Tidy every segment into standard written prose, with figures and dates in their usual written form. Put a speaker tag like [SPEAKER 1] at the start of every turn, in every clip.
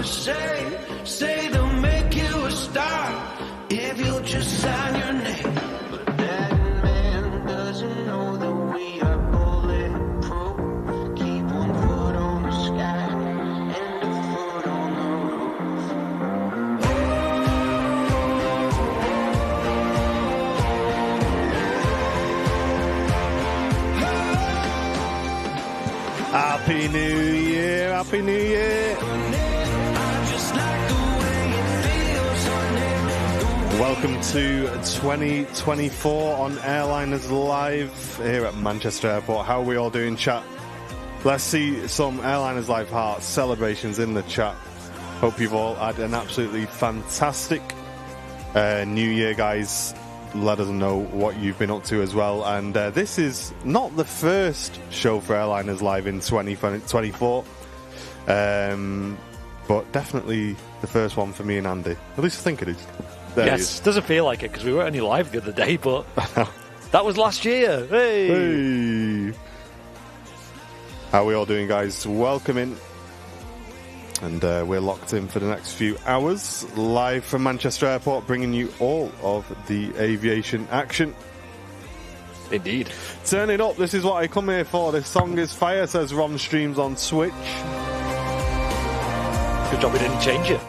[SPEAKER 1] Say they'll make you a star if you just sign your name. But that man doesn't know that we are bulletproof. Keep one foot on the sky and a foot on the roof.
[SPEAKER 2] Happy New Year, Happy New Year. Welcome to 2024 on Airliners Live here at Manchester Airport. How are we all doing, chat? Let's see some Airliners Live heart celebrations in the chat. Hope you've all had an absolutely fantastic New Year, guys. Let us know what you've been up to as well. And this is not the first show for Airliners Live in 2024, but definitely the first one for me and Andy. At least I think it is. There
[SPEAKER 3] yes, doesn't feel like it because we were only live the other day, but that was last year. Hey!
[SPEAKER 2] How are we all doing, guys? Welcome in. And we're locked in for the next few hours, live from Manchester Airport, bringing you all of the aviation action.
[SPEAKER 3] Indeed.
[SPEAKER 2] Turn it up, this is what I come here for. This song is fire, says Ron Streams on Switch.
[SPEAKER 3] Good job we didn't change it.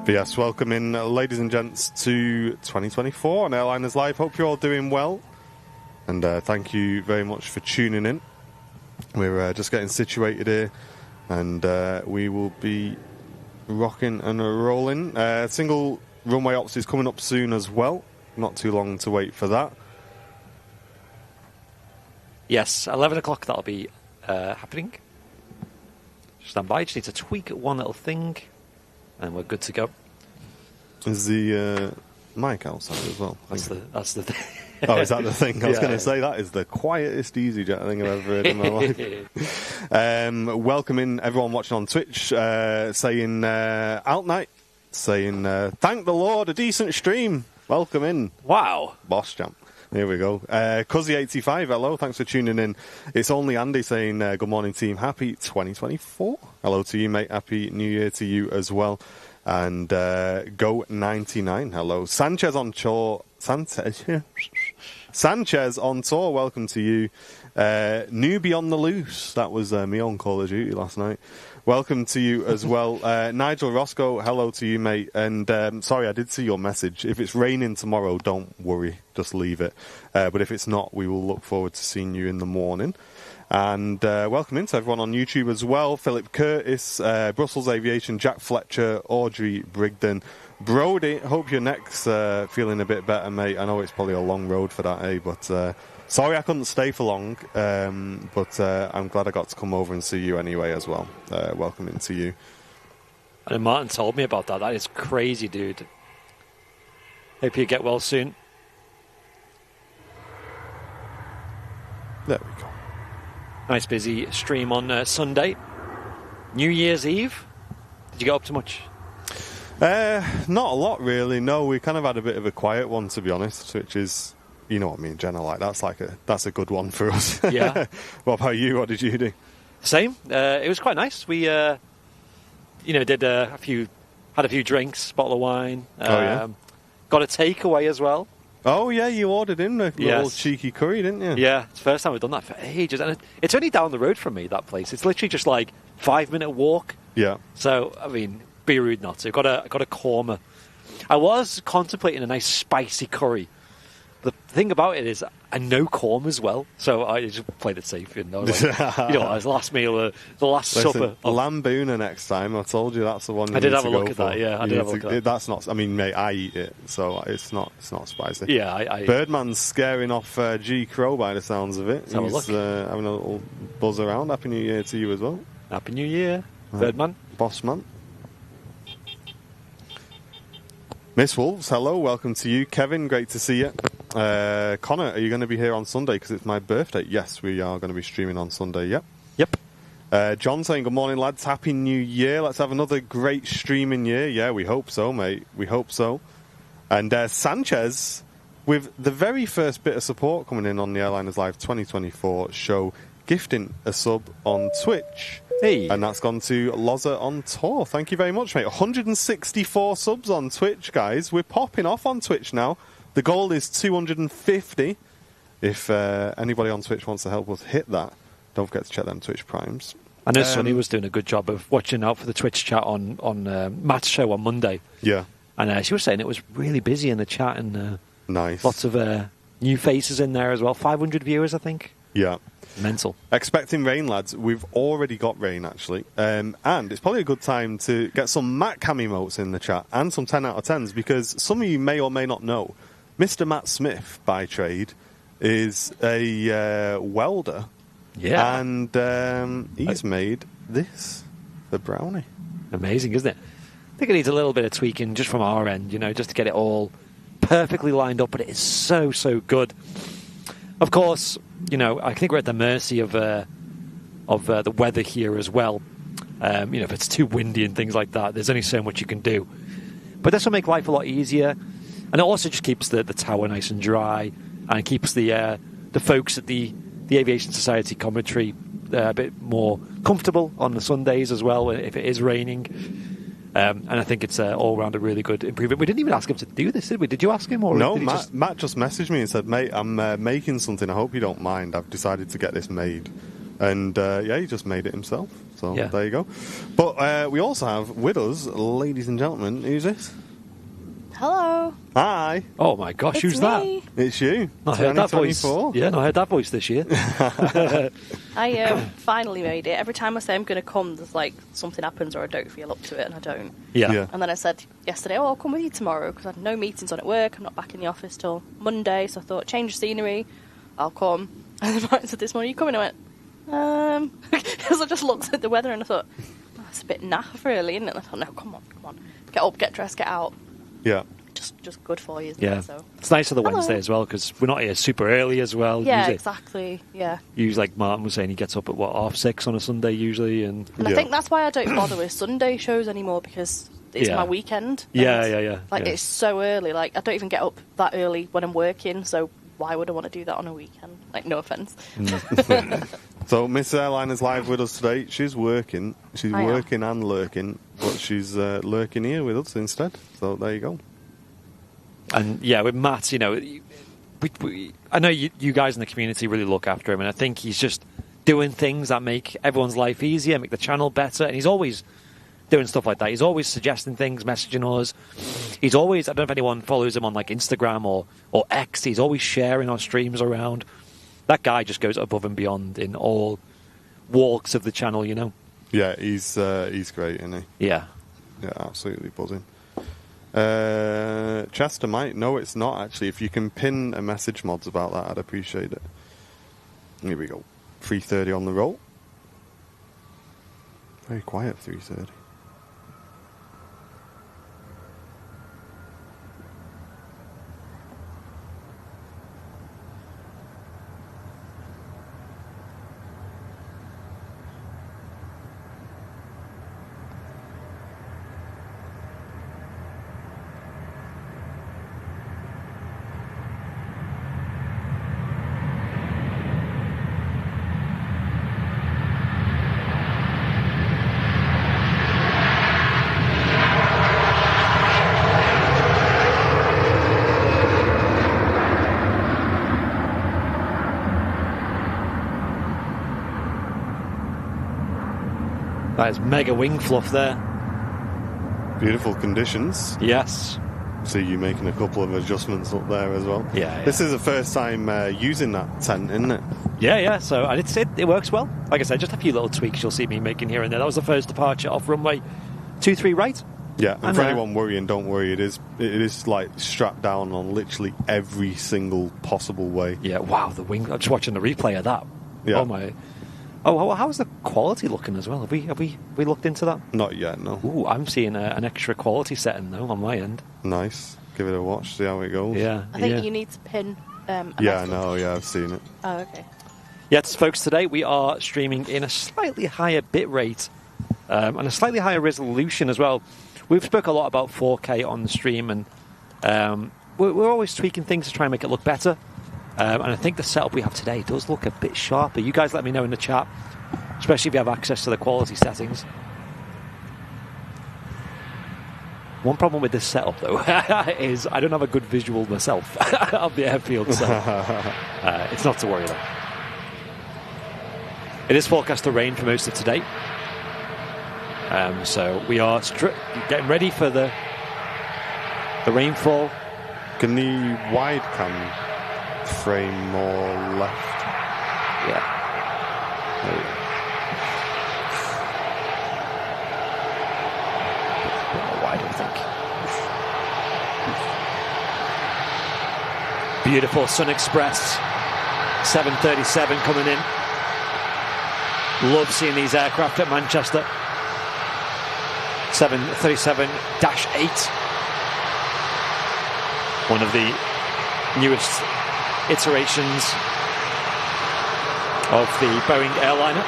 [SPEAKER 2] Yes, welcome in, ladies and gents, to 2024 on Airliners Live. Hope you're all doing well, and thank you very much for tuning in. We're just getting situated here, and we will be rocking and rolling. Single runway ops is coming up soon as well. Not too long to wait for that.
[SPEAKER 3] Yes, 11 o'clock that'll be happening. Stand by, just need to tweak one little thing, and we're good to go.
[SPEAKER 2] Is the mic outside as well?
[SPEAKER 3] That's the thing.
[SPEAKER 2] Oh, is that the thing? I was going to say that is the quietest EasyJet thing I've ever heard in my life. Welcome in everyone watching on Twitch, saying Out Night, saying thank the Lord, a decent stream. Welcome in.
[SPEAKER 3] Wow.
[SPEAKER 2] Boss champ. Here we go. Cuzzy85, hello, thanks for tuning in. It's only Andy saying good morning team, happy 2024. Hello to you, mate, happy New Year to you as well. And Go99, hello. Sanchez on tour, Sanchez on tour, welcome to you. Newbie on the loose, that was me on Call of Duty last night. Welcome to you as well. Nigel Roscoe, hello to you, mate. And sorry, I did see your message. If it's raining tomorrow, don't worry, just leave it. But if it's not, we will look forward to seeing you in the morning. And welcome in to everyone on YouTube as well. Philip Curtis, Brussels Aviation, Jack Fletcher, Audrey Brigden, Brody. Hope your neck's feeling a bit better, mate. I know it's probably a long road for that, but sorry I couldn't stay for long. But I'm glad I got to come over and see you anyway as well. Welcome in to you.
[SPEAKER 3] And Martin told me about that. That is crazy, dude. Hope you get well soon.
[SPEAKER 2] There we go.
[SPEAKER 3] Nice busy stream on Sunday. New Year's Eve. Did you get up to much?
[SPEAKER 2] Not a lot, really. No, we kind of had a bit of a quiet one, to be honest, which is, you know what I mean, Jenna, like that's a good one for us.
[SPEAKER 3] Yeah.
[SPEAKER 2] What about you? What did you do?
[SPEAKER 3] Same. It was quite nice. We, did had a few drinks, bottle of wine. Got a takeaway as well.
[SPEAKER 2] Oh, yeah, you ordered in a little cheeky curry, didn't you?
[SPEAKER 3] Yeah, it's the first time we've done that for ages. And it's only down the road from me, that place. It's literally just like 5-minute walk.
[SPEAKER 2] Yeah.
[SPEAKER 3] So, I mean, be rude not to. Got a korma. I was contemplating a nice spicy curry. The thing about it is I know korma as well, so I just played it safe. It was last meal, the last supper.
[SPEAKER 2] Lambuna next time. I told you that's the one.
[SPEAKER 3] I did have a look at that. Yeah, I did have a look at that.
[SPEAKER 2] That's not. I mean, mate, I eat it, so it's not spicy.
[SPEAKER 3] Yeah,
[SPEAKER 2] Birdman's scaring off G Crow by the sounds of it.
[SPEAKER 3] He's
[SPEAKER 2] having a little buzz around. Happy New Year to you as well.
[SPEAKER 3] Happy New Year, Birdman.
[SPEAKER 2] Boss man. Miss Wolves, hello, welcome to you. Kevin, great to see you. Connor, are you going to be here on Sunday because it's my birthday? Yes, we are going to be streaming on Sunday, yep. John saying, good morning, lads. Happy New Year. Let's have another great streaming year. Yeah, we hope so, mate. We hope so. And Sanchez, with the very first bit of support coming in on the Airliners Live 2024 show, gifting a sub on Twitch.
[SPEAKER 3] Hey.
[SPEAKER 2] And that's gone to Loza on tour. Thank you very much, mate. 164 subs on Twitch, guys. We're popping off on Twitch now. The goal is 250. If anybody on Twitch wants to help us hit that, don't forget to check them Twitch primes.
[SPEAKER 3] I know Sonny was doing a good job of watching out for the Twitch chat on Matt's show on Monday.
[SPEAKER 2] Yeah.
[SPEAKER 3] And she was saying it was really busy in the chat and
[SPEAKER 2] nice.
[SPEAKER 3] Lots of new faces in there as well. 500 viewers, I think.
[SPEAKER 2] Yeah.
[SPEAKER 3] Mental.
[SPEAKER 2] Expecting rain, lads. We've already got rain, actually. And it's probably a good time to get some Matt Cam emotes in the chat and some 10 out of 10s, because some of you may or may not know, Mr. Matt Smith, by trade, is a welder.
[SPEAKER 3] Yeah.
[SPEAKER 2] And he's made this, the brownie.
[SPEAKER 3] Amazing, isn't it? I think it needs a little bit of tweaking just from our end, just to get it all perfectly lined up, but it is so, so good. Of course, I think we're at the mercy of the weather here as well. If it's too windy and things like that, there's only so much you can do. But this will make life a lot easier, and it also just keeps the tower nice and dry, and it keeps the folks at the Aviation Society commentary a bit more comfortable on the Sundays as well if it is raining. And I think it's all around a really good improvement. We didn't even ask him to do this, did we? Did you ask him? Or
[SPEAKER 2] no,
[SPEAKER 3] did
[SPEAKER 2] Matt just messaged me and said, mate, I'm making something. I hope you don't mind. I've decided to get this made. And, he just made it himself. So There you go. But we also have with us, ladies and gentlemen, who's this?
[SPEAKER 4] Hello.
[SPEAKER 2] Hi.
[SPEAKER 3] Oh, my gosh,
[SPEAKER 4] It's
[SPEAKER 3] who's
[SPEAKER 4] me.
[SPEAKER 3] that?
[SPEAKER 2] It's you.
[SPEAKER 3] I heard that voice.
[SPEAKER 2] 2024.
[SPEAKER 3] Yeah, I heard that voice this year.
[SPEAKER 4] I finally made it. Every time I say I'm going to come, there's like something happens or I don't feel up to it, and I don't.
[SPEAKER 2] Yeah.
[SPEAKER 4] And then I said yesterday, I'll come with you tomorrow, because I had no meetings on at work. I'm not back in the office till Monday, so I thought, change of scenery, I'll come. And then I said this morning, you coming? I went, because I just looked at the weather and I thought, it's a bit naff really, isn't it? And I thought, no, come on. Get up, get dressed, get out.
[SPEAKER 2] Yeah.
[SPEAKER 4] Just good for you, isn't
[SPEAKER 3] Yeah.
[SPEAKER 4] it? So.
[SPEAKER 3] It's nice for the
[SPEAKER 4] Hello.
[SPEAKER 3] Wednesday as well, because we're not here super early as well.
[SPEAKER 4] Yeah,
[SPEAKER 3] usually,
[SPEAKER 4] exactly. Yeah.
[SPEAKER 3] Usually, like Martin was saying, he gets up at, 6:30 on a Sunday usually. And
[SPEAKER 4] I think that's why I don't bother with Sunday shows anymore, because it's my weekend.
[SPEAKER 3] Yeah.
[SPEAKER 4] Like, it's so early. Like, I don't even get up that early when I'm working, so why would I want to do that on a weekend? Like, no offence.
[SPEAKER 2] So, Miss Airliners Live with us today. She's working. She's working and lurking, but she's lurking here with us instead. So, there you go.
[SPEAKER 3] And yeah, with Matt, I know you guys in the community really look after him, and I think he's just doing things that make everyone's life easier, make the channel better, and he's always doing stuff like that. He's always suggesting things, messaging us. He's always, I don't know if anyone follows him on like Instagram or X, he's always sharing our streams around. That guy just goes above and beyond in all walks of the channel,
[SPEAKER 2] Yeah, he's great, isn't he?
[SPEAKER 3] Yeah.
[SPEAKER 2] Yeah, absolutely buzzing. Chester might. No, it's not actually. If you can pin a message mods about that, I'd appreciate it. Here we go. 3:30 on the roll. Very quiet 3:30.
[SPEAKER 3] That is mega wing fluff there.
[SPEAKER 2] Beautiful conditions.
[SPEAKER 3] Yes.
[SPEAKER 2] See you making a couple of adjustments up there as well.
[SPEAKER 3] Yeah.
[SPEAKER 2] This is the first time using that tent, isn't it?
[SPEAKER 3] Yeah. So and it works well. Like I said, just a few little tweaks you'll see me making here and there. That was the first departure off runway 23 right.
[SPEAKER 2] Yeah, and for anyone worrying, don't worry. It is like strapped down on literally every single possible way.
[SPEAKER 3] Yeah. Wow. The wing. I'm just watching the replay of that.
[SPEAKER 2] Yeah.
[SPEAKER 3] Oh my. Oh, how's the quality looking as well? Have we looked into that?
[SPEAKER 2] Not yet, no.
[SPEAKER 3] Ooh, I'm seeing an extra quality setting though on my end.
[SPEAKER 2] Nice. Give it a watch. See how it goes.
[SPEAKER 3] Yeah.
[SPEAKER 4] I think you need to pin.
[SPEAKER 2] Yeah, I know. Yeah, I've seen it.
[SPEAKER 4] Oh, okay.
[SPEAKER 3] Yes, folks, today we are streaming in a slightly higher bit rate and a slightly higher resolution as well. We've spoke a lot about 4K on the stream, and we're always tweaking things to try and make it look better. And I think the setup we have today does look a bit sharper. You guys let me know in the chat, especially if you have access to the quality settings. One problem with this setup, though, is I don't have a good visual myself of the airfield, so it's not to worry about. It is forecast to rain for most of today. So we are getting ready for the rainfall.
[SPEAKER 2] Can the wide cam frame more left?
[SPEAKER 3] Yeah.
[SPEAKER 2] There we go.
[SPEAKER 3] A bit more wide, I think. Beautiful Sun Express 737 coming in. Love seeing these aircraft at Manchester. 737-8. One of the newest iterations of the Boeing airliner.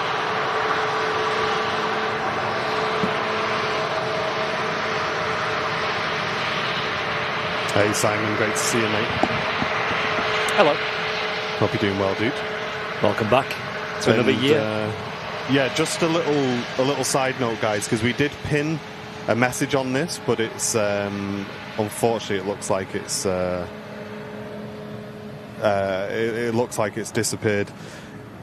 [SPEAKER 2] Hey Simon, great to see you, mate.
[SPEAKER 3] Hello.
[SPEAKER 2] Hope you're doing well, dude.
[SPEAKER 3] Welcome back to another year.
[SPEAKER 2] Yeah, just a little side note, guys, because we did pin a message on this, but it's unfortunately it looks like it's it looks like it's disappeared.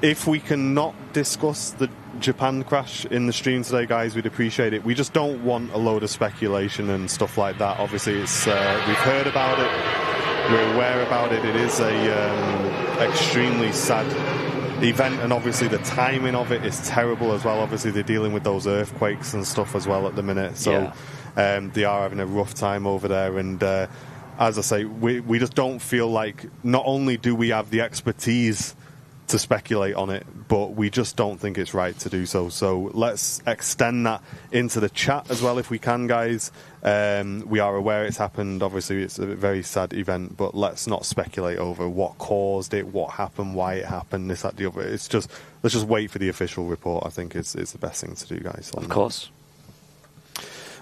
[SPEAKER 2] If we cannot discuss the Japan crash in the stream today, guys, we'd appreciate it. We just don't want a load of speculation and stuff like that. Obviously, it's we've heard about it, we're aware about it. It is a extremely sad event, and obviously the timing of it is terrible as well. Obviously, they're dealing with those earthquakes and stuff as well at the minute, so they are having a rough time over there. And as I say, we just don't feel like, not only do we have the expertise to speculate on it, but we just don't think it's right to do so. So let's extend that into the chat as well if we can, guys. We are aware it's happened. Obviously, it's a very sad event, but let's not speculate over what caused it, what happened, why it happened, this, that, the other. It's just, let's just wait for the official report. I think is the best thing to do, guys.
[SPEAKER 3] Of course.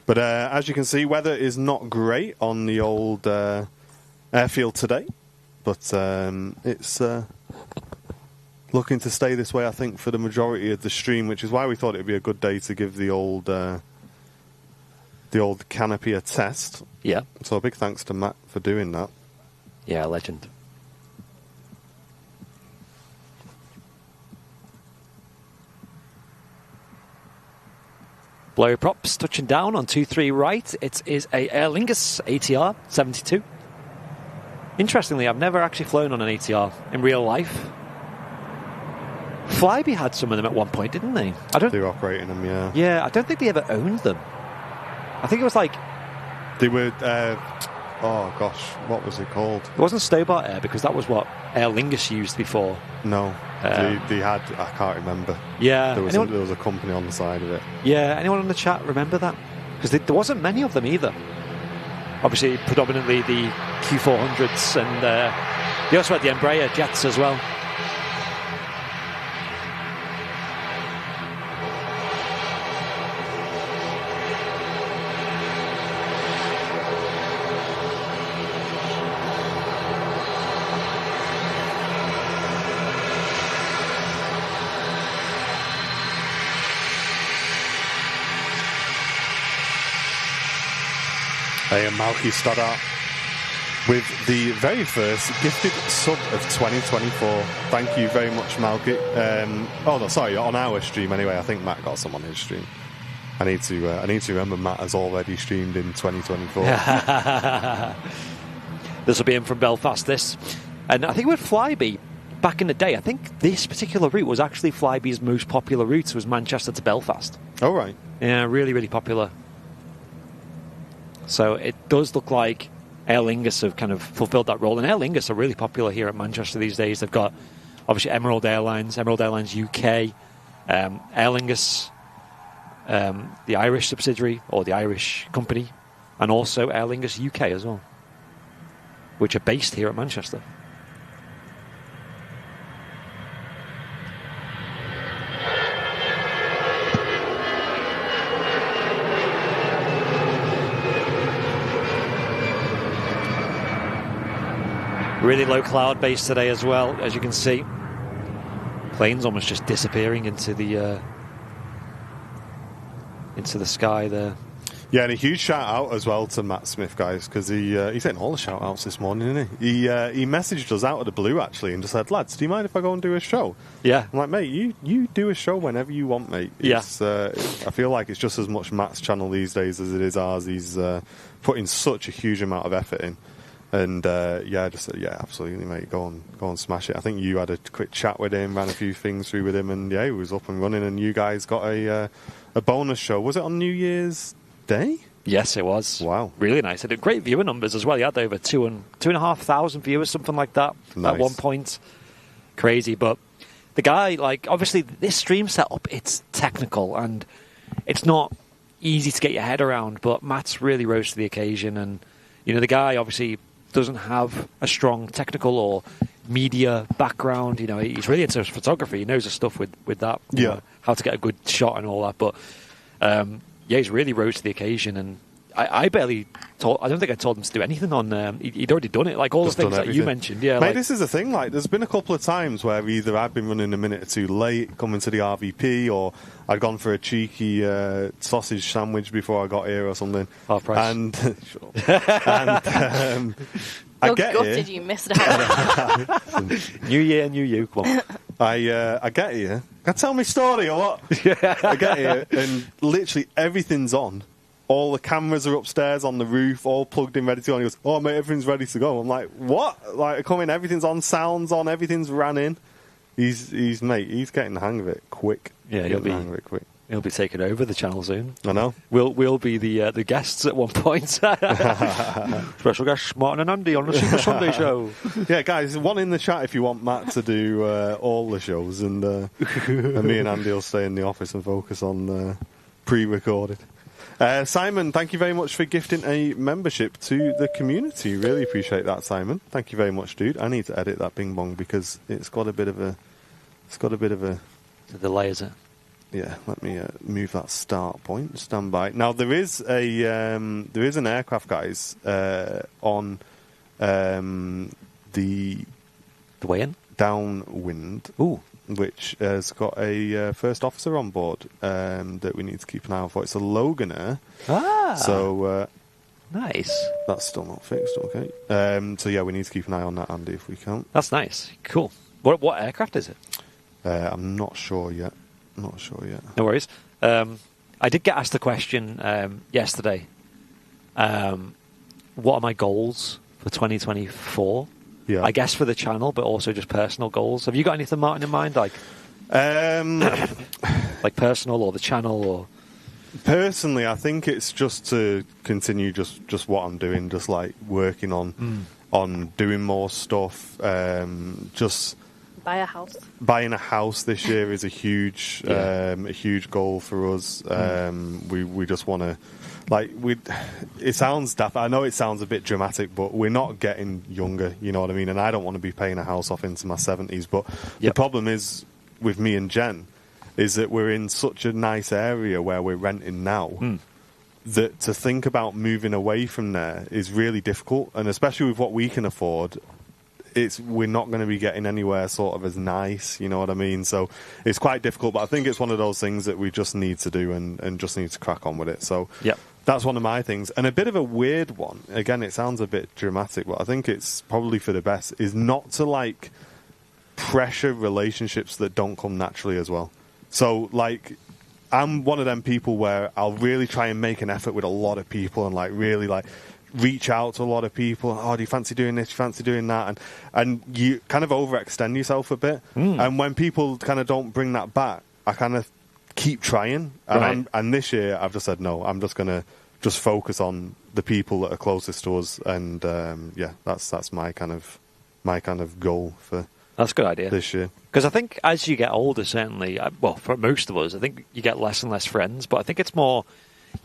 [SPEAKER 2] But as you can see, weather is not great on the old airfield today, but it's looking to stay this way, I think, for the majority of the stream, which is why we thought it would be a good day to give the old canopy a test.
[SPEAKER 3] Yeah.
[SPEAKER 2] So a big thanks to Matt for doing that.
[SPEAKER 3] Yeah, legend. Blurry props touching down on 23 right. It is a Aer Lingus ATR 72. Interestingly, I've never actually flown on an ATR in real life. Flybe had some of them at one point, didn't they?
[SPEAKER 2] They were operating them, yeah.
[SPEAKER 3] Yeah, I don't think they ever owned them. I think it was like...
[SPEAKER 2] They were... oh, gosh, what was it called?
[SPEAKER 3] It wasn't Stobart Air, because that was what Aer Lingus used before.
[SPEAKER 2] No, they had... I can't remember.
[SPEAKER 3] Yeah.
[SPEAKER 2] There was a company on the side of it.
[SPEAKER 3] Yeah, anyone in the chat remember that? Because there wasn't many of them either. Obviously, predominantly the Q400s, and they also had the Embraer jets as well.
[SPEAKER 2] Malky Stoddart with the very first gifted sub of 2024. Thank you very much, Malky. Oh no, sorry, on our stream anyway. I think Matt got some on his stream. I need to remember Matt has already streamed in 2024.
[SPEAKER 3] This will be in from Belfast, this. And I think with Flybe, back in the day, I think this particular route was actually Flybe's most popular route, was Manchester to Belfast.
[SPEAKER 2] Oh, right.
[SPEAKER 3] Yeah, really, really popular. So it does look like Aer Lingus have kind of fulfilled that role. And Aer Lingus are really popular here at Manchester these days. They've got, obviously, Emerald Airlines UK, Aer Lingus, the Irish subsidiary, or the Irish company, and also Aer Lingus UK as well, which are based here at Manchester. Really low cloud base today as well, as you can see. Planes almost just disappearing into the sky there.
[SPEAKER 2] Yeah, and a huge shout out as well to Matt Smith, guys, because he's getting all the shout outs this morning, isn't he? He messaged us out of the blue actually and just said, "Lads, do you mind if I go and do a show?"
[SPEAKER 3] Yeah.
[SPEAKER 2] I'm like, mate, you do a show whenever you want, mate. It's, I feel like it's just as much Matt's channel these days as it is ours. He's putting such a huge amount of effort in. And absolutely, mate. Go on, smash it. I think you had a quick chat with him, ran a few things through with him, and yeah, he was up and running. And you guys got a bonus show. Was it on New Year's Day?
[SPEAKER 3] Yes, it was.
[SPEAKER 2] Wow,
[SPEAKER 3] really nice. It had great viewer numbers as well. He had over 2,500 viewers, something like that.
[SPEAKER 2] Nice.
[SPEAKER 3] At one point, crazy. But the guy, like, obviously, this stream setup, it's technical and it's not easy to get your head around. But Matt's really rose to the occasion, and you know, the guy obviously doesn't have a strong technical or media background. You know, he's really into photography. He knows the stuff with that.
[SPEAKER 2] Yeah.
[SPEAKER 3] You know, how to get a good shot and all that. But yeah, he's really rose to the occasion. And I barely told. I don't think I told him to do anything on. He'd already done it. Like all
[SPEAKER 2] Just
[SPEAKER 3] the things
[SPEAKER 2] done
[SPEAKER 3] that you
[SPEAKER 2] everything.
[SPEAKER 3] mentioned. Yeah,
[SPEAKER 2] mate,
[SPEAKER 3] like,
[SPEAKER 2] this is the thing. Like, there's been a couple of times where either I've been running a minute or two late coming to the RVP, or I'd gone for a cheeky sausage sandwich before I got here or something.
[SPEAKER 3] Half price.
[SPEAKER 2] And I
[SPEAKER 4] You're
[SPEAKER 2] get
[SPEAKER 4] gutted
[SPEAKER 2] here.
[SPEAKER 4] you missed out.
[SPEAKER 3] New year, new you. Come on.
[SPEAKER 2] I get here. Can I tell my story or what? I get here and literally everything's on. All the cameras are upstairs on the roof, all plugged in, ready to go. And he goes, "Oh, mate, everything's ready to go." I'm like, "What?" Like, I come in, everything's on, sounds on, everything's ran in. He's getting the hang of it quick.
[SPEAKER 3] Yeah,
[SPEAKER 2] Getting the hang of it quick.
[SPEAKER 3] He'll be taking over the channel soon.
[SPEAKER 2] I know.
[SPEAKER 3] We'll be the guests at one point. Special guest Martin and Andy on the Super Sunday show.
[SPEAKER 2] Yeah, guys, one in the chat if you want Matt to do all the shows, and me and Andy will stay in the office and focus on pre-recorded. Simon, thank you very much for gifting a membership to the community. Really appreciate that, Simon. Thank you very much, dude. I need to edit that bing bong because it's got a bit of a
[SPEAKER 3] The delay, is it?
[SPEAKER 2] Yeah, let me move that start point. Stand by. Now there is an aircraft, guys, on the
[SPEAKER 3] way-in
[SPEAKER 2] downwind.
[SPEAKER 3] Ooh.
[SPEAKER 2] Which has got a first officer on board that we need to keep an eye out for. It's a Loganer. So
[SPEAKER 3] nice.
[SPEAKER 2] that's still not fixed. Okay. So yeah, we need to keep an eye on that, Andy, if we can.
[SPEAKER 3] That's nice. Cool. What aircraft is it?
[SPEAKER 2] I'm not sure yet. No
[SPEAKER 3] worries. I did get asked the question yesterday. What are my goals for 2024?
[SPEAKER 2] Yeah.
[SPEAKER 3] I guess for the channel, but also just personal goals. Have you got anything, Martin, in mind? Like personal or the channel or?
[SPEAKER 2] Personally, I think it's just to continue just what I'm doing, just like working on doing more stuff. Just
[SPEAKER 4] Buy a house.
[SPEAKER 2] buying a house this year is a huge goal for us. We just want to. It sounds daft. I know it sounds a bit dramatic, but we're not getting younger. You know what I mean? And I don't want to be paying a house off into my 70s. But the problem is with me and Jen is that we're in such a nice area where we're renting now that to think about moving away from there is really difficult. And especially with what we can afford, we're not going to be getting anywhere sort of as nice, you know what I mean? So it's quite difficult, but I think it's one of those things that we just need to do and just need to crack on with it. So that's one of my things. And a bit of a weird one, again, it sounds a bit dramatic, but I think it's probably for the best, is not to pressure relationships that don't come naturally as well. So I'm one of them people where I'll really try and make an effort with a lot of people and really reach out to a lot of people. Oh, do you fancy doing this? Do you fancy doing that? And you kind of overextend yourself a bit. And when people kind of don't bring that back, I kind of keep trying. And this year I've just said, no, I'm just going to just focus on the people that are closest to us. And that's my kind of goal for
[SPEAKER 3] that's a good idea
[SPEAKER 2] this year.
[SPEAKER 3] Because I think as you get older, certainly, for most of us, I think you get less and less friends. But I think it's more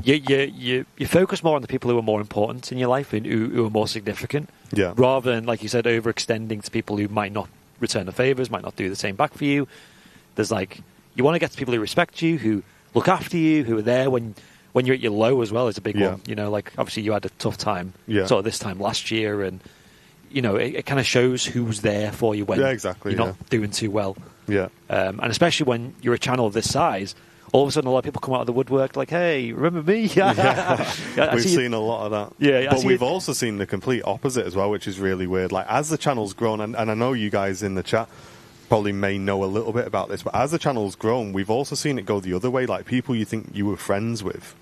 [SPEAKER 3] you focus more on the people who are more important in your life and who are more significant, rather than, like you said, overextending to people who might not return the favors, might not do the same back for you. There's you want to get to people who respect you, who look after you, who are there when you're at your low as well is a big one. You know, obviously you had a tough time sort of this time last year, and it kind of shows who's there for you when
[SPEAKER 2] exactly,
[SPEAKER 3] you're not doing too well.
[SPEAKER 2] Yeah.
[SPEAKER 3] And especially when you're a channel of this size, all of a sudden a lot of people come out of the woodwork like, hey, remember me?
[SPEAKER 2] We've seen a lot of that.
[SPEAKER 3] Yeah,
[SPEAKER 2] but we've also seen the complete opposite as well, which is really weird. Like, as the channel's grown, and I know you guys in the chat probably may know a little bit about this, but as the channel's grown, we've also seen it go the other way. Like, people you think you were friends with,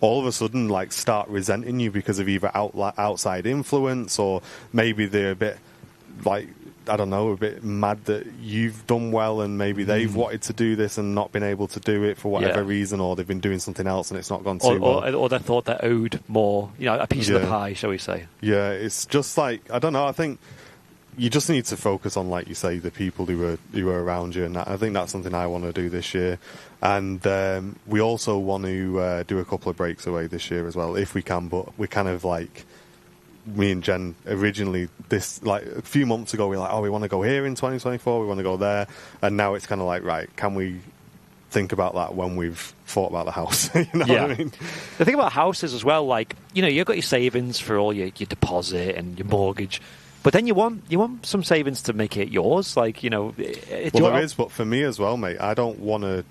[SPEAKER 2] all of a sudden, like, start resenting you because of either outside influence, or maybe they're a bit, like, I don't know, a bit mad that you've done well and maybe they've wanted to do this and not been able to do it for whatever reason, or they've been doing something else and it's not gone too well.
[SPEAKER 3] Or they thought they owed more, a piece of the pie, shall we say.
[SPEAKER 2] Yeah, it's just like, I don't know, I think you just need to focus on, like you say, the people who are around you, and I think that's something I want to do this year. And we also want to do a couple of breaks away this year as well, if we can, but we're kind of like, me and Jen originally, this like a few months ago, we were like, oh, we want to go here in 2024, we want to go there, and now it's kind of like, right, can we think about that when we've thought about the house? You know what I mean?
[SPEAKER 3] The thing about houses as well, like, you've got your savings for all your deposit and your mortgage, but then you want some savings to make it yours, like,
[SPEAKER 2] well, there is, but for me as well, mate, I don't want to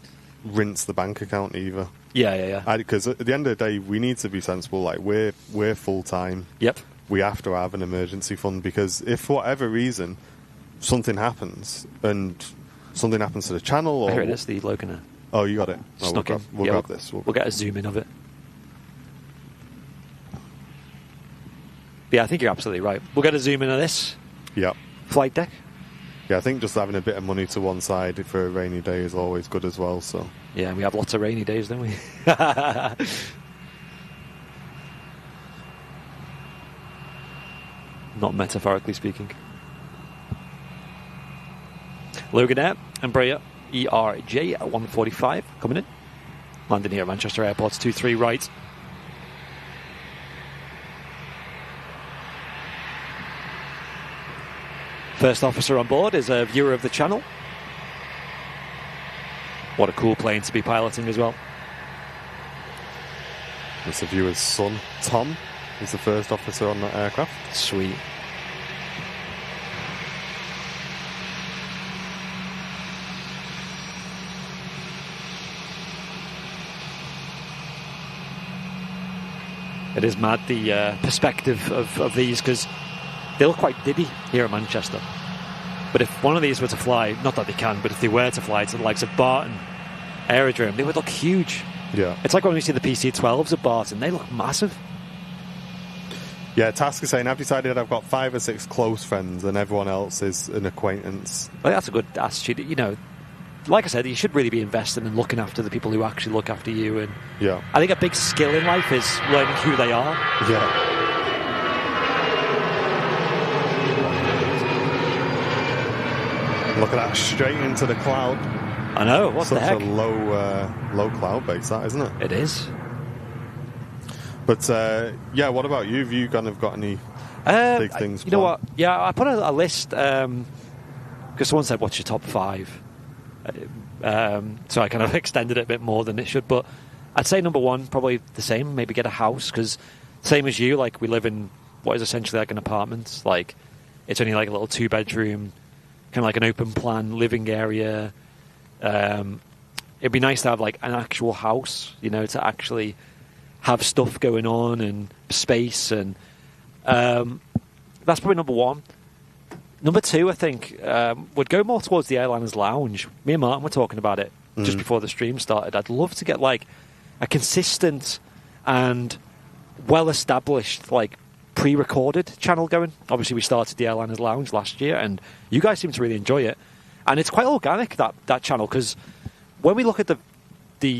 [SPEAKER 2] rinse the bank account either. Because at the end of the day, we need to be sensible. Like, we're full time.
[SPEAKER 3] Yep.
[SPEAKER 2] We have to have an emergency fund, because if for whatever reason something happens and something happens to the channel, or
[SPEAKER 3] here it is, the Logan.
[SPEAKER 2] Oh, you got it. Oh,
[SPEAKER 3] Snuck in.
[SPEAKER 2] We'll grab this.
[SPEAKER 3] We'll get a zoom in of it. Yeah, I think you're absolutely right. We'll get a zoom in of this.
[SPEAKER 2] Yeah.
[SPEAKER 3] Flight deck.
[SPEAKER 2] Yeah, I think just having a bit of money to one side for a rainy day is always good as well. So
[SPEAKER 3] yeah, we have lots of rainy days, don't we? Not metaphorically speaking. Logan Air, Embraer ERJ 145 coming in. Landing here at Manchester Airport's 23 right. First officer on board is a viewer of the channel. What a cool plane to be piloting as well.
[SPEAKER 2] It's the viewer's son, Tom. He's the first officer on that aircraft.
[SPEAKER 3] Sweet. It is mad, the perspective of these, because they look quite diddy here at Manchester. But if one of these were to fly, not that they can, but if they were to fly to the likes of Barton Aerodrome, they would look huge.
[SPEAKER 2] Yeah.
[SPEAKER 3] It's like when we see the PC-12s at Barton, they look massive.
[SPEAKER 2] Yeah, Task is saying, I've decided I've got 5 or 6 close friends and everyone else is an acquaintance.
[SPEAKER 3] Well, that's a good attitude. Like I said, you should really be investing and looking after the people who actually look after you. And
[SPEAKER 2] yeah, I
[SPEAKER 3] think a big skill in life is learning who they are.
[SPEAKER 2] Yeah. Look at that, straight into the cloud.
[SPEAKER 3] I know, what the heck?
[SPEAKER 2] Such a low cloud base, that, isn't it?
[SPEAKER 3] It is.
[SPEAKER 2] But, yeah, what about you? Have you kind of got any big things
[SPEAKER 3] You know what? Yeah, I put a list, because someone said, what's your top 5? So I kind of extended it a bit more than it should. But I'd say number 1, probably the same, maybe get a house, because same as you, like, we live in what is essentially like an apartment. Like, it's only like a little 2-bedroom, kind of like an open plan living area. It'd be nice to have like an actual house, to actually have stuff going on and space, and that's probably number 1. Number 2, I think, would go more towards the Airliners Lounge. Me and Martin were talking about it just before the stream started. I'd love to get like a consistent and well-established, like pre-recorded channel going. Obviously, we started the Airliners Lounge last year, and you guys seem to really enjoy it. And it's quite organic, that channel, because when we look at the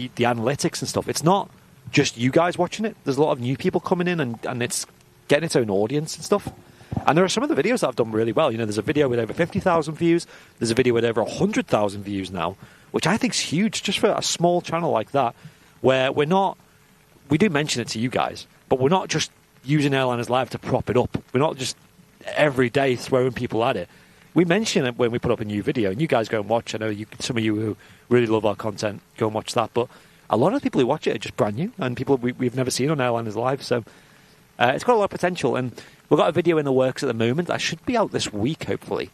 [SPEAKER 3] analytics and stuff, it's not just you guys watching it. There's a lot of new people coming in, and it's getting its own audience and stuff. And there are some of the videos that have done really well. There's a video with over 50,000 views. There's a video with over 100,000 views now, which I think is huge just for a small channel like that, where we do mention it to you guys, but we're not just using Airliners Live to prop it up. We're not just every day throwing people at it. We mention it when we put up a new video, and you guys go and watch. I know some of you who really love our content go and watch that, but a lot of people who watch it are just brand new, and people we've never seen on Airliners Live, so it's got a lot of potential. And we've got a video in the works at the moment that should be out this week, hopefully.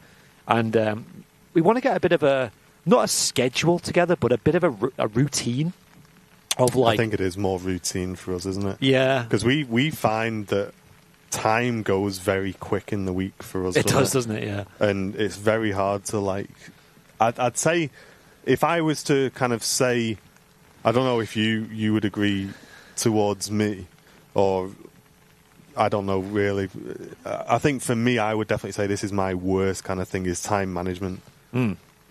[SPEAKER 3] And we want to get a bit of not a schedule together, but a bit of a routine of like...
[SPEAKER 2] I think it is more routine for us, isn't it?
[SPEAKER 3] Yeah.
[SPEAKER 2] Because we find that time goes very quick in the week for us.
[SPEAKER 3] It does, doesn't it? Yeah.
[SPEAKER 2] And it's very hard to like... I'd say, if I was to kind of say... I don't know if you would agree towards me, or... I don't know, really. I think for me, I would definitely say this is my worst kind of thing, is time management.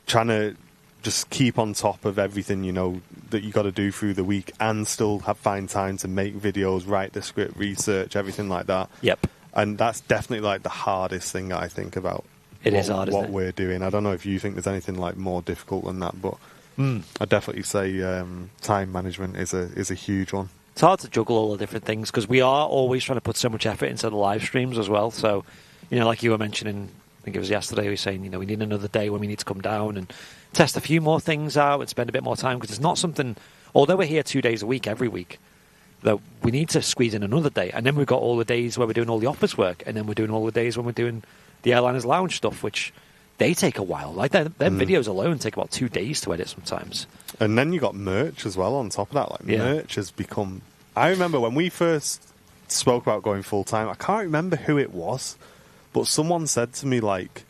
[SPEAKER 2] Trying to just keep on top of everything, that you got to do through the week and still find time to make videos, write the script, research, everything like that.
[SPEAKER 3] Yep.
[SPEAKER 2] And that's definitely like the hardest thing I think about.
[SPEAKER 3] It is hard,
[SPEAKER 2] what
[SPEAKER 3] isn't it?
[SPEAKER 2] we're doing. I don't know if you think there's anything like more difficult than that, but I'd definitely say time management is a huge one.
[SPEAKER 3] It's hard to juggle all the different things because we are always trying to put so much effort into the live streams as well. So, like you were mentioning, I think it was yesterday, we were saying, we need another day when we need to come down and test a few more things out and spend a bit more time, because it's not something, although we're here 2 days a week, every week, that we need to squeeze in another day. And then we've got all the days where we're doing all the office work, and then we're doing all the days when we're doing the Airliners Lounge stuff, which they take a while. Like, them videos alone take about 2 days to edit sometimes.
[SPEAKER 2] And then you got merch as well on top of that. Like, merch has become... I remember when we first spoke about going full-time, I can't remember who it was, but someone said to me, like,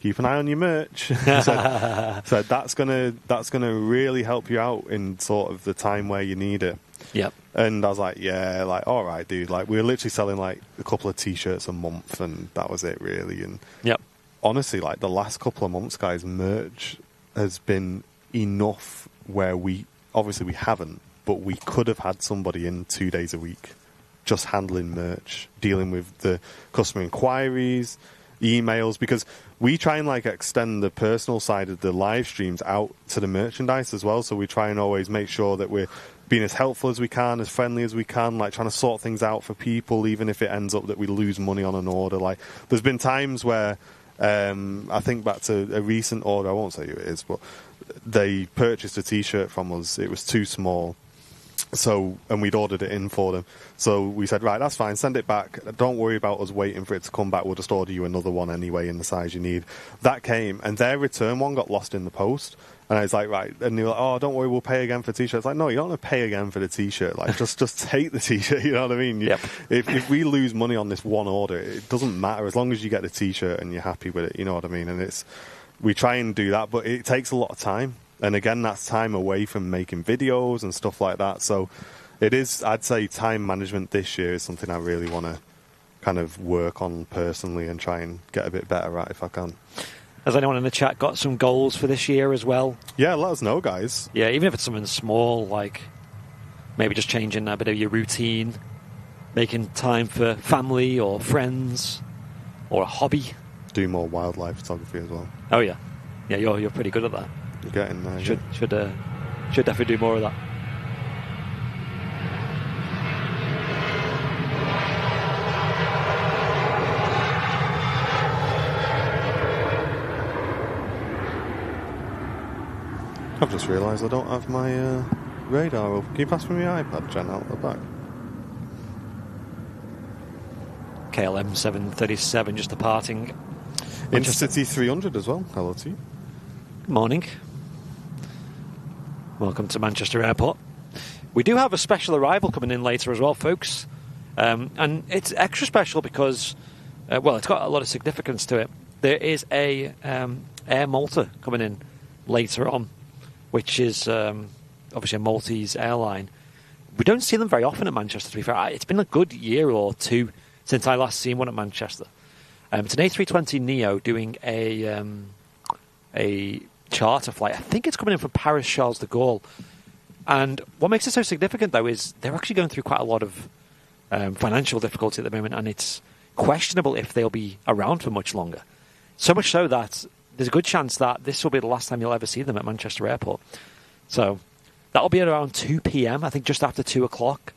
[SPEAKER 2] keep an eye on your merch. said that's gonna really help you out in sort of the time where you need it.
[SPEAKER 3] Yep.
[SPEAKER 2] And I was like, yeah, like, all right, dude. Like, we were literally selling like a couple of T-shirts a month, and that was it, really. And honestly, like the last couple of months, guys, merch has been enough where we haven't, but we could have had somebody in 2 days a week just handling merch, dealing with the customer inquiries, emails, because we try and like extend the personal side of the live streams out to the merchandise as well. So we try and always make sure that we're being as helpful as we can, as friendly as we can, like trying to sort things out for people, even if it ends up that we lose money on an order. Like, there's been times where I think back to a recent order, I won't say who it is, but they purchased a T-shirt from us. It was too small. And we'd ordered it in for them. So we said, right, that's fine, send it back. Don't worry about us waiting for it to come back. We'll just order you another one anyway in the size you need. That came, and their return one got lost in the post. And I was like, right. And they were like, oh, don't worry, we'll pay again for the T-shirt. It's like, no, you don't want to pay again for the T-shirt. Like, just take the T-shirt, you know what I mean?
[SPEAKER 3] Yep.
[SPEAKER 2] If we lose money on this one order, it doesn't matter as long as you get the T-shirt and you're happy with it, you know what I mean? And we try and do that, but it takes a lot of time. And again, that's time away from making videos and stuff like that. So it is, I'd say, time management this year is something I really want to kind of work on personally and try and get a bit better at if I can.
[SPEAKER 3] Has anyone in the chat got some goals for this year as well?
[SPEAKER 2] Yeah, let us know, guys.
[SPEAKER 3] Yeah, even if it's something small, like maybe just changing a bit of your routine, making time for family or friends or a hobby.
[SPEAKER 2] Do more wildlife photography as well.
[SPEAKER 3] Oh, yeah. Yeah, you're pretty good at that.
[SPEAKER 2] You're getting there.
[SPEAKER 3] Should definitely do more of that.
[SPEAKER 2] I've just realised I don't have my radar up. Can you pass me my iPad, Jen, out the back?
[SPEAKER 3] KLM 737 just departing.
[SPEAKER 2] Intercity 300 as well. Hello to you.
[SPEAKER 3] Good morning. Welcome to Manchester Airport. We do have a special arrival coming in later as well, folks. And it's extra special because, it's got a lot of significance to it. There is a Air Malta coming in later on, which is obviously a Maltese airline. We don't see them very often at Manchester, to be fair. It's been a good year or two since I last seen one at Manchester. It's an A320neo doing a charter flight. I think it's coming in from Paris Charles de Gaulle. And what makes it so significant, though, is they're actually going through quite a lot of financial difficulty at the moment, and it's questionable if they'll be around for much longer. So much so that there's a good chance that this will be the last time you'll ever see them at Manchester Airport. So that'll be at around 2 p.m, I think just after 2 o'clock,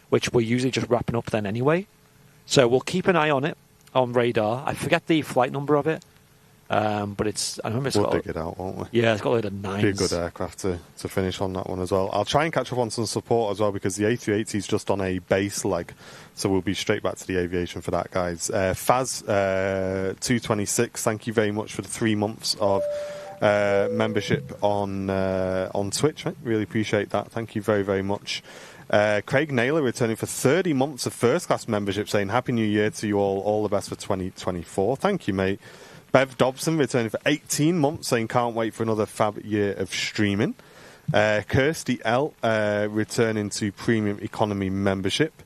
[SPEAKER 3] which we're usually just wrapping up then anyway. So we'll keep an eye on it on radar. I forget the flight number of it. But I remember it's
[SPEAKER 2] We'll
[SPEAKER 3] got,
[SPEAKER 2] dig it out, won't we?
[SPEAKER 3] yeah, it's got a load of nines.
[SPEAKER 2] Be a good aircraft to finish on that one as well. I'll try and catch up on some support as well because the A380 is just on a base leg, so we'll be straight back to the aviation for that, guys. Faz 226, thank you very much for the 3 months of membership on Twitch, mate. Really appreciate that. Thank you very, very much. Craig Naylor returning for 30 months of first class membership, saying Happy New Year to you all the best for 2024. Thank you, mate. Bev Dobson returning for 18 months, saying can't wait for another fab year of streaming. Kirsty L returning to premium economy membership.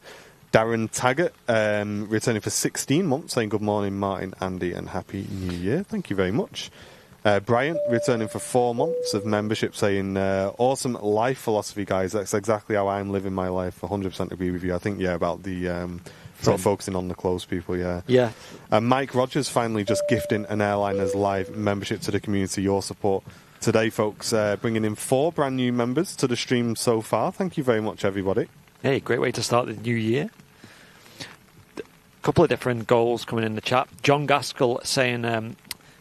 [SPEAKER 2] Darren Taggart returning for 16 months, saying good morning, Martin, Andy, and Happy New Year. Thank you very much. Brian returning for 4 months of membership, saying awesome life philosophy, guys. That's exactly how I'm living my life. 100% agree with you. I think, about the sort of focusing on the close people,
[SPEAKER 3] Yeah.
[SPEAKER 2] Mike Rogers finally just gifting an Airliners Live membership to the community. Your support today, folks, bringing in 4 brand new members to the stream so far. Thank you very much, everybody.
[SPEAKER 3] Hey, great way to start the new year. A couple of different goals coming in the chat. John Gaskell saying,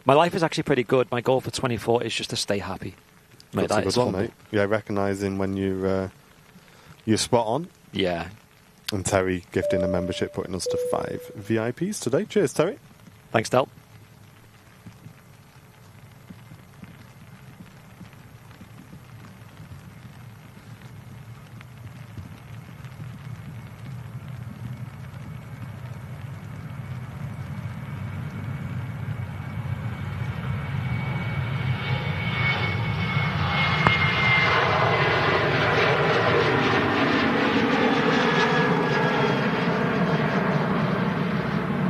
[SPEAKER 3] my life is actually pretty good. My goal for 24 is just to stay happy. Mate,
[SPEAKER 2] That's a
[SPEAKER 3] is
[SPEAKER 2] good one,
[SPEAKER 3] humble.
[SPEAKER 2] mate. Yeah, recognising when you're spot on.
[SPEAKER 3] Yeah.
[SPEAKER 2] And Terry gifting a membership, putting us to 5 VIPs today. Cheers, Terry.
[SPEAKER 3] Thanks, Del.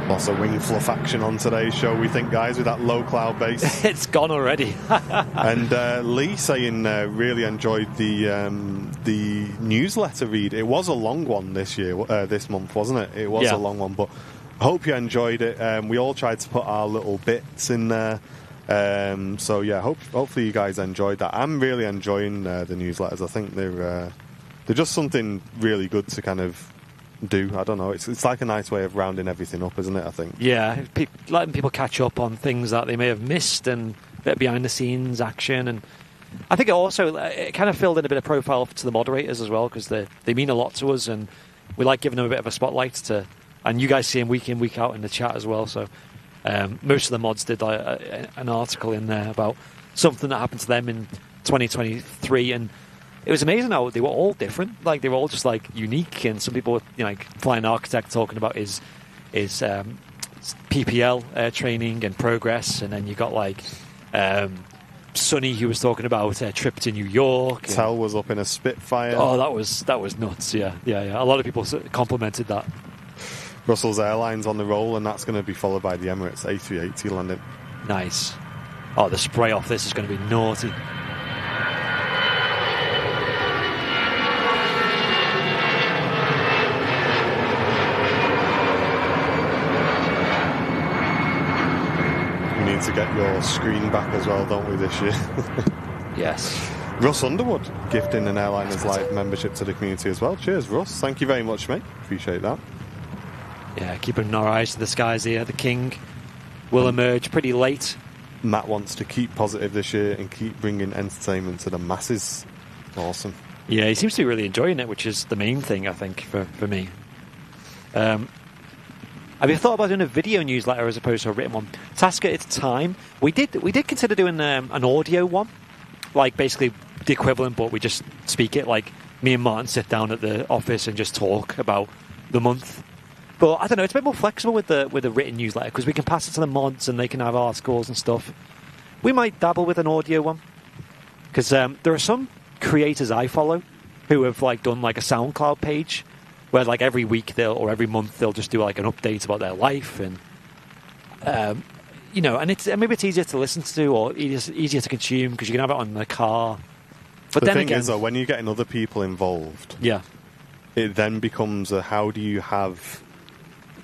[SPEAKER 2] Lots of wing fluff action on today's show, we think, guys, with that low cloud base.
[SPEAKER 3] It's gone already.
[SPEAKER 2] And Lee saying really enjoyed the newsletter read. It was a long one this month, wasn't it? It was a long one, but I hope you enjoyed it. We all tried to put our little bits in there. So yeah, hopefully you guys enjoyed that. I'm really enjoying the newsletters. I think they're just something really good to kind of do. I don't know. It's like a nice way of rounding everything up, isn't it? I think.
[SPEAKER 3] Yeah, letting people catch up on things that they may have missed and a bit of behind the scenes action, and I think it kind of filled in a bit of profile to the moderators as well, because they mean a lot to us, and we like giving them a bit of a spotlight and you guys see them week in, week out in the chat as well. So most of the mods did an article in there about something that happened to them in 2023, and it was amazing how they were all different. Like, they were all just like unique, and some people were, like Flying Architect talking about his PPL training and progress, and then you got like Sonny, who was talking about a trip to New York.
[SPEAKER 2] Tell was up in a Spitfire.
[SPEAKER 3] Oh, that was nuts. Yeah. A lot of people complimented that.
[SPEAKER 2] Brussels Airlines on the roll, and that's going to be followed by the Emirates A380 landing.
[SPEAKER 3] Nice. Oh, the spray off this is going to be naughty.
[SPEAKER 2] We need to get your screen back as well, don't we, this year?
[SPEAKER 3] Yes.
[SPEAKER 2] Russ Underwood gifting an Airliners Live membership to the community as well. Cheers, Russ. Thank you very much, mate. Appreciate that.
[SPEAKER 3] Yeah, keeping our eyes to the skies here. The King will emerge pretty late.
[SPEAKER 2] Matt wants to keep positive this year and keep bringing entertainment to the masses. Awesome.
[SPEAKER 3] Yeah, he seems to be really enjoying it, which is the main thing, I think, for me. Have you thought about doing a video newsletter as opposed to a written one? Task at its time. We did consider doing an audio one, like basically the equivalent, but we just speak it. Like me and Martin sit down at the office and just talk about the month. But I don't know, it's a bit more flexible with the written newsletter, because we can pass it to the mods and they can have articles and stuff. We might dabble with an audio one, because there are some creators I follow who have like done like a SoundCloud page where like every week or every month they'll just do like an update about their life, and and maybe it's easier to listen to or easier to consume because you can have it on the car. But
[SPEAKER 2] the
[SPEAKER 3] then
[SPEAKER 2] thing
[SPEAKER 3] again,
[SPEAKER 2] is, though, when you're getting other people involved,
[SPEAKER 3] yeah,
[SPEAKER 2] it then becomes how do you have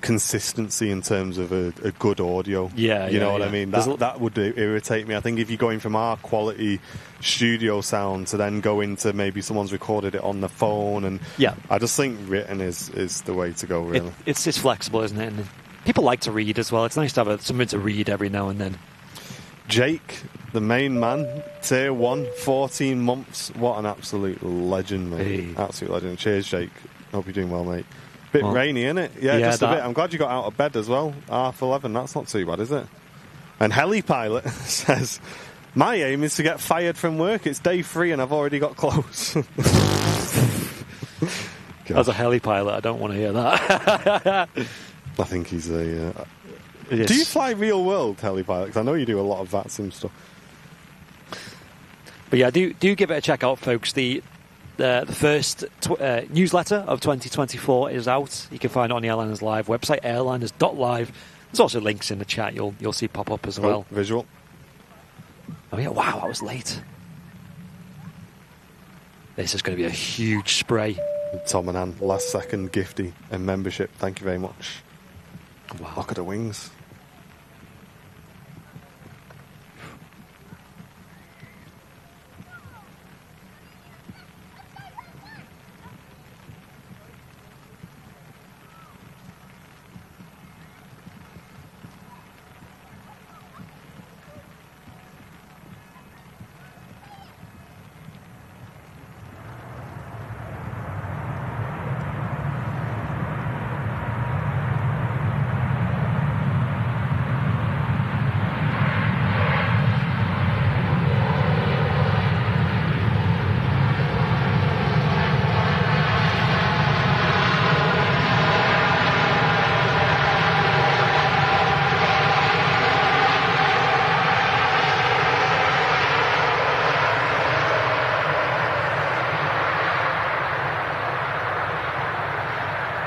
[SPEAKER 2] consistency in terms of a good audio? You know what I mean? That would irritate me. I think if you're going from our quality studio sound to then go into maybe someone's recorded it on the phone, and I just think written is the way to go, really.
[SPEAKER 3] It's flexible, isn't it? And people like to read as well. It's nice to have something to read every now and then.
[SPEAKER 2] Jake, the main man, tier 1, 14 months. What an absolute legend, mate.
[SPEAKER 3] Hey.
[SPEAKER 2] Absolute legend. Cheers, Jake. Hope you're doing well, mate. Bit
[SPEAKER 3] Well,
[SPEAKER 2] rainy, innit? Yeah,
[SPEAKER 3] yeah,
[SPEAKER 2] just a bit. I'm glad you got out of bed as well. 11:30. That's not too bad, is it? And Heli Pilot says, my aim is to get fired from work. It's day 3 and I've already got close.
[SPEAKER 3] As a heli pilot, I don't want to hear that.
[SPEAKER 2] I think he's a...
[SPEAKER 3] Yes.
[SPEAKER 2] Do you fly real world heli pilot? 'Cause I know you do a lot of VATSIM stuff.
[SPEAKER 3] But yeah, do give it a check out, folks. The first newsletter of 2024 is out. You can find it on the Airliners Live website, airliners.live. There's also links in the chat you'll see pop up as well.
[SPEAKER 2] Visual.
[SPEAKER 3] Oh yeah, wow, I was late. This is going to be a huge spray.
[SPEAKER 2] Tom and Ann, last second gifty and membership. Thank you very much.
[SPEAKER 3] Wow.
[SPEAKER 2] Look at the wings.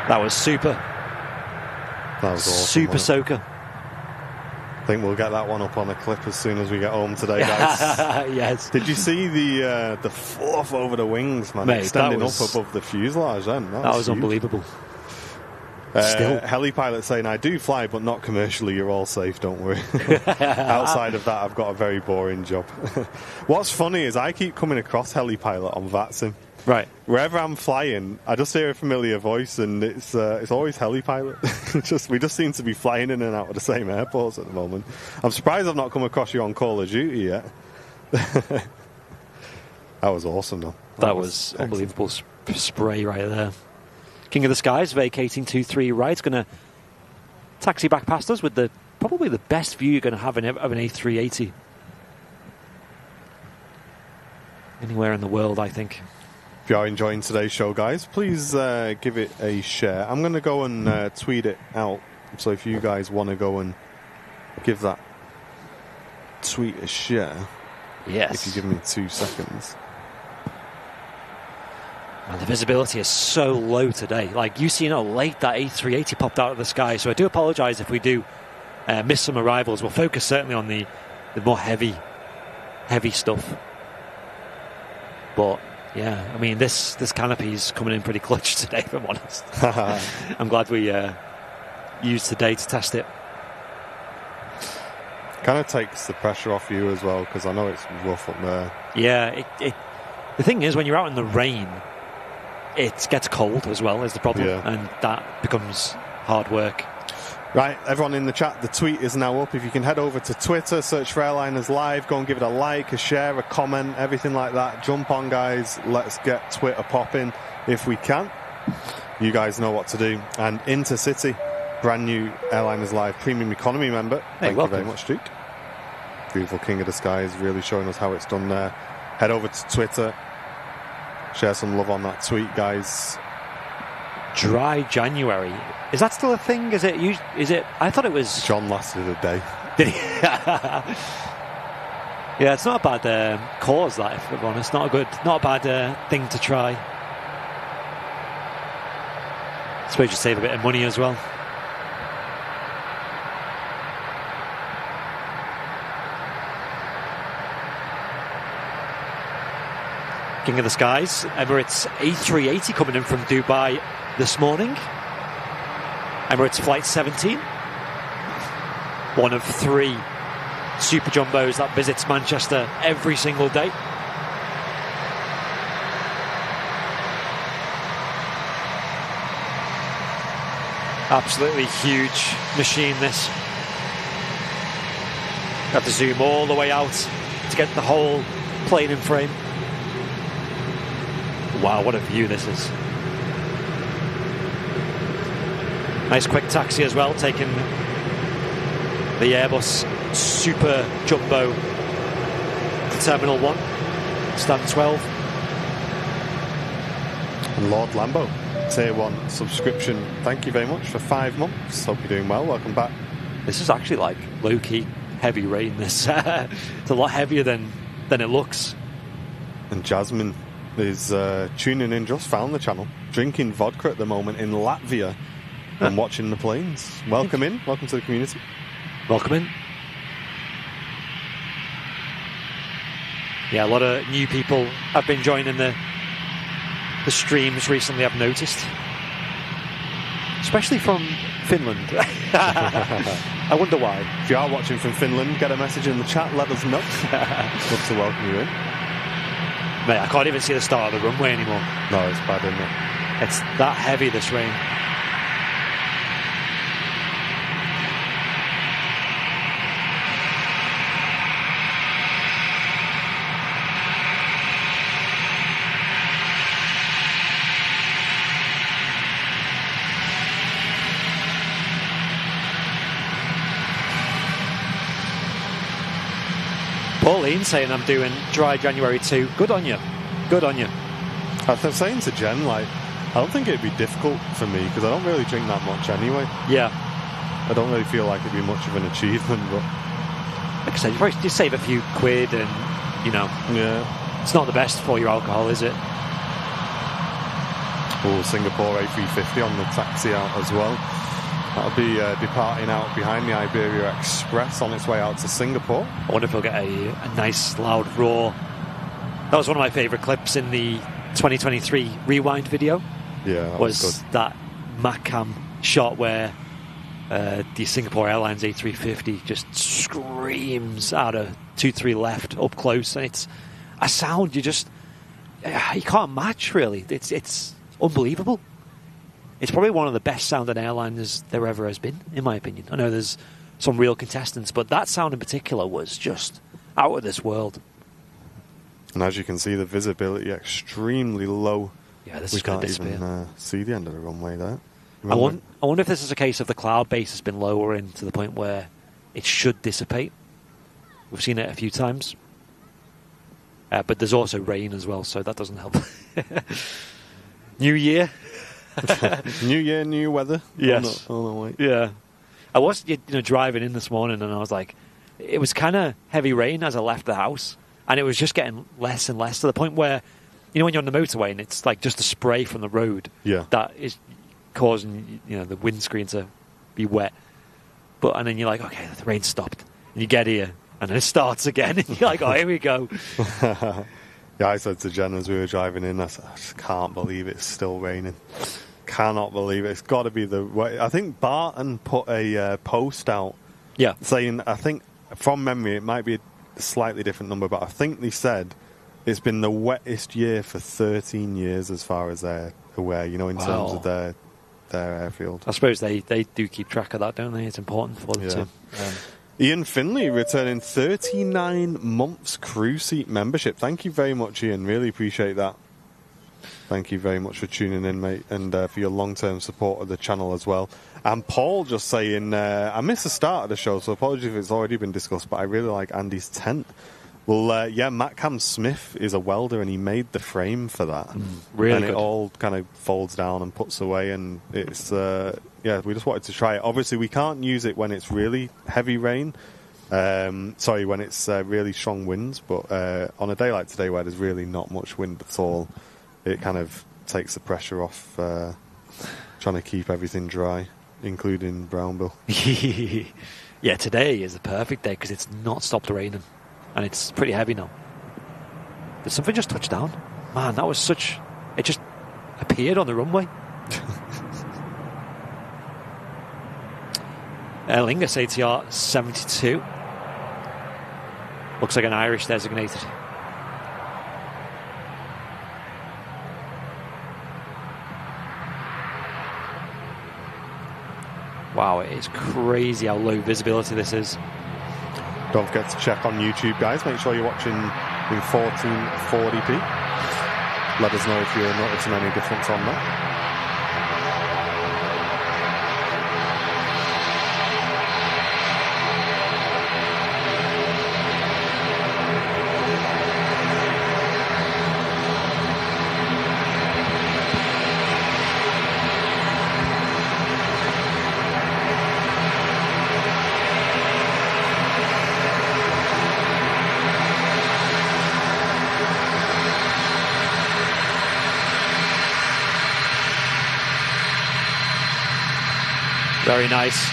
[SPEAKER 3] That was super.
[SPEAKER 2] That was awesome.
[SPEAKER 3] Super
[SPEAKER 2] wasn't it?
[SPEAKER 3] soaker.
[SPEAKER 2] I think we'll get that one up on a clip as soon as we get home today, guys.
[SPEAKER 3] Yes.
[SPEAKER 2] Did you see the fluff over the wings, man?
[SPEAKER 3] Mate,
[SPEAKER 2] Extending
[SPEAKER 3] that was-
[SPEAKER 2] up above the fuselage then.
[SPEAKER 3] That was
[SPEAKER 2] huge.
[SPEAKER 3] unbelievable. Still.
[SPEAKER 2] Heli pilot saying, I do fly, but not commercially. You're all safe, don't worry. Outside of that, I've got a very boring job. What's funny is I keep coming across heli pilot on VATSIM.
[SPEAKER 3] Right.
[SPEAKER 2] Wherever I'm flying, I just hear a familiar voice, and it's always heli pilot. We just seem to be flying in and out of the same airports at the moment. I'm surprised I've not come across you on Call of Duty yet. That was awesome, though.
[SPEAKER 3] That was unbelievable spray right there. King of the Skies vacating 2-3 right. Going to taxi back past us with probably the best view you're going to have of an A380 anywhere in the world, I think.
[SPEAKER 2] If you are enjoying today's show, guys, please give it a share. I'm going to go and tweet it out. So if you guys want to go and give that tweet a share,
[SPEAKER 3] Yes.
[SPEAKER 2] if you give me 2 seconds.
[SPEAKER 3] And the visibility is so low today. Like, you see how late that A380 popped out of the sky. So I do apologise if we do miss some arrivals. We'll focus certainly on the more heavy stuff. But yeah, I mean, this canopy's coming in pretty clutch today, if I'm honest. I'm glad we used today to test it.
[SPEAKER 2] Kind of takes the pressure off you as well, because I know it's rough up there.
[SPEAKER 3] Yeah, the thing is, when you're out in the rain, it gets cold as well, is the problem,
[SPEAKER 2] Yeah.
[SPEAKER 3] and that becomes hard work.
[SPEAKER 2] Right, everyone in the chat, the tweet is now up. If you can head over to Twitter, search for Airliners Live, go and give it a like, a share, a comment, everything like that. Jump on, guys. Let's get Twitter popping if we can. You guys know what to do. And Intercity, brand new Airliners Live Premium Economy member.
[SPEAKER 3] Hey,
[SPEAKER 2] Thank
[SPEAKER 3] welcome.
[SPEAKER 2] you very much, Duke. Beautiful King of the Skies, really showing us how it's done there. Head over to Twitter. Share some love on that tweet, guys.
[SPEAKER 3] Dry January. Is that still a thing? Is it? I thought it was.
[SPEAKER 2] John lasted a day.
[SPEAKER 3] Did he? Yeah, it's not a bad cause, that, if I'm honest. Not a bad thing to try. I suppose you save a bit of money as well. King of the Skies, Emirates A380 coming in from Dubai this morning. Emirates Flight 17. One of 3 Super Jumbos that visits Manchester every single day. Absolutely huge machine, this. Have to zoom all the way out to get the whole plane in frame. Wow, what a view this is. Nice quick taxi as well, taking the Airbus Super Jumbo to Terminal 1, stand 12.
[SPEAKER 2] And Lord Lambo, Tier 1 subscription. Thank you very much for 5 months. Hope you're doing well. Welcome back.
[SPEAKER 3] This is actually like low-key heavy rain. This it's a lot heavier than it looks.
[SPEAKER 2] And Jasmine is tuning in, just found the channel, drinking vodka at the moment in Latvia and watching the planes. Welcome in. Welcome to the community.
[SPEAKER 3] Welcome in. Yeah, a lot of new people have been joining the streams recently, I've noticed. Especially from Finland. I wonder why.
[SPEAKER 2] If you are watching from Finland, get a message in the chat, let us know. Love to welcome you in.
[SPEAKER 3] Mate, I can't even see the start of the runway anymore.
[SPEAKER 2] No, it's bad, isn't it?
[SPEAKER 3] It's that heavy, this rain. Pauline saying I'm doing dry January 2. Good on you. Good on you.
[SPEAKER 2] I was saying to Jen, like, I don't think it'd be difficult for me because I don't really drink that much anyway.
[SPEAKER 3] Yeah.
[SPEAKER 2] I don't really feel like it'd be much of an achievement, but
[SPEAKER 3] Like I said, you probably just save a few quid and, you know,
[SPEAKER 2] yeah.
[SPEAKER 3] it's not the best for your alcohol, is it?
[SPEAKER 2] Oh, Singapore A350 on the taxi out as well. That'll be departing out behind the Iberia Express on its way out to Singapore.
[SPEAKER 3] I wonder if we'll get a nice loud roar. That was one of my favourite clips in the 2023 Rewind video.
[SPEAKER 2] Yeah, that
[SPEAKER 3] was
[SPEAKER 2] good.
[SPEAKER 3] that Mac-cam shot where the Singapore Airlines A350 just screams out of 23 left up close, and it's a sound you can't match, really. It's unbelievable. It's probably one of the best sounding airliners there ever has been, in my opinion. I know there's some real contestants, but that sound in particular was just out of this world.
[SPEAKER 2] And as you can see, the visibility extremely low.
[SPEAKER 3] Yeah, this
[SPEAKER 2] We
[SPEAKER 3] is going
[SPEAKER 2] can't
[SPEAKER 3] to disappear.
[SPEAKER 2] even see the end of the runway there.
[SPEAKER 3] I wonder if this is a case of the cloud base has been lowering to the point where it should dissipate. We've seen it a few times. But there's also rain as well, so that doesn't help. New year.
[SPEAKER 2] New year, new weather.
[SPEAKER 3] Yes.
[SPEAKER 2] Oh, no, wait.
[SPEAKER 3] Yeah. I was driving in this morning and I was like, it was kind of heavy rain as I left the house, and it was just getting less and less to the point where, you know, when you're on the motorway and it's like just a spray from the road that is causing, you know, the windscreen to be wet. And then you're like, okay, the rain stopped. And you get here and then it starts again and you're like, oh, here we go.
[SPEAKER 2] Yeah, I said to Jen as we were driving in, I said, I just can't believe it's still raining. Cannot believe it. It's got to be the way. I think Barton put a post out saying, I think from memory, it might be a slightly different number, but I think they said it's been the wettest year for 13 years as far as they're aware, you know, in terms of their airfield.
[SPEAKER 3] I suppose they do keep track of that, don't they? It's important for them to.
[SPEAKER 2] Ian Finley returning 39 months crew seat membership. Thank you very much, Ian. Really appreciate that. Thank you very much for tuning in, mate, and for your long-term support of the channel as well. And Paul just saying, I missed the start of the show, so apologies if it's already been discussed, but I really like Andy's tent. Well, yeah, Matt Cam Smith is a welder, and he made the frame for that.
[SPEAKER 3] Really
[SPEAKER 2] and
[SPEAKER 3] good.
[SPEAKER 2] It all kind of folds down and puts away, and it's, we just wanted to try it. Obviously, we can't use it when it's really heavy rain. When it's really strong winds, but on a day like today where there's really not much wind at all, it kind of takes the pressure off trying to keep everything dry, including Brownbill.
[SPEAKER 3] Yeah, today is the perfect day because it's not stopped raining and it's pretty heavy now. Did something just touch down? Man, that was such... It just appeared on the runway. Aer Lingus ATR 72. Looks like an Irish designated. Wow, it is crazy how low visibility this is.
[SPEAKER 2] Don't forget to check on YouTube, guys. Make sure you're watching in 1440p. Let us know if you're noticing any difference on that.
[SPEAKER 3] Very nice.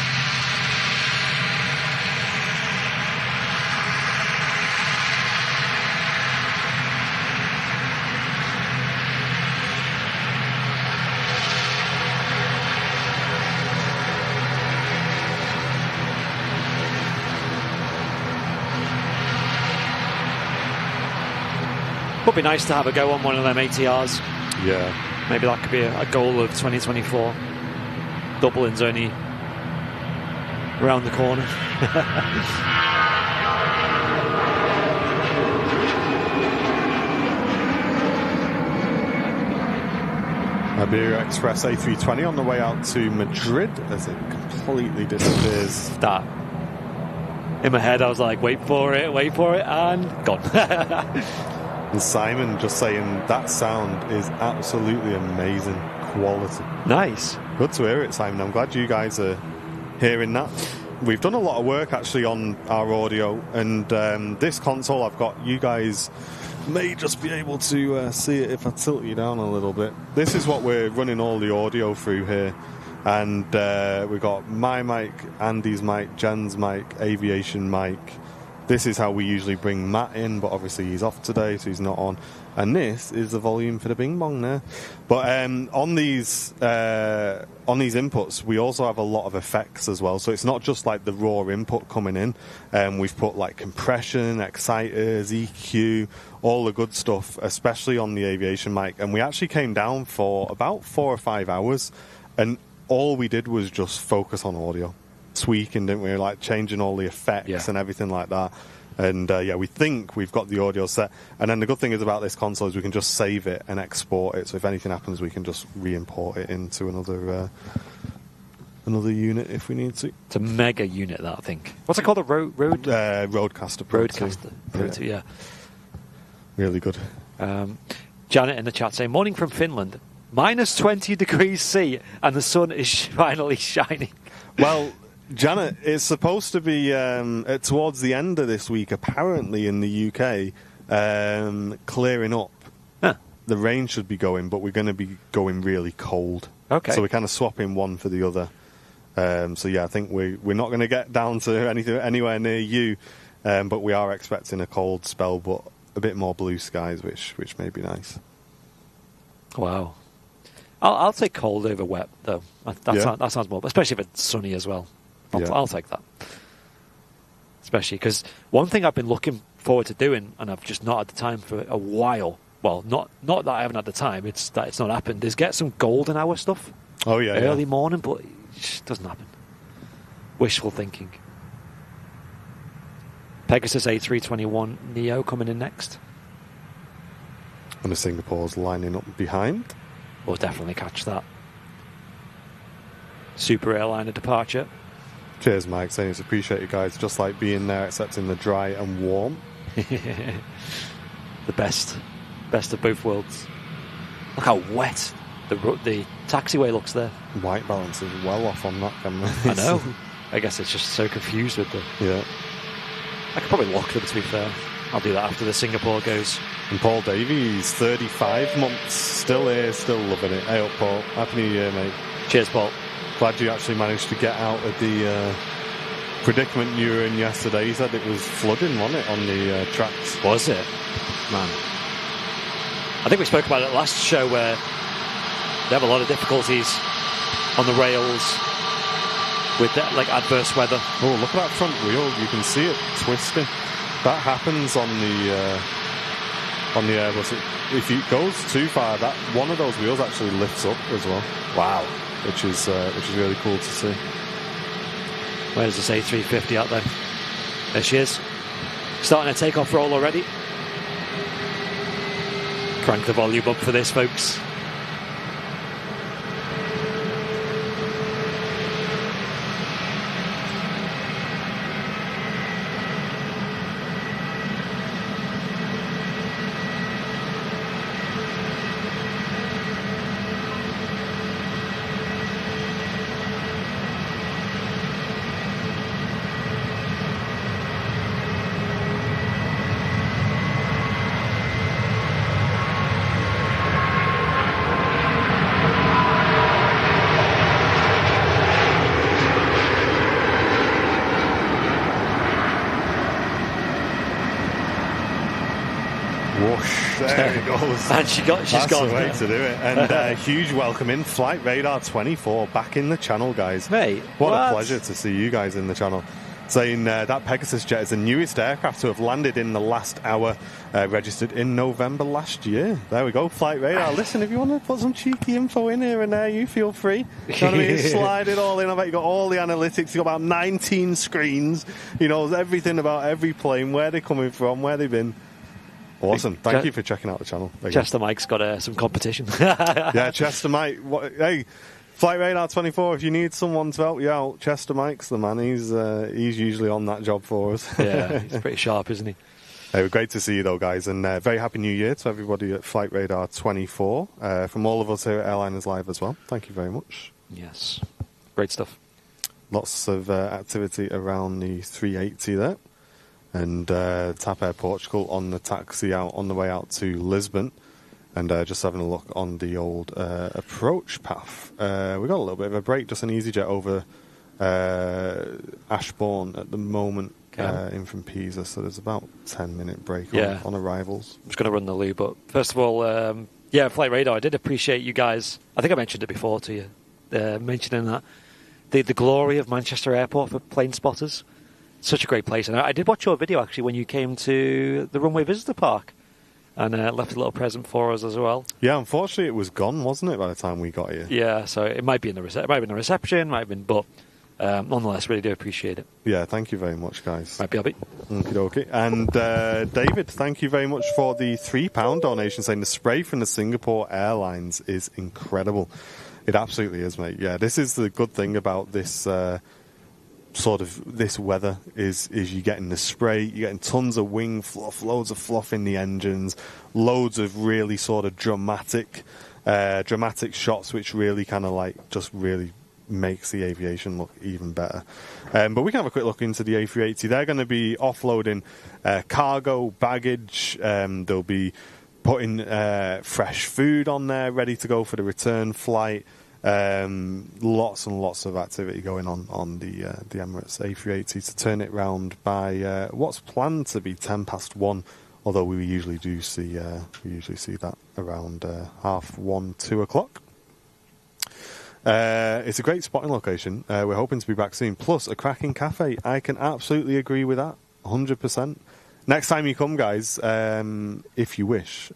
[SPEAKER 3] Would be nice to have a go on one of them ATRs.
[SPEAKER 2] Yeah.
[SPEAKER 3] Maybe that could be a goal of 2024. Dublin's only around the corner.
[SPEAKER 2] Iberia Express A320 on the way out to Madrid as it completely disappears.
[SPEAKER 3] That. In my head, I was like, wait for it, and gone.
[SPEAKER 2] And Simon just saying that sound is absolutely amazing quality.
[SPEAKER 3] Nice.
[SPEAKER 2] Good to hear it, Simon. I'm glad you guys are hearing that. We've done a lot of work actually on our audio, and this console I've got, you guys may just be able to see it if I tilt you down a little bit. This is what we're running all the audio through here, and we've got my mic, Andy's mic, Jen's mic, Aviation mic. This is how we usually bring Matt in, but obviously he's off today, so he's not on. And this is the volume for the Bing Bong there. But on these inputs, we also have a lot of effects as well. So it's not just like the raw input coming in. We've put like compression, exciters, EQ, all the good stuff, especially on the Aviation mic. And we actually came down for about 4 or 5 hours, and all we did was just focus on audio. Tweaking, didn't we? Like changing all the effects and everything like that. And we think we've got the audio set. And then the good thing is about this console is we can just save it and export it. So if anything happens, we can just re-import it into another unit if we need to.
[SPEAKER 3] It's a mega unit, that I think. What's it called? A
[SPEAKER 2] Roadcaster Pro 2.
[SPEAKER 3] Roadcaster Pro 2, yeah.
[SPEAKER 2] Really good.
[SPEAKER 3] Janet in the chat saying, morning from Finland. Minus 20 degrees C, and the sun is finally shining.
[SPEAKER 2] Well, Janet, it's supposed to be towards the end of this week, apparently in the UK, clearing up.
[SPEAKER 3] Huh.
[SPEAKER 2] The rain should be going, but we're going to be going really cold.
[SPEAKER 3] Okay.
[SPEAKER 2] So we're kind of swapping one for the other. So yeah, I think we're not going to get down to anywhere near you, but we are expecting a cold spell, but a bit more blue skies, which may be nice.
[SPEAKER 3] Wow. I'll take cold over wet, though. That sounds more, especially if it's sunny as well. I'll take that. Especially because one thing I've been looking forward to doing, and I've just not had the time for a while. Well, not that I haven't had the time, it's that it's not happened, is get some golden hour stuff.
[SPEAKER 2] Oh, yeah.
[SPEAKER 3] Early morning, but it just doesn't happen. Wishful thinking. Pegasus A321 Neo coming in next.
[SPEAKER 2] And the Singapore's lining up behind.
[SPEAKER 3] We'll definitely catch that. Super airliner departure.
[SPEAKER 2] Cheers, Mike. Saying it's appreciated, guys. Just like being there, except in the dry and warm.
[SPEAKER 3] The best of both worlds. Look how wet the taxiway looks there.
[SPEAKER 2] White balance is well off on that camera.
[SPEAKER 3] I know. I guess it's just so confused with the...
[SPEAKER 2] Yeah.
[SPEAKER 3] I could probably lock them, to be fair. I'll do that after the Singapore goes.
[SPEAKER 2] And Paul Davies, 35 months, still here, still loving it. Hey up, Paul. Happy New Year, mate.
[SPEAKER 3] Cheers, Paul.
[SPEAKER 2] Glad you actually managed to get out of the predicament you were in yesterday. You said it was flooding, wasn't it, on the tracks?
[SPEAKER 3] Was it? Man. I think we spoke about it last show where they have a lot of difficulties on the rails with like adverse weather.
[SPEAKER 2] Oh, look at that front wheel. You can see it twisting. That happens on the Airbus. If it goes too far, that one of those wheels actually lifts up as well.
[SPEAKER 3] Wow.
[SPEAKER 2] Which is really cool to see.
[SPEAKER 3] Where's this A350 out there? There she is. Starting a takeoff roll already. Crank the volume up for this, folks.
[SPEAKER 2] Whoosh, there it goes.
[SPEAKER 3] And she's
[SPEAKER 2] That's
[SPEAKER 3] gone.
[SPEAKER 2] the way to do it. And huge welcome in Flight Radar 24 back in the channel, guys.
[SPEAKER 3] Mate,
[SPEAKER 2] what a pleasure to see you guys in the channel. Saying that Pegasus jet is the newest aircraft to have landed in the last hour, registered in November last year. There we go, Flight Radar. Listen, if you want to put some cheeky info in here and there, you feel free. You know what I mean? Slide it all in. I bet you got all the analytics. You got about 19 screens. You know everything about every plane, where they're coming from, where they've been. Awesome. Thank you for checking out the channel.
[SPEAKER 3] Chester Mike's got some competition.
[SPEAKER 2] Yeah, Chester Mike. Hey, Flight Radar 24, if you need someone to help you out, Chester Mike's the man. He's usually on that job for us.
[SPEAKER 3] Yeah, he's pretty sharp, isn't he?
[SPEAKER 2] Hey, great to see you, though, guys. And very happy New Year to everybody at Flight Radar 24. From all of us here at Airliners Live as well. Thank you very much.
[SPEAKER 3] Yes. Great stuff.
[SPEAKER 2] Lots of activity around the 380 there. And TAP Air Portugal on the taxi out on the way out to Lisbon, and just having a look on the old approach path. We got a little bit of a break, just an EasyJet over Ashbourne at the moment, in from Pisa, so there's about 10-minute break on arrivals.
[SPEAKER 3] I'm just going to run the loo, but first of all, Flight Radar, I did appreciate you guys. I think I mentioned it before to you, mentioning that the glory of Manchester Airport for plane spotters. Such a great place. And I did watch your video, actually, when you came to the Runway Visitor Park and left a little present for us as well.
[SPEAKER 2] Yeah, unfortunately, it was gone, wasn't it, by the time we got here?
[SPEAKER 3] Yeah, so it might be in the reception, might have been, but nonetheless, really do appreciate it.
[SPEAKER 2] Yeah, thank you very much, guys.
[SPEAKER 3] Might be happy.
[SPEAKER 2] Okay. And David, thank you very much for the £3 donation, saying the spray from the Singapore Airlines is incredible. It absolutely is, mate. Yeah, this is the good thing about this sort of this weather is you're getting the spray, you're getting tons of wing fluff, loads of fluff in the engines, loads of really sort of dramatic shots, which really kind of like just really makes the aviation look even better. But we can have a quick look into the A380. They're going to be offloading cargo, baggage. They'll be putting fresh food on there, ready to go for the return flight. Lots and lots of activity going on the Emirates A380 to turn it round by what's planned to be 1:10, although we usually do see that around 1:30, 2 o'clock. It's a great spotting location. We're hoping to be back soon. Plus a cracking cafe. I can absolutely agree with that, 100%. Next time you come, guys, if you wish,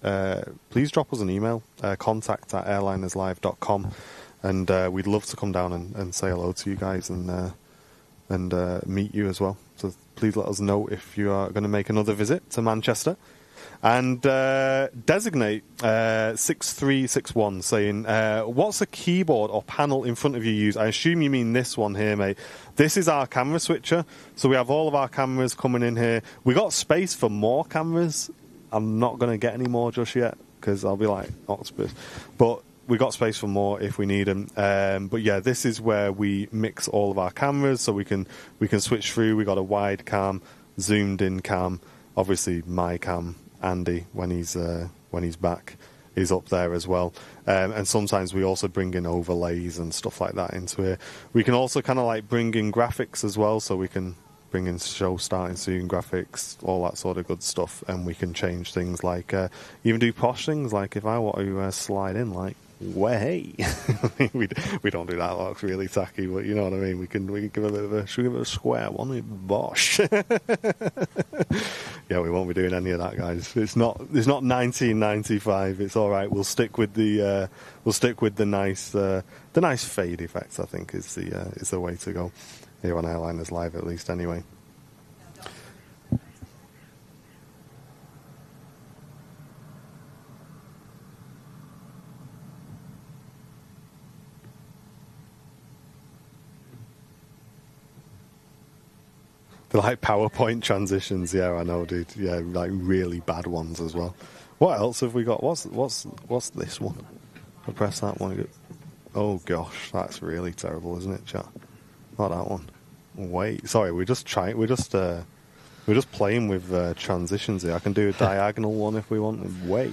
[SPEAKER 2] please drop us an email, contact@airlinerslive.com. And we'd love to come down and say hello to you guys and meet you as well. So please let us know if you are going to make another visit to Manchester. And designate 6361 saying, what's a keyboard or panel in front of you use? I assume you mean this one here, mate. This is our camera switcher. So we have all of our cameras coming in here. We got space for more cameras. I'm not going to get any more just yet because I'll be like Octopus. But we got space for more if we need them. But yeah, this is where we mix all of our cameras, so we can switch through. We got a wide cam, zoomed in cam, obviously my cam. Andy, when he's back, is up there as well. And sometimes we also bring in overlays and stuff like that into here. We can also kind of like bring in graphics as well, so we can bring in show starting soon graphics, all that sort of good stuff, and we can change things like even do posh things like if I want to slide in like way. we don't do that. That looks really tacky, but you know what I mean. We can give a bit of a square one with Bosch. Yeah, we won't be doing any of that, guys. It's not 1995. It's all right. We'll stick with the nice fade effects. I think is the way to go here on Airliners Live, at least anyway. They're like PowerPoint transitions. Yeah, I know, dude. Yeah, like really bad ones as well. What else have we got? What's this one? I press that one. Oh gosh, that's really terrible, isn't it, chat? Not that one. Wait, sorry, we're just playing with transitions here. I can do a diagonal one if we want. Wait.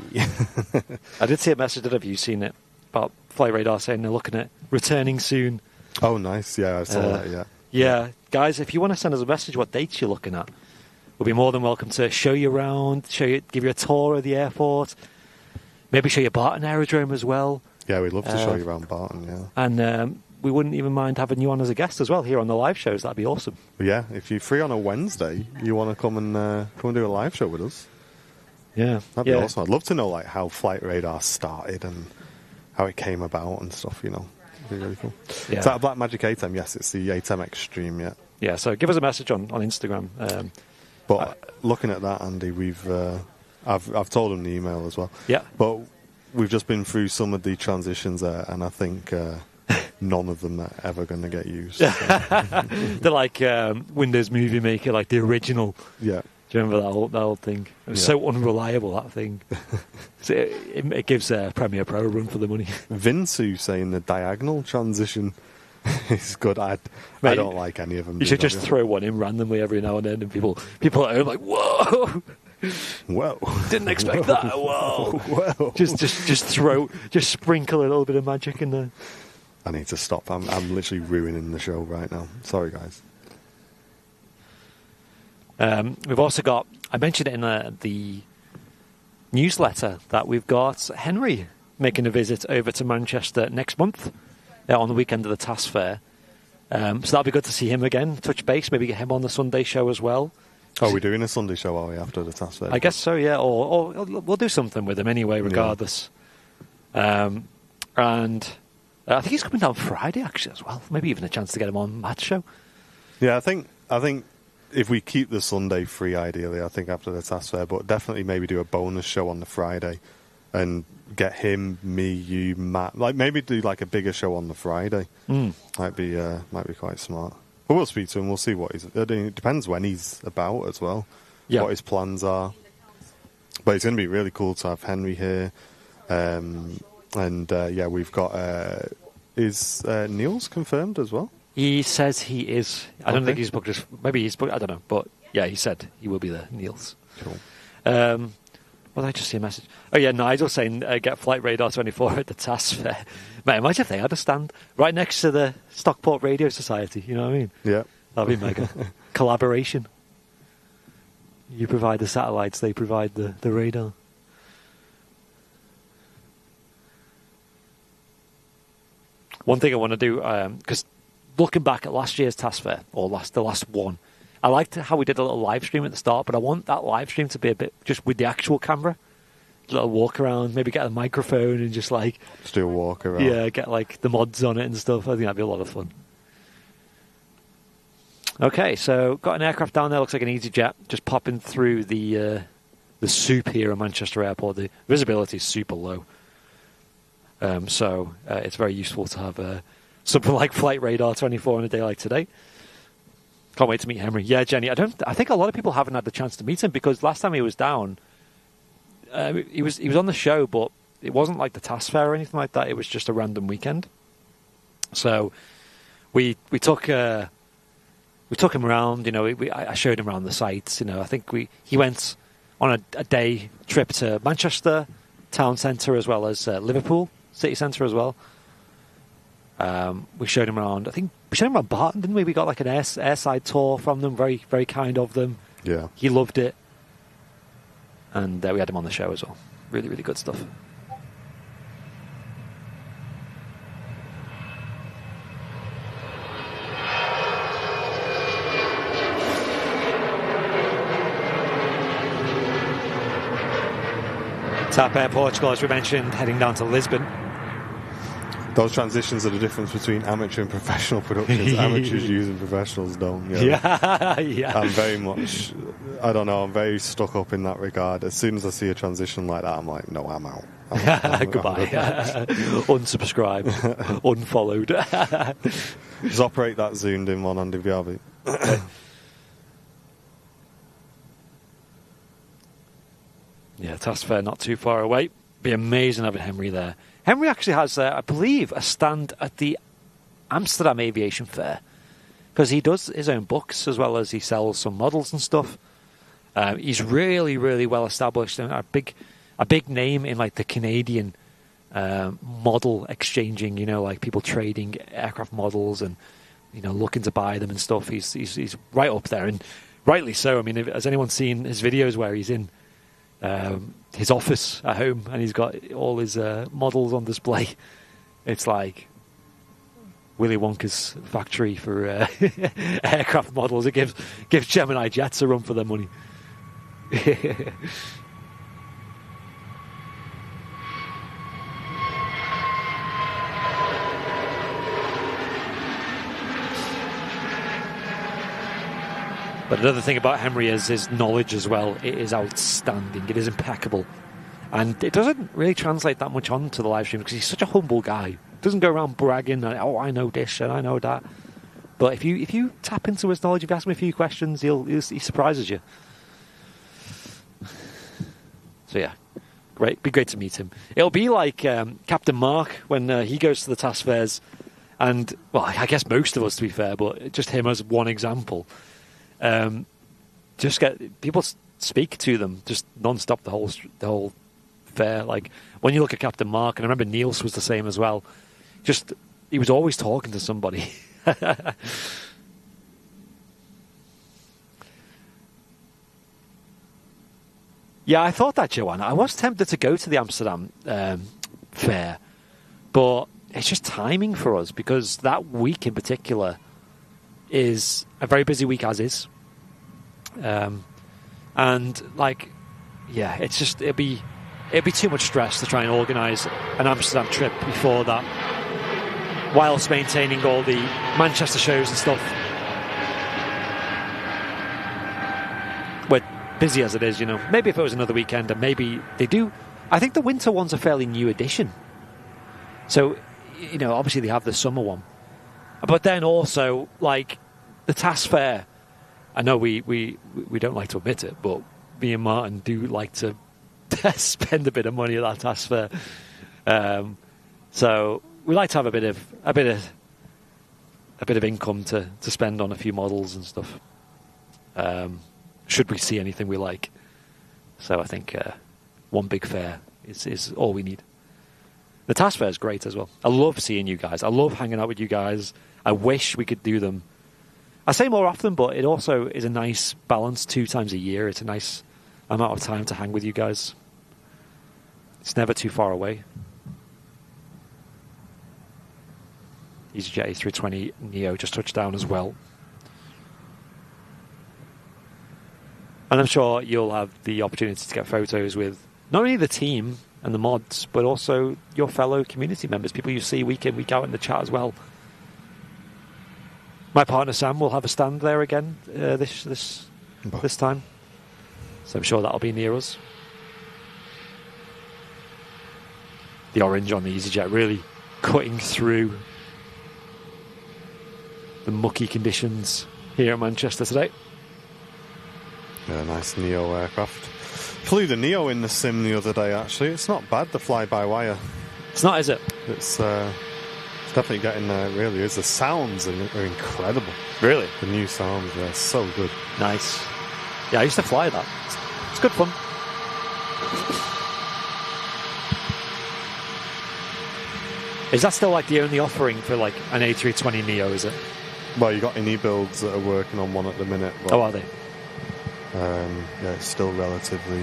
[SPEAKER 3] I did see a message, have you seen it? About Flight Radar saying they're looking at returning soon.
[SPEAKER 2] Oh, nice. Yeah, I saw that, yeah.
[SPEAKER 3] Yeah, guys, if you want to send us a message what dates you're looking at, we'll be more than welcome to show you around, give you a tour of the airport, maybe show you Barton Aerodrome as well.
[SPEAKER 2] Yeah, we'd love to show you around Barton, yeah.
[SPEAKER 3] And we wouldn't even mind having you on as a guest as well here on the live shows. That'd be awesome.
[SPEAKER 2] But yeah, if you're free on a Wednesday, you want to come and do a live show with us.
[SPEAKER 3] Yeah.
[SPEAKER 2] That'd be awesome. I'd love to know like how Flight Radar started and how it came about and stuff, you know. It'd be really cool.
[SPEAKER 3] Yeah.
[SPEAKER 2] Is that a Black Magic ATEM? Yes, it's the ATEM Extreme, yeah.
[SPEAKER 3] Yeah, so give us a message on Instagram.
[SPEAKER 2] But looking at that, Andy, I've told him the email as well.
[SPEAKER 3] Yeah.
[SPEAKER 2] But we've just been through some of the transitions there, and I think none of them are ever going to get used. So.
[SPEAKER 3] They're like Windows Movie Maker, like the original.
[SPEAKER 2] Yeah.
[SPEAKER 3] Do you remember that old thing? It was so unreliable, that thing. So it gives Premiere Pro a run for the money.
[SPEAKER 2] Vinsu saying the diagonal transition is good. I don't like any of them.
[SPEAKER 3] You should just throw one in randomly every now and then, and people at home are like, whoa!
[SPEAKER 2] Whoa!
[SPEAKER 3] Didn't expect that. Whoa!
[SPEAKER 2] Whoa!
[SPEAKER 3] Just sprinkle a little bit of magic in there.
[SPEAKER 2] I need to stop. I'm literally ruining the show right now. Sorry, guys.
[SPEAKER 3] We've also got, I mentioned it in the newsletter, that we've got Henry making a visit over to Manchester next month on the weekend of the TAS Fair. So that'll be good to see him again, touch base, maybe get him on the Sunday show as well.
[SPEAKER 2] Oh, we're doing a Sunday show, are we, after the TAS Fair?
[SPEAKER 3] I guess so, yeah, or we'll do something with him anyway, regardless. Yeah. And I think he's coming down Friday, actually, as well. Maybe even a chance to get him on Matt's show.
[SPEAKER 2] Yeah, I think if we keep the Sunday free, ideally, I think after the TAS Fair, but definitely maybe do a bonus show on the Friday and get him, me, you, Matt. Like maybe do like a bigger show on the Friday. Might be quite smart. But we'll speak to him. We'll see what he's. It depends when he's about as well. Yeah. What his plans are. But it's going to be really cool to have Henry here. Yeah, we've got. Is Neil's confirmed as well?
[SPEAKER 3] He says he is. I don't think he's booked. Maybe he's booked. I don't know. But yeah, he said he will be there. Niels.
[SPEAKER 2] Cool.
[SPEAKER 3] Well, I just see a message. Oh yeah, Nigel saying get Flight Radar 24 at the TAS Fair. Mate, imagine if they had a stand right next to the Stockport Radio Society. You know what I mean?
[SPEAKER 2] Yeah.
[SPEAKER 3] That'd be mega. Collaboration. You provide the satellites, they provide the radar. One thing I want to do, because looking back at last year's TAS Fair, or the last one, I liked how we did a little live stream at the start, but I want that live stream to be a bit just with the actual camera. A little walk around, maybe get a microphone and just
[SPEAKER 2] do a walk around.
[SPEAKER 3] Yeah, get like the mods on it and stuff. I think that'd be a lot of fun. Okay, so got an aircraft down there, looks like an EasyJet, just popping through the soup here at Manchester Airport. The visibility is super low. So it's very useful to have something like Flight Radar 24 on a day like today. Can't wait to meet Henry. Yeah, Jenny, I think a lot of people haven't had the chance to meet him because last time he was down, he was on the show, but it wasn't like the TAS Fair or anything like that. It was just a random weekend. So we took him around. You know, I showed him around the sites. You know, I think he went on a day trip to Manchester town centre as well as Liverpool city centre as well. We showed him around. I think we showed him around Barton, didn't we? We got like an airside tour from them. Very, very kind of them.
[SPEAKER 2] Yeah,
[SPEAKER 3] he loved it, and we had him on the show as well. Really, really good stuff. TAP Air Portugal, as we mentioned, heading down to Lisbon.
[SPEAKER 2] Those transitions are the difference between amateur and professional productions. Amateurs use and professionals don't. Yeah.
[SPEAKER 3] Yeah.
[SPEAKER 2] I'm very much, I don't know, I'm very stuck up in that regard. As soon as I see a transition like that, I'm like, no, I'm out.
[SPEAKER 3] Goodbye. Unsubscribe. Unfollowed.
[SPEAKER 2] Just operate that zoomed in one, Andy Viavi.
[SPEAKER 3] Yeah, task fair not too far away. Be amazing having Henry there. Henry actually has, I believe, a stand at the Amsterdam Aviation Fair because he does his own books as well as he sells some models and stuff. He's really, really well established and a big name in like the Canadian model exchanging. You know, like people trading aircraft models and looking to buy them and stuff. He's right up there, and rightly so. I mean, has anyone seen his videos where he's in his office at home and he's got all his models on display? It's like Willy Wonka's factory for aircraft models. It gives Gemini Jets a run for their money. But another thing about Henry is his knowledge as well. It is outstanding. It is impeccable. And it doesn't really translate that much onto the live stream because he's such a humble guy. Doesn't go around bragging, oh, I know this and I know that. But if you tap into his knowledge, if you ask him a few questions, he surprises you. So yeah, great. Be great to meet him. It'll be like Captain Mark when he goes to the task fairs, and well, I guess most of us, to be fair, but just him as one example. Just get people speak to them just non-stop the whole fair. Like when you look at Captain Mark, and I remember Niels was the same as well. Just he was always talking to somebody. Yeah, I thought that, Joanna. I was tempted to go to the Amsterdam fair, but it's just timing for us because that week in particular is a very busy week as is. And like, yeah, it's just it'd be too much stress to try and organise an Amsterdam trip before that, whilst maintaining all the Manchester shows and stuff. We're busy as it is, Maybe if it was another weekend, and maybe they do. I think the winter one's a fairly new addition. So, obviously they have the summer one, but then also like the task fair. I know we don't like to admit it, but me and Martin do like to spend a bit of money at that task fair. So we like to have a bit of income to spend on a few models and stuff. Should we see anything we like? So I think one big fair is all we need. The task fair is great as well. I love seeing you guys. I love hanging out with you guys. I wish we could do them. I say more often, but it also is a nice balance 2 times a year. It's a nice amount of time to hang with you guys. It's never too far away. EasyJet A320 Neo just touched down as well. And I'm sure you'll have the opportunity to get photos with not only the team and the mods, but also your fellow community members, people you see week in, week out in the chat as well. My partner Sam will have a stand there again this time, so I'm sure that'll be near us. The orange on the EasyJet really cutting through the mucky conditions here in Manchester today.
[SPEAKER 2] Yeah, nice Neo aircraft. Flew the Neo in the sim the other day, actually. It's not bad, the fly-by-wire.
[SPEAKER 3] It's not, is it?
[SPEAKER 2] It's definitely getting there, it really is. The sounds are incredible.
[SPEAKER 3] Really?
[SPEAKER 2] The new sounds, yeah, so good.
[SPEAKER 3] Nice. Yeah, I used to fly that. It's good fun. Is that still like the only offering for like an A320 Neo, is it?
[SPEAKER 2] Well, you got any builds that are working on one at the minute. But,
[SPEAKER 3] oh, are they?
[SPEAKER 2] Yeah, it's still relatively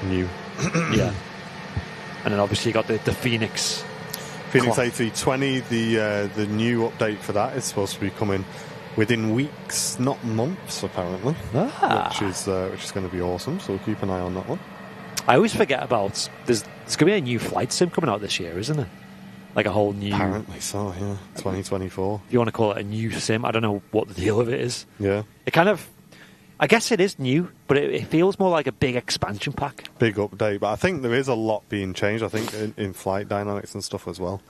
[SPEAKER 2] new.
[SPEAKER 3] Yeah. And then obviously you got the Phoenix.
[SPEAKER 2] Phoenix A320, the new update for that is supposed to be coming within weeks, not months, apparently. Which is going to be awesome, so we'll keep an eye on that one.
[SPEAKER 3] I always forget about... There's going to be a new flight sim coming out this year, isn't there? Like a whole new...
[SPEAKER 2] Apparently so, yeah. 2024.
[SPEAKER 3] If you want to call it a new sim, I don't know what the deal of it is.
[SPEAKER 2] Yeah.
[SPEAKER 3] It kind of... I guess it is new, but it feels more like a big expansion pack.
[SPEAKER 2] Big update, but I think there is a lot being changed, I think, in flight dynamics and stuff as well.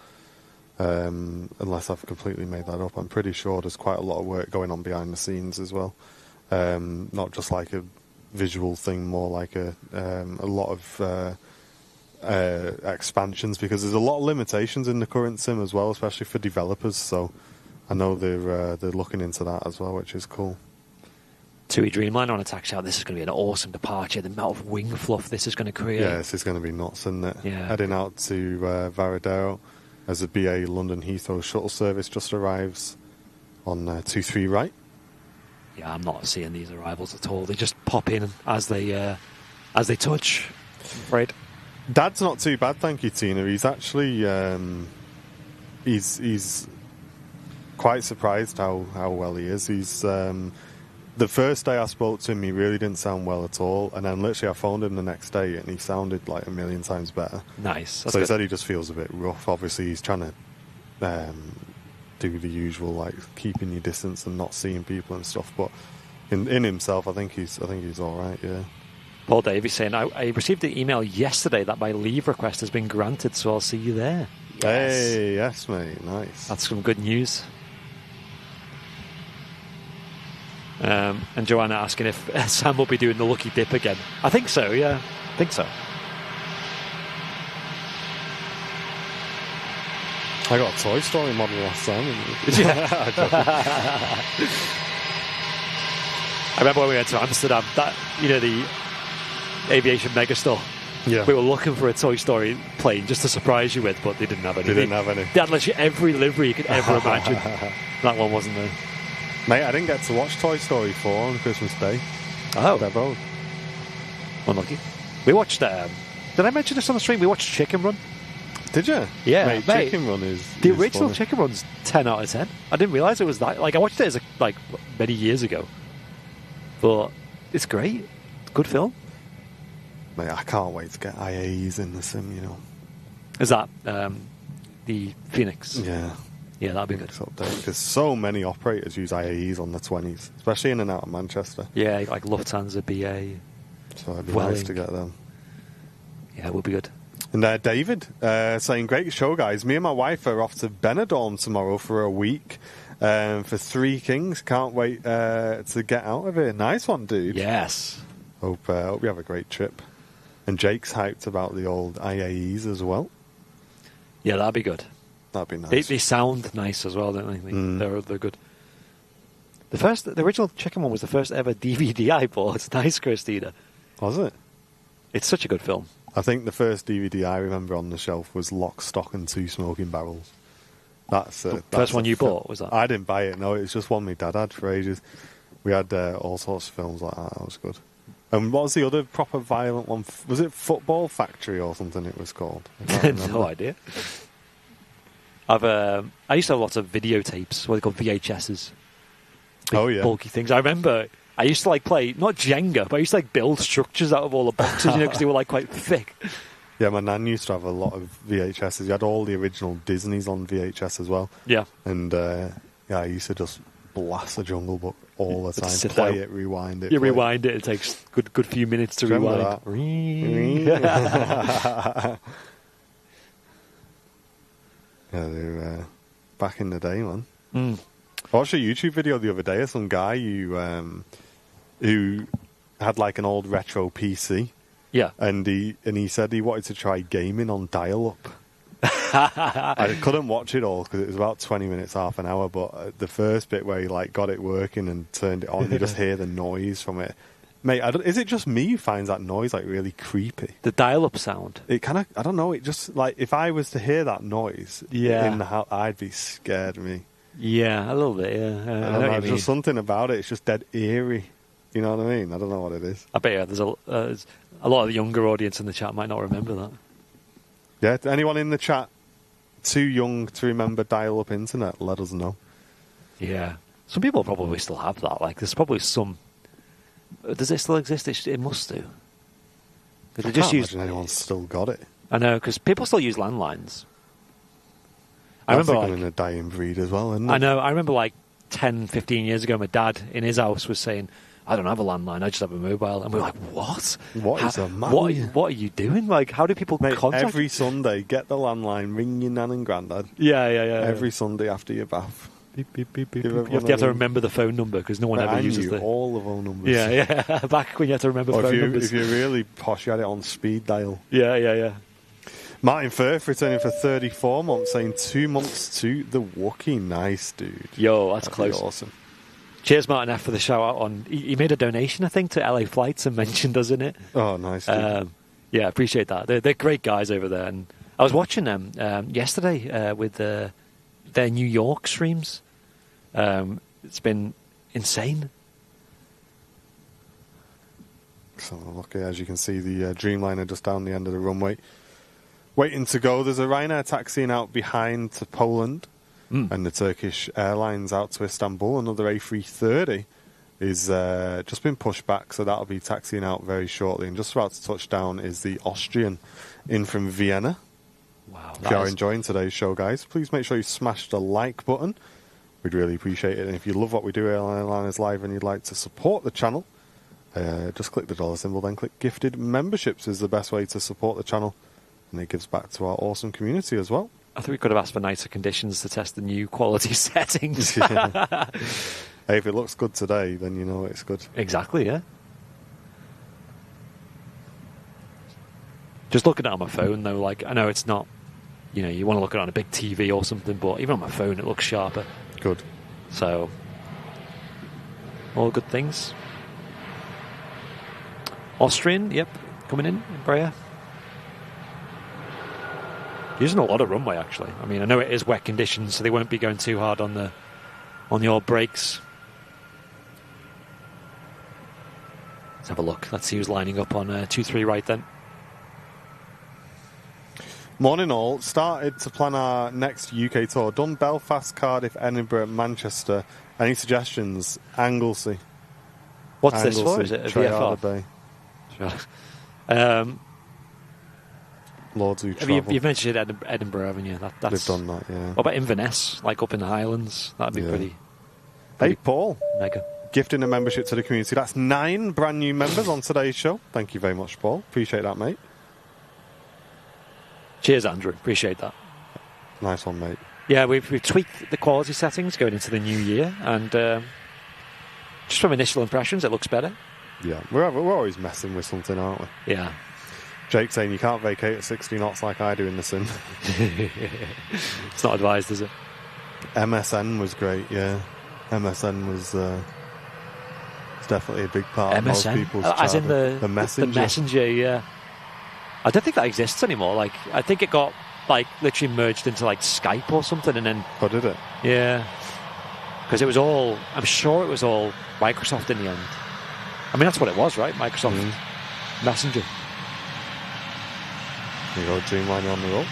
[SPEAKER 2] Unless I've completely made that up. I'm pretty sure there's quite a lot of work going on behind the scenes as well. Not just like a visual thing, more like a lot of expansions, because there's a lot of limitations in the current sim as well, especially for developers. So I know they're looking into that as well, which is cool.
[SPEAKER 3] TUI Dreamliner on Attack Shout. This is going to be an awesome departure. The amount of wing fluff this is going to create.
[SPEAKER 2] Yeah, this is going to be nuts, isn't it?
[SPEAKER 3] Yeah.
[SPEAKER 2] Heading out to Varadero as the BA London Heathrow shuttle service just arrives on 2-3 right.
[SPEAKER 3] Yeah, I'm not seeing these arrivals at all. They just pop in as they touch. I'm afraid.
[SPEAKER 2] Dad's not too bad, thank you, Tina. He's actually he's quite surprised how well he is. He's the first day I spoke to him, he really didn't sound well at all, and then literally I phoned him the next day, and he sounded like a million times better.
[SPEAKER 3] Nice. That's
[SPEAKER 2] so he
[SPEAKER 3] good.
[SPEAKER 2] said he just feels a bit rough. Obviously, he's trying to do the usual, like keeping your distance and not seeing people and stuff. But in himself, I think he's all right. Yeah.
[SPEAKER 3] Paul Davies saying, I received an email yesterday that my leave request has been granted, so I'll see you there. Yes.
[SPEAKER 2] Hey, yes, mate. Nice.
[SPEAKER 3] That's some good news. And Joanna asking if Sam will be doing the lucky dip again. I think so, yeah. I think so.
[SPEAKER 2] I got a Toy Story model last time.
[SPEAKER 3] I remember when we went to Amsterdam, that, the Aviation Megastore.
[SPEAKER 2] Yeah.
[SPEAKER 3] We were looking for a Toy Story plane just to surprise you with, but they didn't have any.
[SPEAKER 2] They didn't have any.
[SPEAKER 3] They had literally every livery you could ever imagine. That one wasn't there.
[SPEAKER 2] Mate, I didn't get to watch Toy Story 4 on Christmas Day.
[SPEAKER 3] Oh.
[SPEAKER 2] Devo.
[SPEAKER 3] Unlucky. We watched, did I mention this on the stream? We watched Chicken Run.
[SPEAKER 2] Did you?
[SPEAKER 3] Yeah,
[SPEAKER 2] mate. Chicken Run is
[SPEAKER 3] the
[SPEAKER 2] is
[SPEAKER 3] original
[SPEAKER 2] funny.
[SPEAKER 3] Chicken Run's 10 out of 10. I didn't realise it was that. Like, I watched it as many years ago, but it's great. Good film.
[SPEAKER 2] Mate, I can't wait to get IAEs in the sim.
[SPEAKER 3] Is that the Phoenix?
[SPEAKER 2] Yeah.
[SPEAKER 3] Yeah, that'd be good.
[SPEAKER 2] Because so many operators use IAEs on the 20s, especially in and out of Manchester.
[SPEAKER 3] Yeah, like Lufthansa, BA.
[SPEAKER 2] So it'd be
[SPEAKER 3] Welling.
[SPEAKER 2] nice to get them.
[SPEAKER 3] Yeah, it would be good.
[SPEAKER 2] And David saying, great show, guys. Me and my wife are off to Benidorm tomorrow for a week for Three Kings. Can't wait to get out of here. Nice one, dude.
[SPEAKER 3] Yes.
[SPEAKER 2] Hope you have a great trip. And Jake's hyped about the old IAEs as well.
[SPEAKER 3] Yeah, that'd be good.
[SPEAKER 2] That'd be nice.
[SPEAKER 3] They sound nice as well, don't they? They're good. The original Chicken one was the first ever DVD I bought. It's nice, Christina.
[SPEAKER 2] Was it?
[SPEAKER 3] It's such a good film.
[SPEAKER 2] I think the first DVD I remember on the shelf was Lock, Stock and Two Smoking Barrels. That's
[SPEAKER 3] The first one you bought, was that?
[SPEAKER 2] I didn't buy it, no. It was just one my dad had for ages. We had all sorts of films like that. That was good. And what was the other proper violent one? Was it Football Factory or something it was called? I can't remember.
[SPEAKER 3] No idea. I used to have lots of videotapes, what they call VHSs. Big,
[SPEAKER 2] Oh, yeah.
[SPEAKER 3] bulky things. I remember I used to play, not Jenga, but I used to build structures out of all the boxes, because they were quite thick.
[SPEAKER 2] Yeah, my nan used to have a lot of VHSs. You had all the original Disneys on VHS as well.
[SPEAKER 3] Yeah.
[SPEAKER 2] And I used to just blast the Jungle Book all the time.
[SPEAKER 3] Sit
[SPEAKER 2] Play
[SPEAKER 3] there.
[SPEAKER 2] it, rewind it.
[SPEAKER 3] You
[SPEAKER 2] play
[SPEAKER 3] rewind it, it takes good few minutes to
[SPEAKER 2] Remember
[SPEAKER 3] rewind.
[SPEAKER 2] Yeah, they're back in the day, man.
[SPEAKER 3] Mm.
[SPEAKER 2] I watched a YouTube video the other day of some guy who had an old retro PC.
[SPEAKER 3] Yeah.
[SPEAKER 2] And he said he wanted to try gaming on dial-up. I couldn't watch it all because it was about 20 minutes, half an hour. But the first bit where he got it working and turned it on, you just hear the noise from it. Mate, is it just me who finds that noise really creepy?
[SPEAKER 3] The dial-up sound.
[SPEAKER 2] It kind of, I don't know. It just if I was to hear that noise in the house, I'd be scared of me.
[SPEAKER 3] Yeah, a little bit. Yeah,
[SPEAKER 2] I don't know. There's just something about it. It's just dead eerie. You know what I mean? I don't know what it is.
[SPEAKER 3] I bet there's a lot of the younger audience in the chat might not remember that.
[SPEAKER 2] Yeah, anyone in the chat too young to remember dial-up internet? Let us know.
[SPEAKER 3] Yeah, some people probably still have that. There's probably some. Does it still exist? It must do.
[SPEAKER 2] I can't imagine anyone's still got it.
[SPEAKER 3] I know, because people still use landlines.
[SPEAKER 2] I remember in a dying breed as well, isn't it?
[SPEAKER 3] I know. I remember 10, 15 years ago, my dad in his house was saying, I don't have a landline, I just have a mobile. And we were like, what?
[SPEAKER 2] What is a man?
[SPEAKER 3] What are you doing? How do people contact?
[SPEAKER 2] Every Sunday, get the landline, ring your nan and granddad.
[SPEAKER 3] Yeah.
[SPEAKER 2] Every Sunday after your bath.
[SPEAKER 3] Beep, beep, beep, beep,
[SPEAKER 2] Give
[SPEAKER 3] beep. You have
[SPEAKER 2] everyone
[SPEAKER 3] to
[SPEAKER 2] a-
[SPEAKER 3] remember the phone number because no one ever
[SPEAKER 2] I
[SPEAKER 3] uses
[SPEAKER 2] knew
[SPEAKER 3] the...
[SPEAKER 2] all the phone numbers.
[SPEAKER 3] Yeah. Back when you had to remember
[SPEAKER 2] Or
[SPEAKER 3] phone
[SPEAKER 2] if
[SPEAKER 3] numbers.
[SPEAKER 2] you're really posh, you had it on speed dial.
[SPEAKER 3] Yeah.
[SPEAKER 2] Martin Firth returning for 34 months, saying 2 months to the Wookiee. Nice, dude.
[SPEAKER 3] Yo, that's
[SPEAKER 2] That'd be
[SPEAKER 3] close.
[SPEAKER 2] awesome.
[SPEAKER 3] Cheers, Martin F, for the shout out on. He made a donation, I think, to LA Flights and mentioned us in it.
[SPEAKER 2] Oh, nice, dude.
[SPEAKER 3] Yeah, appreciate that. They're great guys over there, and I was watching them yesterday with their New York streams. It's been insane.
[SPEAKER 2] So look, as you can see, the Dreamliner just down the end of the runway, waiting to go. There's a Ryanair taxiing out behind to Poland, and the Turkish Airlines out to Istanbul. Another A330 is just been pushed back, so that'll be taxiing out very shortly. And just about to touch down is the Austrian in from Vienna.
[SPEAKER 3] Wow.
[SPEAKER 2] If you are enjoying today's show, guys, please make sure you smash the like button. We'd really appreciate it. And if you love what we do at Airliners Live and you'd like to support the channel, just click the dollar symbol, then click gifted memberships is the best way to support the channel. And it gives back to our awesome community as well.
[SPEAKER 3] I think we could have asked for nicer conditions to test the new quality settings.
[SPEAKER 2] Hey, if it looks good today, then you know it's good.
[SPEAKER 3] Exactly, yeah. Just looking at it on my phone, though, like, I know it's not, you want to look at it on a big TV or something, but even on my phone, it looks sharper.
[SPEAKER 2] Good.
[SPEAKER 3] So, all good things. Austrian, yep, coming in, Brea. Using a lot of runway, actually. I mean, I know it is wet conditions, so they won't be going too hard on the old brakes. Let's have a look. Let's see who's lining up on 2-3 right then.
[SPEAKER 2] Morning all. Started to plan our next UK tour. Done Belfast, Cardiff, Edinburgh, Manchester. Any suggestions? Anglesey.
[SPEAKER 3] What's this for? Is it a
[SPEAKER 2] Treyarch
[SPEAKER 3] VFR?
[SPEAKER 2] Bay. Lords who travel.
[SPEAKER 3] You've mentioned Edinburgh, haven't you? That's,
[SPEAKER 2] They've done that, yeah.
[SPEAKER 3] What about Inverness, like up in the Highlands? That'd be pretty
[SPEAKER 2] Hey, Paul.
[SPEAKER 3] mega.
[SPEAKER 2] Gifting a membership to the community. That's 9 brand new members on today's show. Thank you very much, Paul. Appreciate that, mate.
[SPEAKER 3] Cheers, Andrew. Appreciate that.
[SPEAKER 2] Nice one, mate.
[SPEAKER 3] Yeah, we've tweaked the quality settings going into the new year, and just from initial impressions, it looks better.
[SPEAKER 2] Yeah, we're always messing with something, aren't we?
[SPEAKER 3] Yeah.
[SPEAKER 2] Jake saying you can't vacate at 60 knots like I do in the sim.
[SPEAKER 3] It's not advised, is it?
[SPEAKER 2] MSN was great, yeah. MSN was it's definitely a big part of most people's
[SPEAKER 3] as in
[SPEAKER 2] childhood.
[SPEAKER 3] the
[SPEAKER 2] messenger.
[SPEAKER 3] The messenger, yeah. I don't think that exists anymore. Like, I think it got literally merged into Skype or something, and then
[SPEAKER 2] Oh, did it?
[SPEAKER 3] yeah, because it was all. I'm sure it was all Microsoft in the end. I mean, that's what it was, right? Microsoft Messenger.
[SPEAKER 2] There you go, Dreamliner on the roll.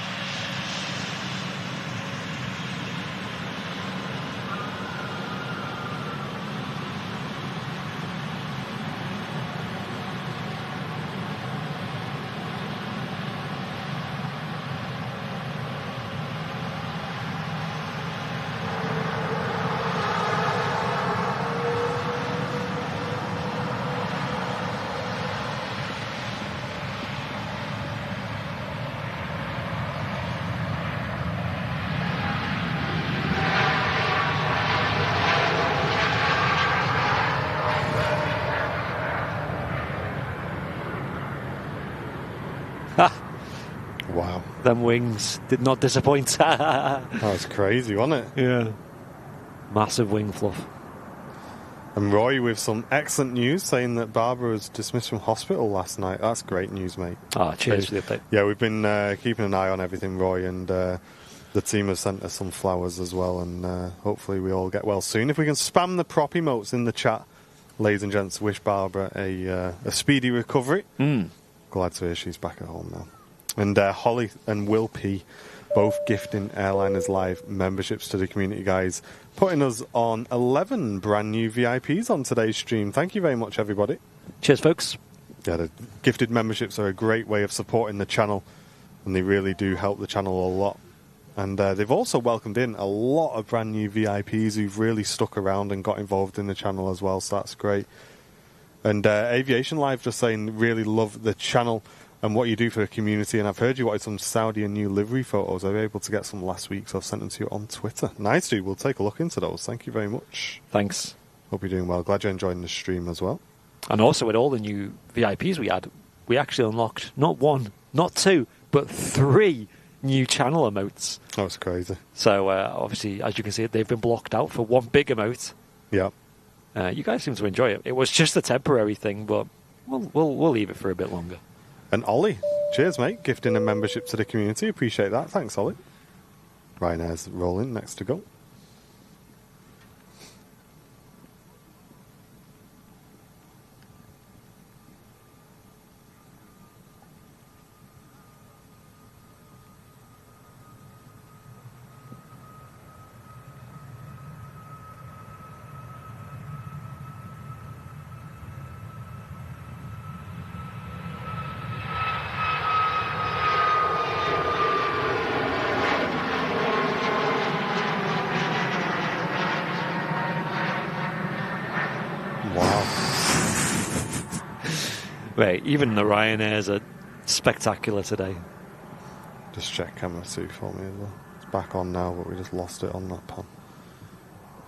[SPEAKER 2] Wow.
[SPEAKER 3] Them wings did not disappoint.
[SPEAKER 2] That was crazy, wasn't it?
[SPEAKER 3] Yeah. Massive wing fluff.
[SPEAKER 2] And Roy with some excellent news saying that Barbara was dismissed from hospital last night. That's great news, mate.
[SPEAKER 3] Ah, cheers for the update.
[SPEAKER 2] Yeah, we've been keeping an eye on everything, Roy, and the team have sent us some flowers as well, and hopefully we all get well soon. If we can spam the prop emotes in the chat, ladies and gents, wish Barbara a speedy recovery. Glad to hear she's back at home now. And Holly and Will P, both gifting Airliners Live memberships to the community, guys, putting us on 11 brand new VIPs on today's stream. Thank you very much, everybody.
[SPEAKER 3] Cheers, folks.
[SPEAKER 2] Yeah, the gifted memberships are a great way of supporting the channel, and they really do help the channel a lot. And they've also welcomed in a lot of brand new VIPs who've really stuck around and got involved in the channel as well, so that's great. And Aviation Live just saying really love the channel. and what you do for the community. And I've heard you wanted some Saudi and new livery photos. I was able to get some last week, so I've sent them to you on Twitter. Nice, dude. We'll take a look into those. Thank you very much.
[SPEAKER 3] Thanks.
[SPEAKER 2] Hope you're doing well. Glad you're enjoying the stream as well.
[SPEAKER 3] And also with all the new VIPs we had, we actually unlocked not 1, not 2, but 3 new channel emotes.
[SPEAKER 2] Oh, it's crazy.
[SPEAKER 3] So obviously, as you can see, they've been blocked out for one big emote.
[SPEAKER 2] Yeah.
[SPEAKER 3] You guys seem to enjoy it. It was just a temporary thing, but we'll leave it for a bit longer.
[SPEAKER 2] And Ollie, cheers, mate. Gifting a membership to the community. Appreciate that. Thanks, Ollie. Ryanair's rolling next to go.
[SPEAKER 3] Wait, even the Ryanairs are spectacular today.
[SPEAKER 2] Just check camera 2 for me as well. It's back on now, but we just lost it on that pan.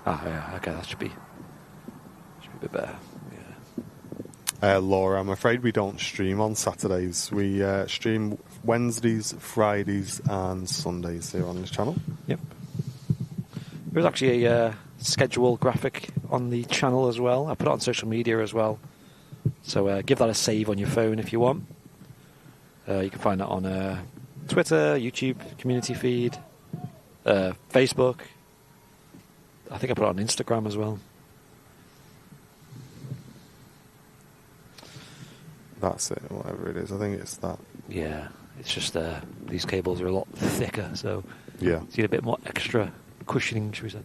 [SPEAKER 3] Ah, yeah, okay, that should be a bit better. Yeah.
[SPEAKER 2] Laura, I'm afraid we don't stream on Saturdays. We stream Wednesdays, Fridays, and Sundays here on this channel.
[SPEAKER 3] Yep. There's actually a schedule graphic on the channel as well. I put it on social media as well. So give that a save on your phone if you want. You can find it on Twitter, YouTube, community feed, Facebook. I think I put it on Instagram as well.
[SPEAKER 2] That's it, whatever it is. I think it's that.
[SPEAKER 3] Yeah, it's just these cables are a lot thicker, so
[SPEAKER 2] Yeah.
[SPEAKER 3] you need a bit more extra cushioning, should we say.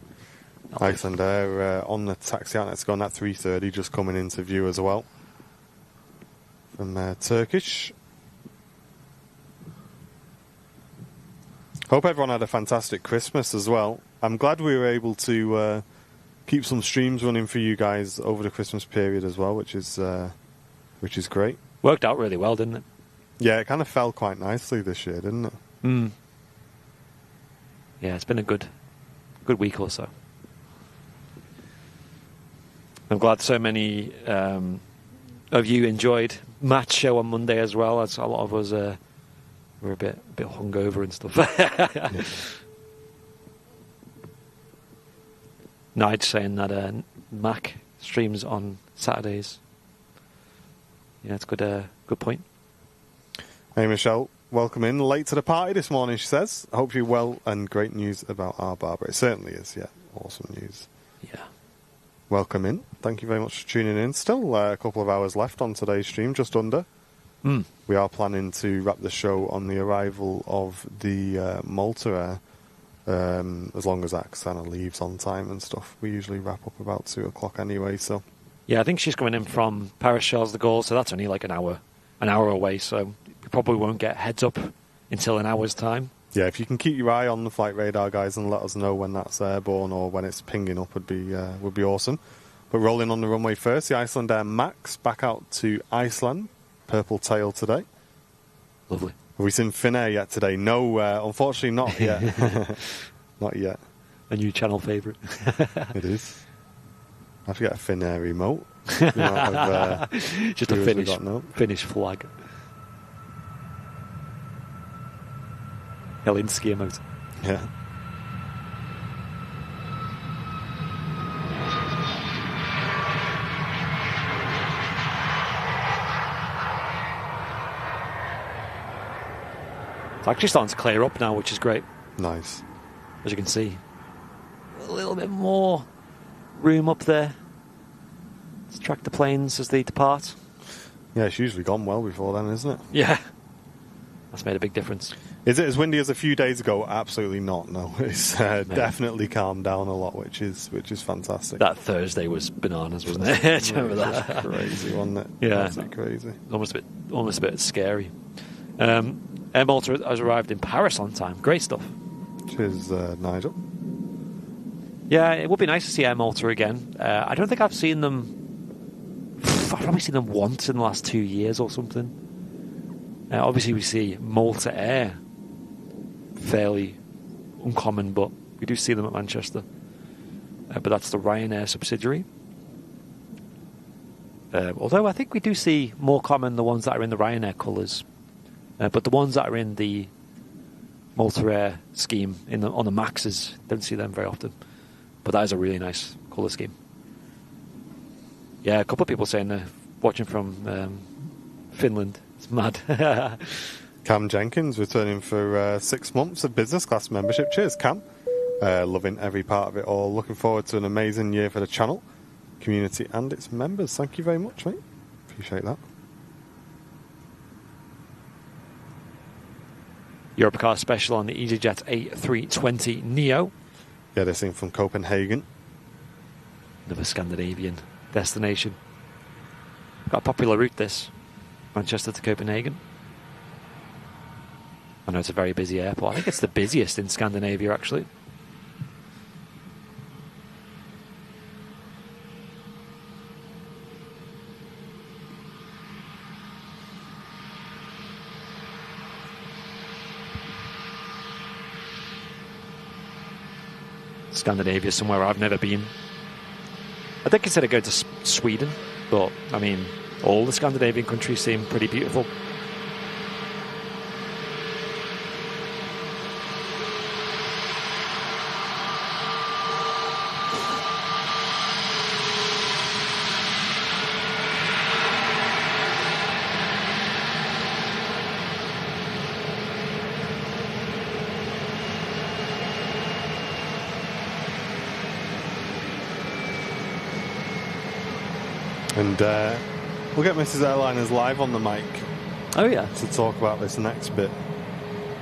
[SPEAKER 2] Iceland Air on the taxi out. It's gone at 3:30, just coming into view as well. From Turkish. Hope everyone had a fantastic Christmas as well. I'm glad we were able to keep some streams running for you guys over the Christmas period as well, which is great.
[SPEAKER 3] Worked out really well, didn't it?
[SPEAKER 2] Yeah, it kind of fell quite nicely this year, didn't it?
[SPEAKER 3] Mm. Yeah, it's been a good week or so. I'm glad so many of you enjoyed Matt's show on Monday as well, as a lot of us were a bit hungover and stuff. Nige saying that Mac streams on Saturdays. Yeah, it's good point.
[SPEAKER 2] Hey, Michelle, welcome in. Late to the party this morning, she says. I hope you're well, and great news about our barber. It certainly is, yeah. Awesome news.
[SPEAKER 3] Yeah.
[SPEAKER 2] Welcome in. Thank you very much for tuning in. Still a couple of hours left on today's stream, just under.
[SPEAKER 3] Mm.
[SPEAKER 2] We are planning to wrap the show on the arrival of the Malta Air, as long as that kind of leaves on time and stuff. We usually wrap up about 2 o'clock anyway, so...
[SPEAKER 3] Yeah, I think she's coming in from Paris Charles de Gaulle, so that's only like an hour away, so we probably won't get heads up until an hour's time.
[SPEAKER 2] Yeah, if you can keep your eye on the flight radar, guys, and let us know when that's airborne or when it's pinging up, would be awesome. But rolling on the runway first, the Iceland Air Max back out to Iceland. Purple tail today.
[SPEAKER 3] Lovely.
[SPEAKER 2] Have we seen Finnair yet today? No, unfortunately not yet. Not yet.
[SPEAKER 3] A new channel favourite.
[SPEAKER 2] It is. I have to get a Finnair remote.
[SPEAKER 3] Just a Finnish flag. Helsinki emote.
[SPEAKER 2] Yeah.
[SPEAKER 3] It's actually starting to clear up now, which is great.
[SPEAKER 2] Nice.
[SPEAKER 3] As you can see, a little bit more room up there to track the planes as they depart.
[SPEAKER 2] Yeah, it's usually gone well before then, isn't it?
[SPEAKER 3] Yeah. That's made a big difference.
[SPEAKER 2] Is it as windy as a few days ago? Absolutely not, no. It's definitely calmed down a lot, which is fantastic.
[SPEAKER 3] That Thursday was bananas, wasn't it? Do you remember that?
[SPEAKER 2] Crazy, wasn't it?
[SPEAKER 3] Yeah.
[SPEAKER 2] Absolutely crazy.
[SPEAKER 3] Almost a bit scary. Air Malta has arrived in Paris on time. Great stuff.
[SPEAKER 2] Cheers, Nigel.
[SPEAKER 3] Yeah, it would be nice to see Air Malta again. I don't think I've seen them... I've probably seen them once in the last 2 years or something. Obviously, we see Malta Air, fairly uncommon, but we do see them at Manchester. But that's the Ryanair subsidiary. Although I think we do see more common the ones that are in the Ryanair colours. But the ones that are in the Malta Air scheme on the Maxes, don't see them very often. But that is a really nice colour scheme. Yeah, a couple of people saying they're watching from Finland. It's mad.
[SPEAKER 2] Cam Jenkins returning for 6 months of business class membership. Cheers, Cam. Loving every part of it all. Looking forward to an amazing year for the channel, community and its members. Thank you very much, mate. Appreciate that.
[SPEAKER 3] Europcar special on the EasyJet A320neo.
[SPEAKER 2] Yeah, this thing from Copenhagen.
[SPEAKER 3] Another Scandinavian destination. Got a popular route, this. Manchester to Copenhagen. I know it's a very busy airport. I think it's the busiest in Scandinavia, actually. Scandinavia is somewhere I've never been. I did consider going to Sweden, but I mean, all the Scandinavian countries seem pretty beautiful.
[SPEAKER 2] And we'll get Mrs. Airliners live on the mic
[SPEAKER 3] Oh yeah.
[SPEAKER 2] to talk about this next bit.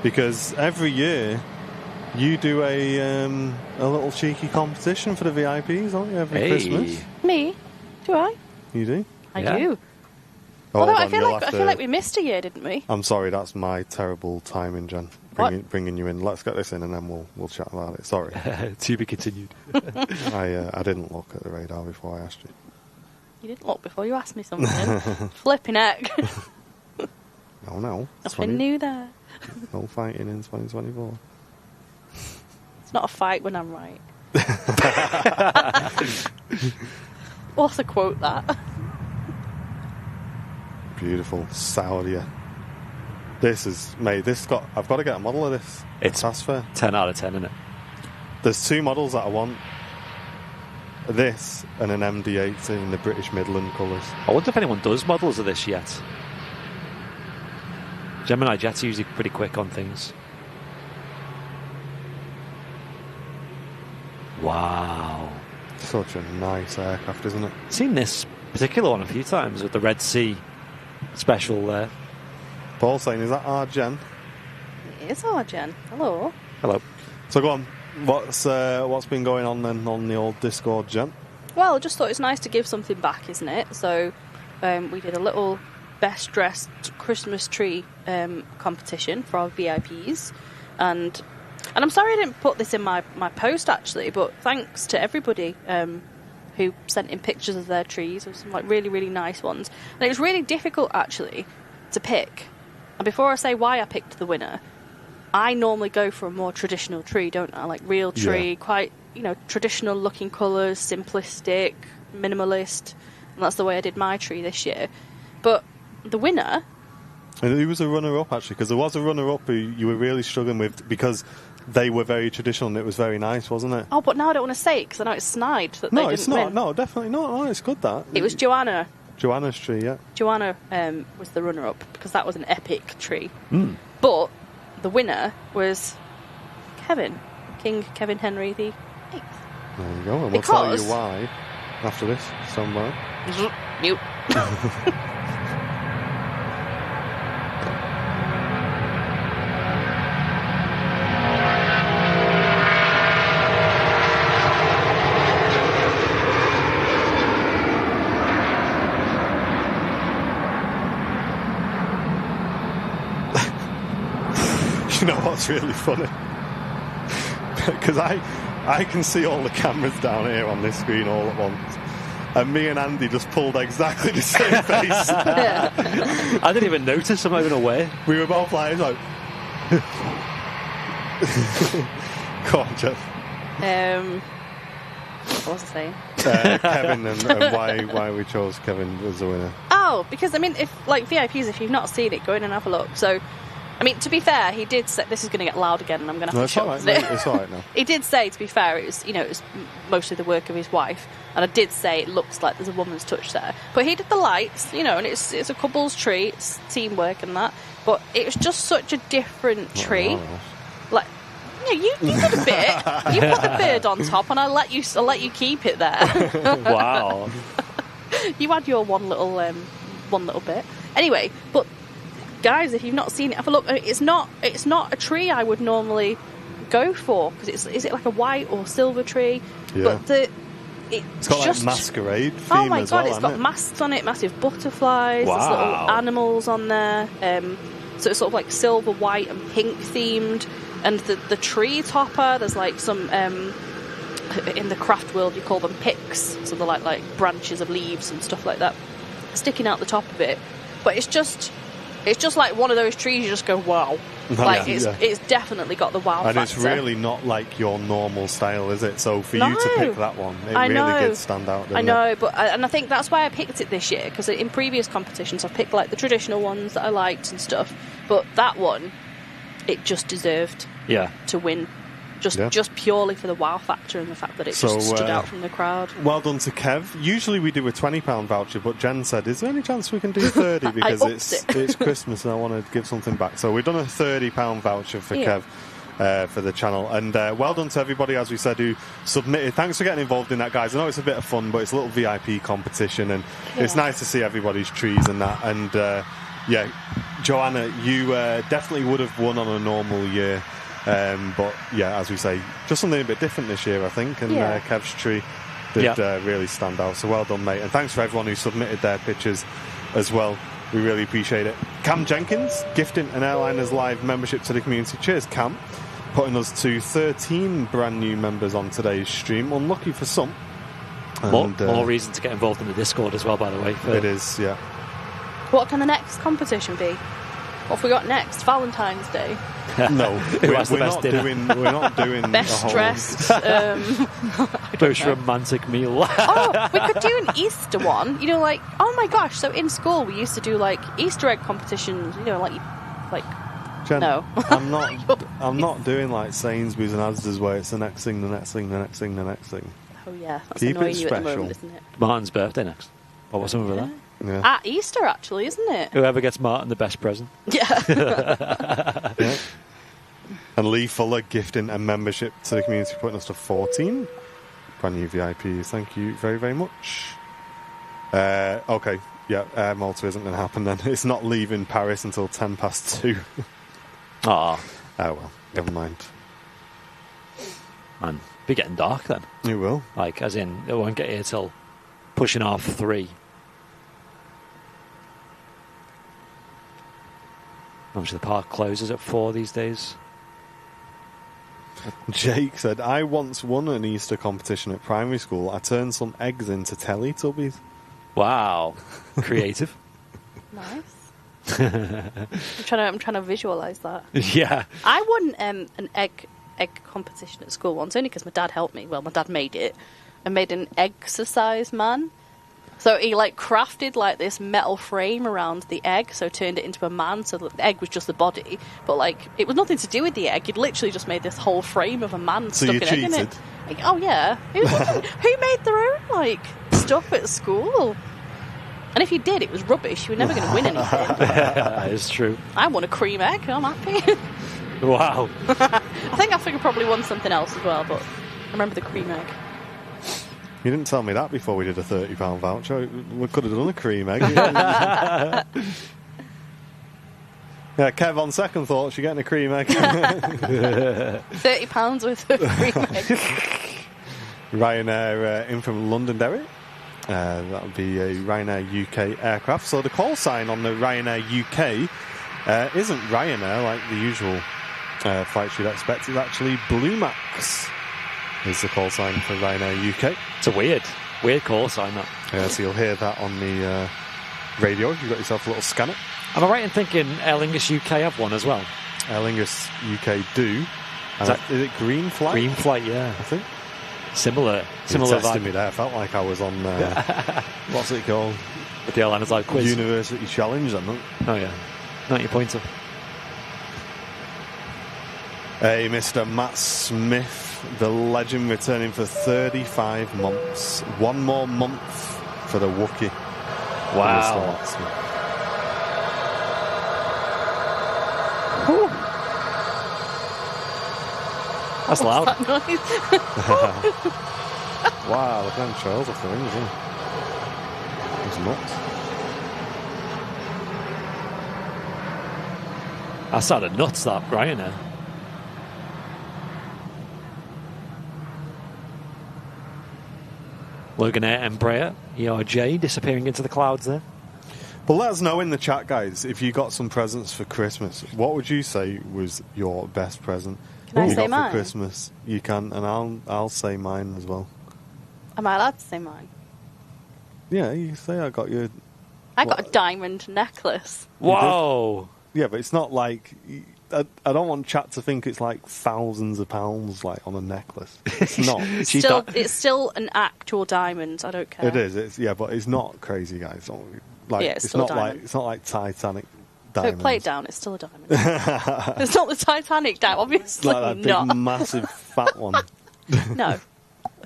[SPEAKER 2] Because every year you do a little cheeky competition for the VIPs, don't you, every Christmas?
[SPEAKER 4] Me? Do I?
[SPEAKER 2] You do?
[SPEAKER 4] I
[SPEAKER 3] Yeah.
[SPEAKER 4] do.
[SPEAKER 2] Hold
[SPEAKER 4] Although I
[SPEAKER 2] on,
[SPEAKER 4] feel
[SPEAKER 2] you'll
[SPEAKER 4] like
[SPEAKER 2] have
[SPEAKER 4] I feel like we missed a year, didn't we?
[SPEAKER 2] I'm sorry, that's my terrible timing, Jen.
[SPEAKER 4] What?
[SPEAKER 2] Bringing you in. Let's get this in and then we'll chat about it. Sorry.
[SPEAKER 3] To be continued.
[SPEAKER 2] I didn't look at the radar before I asked you.
[SPEAKER 4] You didn't look before you asked me something. Flipping heck.
[SPEAKER 2] No.
[SPEAKER 4] Nothing new there.
[SPEAKER 2] No fighting in 2024.
[SPEAKER 4] It's not a fight when I'm right. What's a quote that?
[SPEAKER 2] Beautiful. Saudia. This is, mate, I've got to get a model of this.
[SPEAKER 3] It's
[SPEAKER 2] That's fair.
[SPEAKER 3] 10 out of 10, isn't it?
[SPEAKER 2] There's two models that I want. This and an MD-80 the British Midland colours.
[SPEAKER 3] I wonder if anyone does models of this yet. Gemini Jet's usually pretty quick on things. Wow.
[SPEAKER 2] Such a nice aircraft, isn't it?
[SPEAKER 3] Seen this particular one a few times with the Red Sea special there.
[SPEAKER 2] Paul saying, is that our Jen?
[SPEAKER 4] It is our Jen. Hello.
[SPEAKER 3] Hello.
[SPEAKER 2] So go on. What's been going on then on the old Discord, Jen?
[SPEAKER 4] Well, I just thought it's nice to give something back, isn't it? So we did a little best dressed Christmas tree competition for our VIPs, and I'm sorry I didn't put this in my post actually, but thanks to everybody who sent in pictures of their trees. There were some like really, really nice ones, and it was really difficult actually to pick. And before I say why I picked the winner, I normally go for a more traditional tree, don't I? Like real tree,
[SPEAKER 2] Yeah.
[SPEAKER 4] quite, traditional looking colours, simplistic, minimalist. And that's the way I did my tree this year. But the winner...
[SPEAKER 2] And who was a runner-up, actually? Because there was a runner-up who you were really struggling with because they were very traditional and it was very nice, wasn't it?
[SPEAKER 4] Oh, but now I don't want to say it because I know it's snide that
[SPEAKER 2] No,
[SPEAKER 4] they
[SPEAKER 2] it's
[SPEAKER 4] didn't
[SPEAKER 2] not.
[SPEAKER 4] win.
[SPEAKER 2] No, definitely not. No, it's good, that.
[SPEAKER 4] It was Joanna.
[SPEAKER 2] Joanna's tree, yeah.
[SPEAKER 4] Joanna was the runner-up because that was an epic tree.
[SPEAKER 3] Mm.
[SPEAKER 4] But the winner was Kevin, King Kevin Henry VIII.
[SPEAKER 2] There you go. And we'll tell
[SPEAKER 4] Because-
[SPEAKER 2] you why after this. Stand by.
[SPEAKER 4] Mute.
[SPEAKER 2] You know what's really funny? Because I can see all the cameras down here on this screen all at once. and me and Andy just pulled exactly the same face.
[SPEAKER 3] I didn't even notice. I'm not even aware.
[SPEAKER 2] We were both like... Go on, Jeff.
[SPEAKER 4] What was I saying?
[SPEAKER 2] Kevin and why we chose Kevin as the winner.
[SPEAKER 4] Oh, because I mean, if like VIPs, if you've not seen it, go in and have a look. So, I mean, to be fair, he did say this is going to get loud again, and I'm going to have to shut
[SPEAKER 2] it. It's all right now.
[SPEAKER 4] He did say, to be fair, it was it was mostly the work of his wife, and I did say it looks like there's a woman's touch there. But he did the lights, and it's a couple's tree, it's teamwork and that. But it was just such a different tree. Like, you did a bit. You put the bird on top, and I'll let you keep it there.
[SPEAKER 3] Wow.
[SPEAKER 4] You had your one little bit. Anyway, but guys, if you've not seen it, have a look. It's not a tree I would normally go for, because is it like a white or silver tree?
[SPEAKER 2] Yeah.
[SPEAKER 4] But
[SPEAKER 2] it's got
[SPEAKER 4] just,
[SPEAKER 2] like masquerade theme.
[SPEAKER 4] Oh my
[SPEAKER 2] as
[SPEAKER 4] god,
[SPEAKER 2] well,
[SPEAKER 4] it's got masks on it, massive butterflies,
[SPEAKER 3] wow.
[SPEAKER 4] There's little animals on there. So it's sort of like silver, white, and pink themed. And the tree topper, there's like some in the craft world you call them picks, so they're like branches of leaves and stuff like that sticking out the top of it. But it's just like one of those trees you just go wow. Like it's definitely got the wow
[SPEAKER 2] and
[SPEAKER 4] factor.
[SPEAKER 2] it's really not like your normal style, is it? So for you to pick that one, it
[SPEAKER 4] I
[SPEAKER 2] really
[SPEAKER 4] know.
[SPEAKER 2] did stand out.
[SPEAKER 4] I know, but I think that's why I picked it this year, because in previous competitions I've picked like the traditional ones that I liked and stuff, but that one, it just deserved to win, just purely for the wow factor and the fact that it just stood out from the crowd.
[SPEAKER 2] Well done to Kev. Usually we do a £20 voucher, but Jen said, is there any chance we can do 30 because it's Christmas and I want to give something back. So we've done a £30 voucher for Kev for the channel. And well done to everybody, as we said, who submitted. Thanks for getting involved in that, guys. I know it's a bit of fun, but it's a little VIP competition, and it's nice to see everybody's trees and that. And Joanna, you definitely would have won on a normal year. But as we say, just something a bit different this year, I think, and Kev's tree did really stand out. So well done, mate, and thanks for everyone who submitted their pictures as well. We really appreciate it. Cam Jenkins gifting an Airliners Live membership to the community. Cheers, Cam, putting us to 13 brand new members on today's stream. Unlucky for some.
[SPEAKER 3] More reason to get involved in the Discord as well, by the way.
[SPEAKER 2] It is, yeah.
[SPEAKER 4] What can the next competition be? What have we got next? Valentine's Day?
[SPEAKER 2] No, we're not doing
[SPEAKER 4] best dressed.
[SPEAKER 3] Most romantic meal.
[SPEAKER 4] We could do an Easter one. Like, oh my gosh! So in school we used to do like Easter egg competitions. Like.
[SPEAKER 2] Jen,
[SPEAKER 4] no,
[SPEAKER 2] I'm not doing like Sainsbury's and Asda's where it's the next thing, the next thing, the next thing, the next thing.
[SPEAKER 4] Oh yeah, that's
[SPEAKER 2] Keep
[SPEAKER 4] annoying
[SPEAKER 2] it
[SPEAKER 4] you at the
[SPEAKER 2] special.
[SPEAKER 4] moment, isn't it?
[SPEAKER 3] Martin's birthday next. What's some of that?
[SPEAKER 2] Yeah.
[SPEAKER 4] At Easter, actually, isn't it?
[SPEAKER 3] Whoever gets Martin the best present.
[SPEAKER 4] Yeah.
[SPEAKER 2] And Lee Fuller gifting a membership to the community, putting us to 14. Brand new VIPs. Thank you very, very much. Okay. Yeah, Air Malta isn't going to happen then. It's not leaving Paris until 2:10.
[SPEAKER 3] Ah.
[SPEAKER 2] Oh, well. Never mind.
[SPEAKER 3] Man, be getting dark then.
[SPEAKER 2] You will.
[SPEAKER 3] Like, as in, it won't get here till pushing 3:30. Obviously, the park closes at 4 these days.
[SPEAKER 2] Jake said, I once won an Easter competition at primary school. I turned some eggs into Teletubbies.
[SPEAKER 3] Wow. Creative.
[SPEAKER 4] Nice. I'm trying to visualise that.
[SPEAKER 3] Yeah.
[SPEAKER 4] I won an egg competition at school once, only because my dad helped me. Well, my dad made it. I made an exercise man. So he crafted this metal frame around the egg, so turned it into a man, so the egg was just the body. But it was nothing to do with the egg. You'd literally just made this whole frame of a man
[SPEAKER 2] so
[SPEAKER 4] stuck
[SPEAKER 2] you
[SPEAKER 4] an
[SPEAKER 2] cheated?
[SPEAKER 4] egg in it. Oh yeah. Who made their own stuff at school? And if you did, it was rubbish. You were never going to win anything.
[SPEAKER 3] That is true.
[SPEAKER 4] I won a cream egg. I'm happy.
[SPEAKER 3] Wow.
[SPEAKER 4] I think I probably won something else as well, but I remember the cream egg.
[SPEAKER 2] You didn't tell me that before we did a £30 voucher. We could have done a cream egg. Yeah, Kev, on second thoughts, you're getting a cream egg.
[SPEAKER 4] £30 worth of cream egg.
[SPEAKER 2] Ryanair in from Londonderry. That would be a Ryanair UK aircraft. So the call sign on the Ryanair UK isn't Ryanair like the usual flights you'd expect. It's actually Blue Max is the call sign for Ryanair UK.
[SPEAKER 3] It's weird. Weird call sign, that.
[SPEAKER 2] Yeah, so you'll hear that on the radio. You've got yourself a little scanner.
[SPEAKER 3] Am I right in thinking Aer Lingus UK have one as well?
[SPEAKER 2] Aer Lingus UK do. Is it Green Flight?
[SPEAKER 3] Green Flight, yeah.
[SPEAKER 2] I think.
[SPEAKER 3] Similar
[SPEAKER 2] You tested
[SPEAKER 3] vibe
[SPEAKER 2] me there. I felt like I was on, what's it called?
[SPEAKER 3] with the Airliners Live quiz.
[SPEAKER 2] University Challenge, I think.
[SPEAKER 3] Oh, yeah. 90-pointer.
[SPEAKER 2] Hey, Mr. Matt Smith, the legend, returning for 35 months. One more month for the Wookiee.
[SPEAKER 3] Wow.
[SPEAKER 2] Mr. Matt Smith.
[SPEAKER 3] That's loud.
[SPEAKER 4] That noise.
[SPEAKER 2] Wow, look at them trails off the wings, isn't it? It's nuts.
[SPEAKER 3] I sounded nuts, that Ryanair. Loganair Embraer, ERJ, disappearing into the clouds there.
[SPEAKER 2] But let us know in the chat, guys, if you got some presents for Christmas. What would you say was your best present?
[SPEAKER 4] Can I
[SPEAKER 2] you
[SPEAKER 4] say
[SPEAKER 2] got
[SPEAKER 4] mine?
[SPEAKER 2] for Christmas? You can, and I'll say mine as well.
[SPEAKER 4] Am I allowed to say mine?
[SPEAKER 2] Yeah, you say I got you.
[SPEAKER 4] I got a diamond necklace.
[SPEAKER 3] Whoa!
[SPEAKER 2] Yeah, but it's not like I don't want chat to think it's like thousands of pounds like on a necklace. It's not.
[SPEAKER 4] It's still an actual diamond. I don't care.
[SPEAKER 2] It is. It's but it's not crazy, guys. Like
[SPEAKER 4] Yeah, it's
[SPEAKER 2] it's
[SPEAKER 4] still
[SPEAKER 2] not
[SPEAKER 4] a
[SPEAKER 2] like
[SPEAKER 4] diamond.
[SPEAKER 2] it's not like Titanic
[SPEAKER 4] Don't
[SPEAKER 2] diamonds.
[SPEAKER 4] play it down. It's still a diamond. It's not the Titanic diamond, obviously
[SPEAKER 2] Like that big,
[SPEAKER 4] not.
[SPEAKER 2] massive, fat one.
[SPEAKER 4] No,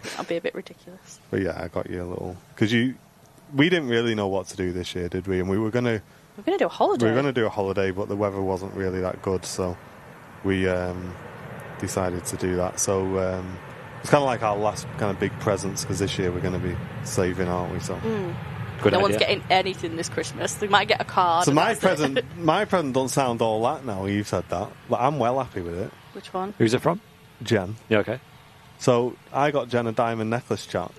[SPEAKER 4] that'd be a bit ridiculous.
[SPEAKER 2] But yeah, I got you a little because we didn't really know what to do this year, did we? And we were gonna
[SPEAKER 4] We're going to do a holiday.
[SPEAKER 2] do a holiday, but the weather wasn't really that good, so we decided to do that. So it's kind of like our last kind of big presents because this year we're going to be saving, aren't we? So.
[SPEAKER 3] Good
[SPEAKER 4] no
[SPEAKER 3] idea.
[SPEAKER 4] one's getting anything this Christmas. They might get a card.
[SPEAKER 2] So
[SPEAKER 4] and
[SPEAKER 2] my
[SPEAKER 4] that's it.
[SPEAKER 2] present don't sound all that now. You've said that, but I'm well happy with it,
[SPEAKER 4] Which one?
[SPEAKER 3] Who's it from?
[SPEAKER 2] Jen.
[SPEAKER 3] Yeah, okay.
[SPEAKER 2] So I got Jen a diamond necklace, chat,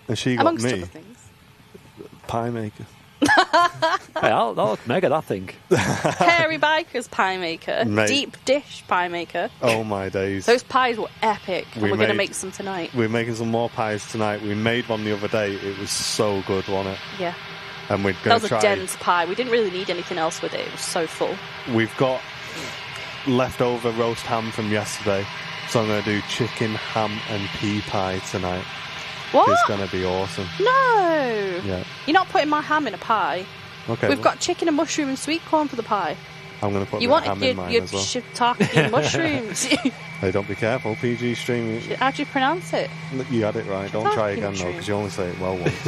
[SPEAKER 2] and she got
[SPEAKER 4] Amongst
[SPEAKER 2] me
[SPEAKER 4] other things.
[SPEAKER 2] pie maker.
[SPEAKER 3] Hey, that look mega, that thing.
[SPEAKER 4] Hairy Biker's pie maker.
[SPEAKER 2] Mate.
[SPEAKER 4] Deep dish pie maker.
[SPEAKER 2] Oh my days!
[SPEAKER 4] Those pies were epic. And
[SPEAKER 2] We
[SPEAKER 4] we're going to
[SPEAKER 2] made-
[SPEAKER 4] make some tonight.
[SPEAKER 2] We're making some more pies tonight. We made one the other day. It was so good, wasn't it?
[SPEAKER 4] Yeah.
[SPEAKER 2] And we're
[SPEAKER 4] That
[SPEAKER 2] going
[SPEAKER 4] was
[SPEAKER 2] to try.
[SPEAKER 4] a dense pie. We didn't really need anything else with it. It was so full.
[SPEAKER 2] We've got leftover roast ham from yesterday, so I'm going to do chicken, ham, and pea pie tonight.
[SPEAKER 4] What?
[SPEAKER 2] It's going to be awesome.
[SPEAKER 4] No.
[SPEAKER 2] Yeah.
[SPEAKER 4] You're not putting my ham in a pie.
[SPEAKER 2] Okay.
[SPEAKER 4] We've
[SPEAKER 2] well,
[SPEAKER 4] got chicken and mushroom and sweet corn for the pie.
[SPEAKER 2] I'm going to put
[SPEAKER 4] You
[SPEAKER 2] the
[SPEAKER 4] wanted
[SPEAKER 2] ham in mine
[SPEAKER 4] your
[SPEAKER 2] as well.
[SPEAKER 4] shiitake mushrooms.
[SPEAKER 2] Hey, don't be careful. PG stream.
[SPEAKER 4] How do you pronounce it?
[SPEAKER 2] You had it right. Don't try again though, because you only say it well once.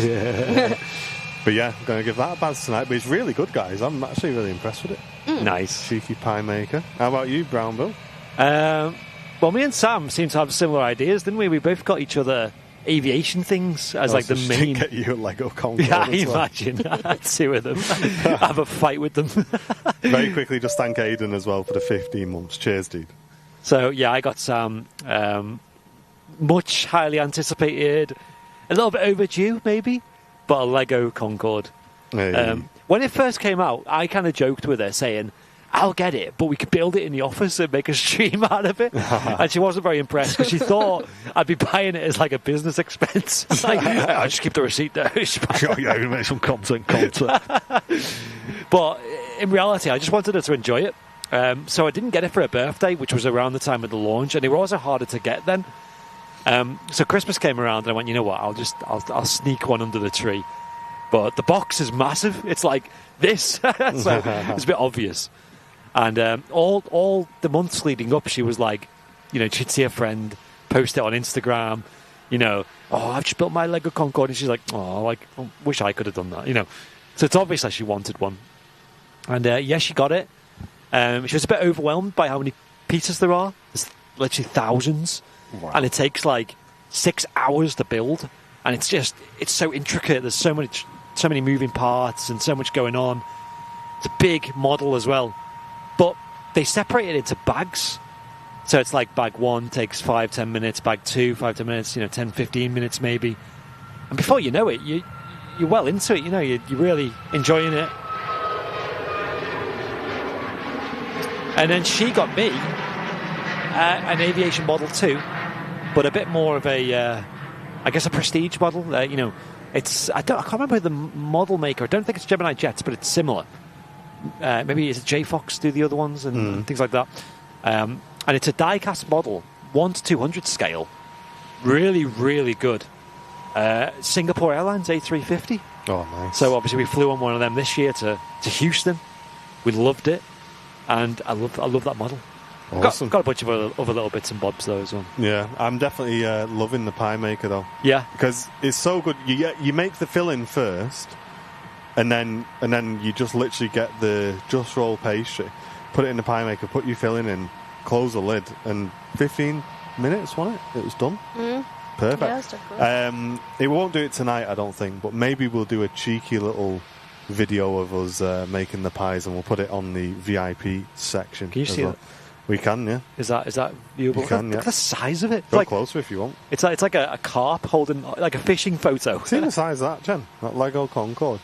[SPEAKER 2] But yeah, I'm going to give that a buzz tonight. But it's really good, guys. I'm actually really impressed with it.
[SPEAKER 3] Nice.
[SPEAKER 2] Cheeky pie maker. How about you, Brown Bill?
[SPEAKER 3] Well, me and Sam seem to have similar ideas, didn't we? We both got each other aviation things as like
[SPEAKER 2] so
[SPEAKER 3] the
[SPEAKER 2] she
[SPEAKER 3] main.
[SPEAKER 2] didn't get you a Lego Concorde
[SPEAKER 3] Yeah,
[SPEAKER 2] as well.
[SPEAKER 3] imagine two of them. Have a fight with them.
[SPEAKER 2] Very quickly, just thank Aidan as well for the 15 months. Cheers, dude.
[SPEAKER 3] So yeah, I got Sam. Much highly anticipated, a little bit overdue maybe, but a Lego Concorde.
[SPEAKER 2] Hey.
[SPEAKER 3] When it first came out, I kind of joked with her saying, I'll get it, but we could build it in the office and make a stream out of it. And she wasn't very impressed because she thought I'd be buying it as like a business expense. It's like, I'll just keep the receipt there.
[SPEAKER 2] yeah, we make some content.
[SPEAKER 3] But in reality, I just wanted her to enjoy it. So I didn't get it for her birthday, which was around the time of the launch, and they were also harder to get then. So Christmas came around, and I went, you know what? I'll sneak one under the tree. But the box is massive. It's like this, so it's a bit obvious. And all the months leading up, she was like, you know, she'd see a friend post it on Instagram, you know, oh, I've just built my Lego Concorde, and she's like, oh, like, I wish I could have done that, you know. So it's obvious that she wanted one. And yeah, she got it. She was a bit overwhelmed by how many pieces there are. There's literally thousands.
[SPEAKER 2] Wow.
[SPEAKER 3] And it takes like 6 hours to build. And it's so intricate. There's so many moving parts and so much going on. It's a big model as well. But they separate it into bags. So it's like bag 1 takes 5-10 minutes, bag 2 5-10 minutes, 10-15 minutes maybe. And before you know it, you're well into it, you're really enjoying it. And then she got me an Aviation Model 2, but a bit more of a I guess a prestige model. It's I can't remember the model maker. I don't think it's Gemini Jets, but it's similar. Maybe it's JFox do the other ones and things like that. And it's a die-cast model, 1 to 200 scale. Really, really good. Singapore Airlines A350.
[SPEAKER 2] Oh, nice.
[SPEAKER 3] So obviously we flew on one of them this year to Houston. We loved it, and I love that model.
[SPEAKER 2] Awesome.
[SPEAKER 3] Got a bunch of other little bits and bobs though as well.
[SPEAKER 2] Yeah, I'm definitely loving the pie maker though.
[SPEAKER 3] Yeah,
[SPEAKER 2] because it's so good. You make the filling first, and then you just literally get the just roll pastry, put it in the pie maker, put your filling in, close the lid, and 15 minutes, wasn't it? It was done. Perfect.
[SPEAKER 4] Yeah, that's good.
[SPEAKER 2] It won't do it tonight, I don't think, but maybe we'll do a cheeky little video of us making the pies, and we'll put it on the VIP section.
[SPEAKER 3] Can you see that?
[SPEAKER 2] We can, yeah.
[SPEAKER 3] Is that viewable?
[SPEAKER 2] You can,
[SPEAKER 3] Look
[SPEAKER 2] yeah.
[SPEAKER 3] at the size of it.
[SPEAKER 2] Go closer if you want.
[SPEAKER 3] It's like a carp holding like a fishing photo.
[SPEAKER 2] See the size of that, Jen? That Lego Concorde.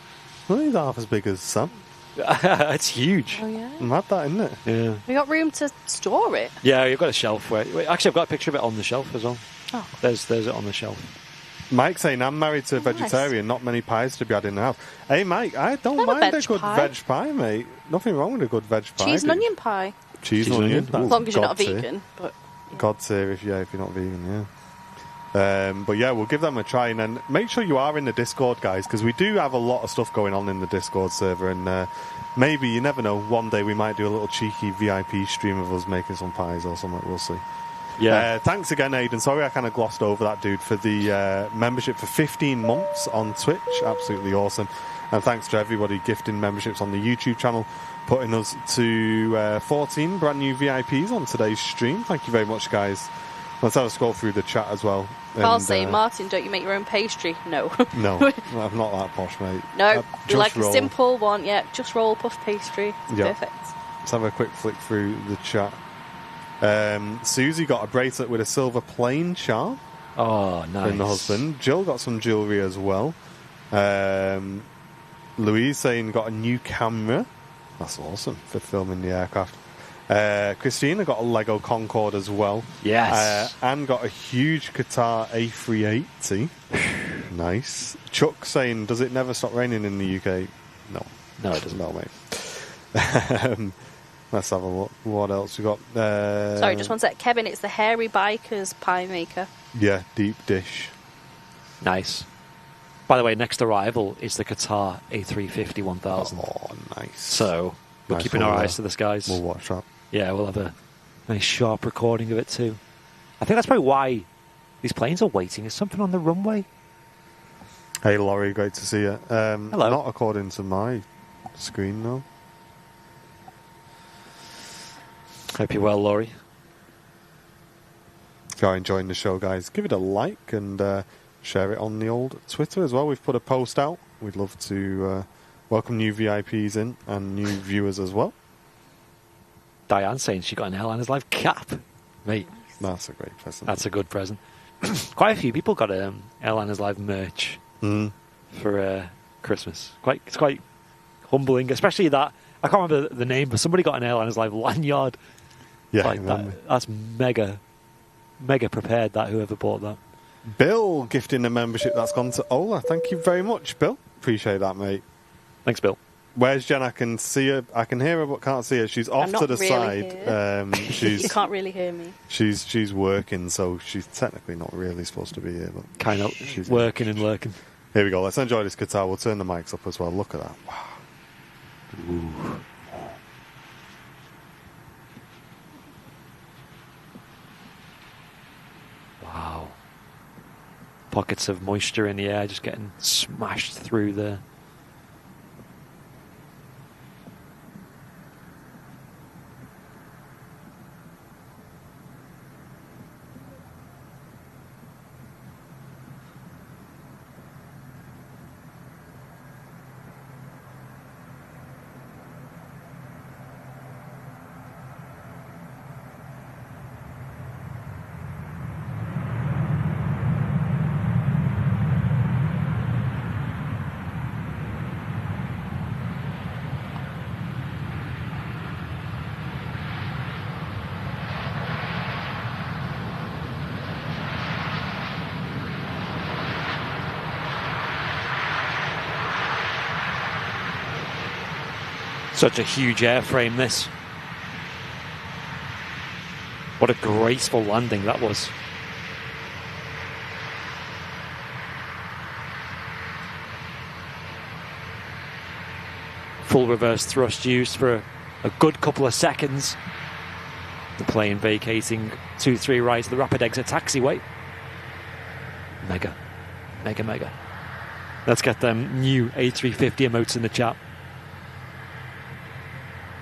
[SPEAKER 2] Well, he's half as big as Sam.
[SPEAKER 3] It's huge.
[SPEAKER 4] Oh yeah.
[SPEAKER 2] Mad that, isn't it?
[SPEAKER 3] Yeah.
[SPEAKER 4] We got room to store it.
[SPEAKER 3] Yeah, you've got a shelf where. Wait, actually, I've got a picture of it on the shelf as well.
[SPEAKER 4] Oh.
[SPEAKER 3] There's it on the shelf.
[SPEAKER 2] Mike saying, I'm married to a vegetarian, not many pies to be had in the house. Hey, Mike, I don't
[SPEAKER 4] Have a
[SPEAKER 2] mind a
[SPEAKER 4] veg
[SPEAKER 2] good
[SPEAKER 4] pie.
[SPEAKER 2] veg pie, mate. Nothing wrong with a good veg pie.
[SPEAKER 4] Cheese and
[SPEAKER 2] dude.
[SPEAKER 4] onion pie.
[SPEAKER 2] Cheese and onion.
[SPEAKER 3] As
[SPEAKER 4] As long as you're not
[SPEAKER 2] God tier.
[SPEAKER 4] vegan. But
[SPEAKER 2] God tier if you're not vegan, yeah. But yeah, we'll give them a try, and then make sure you are in the Discord, guys, because we do have a lot of stuff going on in the Discord server, and maybe, you never know, one day we might do a little cheeky VIP stream of us making some pies or something. We'll see.
[SPEAKER 3] Yeah.
[SPEAKER 2] Thanks again, Aidan. Sorry I kind of glossed over that, dude, for the membership for 15 months on Twitch. Absolutely awesome. And thanks to everybody gifting memberships on the YouTube channel, putting us to 14 brand new VIPs on today's stream. Thank you very much, guys. Let's have a scroll through the chat as well.
[SPEAKER 4] I'll say, Martin, don't you make your own pastry? No.
[SPEAKER 2] No, I'm not that posh, mate.
[SPEAKER 4] No, we
[SPEAKER 2] just
[SPEAKER 4] like
[SPEAKER 2] roll.
[SPEAKER 4] a simple one. Yeah, just roll puff pastry. It's
[SPEAKER 2] Yeah.
[SPEAKER 4] perfect.
[SPEAKER 2] Let's have a quick flick through the chat. Susie got a bracelet with a silver plain charm
[SPEAKER 3] Oh, nice.
[SPEAKER 2] from the husband. Jill got some jewellery as well. Louise saying got a new camera. That's awesome for filming the aircraft. Christina got a Lego Concorde as well.
[SPEAKER 3] Yes.
[SPEAKER 2] Anne got a huge Qatar A380. Nice. Chuck saying, does it never stop raining in the UK? No.
[SPEAKER 3] No, it doesn't.
[SPEAKER 2] No, mate. Let's have a look. What else we got?
[SPEAKER 4] Sorry, just one sec. Kevin, it's the Hairy Bikers pie maker.
[SPEAKER 2] Yeah, deep dish.
[SPEAKER 3] Nice. By the way, next arrival is the Qatar A350 1000.
[SPEAKER 2] Oh, nice.
[SPEAKER 3] So we're
[SPEAKER 2] Nice
[SPEAKER 3] keeping
[SPEAKER 2] one
[SPEAKER 3] our
[SPEAKER 2] there.
[SPEAKER 3] eyes to the skies.
[SPEAKER 2] We'll watch that.
[SPEAKER 3] Yeah, we'll have a nice sharp recording of it too. I think that's probably why these planes are waiting. Is something on the runway?
[SPEAKER 2] Hey, Laurie, great to see you.
[SPEAKER 3] Hello.
[SPEAKER 2] Not according to my screen, though.
[SPEAKER 3] Hope you're well, Laurie.
[SPEAKER 2] If you are enjoying the show, guys, give it a like and share it on the old Twitter as well. We've put a post out. We'd love to welcome new VIPs in and new viewers as well.
[SPEAKER 3] Diane saying she got an Airliners Live cap. Mate,
[SPEAKER 2] That's a great present.
[SPEAKER 3] that's a good present. Quite a few people got Airliners Live merch for Christmas. It's quite humbling, especially that. I can't remember the name, but somebody got an Airliners Live lanyard.
[SPEAKER 2] Yeah,
[SPEAKER 3] Like that's mega prepared, that whoever bought that.
[SPEAKER 2] Bill gifting a membership that's gone to Ola. Thank you very much, Bill. Appreciate that, mate.
[SPEAKER 3] Thanks, Bill.
[SPEAKER 2] Where's Jen? I can see her. I can hear her, but can't see her. She's off
[SPEAKER 4] I'm not
[SPEAKER 2] to the
[SPEAKER 4] really
[SPEAKER 2] side.
[SPEAKER 4] here.
[SPEAKER 2] She's
[SPEAKER 4] You can't really hear me.
[SPEAKER 2] she's working, so she's technically not really supposed to be here. But
[SPEAKER 3] Kind of
[SPEAKER 2] she's
[SPEAKER 3] working and lurking.
[SPEAKER 2] Here we go. Let's enjoy this guitar. We'll turn the mics up as well. Look at that. Wow.
[SPEAKER 3] Wow. Pockets of moisture in the air just getting smashed through there. Such a huge airframe, this. What a graceful landing that was. Full reverse thrust used for a good couple of seconds. The plane vacating 23 right of the rapid exit taxiway. Mega. Mega, mega. Let's get them new A350 emotes in the chat.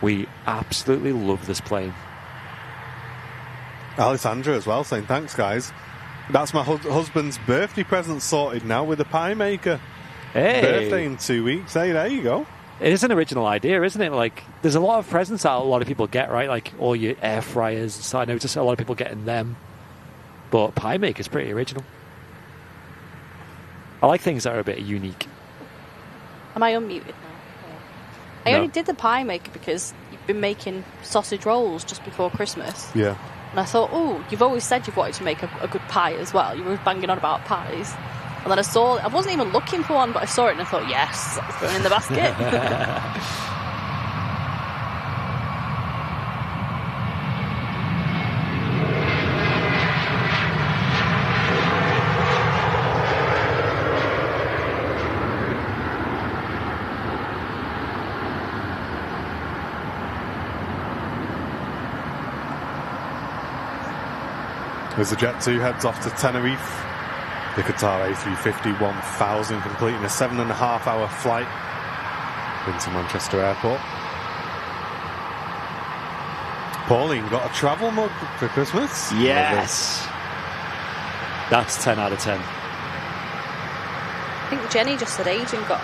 [SPEAKER 3] We absolutely love this plane.
[SPEAKER 2] Alessandra as well saying, thanks guys. That's my husband's birthday present sorted now with a pie maker.
[SPEAKER 3] Hey!
[SPEAKER 2] Birthday in 2 weeks. Hey, there you go.
[SPEAKER 3] It is an original idea, isn't it? Like, there's a lot of presents that a lot of people get, right? Like all your air fryers. So I notice a lot of people getting them. But pie maker's pretty original. I like things that are a bit unique.
[SPEAKER 4] Am I unmuted now? I
[SPEAKER 3] No.
[SPEAKER 4] only did the pie maker because you've been making sausage rolls just before Christmas.
[SPEAKER 2] Yeah.
[SPEAKER 4] And I thought, oh, you've always said you've wanted to make a good pie as well. You were banging on about pies. And then I wasn't even looking for one, but I saw it and I thought, yes, that's going in the basket.
[SPEAKER 2] As the Jet 2 heads off to Tenerife, the Qatar A350 1000 completing a 7.5-hour flight into Manchester Airport. Pauline got a travel mug for Christmas.
[SPEAKER 3] Yes! That's 10 out of 10.
[SPEAKER 4] I think Jenny just said Jaden got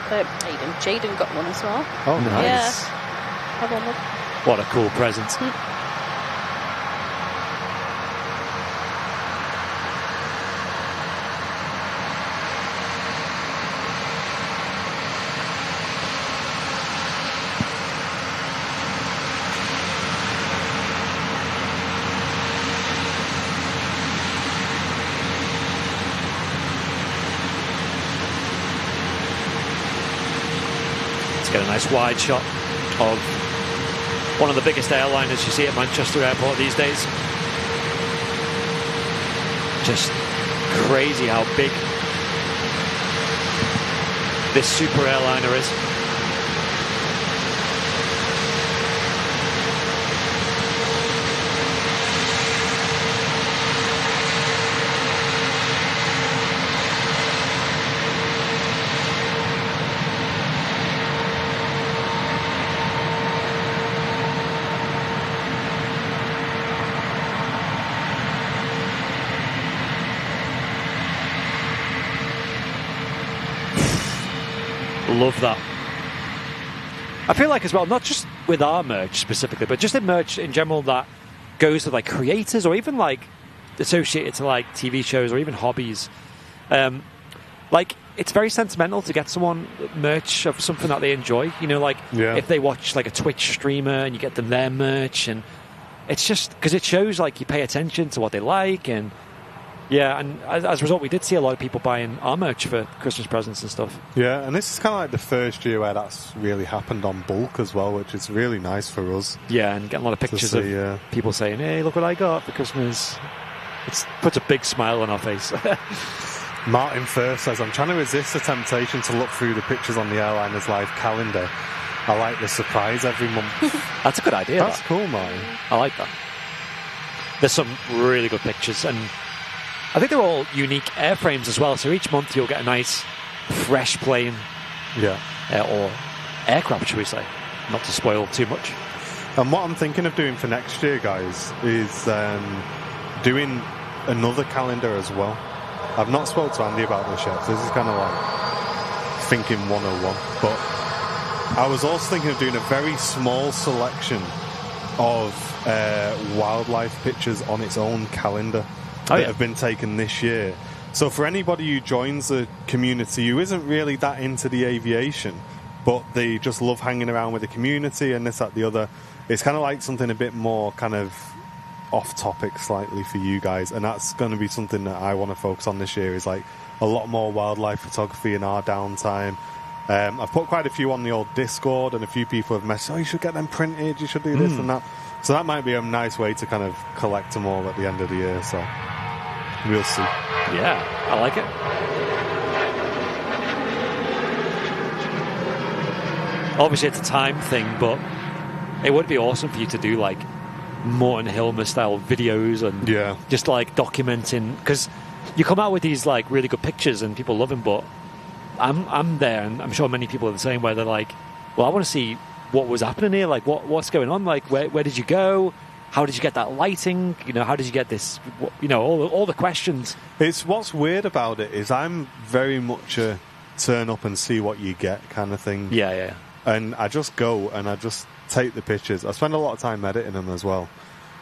[SPEAKER 4] one as well.
[SPEAKER 2] Oh, nice.
[SPEAKER 4] Yeah. Have one look.
[SPEAKER 3] What a cool present. Get a nice wide shot of one of the biggest airliners you see at Manchester Airport these days. Just crazy how big this super airliner is. Love that. I feel like as well, not just with our merch specifically, but just in merch in general that goes to like creators or even like associated to like TV shows or even hobbies. Like it's very sentimental to get someone merch of something that they enjoy. You know, like if they watch like a Twitch streamer and you get them their merch, and it's just because it shows like you pay attention to what they like. And yeah, and as a result, we did see a lot of people buying our merch for Christmas presents and stuff.
[SPEAKER 2] Yeah, and this is kind of like the first year where that's really happened on bulk as well, which is really nice for us.
[SPEAKER 3] Yeah, and getting a lot of pictures of people saying, hey, look what I got for Christmas. It puts a big smile on our face.
[SPEAKER 2] Martin First says, I'm trying to resist the temptation to look through the pictures on the Airliners Live calendar. I like the surprise every month.
[SPEAKER 3] That's a good idea.
[SPEAKER 2] That's cool, Martin.
[SPEAKER 3] I like that. There's some really good pictures, and I think they're all unique airframes as well. So each month you'll get a nice, fresh plane.
[SPEAKER 2] Yeah.
[SPEAKER 3] Or aircraft, should we say. Not to spoil too much.
[SPEAKER 2] And what I'm thinking of doing for next year, guys, is doing another calendar as well. I've not spoke to Andy about this yet, so this is kind of like thinking 101. But I was also thinking of doing a very small selection of wildlife pictures on its own calendar that have been taken this year. So for anybody who joins the community who isn't really that into the aviation, but they just love hanging around with the community and this, that, the other, it's kind of like something a bit more kind of off topic slightly for you guys, and that's going to be something that I want to focus on this year, is like a lot more wildlife photography in our downtime. I've put quite a few on the old Discord, and a few people have messaged, you should get them printed, you should do this and that. So that might be a nice way to kind of collect them all at the end of the year, so we'll see.
[SPEAKER 3] Yeah, I like it. Obviously, it's a time thing, but it would be awesome for you to do like Morton Hilmer style videos and just like documenting, because you come out with these like really good pictures and people love them, but I'm there, and I'm sure many people are the same, where they're like, well, I want to see what was happening here, like what's going on, like where did you go, how did you get that lighting, how did you get this, all the questions.
[SPEAKER 2] It's what's weird about it is I'm very much a turn up and see what you get kind of thing.
[SPEAKER 3] Yeah.
[SPEAKER 2] And I just go and I just take the pictures. I spend a lot of time editing them as well.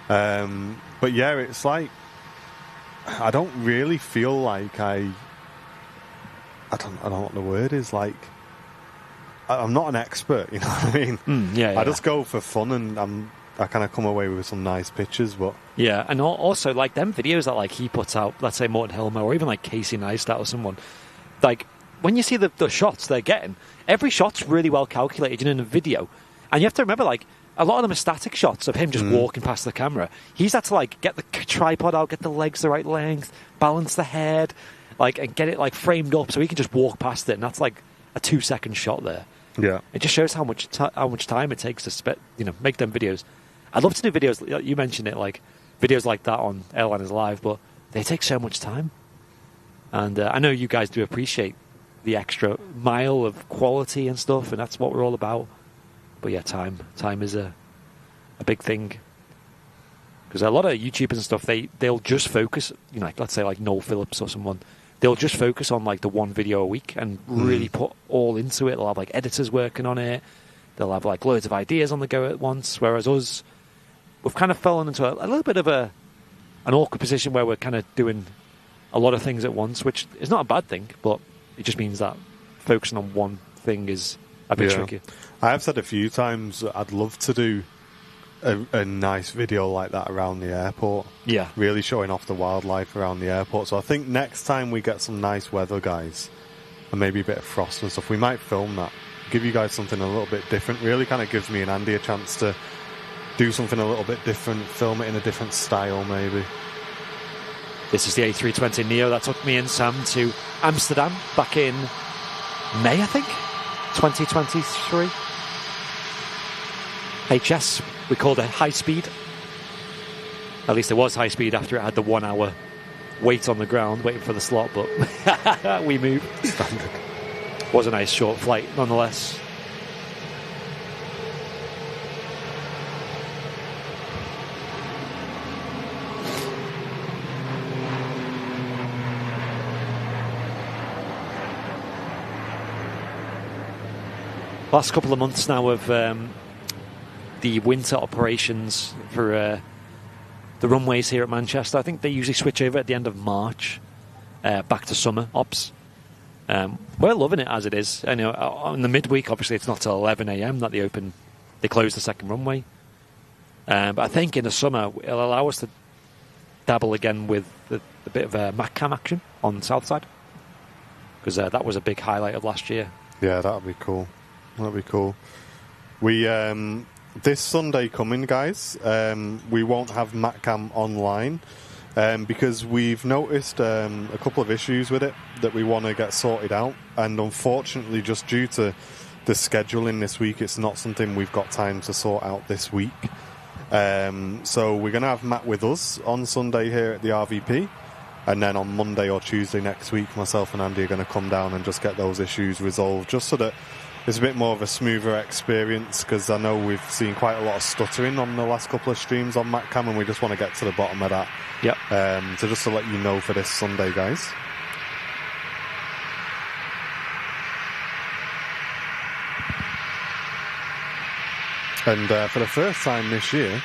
[SPEAKER 2] But yeah, it's like I don't really feel like I don't know what the word is. Like I'm not an expert, you know what I mean?
[SPEAKER 3] Yeah.
[SPEAKER 2] I just go for fun, and I kind of come away with some nice pictures. But
[SPEAKER 3] yeah, and also like them videos that like he puts out, let's say Morton Hilmer or even like Casey Neistat or someone, like when you see the shots they're getting, every shot's really well calculated in a video. And you have to remember, like, a lot of them are static shots of him just walking past the camera. He's had to, like, get the tripod out, get the legs the right length, balance the head, like, and get it, like, framed up so he can just walk past it. And that's, like, a 2-second shot there.
[SPEAKER 2] yeah,
[SPEAKER 3] It just shows how much time it takes to, make them videos. I'd love to do videos, you mentioned it, like, videos like that on Airliners Live, but they take so much time. And I know you guys do appreciate the extra mile of quality and stuff, and that's what we're all about. But yeah, time is a big thing, because a lot of YouTubers and stuff, they'll just focus, like let's say like Noel Phillips or someone, they'll just focus on like the one video a week and really put all into it. They'll have like editors working on it, they'll have like loads of ideas on the go at once, whereas us, we've kind of fallen into a little bit of an awkward position where we're kind of doing a lot of things at once, which is not a bad thing, but it just means that focusing on one thing is a bit tricky.
[SPEAKER 2] I have said a few times that I'd love to do a nice video like that around the airport.
[SPEAKER 3] Yeah.
[SPEAKER 2] Really showing off the wildlife around the airport. So I think next time we get some nice weather, guys, and maybe a bit of frost and stuff, we might film that. Give you guys something a little bit different. Really kind of gives me and Andy a chance to do something a little bit different, film it in a different style maybe.
[SPEAKER 3] This is the A320neo that took me and Sam to Amsterdam back in May, I think, 2023. HS, we called it high speed. At least it was high speed after it had the 1 hour wait on the ground, waiting for the slot, but we moved. Standard. Was a nice short flight, nonetheless. Last couple of months now of the winter operations for the runways here at Manchester. I think they usually switch over at the end of March, back to summer ops. We're loving it as it is. I know on the midweek, obviously, it's not till 11 a.m. that they close the second runway. But I think in the summer it'll allow us to dabble again with the bit of Mac cam action on the south side, because that was a big highlight of last year.
[SPEAKER 2] Yeah, that'll be cool. That'll be cool. We this Sunday coming, guys, we won't have MatCam online because we've noticed a couple of issues with it that we want to get sorted out, and unfortunately, just due to the scheduling this week, it's not something we've got time to sort out this week. So we're going to have Matt with us on Sunday here at the RVP, and then on Monday or Tuesday next week, myself and Andy are going to come down and just get those issues resolved, just so that it's a bit more of a smoother experience, because I know we've seen quite a lot of stuttering on the last couple of streams on MatCam, and we just want to get to the bottom of that.
[SPEAKER 3] Yep.
[SPEAKER 2] So just to let you know for this Sunday, guys. And for the first time this year,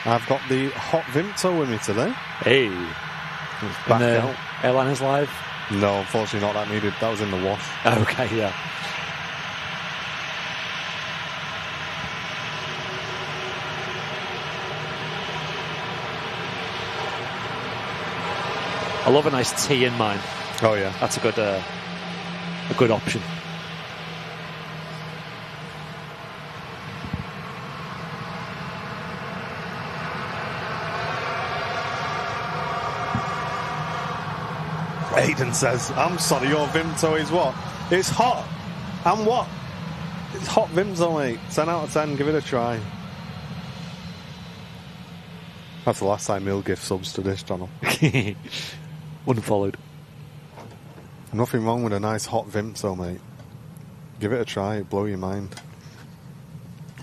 [SPEAKER 2] I've got the hot Vimto with me today.
[SPEAKER 3] Hey.
[SPEAKER 2] It's back out.
[SPEAKER 3] Airliners Live?
[SPEAKER 2] No, unfortunately not that needed. That was in the wash.
[SPEAKER 3] Okay, yeah. I love a nice tea in mine.
[SPEAKER 2] Oh yeah,
[SPEAKER 3] That's a good option.
[SPEAKER 2] Aiden says, I'm sorry, your Vimto is what? It's hot. And what? It's hot Vimto, mate. 10 out of 10, give it a try. That's the last time he'll give subs to this channel.
[SPEAKER 3] Unfollowed.
[SPEAKER 2] Nothing wrong with a nice hot Vimto, mate. Give it a try, it'll blow your mind.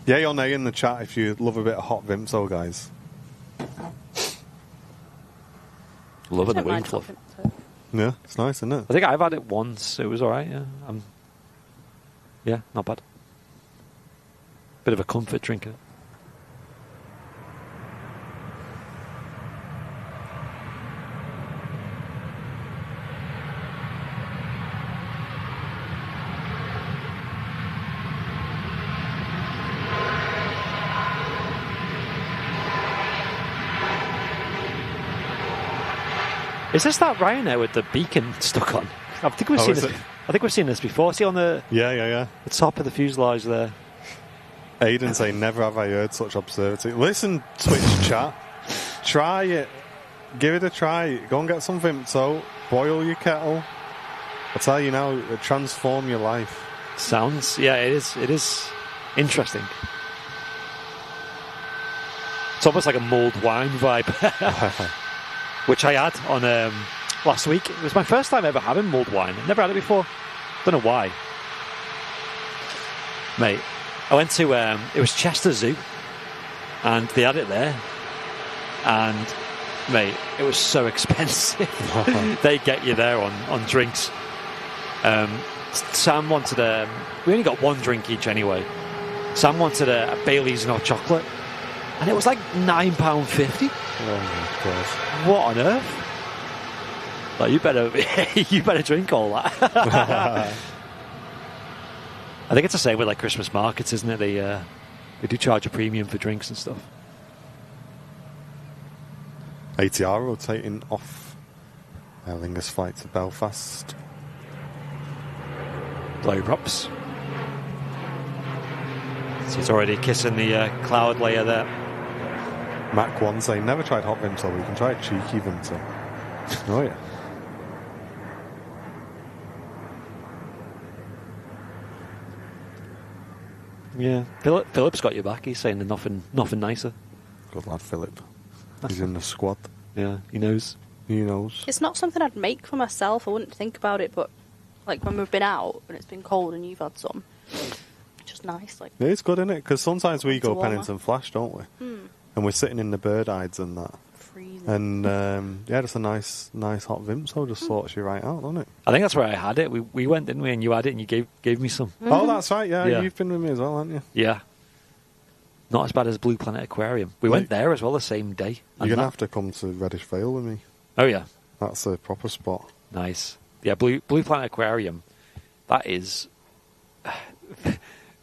[SPEAKER 2] Yay or nay in the chat if you love a bit of hot Vimto, guys.
[SPEAKER 3] Loving the
[SPEAKER 4] Don't
[SPEAKER 3] wing
[SPEAKER 4] mind
[SPEAKER 3] fluff.
[SPEAKER 4] Vimto.
[SPEAKER 2] Yeah, it's nice, isn't it?
[SPEAKER 3] I think I've had it once. It was alright, yeah. Yeah, not bad. Bit of a comfort drinker. Is this that Ryanair with the beacon stuck on? I think we've
[SPEAKER 2] Oh,
[SPEAKER 3] seen
[SPEAKER 2] is
[SPEAKER 3] this.
[SPEAKER 2] it?
[SPEAKER 3] I think we've seen this before. See on the
[SPEAKER 2] Yeah.
[SPEAKER 3] top of the fuselage there.
[SPEAKER 2] Aiden saying, never have I heard such absurdity. Listen, Twitch chat. Try it. Give it a try. Go and get some Vimto. Boil your kettle. I tell you now, it'll transform your life.
[SPEAKER 3] Sounds, yeah, it is interesting. It's almost like a mulled wine vibe, which I had on last week. It was my first time ever having mulled wine. I've never had it before. Don't know why. Mate, I went to, it was Chester Zoo, and they had it there. And, mate, it was so expensive. They get you there on drinks. Sam wanted we only got one drink each anyway. Sam wanted a Bailey's and hot chocolate, and it was like £9.50.
[SPEAKER 2] Oh my god.
[SPEAKER 3] What on earth? Like, you better drink all that. I think it's the same with like Christmas markets, isn't it? They do charge a premium for drinks and stuff.
[SPEAKER 2] ATR rotating off Aer Lingus flight to Belfast.
[SPEAKER 3] Blow props. So it's already kissing the cloud layer there.
[SPEAKER 2] Mac 1 saying, never tried hot Vimto, we can try cheeky Vimto. Oh yeah.
[SPEAKER 3] Yeah, Philip's got your back. He's saying there's nothing nicer.
[SPEAKER 2] Good lad, Philip. He's in the squad.
[SPEAKER 3] Yeah, he knows.
[SPEAKER 2] He knows.
[SPEAKER 4] It's not something I'd make for myself. I wouldn't think about it, but like when we've been out and it's been cold and you've had some, it's just nice. Like
[SPEAKER 2] Yeah, it's good, isn't it? Because sometimes we
[SPEAKER 4] It's
[SPEAKER 2] go
[SPEAKER 4] warmer.
[SPEAKER 2] Pennington Flash, don't we? And we're sitting in the bird hides and that.
[SPEAKER 4] freezing.
[SPEAKER 2] And yeah, just a nice hot Vimto just sorts you right out, doesn't it?
[SPEAKER 3] I think that's where I had it. We went, didn't we? And you had it, and you gave me some.
[SPEAKER 2] Oh, that's right. Yeah,
[SPEAKER 3] Yeah.
[SPEAKER 2] you've been with me as well, haven't you?
[SPEAKER 3] Yeah. Not as bad as Blue Planet Aquarium. We went there as well the same day.
[SPEAKER 2] You're gonna have to come to Reddish Vale with me.
[SPEAKER 3] Oh yeah,
[SPEAKER 2] That's a proper spot.
[SPEAKER 3] nice. Yeah, Blue Planet Aquarium. That is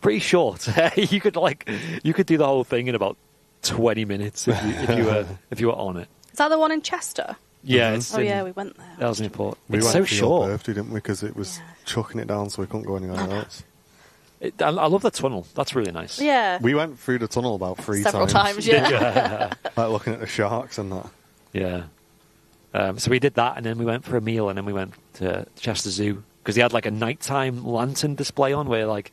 [SPEAKER 3] pretty short. you could do the whole thing in about 20 minutes if you were on it.
[SPEAKER 4] Is that the one in Chester?
[SPEAKER 3] Yeah. It's
[SPEAKER 4] Oh
[SPEAKER 3] in-
[SPEAKER 4] yeah, we went there.
[SPEAKER 3] That was in Port.
[SPEAKER 2] We
[SPEAKER 3] It's
[SPEAKER 2] went
[SPEAKER 3] so
[SPEAKER 2] for your
[SPEAKER 3] short.
[SPEAKER 2] birthday, didn't we? Because it was
[SPEAKER 4] Yeah.
[SPEAKER 2] chucking it down, so we couldn't go anywhere else.
[SPEAKER 3] I love the tunnel. That's really nice.
[SPEAKER 4] Yeah,
[SPEAKER 2] We went through the tunnel about three
[SPEAKER 4] several times. Yeah.
[SPEAKER 2] like looking at the sharks and that.
[SPEAKER 3] Yeah. So we did that, and then we went for a meal, and then we went to Chester Zoo because they had like a nighttime lantern display on where like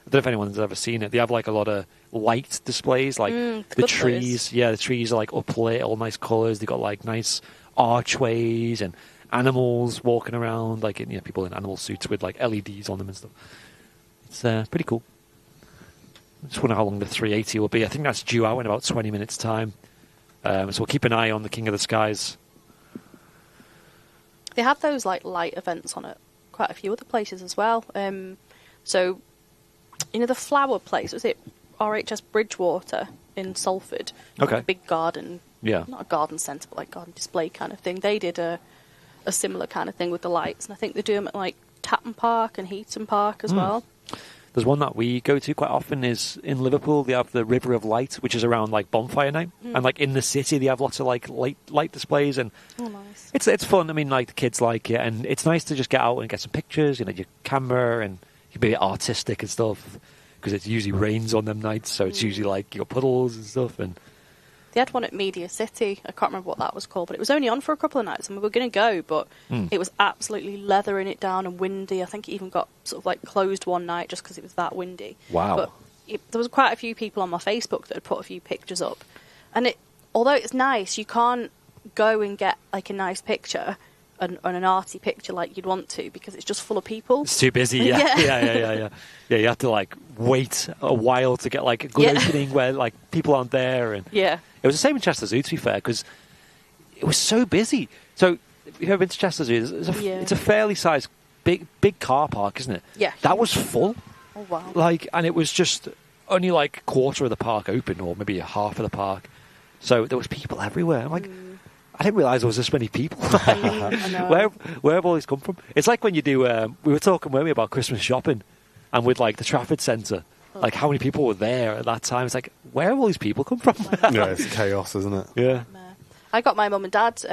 [SPEAKER 3] I don't know if anyone's ever seen it. They have like a lot of light displays, like
[SPEAKER 4] it's
[SPEAKER 3] the
[SPEAKER 4] good,
[SPEAKER 3] trees. Yeah, the trees are like uplit, all nice colours. They got like nice archways and animals walking around, like people in animal suits with like LEDs on them and stuff. It's pretty cool. I just wonder how long the 380 will be. I think that's due out in about 20 minutes' time. So we'll keep an eye on the King of the Skies.
[SPEAKER 4] They have those like light events on it. Quite a few other places as well. So, the flower place, was it RHS Bridgewater in Salford?
[SPEAKER 3] Okay.
[SPEAKER 4] Like a big garden.
[SPEAKER 3] Yeah.
[SPEAKER 4] Not a garden centre, but like garden display kind of thing. They did a similar kind of thing with the lights, and I think they do them at like Tatton Park and Heaton Park as well.
[SPEAKER 3] There's one that we go to quite often is in Liverpool. They have the River of Light, which is around like bonfire night, and like in the city they have lots of like light displays, and
[SPEAKER 4] Oh, nice.
[SPEAKER 3] it's fun. I mean, like the kids like it, and it's nice to just get out and get some pictures. Your camera, and you can be artistic and stuff because it usually rains on them nights, so it's usually like you got puddles and stuff. And
[SPEAKER 4] They had one at Media City. I can't remember what that was called, but it was only on for a couple of nights, and we were going to go, but it was absolutely leathering it down and windy. I think it even got sort of like closed one night just because it was that windy.
[SPEAKER 3] Wow.
[SPEAKER 4] But there was quite a few people on my Facebook that had put a few pictures up, and although it's nice, you can't go and get like a nice picture an arty picture like you'd want to because it's just full of people.
[SPEAKER 3] It's too busy, yeah. Yeah, you have to like wait a while to get like a good opening where like people aren't there. And
[SPEAKER 4] yeah.
[SPEAKER 3] It was the same in Chester Zoo, to be fair, because it was so busy. So if you've ever been to Chester Zoo, it's a fairly sized, big car park, isn't it?
[SPEAKER 4] Yeah.
[SPEAKER 3] That was full.
[SPEAKER 4] Oh, wow.
[SPEAKER 3] Like, and it was just only like a quarter of the park open, or maybe half of the park. So there was people everywhere. I'm like, I didn't realise there was this many people.
[SPEAKER 4] I know.
[SPEAKER 3] Where have all these come from? It's like when you do. We were talking, weren't we, about Christmas shopping, and with like the Trafford Centre, like how many people were there at that time? It's like, where have all these people come from?
[SPEAKER 2] Yeah, it's chaos, isn't it?
[SPEAKER 3] Yeah.
[SPEAKER 4] I got my mum and dad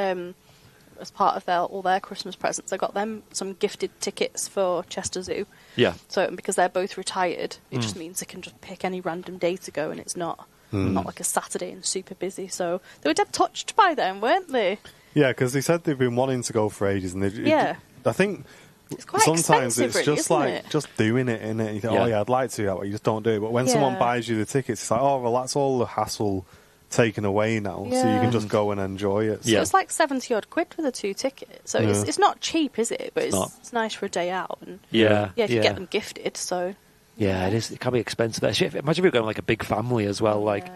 [SPEAKER 4] as part of all their Christmas presents. I got them some gifted tickets for Chester Zoo.
[SPEAKER 3] Yeah.
[SPEAKER 4] So because they're both retired, it just means they can just pick any random day to go, and it's not like a Saturday and super busy. So they were dead touched by them, weren't they?
[SPEAKER 2] Yeah, because they said they've been wanting to go for ages, and I think
[SPEAKER 4] it's quite
[SPEAKER 2] sometimes
[SPEAKER 4] expensive,
[SPEAKER 2] it's
[SPEAKER 4] really,
[SPEAKER 2] just
[SPEAKER 4] isn't
[SPEAKER 2] like
[SPEAKER 4] it?
[SPEAKER 2] just doing it, innit? You think, oh yeah, I'd like to, but you just don't do it. But when someone buys you the tickets, it's like, oh well, that's all the hassle taken away now, so you can just go and enjoy it.
[SPEAKER 4] So it's like 70 odd quid for the 2 tickets. So it's not cheap, is it? But it's nice for a day out. And if you get them gifted, so
[SPEAKER 3] yeah, it is. It can be expensive. Imagine if you're going like a big family as well, like.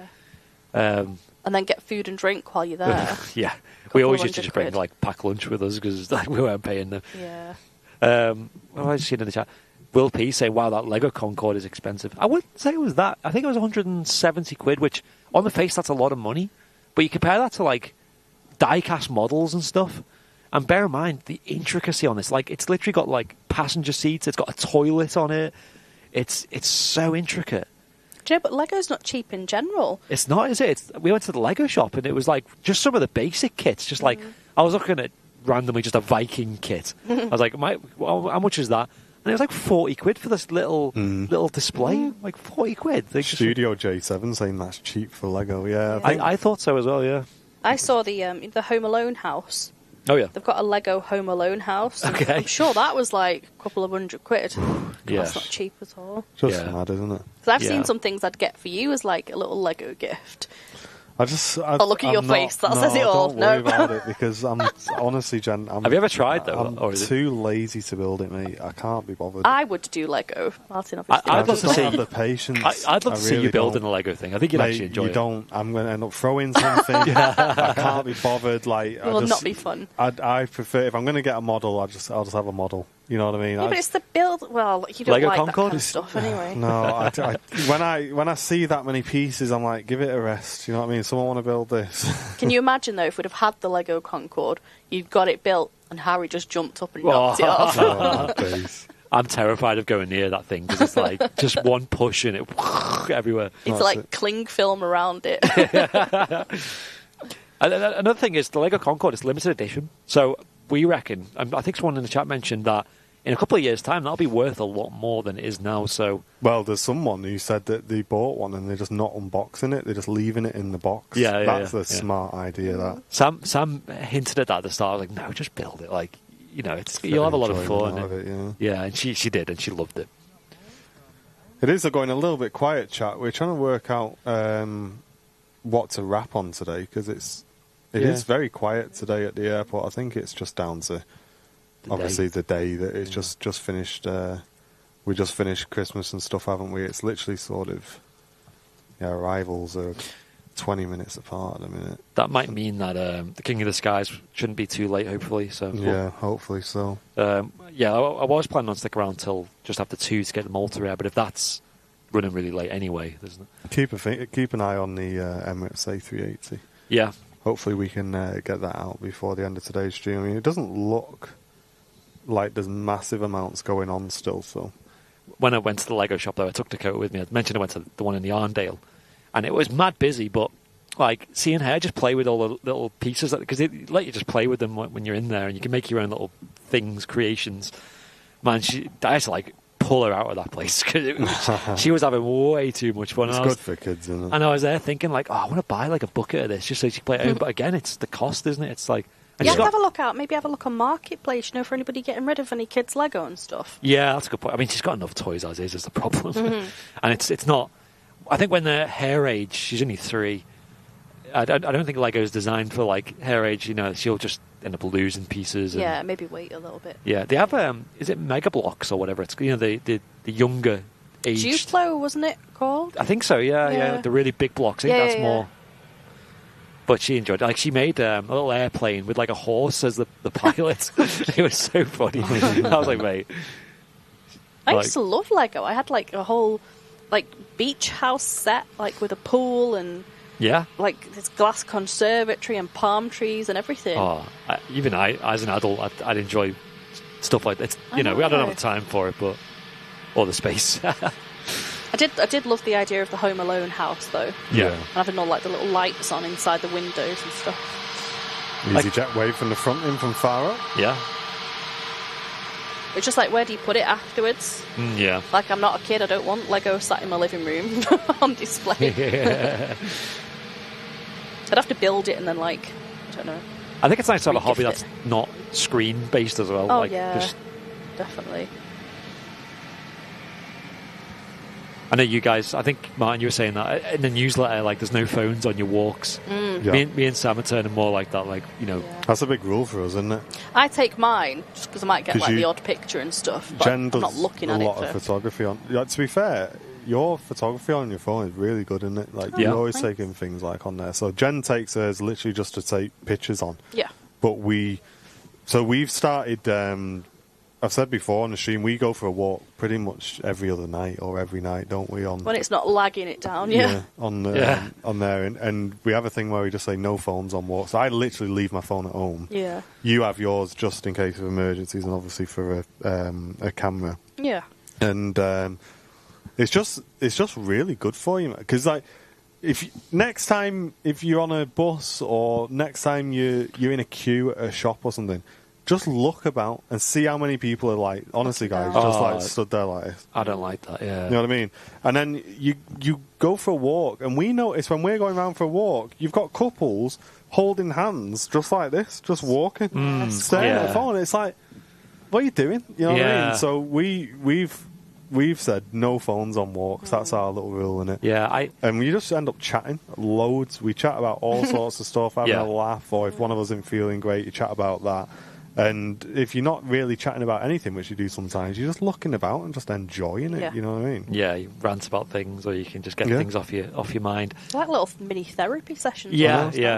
[SPEAKER 4] And then get food and drink while you're there.
[SPEAKER 3] Yeah, we always used to just bring like pack lunch with us because like we weren't paying them.
[SPEAKER 4] Yeah.
[SPEAKER 3] What have I seen in the chat? Will P saying, "Wow, that Lego Concorde is expensive." I wouldn't say it was that. I think it was 170 quid, which on the face that's a lot of money. But you compare that to like die-cast models and stuff, and bear in mind the intricacy on this. Like it's literally got like passenger seats. It's got a toilet on it. It's so intricate.
[SPEAKER 4] Do you know, but Lego's not cheap in general.
[SPEAKER 3] It's not, is it? We went to the Lego shop and it was like just some of the basic kits. Just like I was looking at randomly just a Viking kit. I was like, how much is that? And it was like 40 quid for this little display. Like 40 quid.
[SPEAKER 2] Studio J7 saying that's cheap for Lego. Yeah,
[SPEAKER 3] I thought so as well. Yeah.
[SPEAKER 4] I saw the Home Alone house.
[SPEAKER 3] Oh yeah.
[SPEAKER 4] They've got a Lego Home Alone house.
[SPEAKER 3] Okay.
[SPEAKER 4] I'm sure that was like a couple of £100.
[SPEAKER 3] Yeah.
[SPEAKER 4] That's not cheap at all.
[SPEAKER 2] Just mad, isn't it?
[SPEAKER 4] Because I've seen some things I'd get for you as like a little Lego gift.
[SPEAKER 2] I
[SPEAKER 4] look at your face. That says it all.
[SPEAKER 2] Don't worry about it because I'm honestly, Jen.
[SPEAKER 3] Have you ever tried though?
[SPEAKER 2] I'm too lazy to build it, mate. I can't be bothered.
[SPEAKER 4] I would do Lego, Martin. Obviously,
[SPEAKER 3] I'd love to see
[SPEAKER 2] have the patience.
[SPEAKER 3] I'd love to see you building a Lego thing. I think you'd actually enjoy it.
[SPEAKER 2] You don't. I'm going to end up throwing something. I can't be bothered. Like,
[SPEAKER 4] it will not be fun.
[SPEAKER 2] I prefer if I'm going to get a model, I'll just have a model. You know what I mean?
[SPEAKER 4] Yeah, but it's the build. Well, you don't
[SPEAKER 3] Lego
[SPEAKER 4] like
[SPEAKER 3] Concorde?
[SPEAKER 4] that kind of stuff anyway.
[SPEAKER 2] No, when I see that many pieces, I'm like, give it a rest. You know what I mean? Someone want to build this.
[SPEAKER 4] Can you imagine though if we'd have had the Lego Concorde, you'd got it built, and Harry just jumped up and knocked it off?
[SPEAKER 2] Oh, please.
[SPEAKER 3] I'm terrified of going near that thing because it's like just one push and it everywhere.
[SPEAKER 4] It's like cling film around it.
[SPEAKER 3] And another thing is the Lego Concorde is limited edition, so we reckon. I think someone in the chat mentioned that in a couple of years' time that'll be worth a lot more than it is now. So,
[SPEAKER 2] well, there's someone who said that they bought one and they're just not unboxing it; they're just leaving it in the box. That's a smart idea. That
[SPEAKER 3] Sam hinted at that at the start. I was like, no, just build it. Like, you know, you'll have a lot of fun. And she did, and she loved it.
[SPEAKER 2] It is going a little bit quiet, chat. We're trying to work out what to wrap on today because it is very quiet today at the airport. I think it's just down to the day that it's just finished. We just finished Christmas and stuff, haven't we? It's literally sort of arrivals are 20 minutes apart at the minute.
[SPEAKER 3] That might mean that the King of the Skies shouldn't be too late. Hopefully, so
[SPEAKER 2] hopefully so.
[SPEAKER 3] I was planning on sticking around till just after 2 to get the Malta Air, but if that's running really late anyway, isn't it?
[SPEAKER 2] Keep an eye on the Emirates A380.
[SPEAKER 3] Yeah.
[SPEAKER 2] Hopefully we can get that out before the end of today's stream. I mean, it doesn't look like there's massive amounts going on still. So
[SPEAKER 3] when I went to the Lego shop, though, I took Dakota with me. I mentioned I went to the one in the Arndale, and it was mad busy. But like seeing her just play with all the little pieces, because they let you just play with them when you're in there, and you can make your own little things, creations. Man, I had to like pull her out of that place because she was having way too much fun.
[SPEAKER 2] It's good for kids, isn't it?
[SPEAKER 3] And I was there thinking, like, oh, I want to buy like a bucket of this just so she can play at home. But again, it's the cost, isn't it? It's like, and
[SPEAKER 4] Yeah,
[SPEAKER 3] she's got-
[SPEAKER 4] have a look out. Maybe have a look on Marketplace, for anybody getting rid of any kids' Lego and stuff.
[SPEAKER 3] yeah, that's a good point. I mean, she's got enough toys as is the problem, and it's not. I think when they're her age, she's only 3. I don't think Lego is designed for like her age. She'll just end up losing pieces. And,
[SPEAKER 4] Yeah, maybe wait a little bit.
[SPEAKER 3] yeah. They have is it Mega Blocks or whatever? It's the younger age.
[SPEAKER 4] Duplo, wasn't it called?
[SPEAKER 3] I think so. Yeah,
[SPEAKER 4] Yeah.
[SPEAKER 3] the really big blocks. I think
[SPEAKER 4] Yeah,
[SPEAKER 3] that's
[SPEAKER 4] yeah,
[SPEAKER 3] more. But she enjoyed it. Like she made a little airplane with like a horse as the pilot. It was so funny. I was like, mate.
[SPEAKER 4] I
[SPEAKER 3] Like-
[SPEAKER 4] used to love Lego. I had like a whole like beach house set, like with a pool and
[SPEAKER 3] Yeah.
[SPEAKER 4] like this glass conservatory and palm trees and everything.
[SPEAKER 3] Oh, even I, as an adult, I'd enjoy stuff like that.
[SPEAKER 4] I
[SPEAKER 3] We don't
[SPEAKER 4] know.
[SPEAKER 3] have the time for it, but or the space.
[SPEAKER 4] I did love the idea of the Home Alone house though,
[SPEAKER 3] Yeah.
[SPEAKER 4] and having all like the little lights on inside the windows and stuff.
[SPEAKER 2] EasyJet wave from the front in from far up.
[SPEAKER 3] Yeah.
[SPEAKER 4] It's just like, where do you put it afterwards?
[SPEAKER 3] Yeah.
[SPEAKER 4] Like, I'm not a kid. I don't want Lego sat in my living room on display. I'd have to build it and then like, I don't know.
[SPEAKER 3] I think it's nice to have a hobby
[SPEAKER 4] Regift
[SPEAKER 3] that's not screen based as well.
[SPEAKER 4] Oh
[SPEAKER 3] like,
[SPEAKER 4] yeah,
[SPEAKER 3] just-
[SPEAKER 4] definitely.
[SPEAKER 3] I know you guys. I think Martin, you were saying that in the newsletter. Like, there's no phones on your walks.
[SPEAKER 2] Yeah.
[SPEAKER 3] Me and Sam are turning more like that. Like,
[SPEAKER 4] Yeah.
[SPEAKER 2] That's a big rule for us, isn't it?
[SPEAKER 4] I take mine just because I might get
[SPEAKER 2] 'Cause
[SPEAKER 4] like
[SPEAKER 2] you-
[SPEAKER 4] the odd picture and stuff. But
[SPEAKER 2] Jen
[SPEAKER 4] I'm
[SPEAKER 2] does
[SPEAKER 4] not looking
[SPEAKER 2] a
[SPEAKER 4] at
[SPEAKER 2] lot
[SPEAKER 4] it.
[SPEAKER 2] of
[SPEAKER 4] For...
[SPEAKER 2] photography on. Yeah, to be fair, your photography on your phone is really good, isn't it? Like
[SPEAKER 3] Yeah.
[SPEAKER 2] you're always
[SPEAKER 4] Thanks.
[SPEAKER 2] taking things like on there. So Jen takes hers literally just to take pictures on.
[SPEAKER 4] Yeah.
[SPEAKER 2] But we've started. I've said before on the stream, we go for a walk pretty much every other night or every night, don't we? On
[SPEAKER 4] When it's not lagging it down, yeah.
[SPEAKER 2] on
[SPEAKER 3] Yeah.
[SPEAKER 2] on there, and we have a thing where we just say no phones on walks. I literally leave my phone at home.
[SPEAKER 4] Yeah.
[SPEAKER 2] You have yours just in case of emergencies, and obviously for a camera.
[SPEAKER 4] Yeah.
[SPEAKER 2] And it's just really good for you, because like next time if you're on a bus or next time you're in a queue at a shop or something, just look about and see how many people are like, honestly guys, just
[SPEAKER 3] Oh.
[SPEAKER 2] like stood there like this.
[SPEAKER 3] I don't like that. Yeah.
[SPEAKER 2] You know what I mean? And then you go for a walk, and we notice when we're going around for a walk, you've got couples holding hands just like this, just walking, staring at
[SPEAKER 3] yeah.
[SPEAKER 2] the phone. It's like, what are you doing? You know what I
[SPEAKER 3] Yeah.
[SPEAKER 2] mean? So we've said no phones on walks. That's our little rule in it.
[SPEAKER 3] Yeah.
[SPEAKER 2] And we just end up chatting loads. We chat about all sorts of stuff, having
[SPEAKER 3] Yeah.
[SPEAKER 2] a laugh, or if one of us isn't feeling great, you chat about that. And if you're not really chatting about anything, which you do sometimes, you're just looking about and just enjoying it.
[SPEAKER 4] Yeah.
[SPEAKER 2] You know what I mean?
[SPEAKER 3] Yeah. You rant about things, or you can just get
[SPEAKER 2] Yeah.
[SPEAKER 3] things off your mind.
[SPEAKER 4] It's like little mini therapy sessions.
[SPEAKER 3] Yeah,
[SPEAKER 4] almost,
[SPEAKER 3] yeah.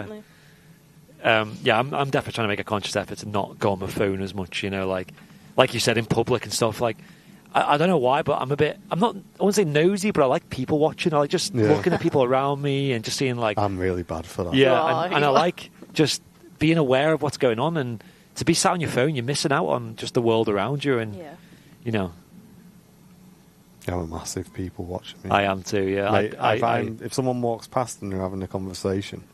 [SPEAKER 4] aren't they?
[SPEAKER 3] I'm definitely trying to make a conscious effort to not go on my phone as much. Like you said, in public and stuff. Like, I don't know why, but I wouldn't say nosy, but I like people watching. I like just
[SPEAKER 2] Yeah.
[SPEAKER 3] looking at people around me and just seeing like,
[SPEAKER 2] I'm really bad for that.
[SPEAKER 3] yeah,
[SPEAKER 4] Oh,
[SPEAKER 3] and I
[SPEAKER 4] you are.
[SPEAKER 3] like just being aware of what's going on. And to be sat on your phone, you're missing out on just the world around you. And
[SPEAKER 4] Yeah.
[SPEAKER 2] I'm a massive people watching me.
[SPEAKER 3] I am too. Yeah,
[SPEAKER 2] Mate, if someone walks past and they're having a conversation,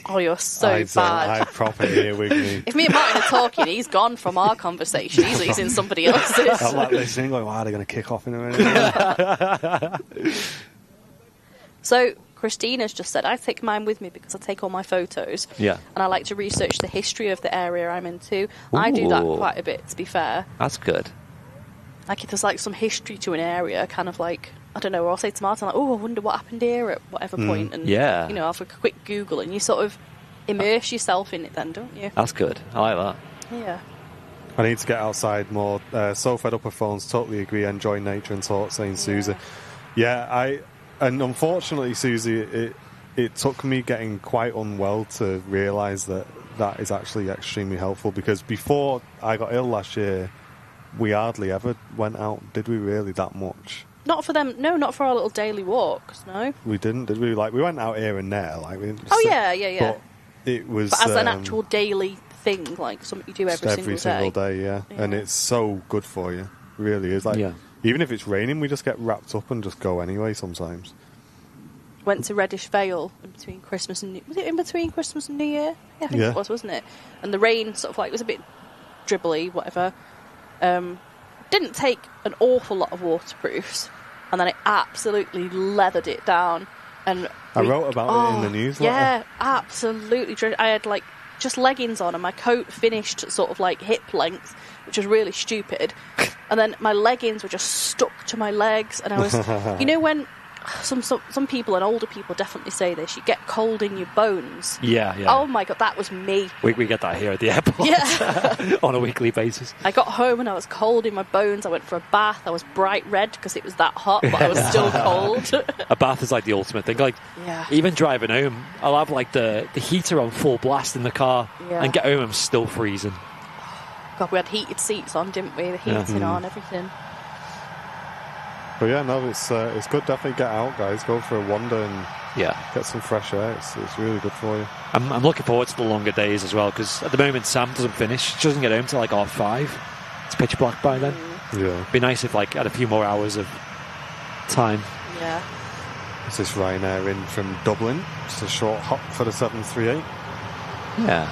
[SPEAKER 4] Oh, you're so
[SPEAKER 2] I
[SPEAKER 4] bad.
[SPEAKER 2] proper earwig me.
[SPEAKER 4] If me and Martin are talking, he's gone from our conversation. He's in somebody else's.
[SPEAKER 2] I'm like listening, going, "Wow, they're going to kick off in a minute."
[SPEAKER 4] So Christina's just said, I take mine with me because I take all my photos.
[SPEAKER 3] Yeah.
[SPEAKER 4] And I like to research the history of the area I'm into. I do that
[SPEAKER 3] Ooh.
[SPEAKER 4] quite a bit, to be fair.
[SPEAKER 3] that's good.
[SPEAKER 4] Like if there's like some history to an area, kind of like, I don't know, or I'll say to Martin, like, oh, I wonder what happened here at whatever point. And,
[SPEAKER 3] Yeah.
[SPEAKER 4] have a quick Google and you sort of immerse yourself in it then, don't you?
[SPEAKER 3] That's good. I like that.
[SPEAKER 4] Yeah.
[SPEAKER 2] I need to get outside more. So fed up with phones. Totally agree. Enjoy nature and talk. Saying Susie. Yeah, and unfortunately, Susie, it took me getting quite unwell to realise that is actually extremely helpful, because before I got ill last year, we hardly ever went out, did we really, that much?
[SPEAKER 4] Not for them, no, not for our little daily walks, no.
[SPEAKER 2] We didn't, did we? Like, we went out here and there. Like, we didn't just
[SPEAKER 4] Oh,
[SPEAKER 2] sit-
[SPEAKER 4] yeah.
[SPEAKER 2] But it was...
[SPEAKER 4] But as an actual daily thing, like something you do
[SPEAKER 2] just
[SPEAKER 4] every single day.
[SPEAKER 2] yeah. And
[SPEAKER 4] Yeah.
[SPEAKER 2] it's so good for you. It really is. Like,
[SPEAKER 3] Yeah.
[SPEAKER 2] even if it's raining, we just get wrapped up and just go anyway sometimes.
[SPEAKER 4] Went to Reddish Vale in between Christmas and was it in between Christmas and New Year? Yeah, I think
[SPEAKER 2] Yeah.
[SPEAKER 4] it was, wasn't it? And the rain sort of like was a bit dribbly, whatever. didn't take an awful lot of waterproofs, and then I absolutely leathered it down. And
[SPEAKER 2] I wrote about it in the newsletter.
[SPEAKER 4] Yeah, absolutely. I had like just leggings on, and my coat finished at sort of like hip length, which was really stupid. And then my leggings were just stuck to my legs, and I was, you know, when some people and older people definitely say this, you get cold in your bones.
[SPEAKER 3] Yeah.
[SPEAKER 4] Oh my god, that was me.
[SPEAKER 3] We get that here at the airport.
[SPEAKER 4] Yeah.
[SPEAKER 3] On a weekly basis.
[SPEAKER 4] I got home and I was cold in my bones. I went for a bath. I was bright red because it was that hot, but I was still cold.
[SPEAKER 3] A bath is like the ultimate thing. Like,
[SPEAKER 4] Yeah.
[SPEAKER 3] even driving home, I'll have like the heater on full blast in the car,
[SPEAKER 4] Yeah.
[SPEAKER 3] and get home, I'm still freezing.
[SPEAKER 4] God, we had heated seats on, didn't we? The heating on, everything.
[SPEAKER 2] But yeah, no, it's good. Definitely get out, guys. Go for a wander and
[SPEAKER 3] Yeah.
[SPEAKER 2] get some fresh air. It's really good for you.
[SPEAKER 3] I'm looking forward to the longer days as well, because at the moment Sam doesn't finish. She doesn't get home till like 5:30. It's pitch black by then.
[SPEAKER 2] Yeah.
[SPEAKER 3] It'd be nice if like had a few more hours of time.
[SPEAKER 4] Yeah.
[SPEAKER 2] It's this Ryanair in from Dublin. Just a short hop for the 738.
[SPEAKER 3] Yeah.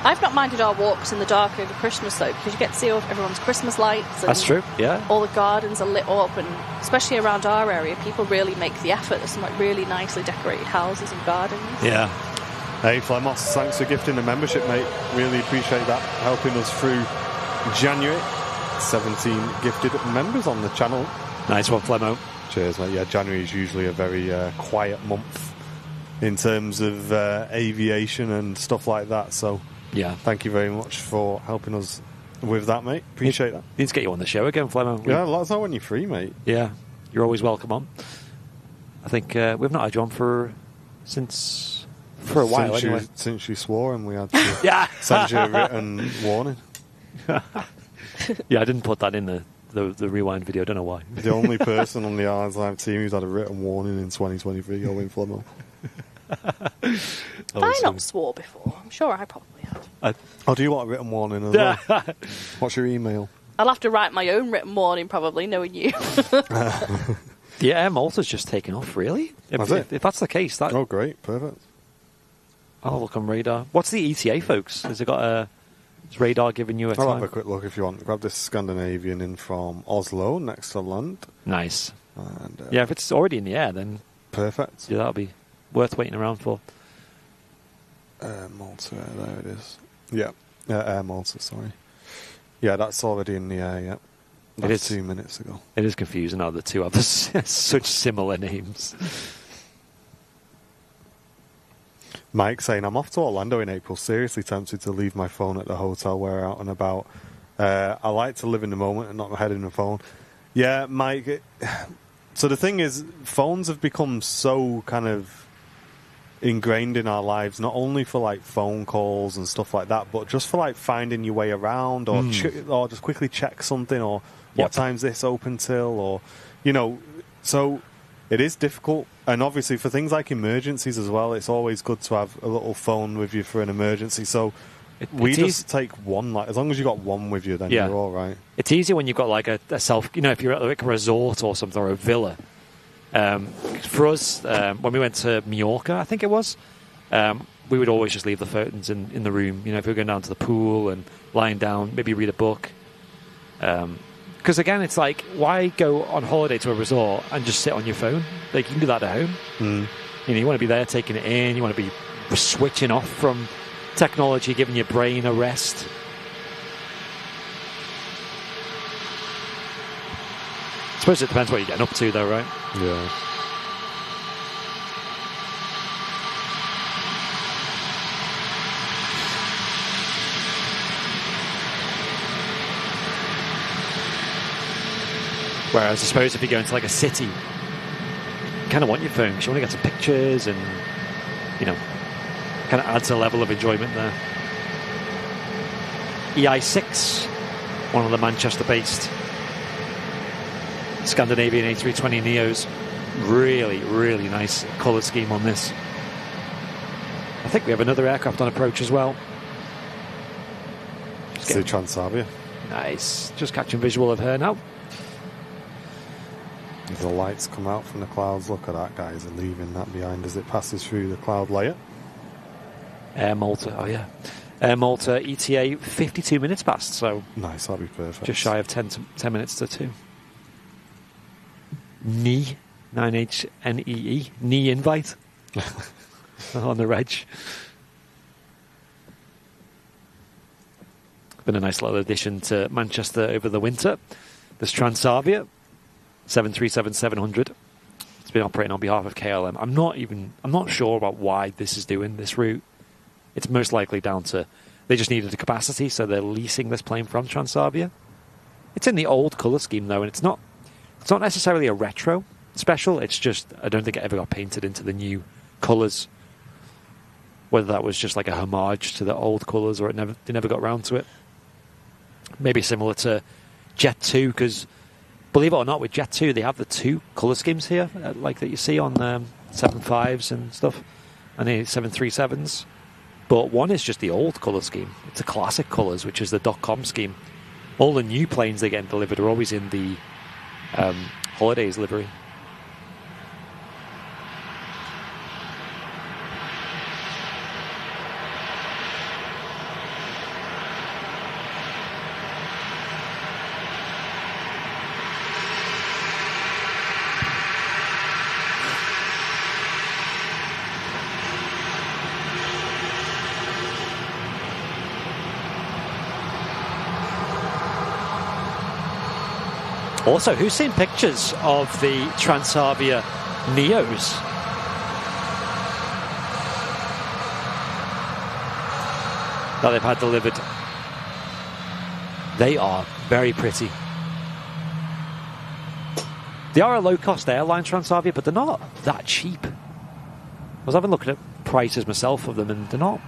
[SPEAKER 4] I've not minded our walks in the dark over Christmas though, because you get to see all of everyone's Christmas lights. And
[SPEAKER 3] That's true. Yeah.
[SPEAKER 4] all the gardens are lit up, and especially around our area, people really make the effort. There's some like really nicely decorated houses and gardens.
[SPEAKER 3] Yeah.
[SPEAKER 2] Hey, Flemos, thanks for gifting the membership, mate. Really appreciate that. Helping us through January. 17 gifted members on the channel.
[SPEAKER 3] Nice one, Flemo.
[SPEAKER 2] Cheers, mate. Yeah, January is usually a very quiet month in terms of aviation and stuff like that. So,
[SPEAKER 3] Yeah.
[SPEAKER 2] thank you very much for helping us with that, mate. Appreciate that.
[SPEAKER 3] Need to get you on the show again, Flemo.
[SPEAKER 2] Yeah, let us know when you're free, mate.
[SPEAKER 3] Yeah. You're always welcome on. I think we've not had you on for a while anyway.
[SPEAKER 2] Since you swore and we had to
[SPEAKER 3] Yeah.
[SPEAKER 2] send you a written warning.
[SPEAKER 3] Yeah, I didn't put that in the rewind video. I don't know why.
[SPEAKER 2] The only person on the Airliners Live team who's had a written warning in 2023, Owen Flemo.
[SPEAKER 4] Have I not swore before? I'm sure I probably have.
[SPEAKER 2] Oh, do you want a written warning as well? What's your email?
[SPEAKER 4] I'll have to write my own written warning, probably, knowing you.
[SPEAKER 3] The Air Malta's just taken off, really?
[SPEAKER 2] Has it?
[SPEAKER 3] If that's the case, that
[SPEAKER 2] Oh, great. Perfect.
[SPEAKER 3] I'll look on radar. What's the ETA, folks? Has it got is radar giving you a
[SPEAKER 2] I'll
[SPEAKER 3] time?
[SPEAKER 2] have a quick look if you want. Grab this Scandinavian in from Oslo, next to land.
[SPEAKER 3] Nice.
[SPEAKER 2] And,
[SPEAKER 3] Yeah, if it's already in the air, then
[SPEAKER 2] Perfect.
[SPEAKER 3] yeah, that'll be worth waiting around for.
[SPEAKER 2] Malta, there it is. Yeah. Air Malta, sorry. Yeah, that's already in the air, yeah. That's
[SPEAKER 3] is.
[SPEAKER 2] 2 minutes ago.
[SPEAKER 3] It is confusing how the two have such similar names.
[SPEAKER 2] Mike saying, I'm off to Orlando in April. Seriously tempted to leave my phone at the hotel where we're out and about. I like to live in the moment and not my head in the phone. Yeah, Mike. So the thing is, phones have become so kind of ingrained in our lives, not only for like phone calls and stuff like that, but just for like finding your way around or or just quickly check something or what time's this open till or, you know, so it is difficult. And obviously for things like emergencies as well, it's always good to have a little phone with you for an emergency. So we just take one, like as long as you got one with you, then you're all right.
[SPEAKER 3] It's easier when you've got like a self, you know, if you're at like a resort or something or a villa. For us, when we went to Mallorca, I think it was, we would always just leave the phones in the room. You know, if we were going down to the pool and lying down, maybe read a book. Because again, it's like, why go on holiday to a resort and just sit on your phone? Like, you can do that at home. You know, you want to be there taking it in. You want to be switching off from technology, giving your brain a rest. I suppose it depends what you're getting up to, though, right?
[SPEAKER 2] Yeah.
[SPEAKER 3] Whereas I suppose if you go into like a city, you kind of want your phone because you want to get some pictures and, you know, kind of adds a level of enjoyment there. EI6, one of the Manchester-based Scandinavian A320 Neos. Really, really nice colour scheme on this. I think we have another aircraft on approach as well.
[SPEAKER 2] See Transavia.
[SPEAKER 3] Nice. Just catching visual of her now.
[SPEAKER 2] As the lights come out from the clouds, look at that, guys. They're leaving that behind as it passes through the cloud layer.
[SPEAKER 3] Air Malta, oh yeah. Air Malta ETA 52 minutes past, so
[SPEAKER 2] Nice, that'll be perfect.
[SPEAKER 3] just shy of 10 minutes to 2. Knee, 9HNEE, knee invite on the reg. Been a nice little addition to Manchester over the winter. This Transavia 737-700. It's been operating on behalf of KLM. I'm not sure about why this is doing this route. It's most likely down to they just needed the capacity, so they're leasing this plane from Transavia. It's in the old colour scheme though, and it's not necessarily a retro special. It's just I don't think it ever got painted into the new colours. Whether that was just like a homage to the old colours or they never got round to it. Maybe similar to Jet 2, because believe it or not, with Jet 2 they have the two colour schemes here, like that you see on 75s and stuff, and the 737s. But one is just the old colour scheme. It's the classic colours, which is the .com scheme. All the new planes they get delivered are always in the holidays livery. Also, who's seen pictures of the Transavia Neos? That they've had delivered. They are very pretty. They are a low-cost airline, Transavia, but they're not that cheap. I was having a look at prices myself of them, and they're not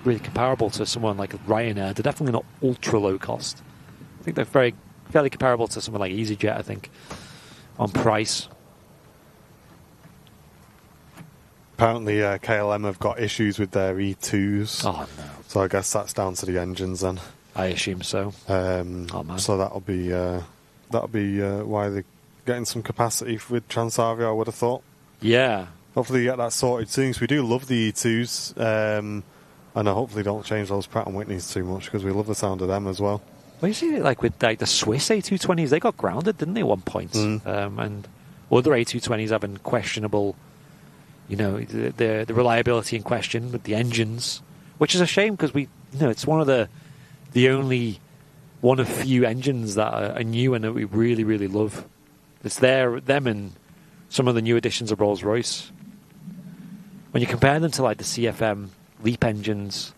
[SPEAKER 3] really comparable to someone like Ryanair. They're definitely not ultra low cost. I think they're fairly comparable to someone like EasyJet, I think, on price.
[SPEAKER 2] Apparently, KLM have got issues with their E2s.
[SPEAKER 3] Oh, no.
[SPEAKER 2] So I guess that's down to the engines then.
[SPEAKER 3] I assume so.
[SPEAKER 2] Oh,
[SPEAKER 3] man.
[SPEAKER 2] So that'll be why they're getting some capacity with Transavia, I would have thought.
[SPEAKER 3] Yeah.
[SPEAKER 2] Hopefully you get that sorted soon, because we do love the E2s. And I hopefully don't change those Pratt & Whitneys too much, because we love the sound of them as well.
[SPEAKER 3] Well, you see, like with like the Swiss A220s, they got grounded, didn't they, at one point? And other A220s having questionable, the reliability in question with the engines, which is a shame because it's one of the only one of few engines that are new and that we really, really love. It's them and some of the new additions of Rolls-Royce. When you compare them to like the CFM LEAP engines,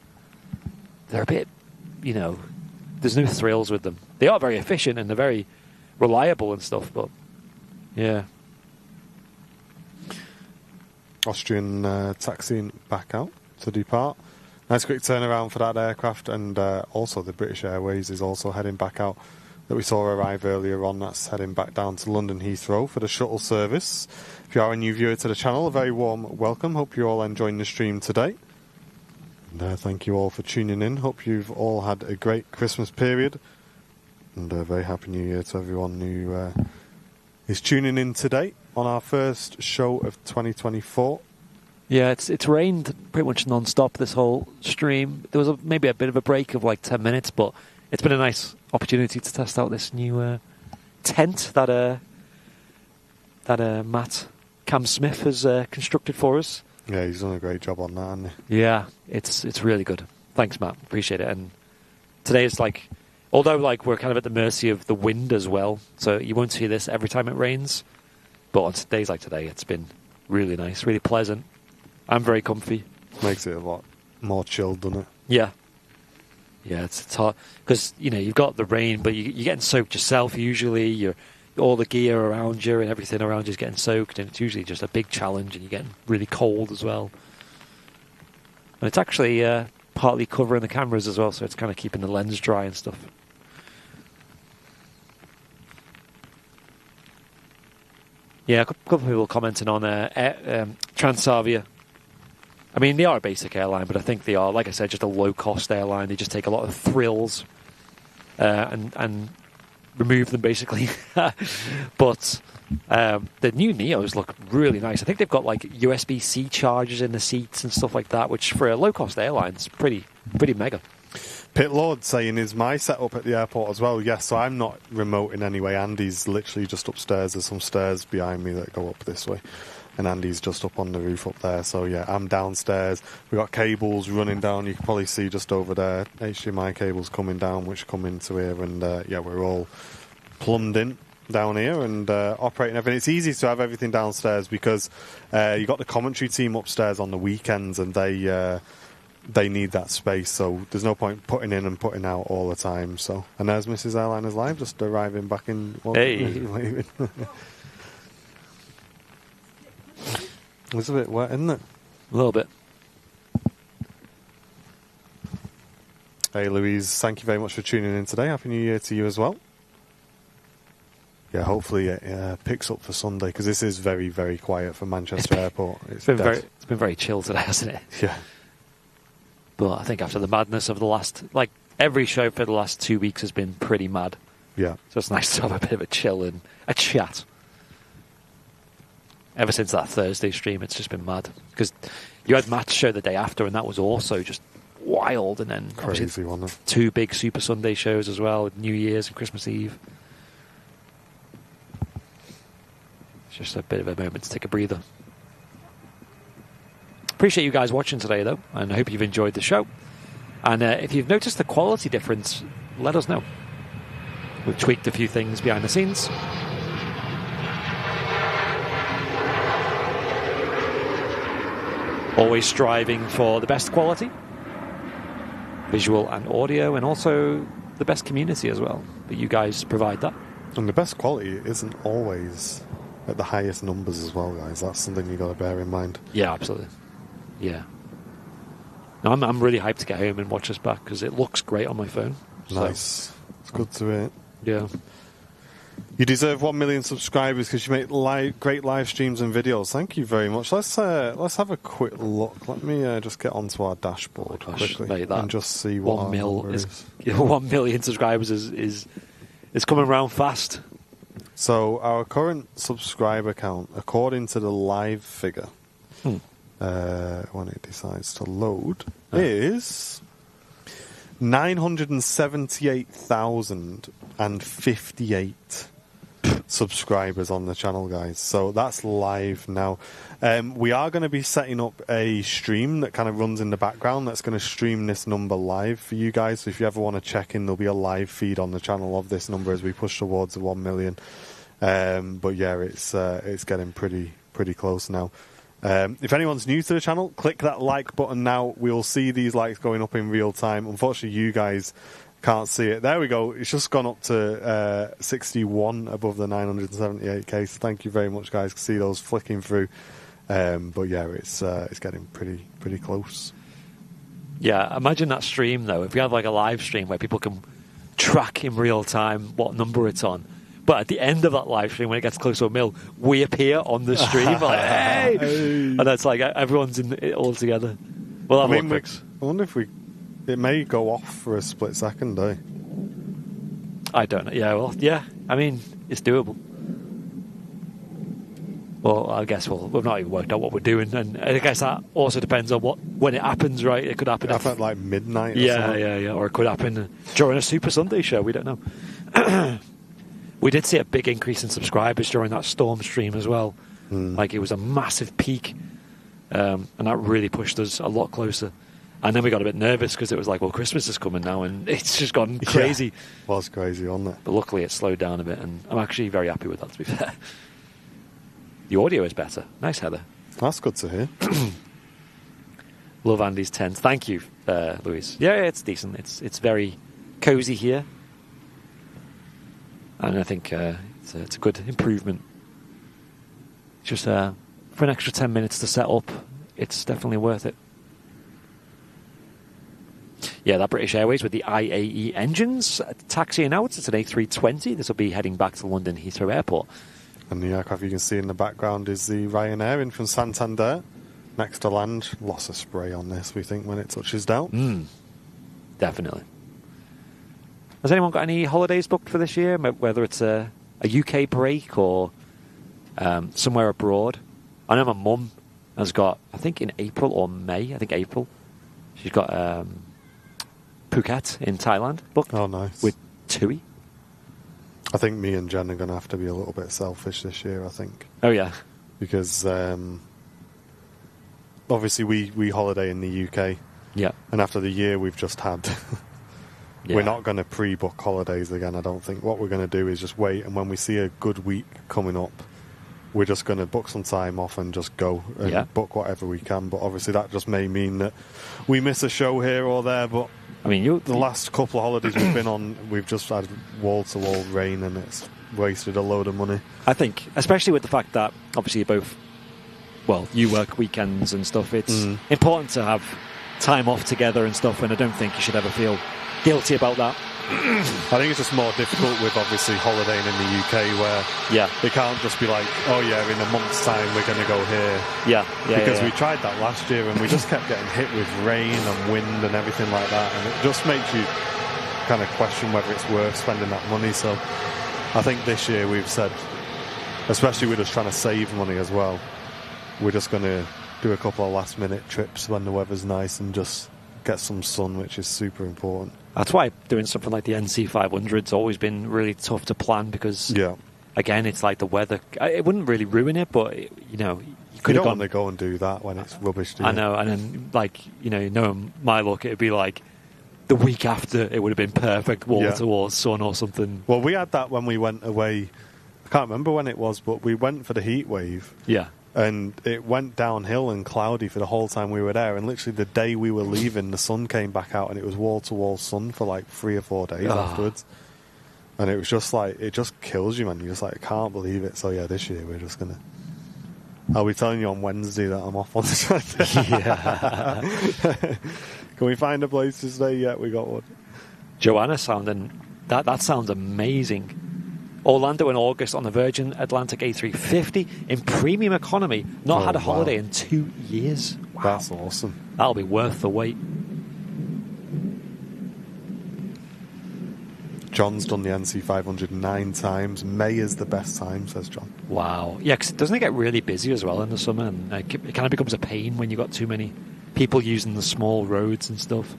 [SPEAKER 3] they're a bit, there's no thrills with them. They are very efficient and they're very reliable and stuff, but yeah.
[SPEAKER 2] Austrian taxiing back out to depart. Nice quick turnaround for that aircraft, and also the British Airways is also heading back out that we saw arrive earlier on. That's heading back down to London Heathrow for the shuttle service. If you are a new viewer to the channel, a very warm welcome. Hope you're all enjoying the stream today. And thank you all for tuning in. Hope you've all had a great Christmas period. And a very happy New Year to everyone who is tuning in today on our first show of 2024.
[SPEAKER 3] Yeah, it's rained pretty much non-stop this whole stream. There was maybe a bit of a break of like 10 minutes, but it's been a nice opportunity to test out this new tent that Matt Cam Smith has constructed for us.
[SPEAKER 2] Yeah, he's done a great job on that, hasn't he?
[SPEAKER 3] Yeah, it's really good. Thanks, Matt. Appreciate it. And today is although we're kind of at the mercy of the wind as well, so you won't see this every time it rains. But on days like today, it's been really nice, really pleasant. I'm very comfy.
[SPEAKER 2] Makes it a lot more chilled, doesn't it?
[SPEAKER 3] Yeah. Yeah, it's hard because you've got the rain, but you're getting soaked yourself. Usually, all the gear around you and everything around you is getting soaked, and it's usually just a big challenge, and you're getting really cold as well. And it's actually partly covering the cameras as well, so it's kind of keeping the lens dry and stuff. Yeah, a couple of people commenting on Transavia. I mean, they are a basic airline, but I think they are, like I said, just a low-cost airline. They just take a lot of thrills and remove them basically. But the new Neos look really nice. I think they've got like USB-C chargers in the seats and stuff like that, which for a low-cost airline is pretty mega.
[SPEAKER 2] Pit Lord saying, is my setup at the airport as well? Yes, so I'm not remote in any way. Andy's literally just upstairs. There's some stairs behind me that go up this way. And Andy's just up on the roof up there. So, yeah, I'm downstairs. We've got cables running down. You can probably see just over there, HDMI cables coming down, which come into here. And, yeah, we're all plumbed in down here and operating everything. It's easy to have everything downstairs because you've got the commentary team upstairs on the weekends and they need that space. So there's no point putting in and putting out all the time. So, and there's Mrs. Airliners Live just arriving back in.
[SPEAKER 3] Hey.
[SPEAKER 2] It's a bit wet, isn't it?
[SPEAKER 3] A little bit.
[SPEAKER 2] Hey, Louise, thank you very much for tuning in today. Happy New Year to you as well. Yeah, hopefully it picks up for Sunday because this is very, very quiet for Manchester Airport.
[SPEAKER 3] It's been very chill today, hasn't it?
[SPEAKER 2] Yeah.
[SPEAKER 3] But I think after the madness of the last, like every show for the last 2 weeks has been pretty mad.
[SPEAKER 2] Yeah.
[SPEAKER 3] So it's nice to have a bit of a chill and a chat. Ever since that Thursday stream, it's just been mad. Because you had Matt's show the day after, and that was also just wild. And then
[SPEAKER 2] crazy, wasn't it?
[SPEAKER 3] 2 big Super Sunday shows as well, New Year's and Christmas Eve. It's just a bit of a moment to take a breather. Appreciate you guys watching today, though, and I hope you've enjoyed the show. And if you've noticed the quality difference, let us know. We've tweaked a few things behind the scenes. Always striving for the best quality, visual and audio, and also the best community as well. But you guys provide that.
[SPEAKER 2] And the best quality isn't always at the highest numbers as well, guys. That's something you've got to bear in mind.
[SPEAKER 3] Yeah, absolutely. Yeah. No, I'm really hyped to get home and watch this back because it looks great on my phone.
[SPEAKER 2] Nice.
[SPEAKER 3] So,
[SPEAKER 2] it's good to hear.
[SPEAKER 3] Yeah.
[SPEAKER 2] You deserve 1 million subscribers because you make great live streams and videos. Thank you very much. Let's have a quick look. Let me just get onto our dashboard quickly
[SPEAKER 3] mate,
[SPEAKER 2] and just see what
[SPEAKER 3] 1 mil is.
[SPEAKER 2] 1
[SPEAKER 3] million subscribers is coming around fast.
[SPEAKER 2] So our current subscriber count, according to the live figure, when it decides to load, is 978,058 subscribers on the channel, guys. So that's live now. We are going to be setting up a stream that kind of runs in the background that's going to stream this number live for you guys. So if you ever want to check in, there'll be a live feed on the channel of this number as we push towards the 1 million. But yeah, it's getting pretty close now. If anyone's new to the channel, click that like button now. We'll see these likes going up in real time. Unfortunately, you guys can't see it. There we go. It's just gone up to 61 above the 978k. So thank you very much, guys. See those flicking through. But yeah, it's getting pretty close.
[SPEAKER 3] Yeah, imagine that stream though. If we have like a live stream where people can track in real time what number it's on. But at the end of that live stream, when it gets close to 1 mil, we appear on the stream like, hey! And that's like everyone's in it all together. Well, I
[SPEAKER 2] wonder if it may go off for a split second, eh?
[SPEAKER 3] I don't know. Yeah, well, yeah. I mean, it's doable. Well, I guess we've not even worked out what we're doing, and I guess that also depends on when it happens, right? It could happen
[SPEAKER 2] at like midnight.
[SPEAKER 3] Yeah, or it could happen during a Super Sunday show. We don't know. We did see a big increase in subscribers during that Storm stream as well. Like it was a massive peak, and that really pushed us a lot closer. And then we got a bit nervous because it was like, well, Christmas is coming now, and it's just gone crazy.
[SPEAKER 2] Yeah, it was crazy, wasn't it?
[SPEAKER 3] But luckily it slowed down a bit, and I'm actually very happy with that, to be fair. The audio is better. Nice, Heather.
[SPEAKER 2] That's good to hear.
[SPEAKER 3] Love Andy's tent. Thank you, Louise. Yeah, it's decent. It's very cozy here. And I think it's a good improvement. Just for an extra 10 minutes to set up, it's definitely worth it. Yeah, that British Airways with the IAE engines taxiing out. It's an A320. This will be heading back to London Heathrow Airport.
[SPEAKER 2] And the aircraft you can see in the background is the Ryanair in from Santander. Next to land, lots of spray on this, we think, when it touches down.
[SPEAKER 3] Definitely. Has anyone got any holidays booked for this year? Whether it's a UK break or somewhere abroad? I know my mum has got, I think in April or May, I think April, she's got Phuket in Thailand booked.
[SPEAKER 2] Oh, nice.
[SPEAKER 3] With TUI.
[SPEAKER 2] I think me and Jen are going to have to be a little bit selfish this year, I think.
[SPEAKER 3] Oh, yeah.
[SPEAKER 2] Because obviously we holiday in the UK.
[SPEAKER 3] Yeah.
[SPEAKER 2] And after the year we've just had,
[SPEAKER 3] Yeah.
[SPEAKER 2] we're not going to pre-book holidays again, I don't think. What we're going to do is just wait, and when we see a good week coming up, we're just going to book some time off and just go and book whatever we can. But obviously that just may mean that we miss a show here or there. But
[SPEAKER 3] I mean,
[SPEAKER 2] the last couple of holidays we've been on, we've just had wall-to-wall rain, and it's wasted a load of money.
[SPEAKER 3] I think, especially with the fact that obviously you both, well, you work weekends and stuff, it's important to have time off together and stuff, and I don't think you should ever feel guilty about that.
[SPEAKER 2] I think it's just more difficult with obviously holidaying in the UK, where it can't just be like, oh yeah, in a month's time we're going to go here. Because we tried that last year and we just kept getting hit with rain and wind and everything like that, and it just makes you kind of question whether it's worth spending that money. So I think this year we've said, especially with us trying to save money as well, we're just going to do a couple of last minute trips when the weather's nice and just get some sun, which is super important.
[SPEAKER 3] That's why doing something like the NC 500's always been really tough to plan, because again, it's like the weather. It wouldn't really ruin it, but you know, you could
[SPEAKER 2] You
[SPEAKER 3] have
[SPEAKER 2] don't
[SPEAKER 3] gone.
[SPEAKER 2] want to go and do that when it's rubbish, do you?
[SPEAKER 3] I know, and then like knowing my luck, it'd be like the week after it would have been perfect wall to wall sun or something.
[SPEAKER 2] Well, we had that when we went away. I can't remember when it was, but we went for the heat wave.
[SPEAKER 3] Yeah.
[SPEAKER 2] And it went downhill and cloudy for the whole time we were there. And literally the day we were leaving, the sun came back out and it was wall-to-wall sun for like 3 or 4 days afterwards. And it was just like, it just kills you, man. You're just like, I can't believe it. So yeah, this year we're just going to... I'll be telling you on Wednesday that I'm off on the Can we find a place to stay? Yeah, we got one.
[SPEAKER 3] Joanna sounding... That sounds amazing. Orlando in August on the Virgin Atlantic A350 in premium economy. Not had a holiday in 2 years. Wow.
[SPEAKER 2] That's awesome.
[SPEAKER 3] That'll be worth the wait.
[SPEAKER 2] John's done the NC 500 9 times. May is the best time, says John.
[SPEAKER 3] Wow. Yeah, because doesn't it get really busy as well in the summer? And it kind of becomes a pain when you've got too many people using the small roads and stuff.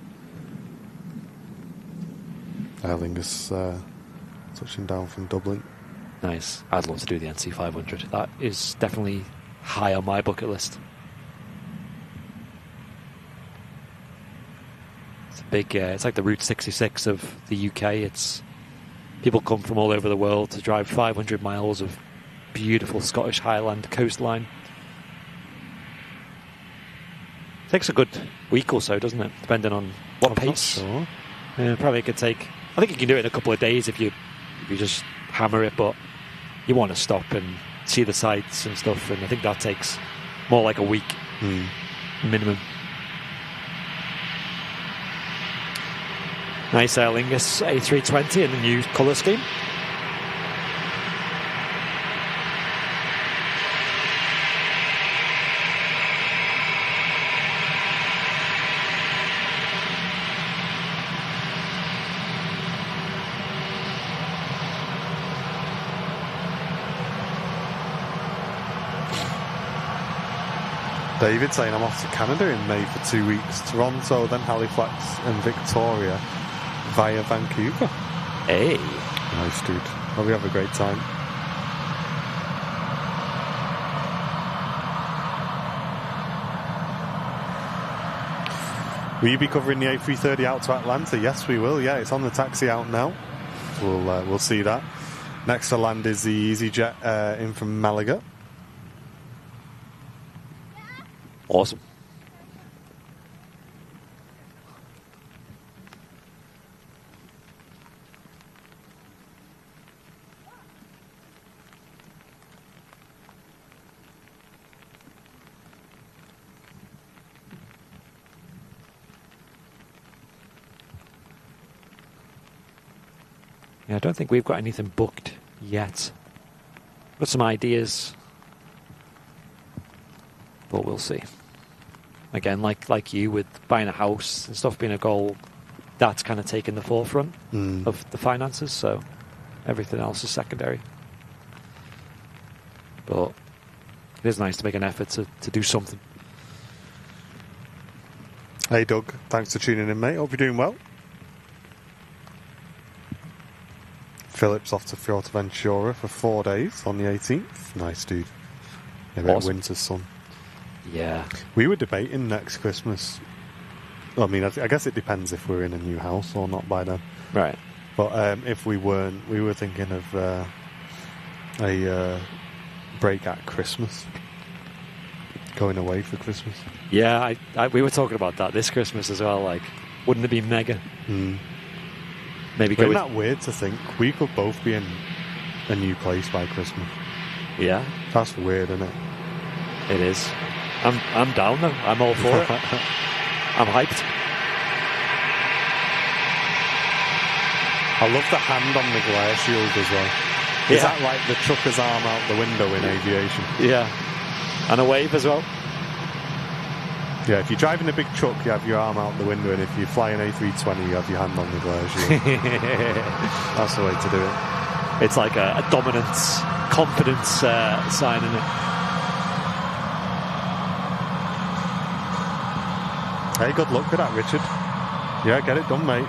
[SPEAKER 2] Aer Lingus touching down from Dublin.
[SPEAKER 3] Nice. I'd love to do the NC 500. That is definitely high on my bucket list. It's a big. It's like the Route 66 of the UK. It's people come from all over the world to drive 500 miles of beautiful Scottish Highland coastline. Takes a good week or so, doesn't it? Depending on what pace.
[SPEAKER 2] Not sure.
[SPEAKER 3] Yeah, probably could take. I think you can do it in a couple of days if you just hammer it, but you want to stop and see the sights and stuff, and I think that takes more like a week minimum. Nice Aer Lingus A320 in the new colour scheme.
[SPEAKER 2] David saying I'm off to Canada in May for 2 weeks. Toronto, then Halifax and Victoria via Vancouver.
[SPEAKER 3] Hey.
[SPEAKER 2] Nice, dude. Hope we have a great time. Will you be covering the A330 out to Atlanta? Yes, we will. Yeah, it's on the taxi out now. We'll see that. Next to land is the EasyJet in from Malaga.
[SPEAKER 3] Awesome. Yeah, I don't think we've got anything booked yet. Got some ideas, but we'll see. Again, like you with buying a house and stuff being a goal, that's kind of taken the forefront of the finances, so everything else is secondary. But it is nice to make an effort to do something.
[SPEAKER 2] Hey Doug, thanks for tuning in, mate. Hope you're doing well. Philip's off to Fuerteventura for 4 days on the 18th. Nice, dude. A bit of
[SPEAKER 3] Awesome.
[SPEAKER 2] winter sun.
[SPEAKER 3] Yeah.
[SPEAKER 2] We were debating next Christmas. I mean, I guess it depends if we're in a new house or not by then.
[SPEAKER 3] Right.
[SPEAKER 2] But if we weren't, we were thinking of a break at Christmas. Going away for Christmas.
[SPEAKER 3] Yeah, we were talking about that this Christmas as well. Like, wouldn't it be mega? Maybe go
[SPEAKER 2] Isn't
[SPEAKER 3] with...
[SPEAKER 2] that weird to think? We could both be in a new place by Christmas.
[SPEAKER 3] Yeah,
[SPEAKER 2] That's weird, isn't it?
[SPEAKER 3] it is. I'm down though. I'm all for it. I'm hyped.
[SPEAKER 2] I love the hand on the glare shield as well.
[SPEAKER 3] Yeah.
[SPEAKER 2] Is that like the trucker's arm out the window in aviation?
[SPEAKER 3] Yeah, and a wave as well.
[SPEAKER 2] Yeah, if you're driving a big truck, you have your arm out the window, and if you fly an A320, you have your hand on the glare shield. That's the way to do it.
[SPEAKER 3] It's like a dominance, confidence sign, isn't it?
[SPEAKER 2] Hey, good luck with that, Richard. Yeah, get it done, mate.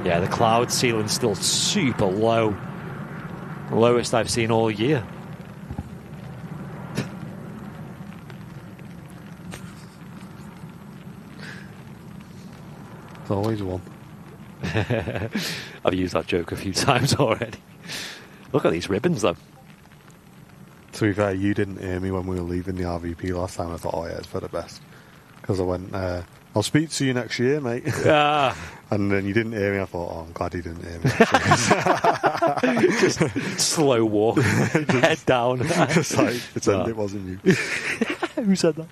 [SPEAKER 3] Yeah, the cloud ceiling's still super low. Lowest I've seen all year.
[SPEAKER 2] There's always one.
[SPEAKER 3] I've used that joke a few times already. Look at these ribbons, though.
[SPEAKER 2] To be fair, you didn't hear me when we were leaving the RVP last time. I thought, oh yeah, it's for the best. Because I went, I'll speak to you next year, mate.
[SPEAKER 3] Ah,
[SPEAKER 2] And then you didn't hear me. I thought, oh, I'm glad he didn't hear me.
[SPEAKER 3] just slow walk, head down.
[SPEAKER 2] Just like, pretend it wasn't you.
[SPEAKER 3] Who said that?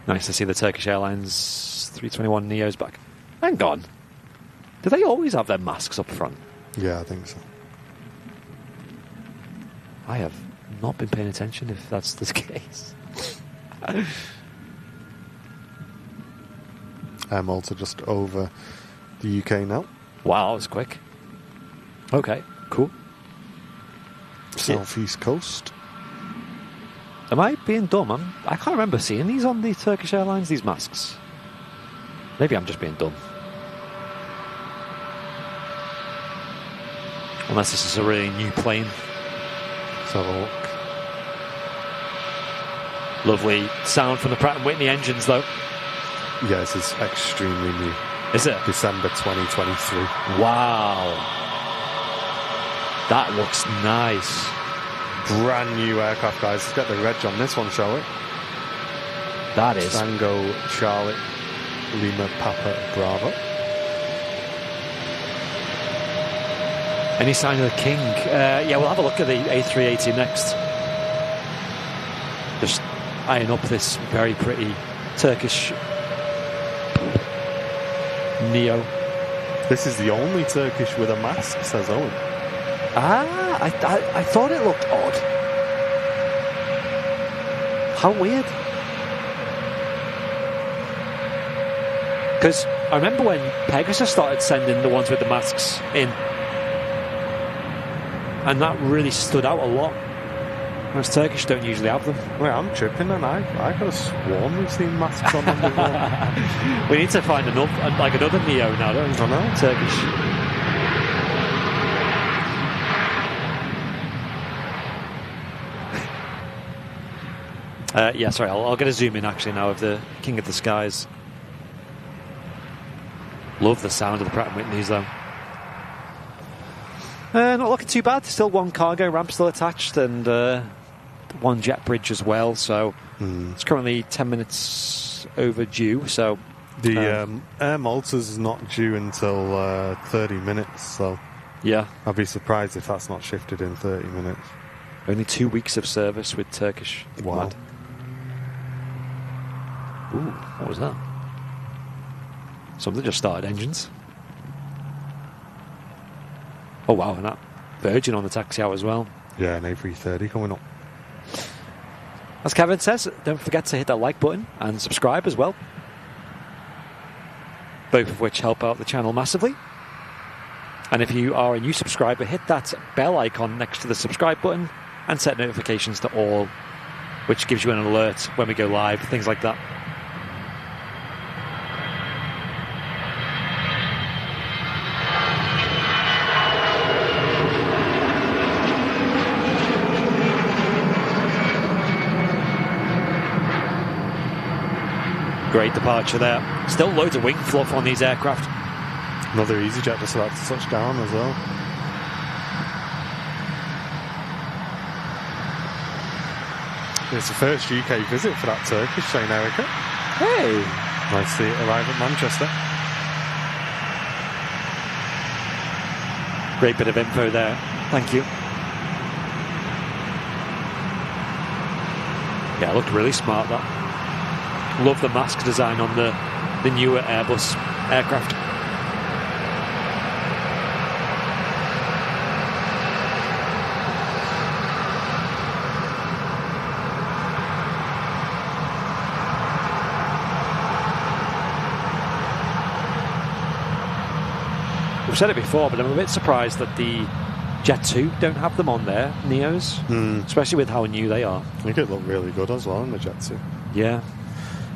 [SPEAKER 3] Nice to see the Turkish Airlines 321 Neos back. Hang on. Do they always have their masks up front?
[SPEAKER 2] Yeah, I think so.
[SPEAKER 3] I have not been paying attention if that's the case.
[SPEAKER 2] Malta just over the UK now.
[SPEAKER 3] Wow, that was quick. Okay, cool.
[SPEAKER 2] Southeast coast.
[SPEAKER 3] Am I being dumb? I can't remember seeing these on the Turkish Airlines, these masks. Maybe I'm just being dumb. Unless this is a really new plane.
[SPEAKER 2] Let's have a look.
[SPEAKER 3] Lovely sound from the Pratt & Whitney engines, though.
[SPEAKER 2] Yeah, this is extremely new.
[SPEAKER 3] Is it?
[SPEAKER 2] December 2023.
[SPEAKER 3] Wow. That looks nice.
[SPEAKER 2] Brand new aircraft, guys. Let's get the reg on this one, shall we?
[SPEAKER 3] That is.
[SPEAKER 2] Tango, Charlotte, Lima, Papa, Bravo.
[SPEAKER 3] Any sign of the King? Yeah, we'll have a look at the A380 next. Just eyeing up this very pretty Turkish Neo.
[SPEAKER 2] This is the only Turkish with a mask, says Owen.
[SPEAKER 3] I thought it looked odd. How weird. Because I remember when Pegasus started sending the ones with the masks in. And that really stood out a lot. Whereas Turkish don't usually have them.
[SPEAKER 2] Wait, I'm tripping, and I could have sworn we've seen masks on them before.
[SPEAKER 3] We need to find another Neo now, don't we?
[SPEAKER 2] I know.
[SPEAKER 3] Turkish. Yeah, sorry, I'll get a zoom in actually now of the King of the Skies. Love the sound of the Pratt & Whitneys though. Not looking too bad. Still one cargo ramp still attached and one jet bridge as well. So it's currently 10 minutes overdue. So
[SPEAKER 2] The Air Malta's not due until 30 minutes, so
[SPEAKER 3] yeah,
[SPEAKER 2] I'd be surprised if that's not shifted in 30 minutes.
[SPEAKER 3] only 2 weeks of service with Turkish.
[SPEAKER 2] Wow.
[SPEAKER 3] Mad. Ooh, what was that? Something just started engines. Oh wow, and that Virgin on the taxi out as well.
[SPEAKER 2] Yeah, an A330 coming up.
[SPEAKER 3] As Kevin says, don't forget to hit that like button and subscribe as well. Both of which help out the channel massively. And if you are a new subscriber, hit that bell icon next to the subscribe button and set notifications to all, which gives you an alert when we go live, things like that. Great departure there. Still loads of wing fluff on these aircraft.
[SPEAKER 2] Another EasyJet just about to touch down as well. It's the first UK visit for that Turkish St. Erica.
[SPEAKER 3] Hey!
[SPEAKER 2] Nice to see it arrive at Manchester.
[SPEAKER 3] Great bit of info there. Thank you. Yeah, it looked really smart, that. Love the mask design on the newer Airbus aircraft. We've said it before, but I'm a bit surprised that the Jet 2 don't have them on there, Neos, especially with how new they are.
[SPEAKER 2] I think it looked really good as well in the Jet 2.
[SPEAKER 3] Yeah.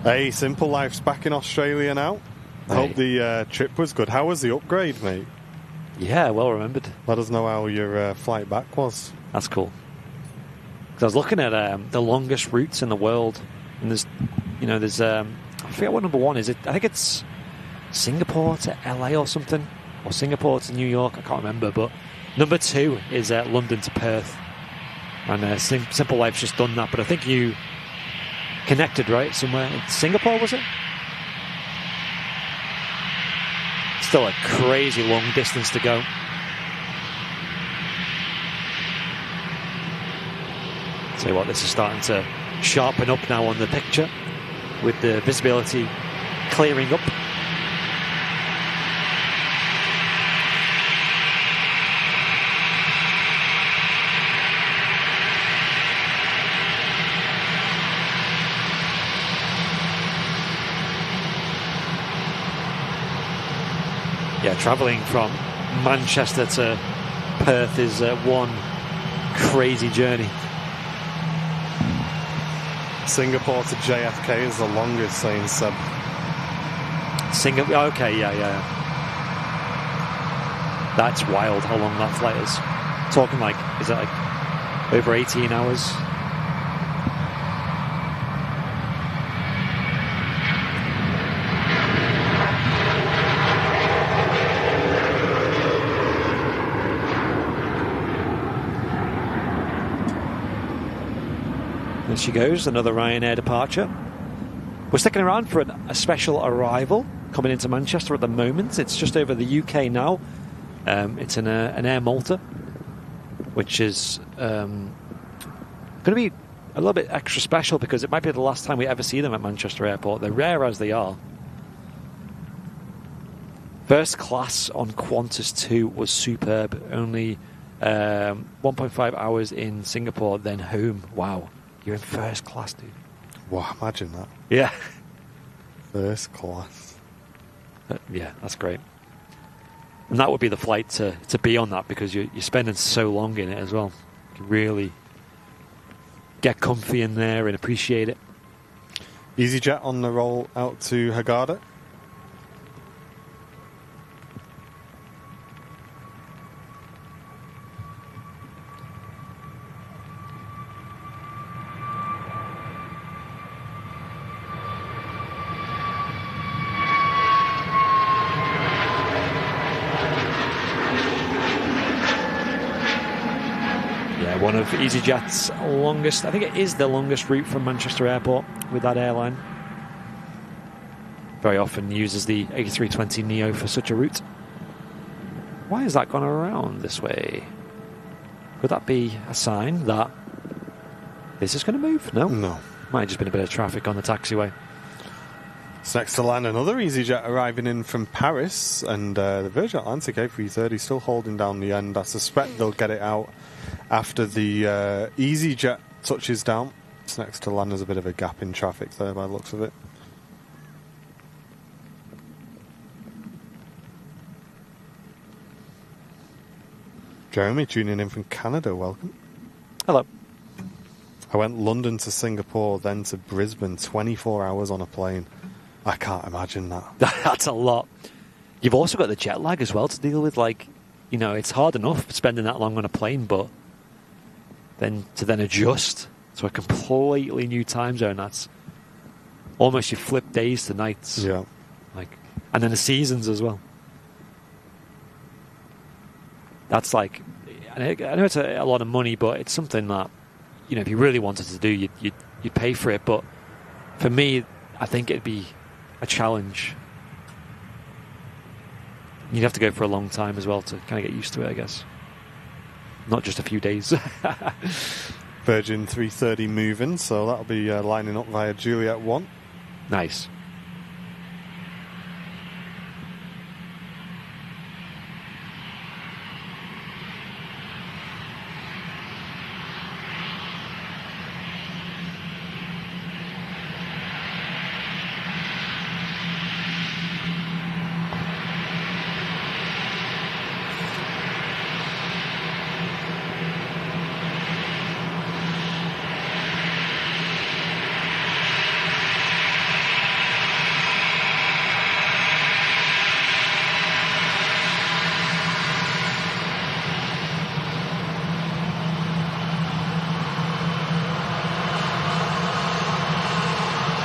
[SPEAKER 2] Hey, Simple Life's back in Australia now. I hope the trip was good. How was the upgrade, mate?
[SPEAKER 3] Yeah, well remembered.
[SPEAKER 2] Let us know how your flight back was.
[SPEAKER 3] That's cool. 'Cause I was looking at the longest routes in the world, and there's I forget what number one is. I think it's Singapore to LA or something, or Singapore to New York. I can't remember, but number 2 is London to Perth, and Simple Life's just done that. But I think you connected right somewhere in Singapore, was it? Still a crazy long distance to go. Tell you what, this is starting to sharpen up now on the picture with the visibility clearing up. Yeah, travelling from Manchester to Perth is one crazy journey.
[SPEAKER 2] Singapore to JFK is the longest, saying Seb.
[SPEAKER 3] Singapore, okay, yeah. That's wild how long that flight is. Talking like, is it like over 18 hours? There she goes, another Ryanair departure. We're sticking around for a special arrival coming into Manchester at the moment. It's just over the UK now. It's in an Air Malta, which is going to be a little bit extra special because it might be the last time we ever see them at Manchester Airport. They're rare as they are. First class on Qantas 2 was superb. Only 1.5 hours in Singapore, then home. Wow. You're in first class, dude.
[SPEAKER 2] Wow, imagine that.
[SPEAKER 3] Yeah.
[SPEAKER 2] First class.
[SPEAKER 3] Yeah, that's great. And that would be the flight to be on that because you're spending so long in it as well. You can really get comfy in there and appreciate it.
[SPEAKER 2] EasyJet on the roll out to Hurghada.
[SPEAKER 3] One of EasyJet's longest, I think it is the longest route from Manchester Airport with that airline. Very often uses the A320neo for such a route. Why has that gone around this way? Could that be a sign that this is going to move? No?
[SPEAKER 2] No.
[SPEAKER 3] Might have just been a bit of traffic on the taxiway.
[SPEAKER 2] So next to land, another EasyJet arriving in from Paris, and the Virgin Atlantic A330 still holding down the end. I suspect they'll get it out after the EasyJet touches down. So next to land, there's a bit of a gap in traffic there by the looks of it. Jeremy tuning in from Canada, welcome.
[SPEAKER 3] Hello.
[SPEAKER 2] I went London to Singapore, then to Brisbane, 24 hours on a plane. I can't imagine that.
[SPEAKER 3] That's a lot. You've also got the jet lag as well to deal with. Like, you know, it's hard enough spending that long on a plane, but then to adjust to a completely new time zone, that's almost you flip days to nights.
[SPEAKER 2] Yeah.
[SPEAKER 3] Like, and then the seasons as well. That's like, I know it's a lot of money, but it's something that, you know, if you really wanted to do, you'd pay for it. But for me, I think it'd be a challenge. You'd have to go for a long time as well to kind of get used to it, I guess. Not just a few days.
[SPEAKER 2] Virgin 330 moving, so that'll be lining up via Juliet 1.
[SPEAKER 3] Nice.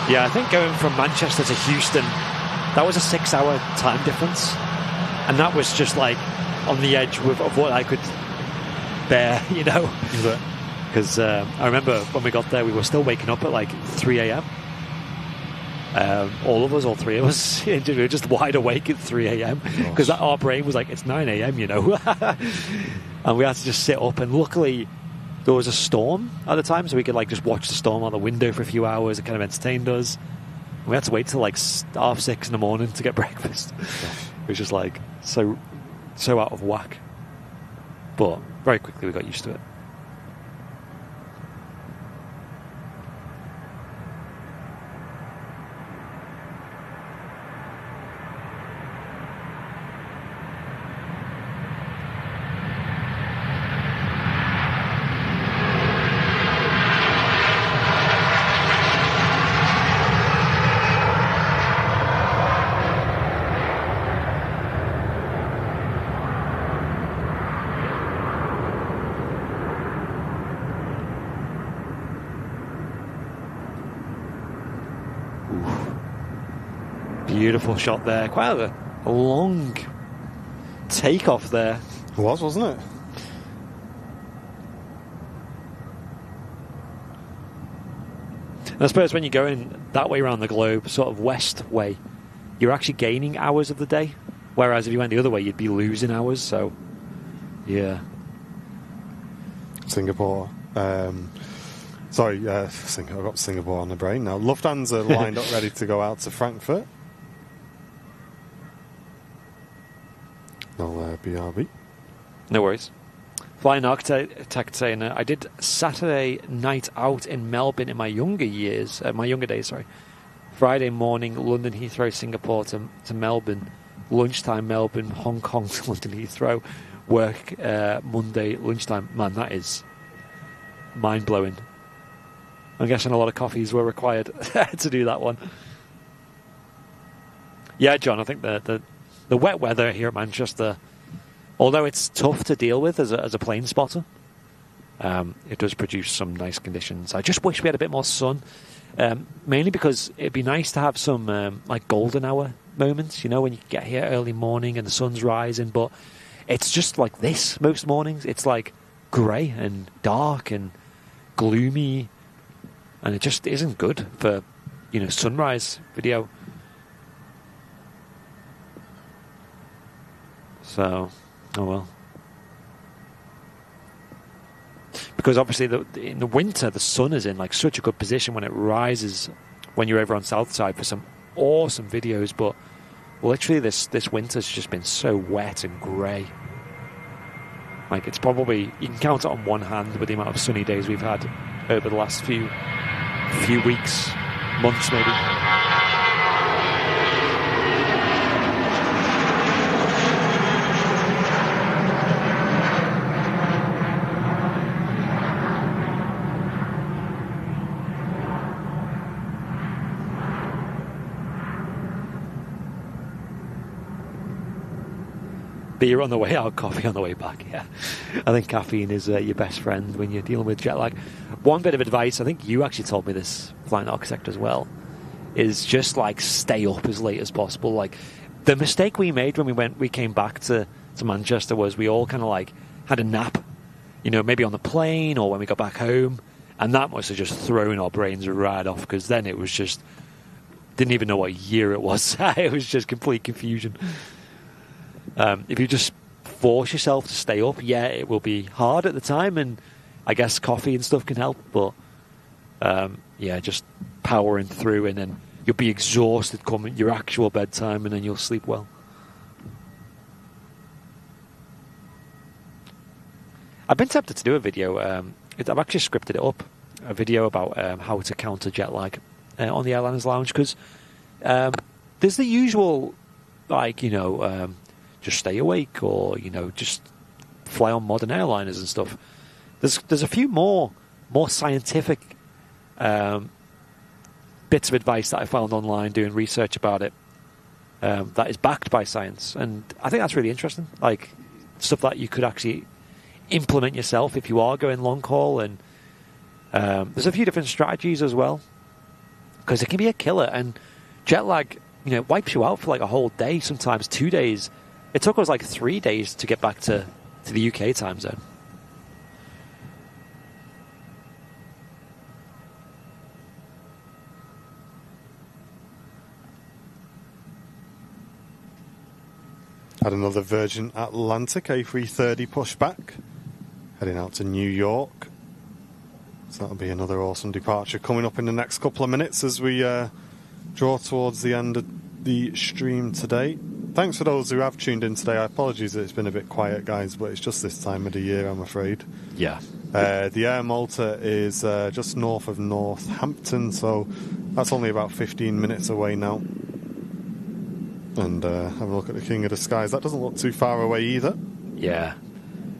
[SPEAKER 3] Yeah, I think going from Manchester to Houston, that was a 6-hour time difference. And that was just like on the edge of what I could bear, you know. Because I remember when we got there, we were still waking up at like 3 a.m. All three of us, we were just wide awake at 3 a.m. Because our brain was like, it's 9 a.m., you know. And we had to just sit up, and luckily there was a storm at the time, so we could like just watch the storm out the window for a few hours. It kind of entertained us. We had to wait till like 6:30 in the morning to get breakfast. It was just like so out of whack. But very quickly we got used to it. Beautiful shot there. Quite a long takeoff there.
[SPEAKER 2] It was, wasn't it?
[SPEAKER 3] And I suppose when you're going that way around the globe, sort of west way, you're actually gaining hours of the day. Whereas if you went the other way, you'd be losing hours. So, yeah.
[SPEAKER 2] Singapore. Sorry, I've got Singapore on the brain now. Lufthansa lined up ready to go out to Frankfurt. No BRB.
[SPEAKER 3] No worries. Flying Architect saying, I did Saturday night out in Melbourne in my younger days, sorry. Friday morning, London Heathrow, Singapore to Melbourne. Lunchtime, Melbourne, Hong Kong to London Heathrow. Work Monday, lunchtime. Man, that is mind-blowing. I'm guessing a lot of coffees were required to do that one. Yeah, John, I think the wet weather here at Manchester, although it's tough to deal with as a plane spotter, it does produce some nice conditions. I just wish we had a bit more sun, mainly because it'd be nice to have some like golden hour moments, you know, when you get here early morning and the sun's rising, but it's just like this most mornings. It's like grey and dark and gloomy, and it just isn't good for, you know, sunrise video. So, oh well. Because obviously in the winter, the sun is in like such a good position when it rises, when you're over on south side for some awesome videos, but literally this winter's just been so wet and grey. Like, it's probably, you can count it on one hand with the amount of sunny days we've had over the last few weeks, months maybe. Beer on the way out, coffee on the way back. Yeah, I think caffeine is your best friend when you're dealing with jet lag. One bit of advice, I think you actually told me this, Flight Architect, as well, is just like stay up as late as possible. Like, the mistake we made when we came back to Manchester was we all kind of like had a nap, maybe on the plane or when we got back home, and that must have just thrown our brains right off, because then it was just didn't even know what year it was. It was just complete confusion. If you just force yourself to stay up, yeah, it will be hard at the time, and I guess coffee and stuff can help, but yeah, just powering through, and then you'll be exhausted come your actual bedtime, and then you'll sleep well. I've been tempted to do a video, I've actually scripted it up, a video about how to counter jet lag on the Airliners Lounge, because there's the usual, like, just stay awake, or just fly on modern airliners and stuff. There's a few more scientific bits of advice that I found online doing research about it that is backed by science, and I think that's really interesting. Like, stuff that you could actually implement yourself if you are going long haul, and there's a few different strategies as well, because it can be a killer, and jet lag wipes you out for like a whole day, sometimes 2 days. It took us like 3 days to get back to the UK time zone.
[SPEAKER 2] Had another Virgin Atlantic A330 pushback, heading out to New York. So that'll be another awesome departure coming up in the next couple of minutes as we draw towards the end of the stream today. Thanks for those who have tuned in today. Apologies that it's been a bit quiet, guys, but it's just this time of the year, I'm afraid.
[SPEAKER 3] Yeah.
[SPEAKER 2] The Air Malta is just north of Northampton, so that's only about 15 minutes away now. And have a look at the King of the Skies. That doesn't look too far away either.
[SPEAKER 3] Yeah.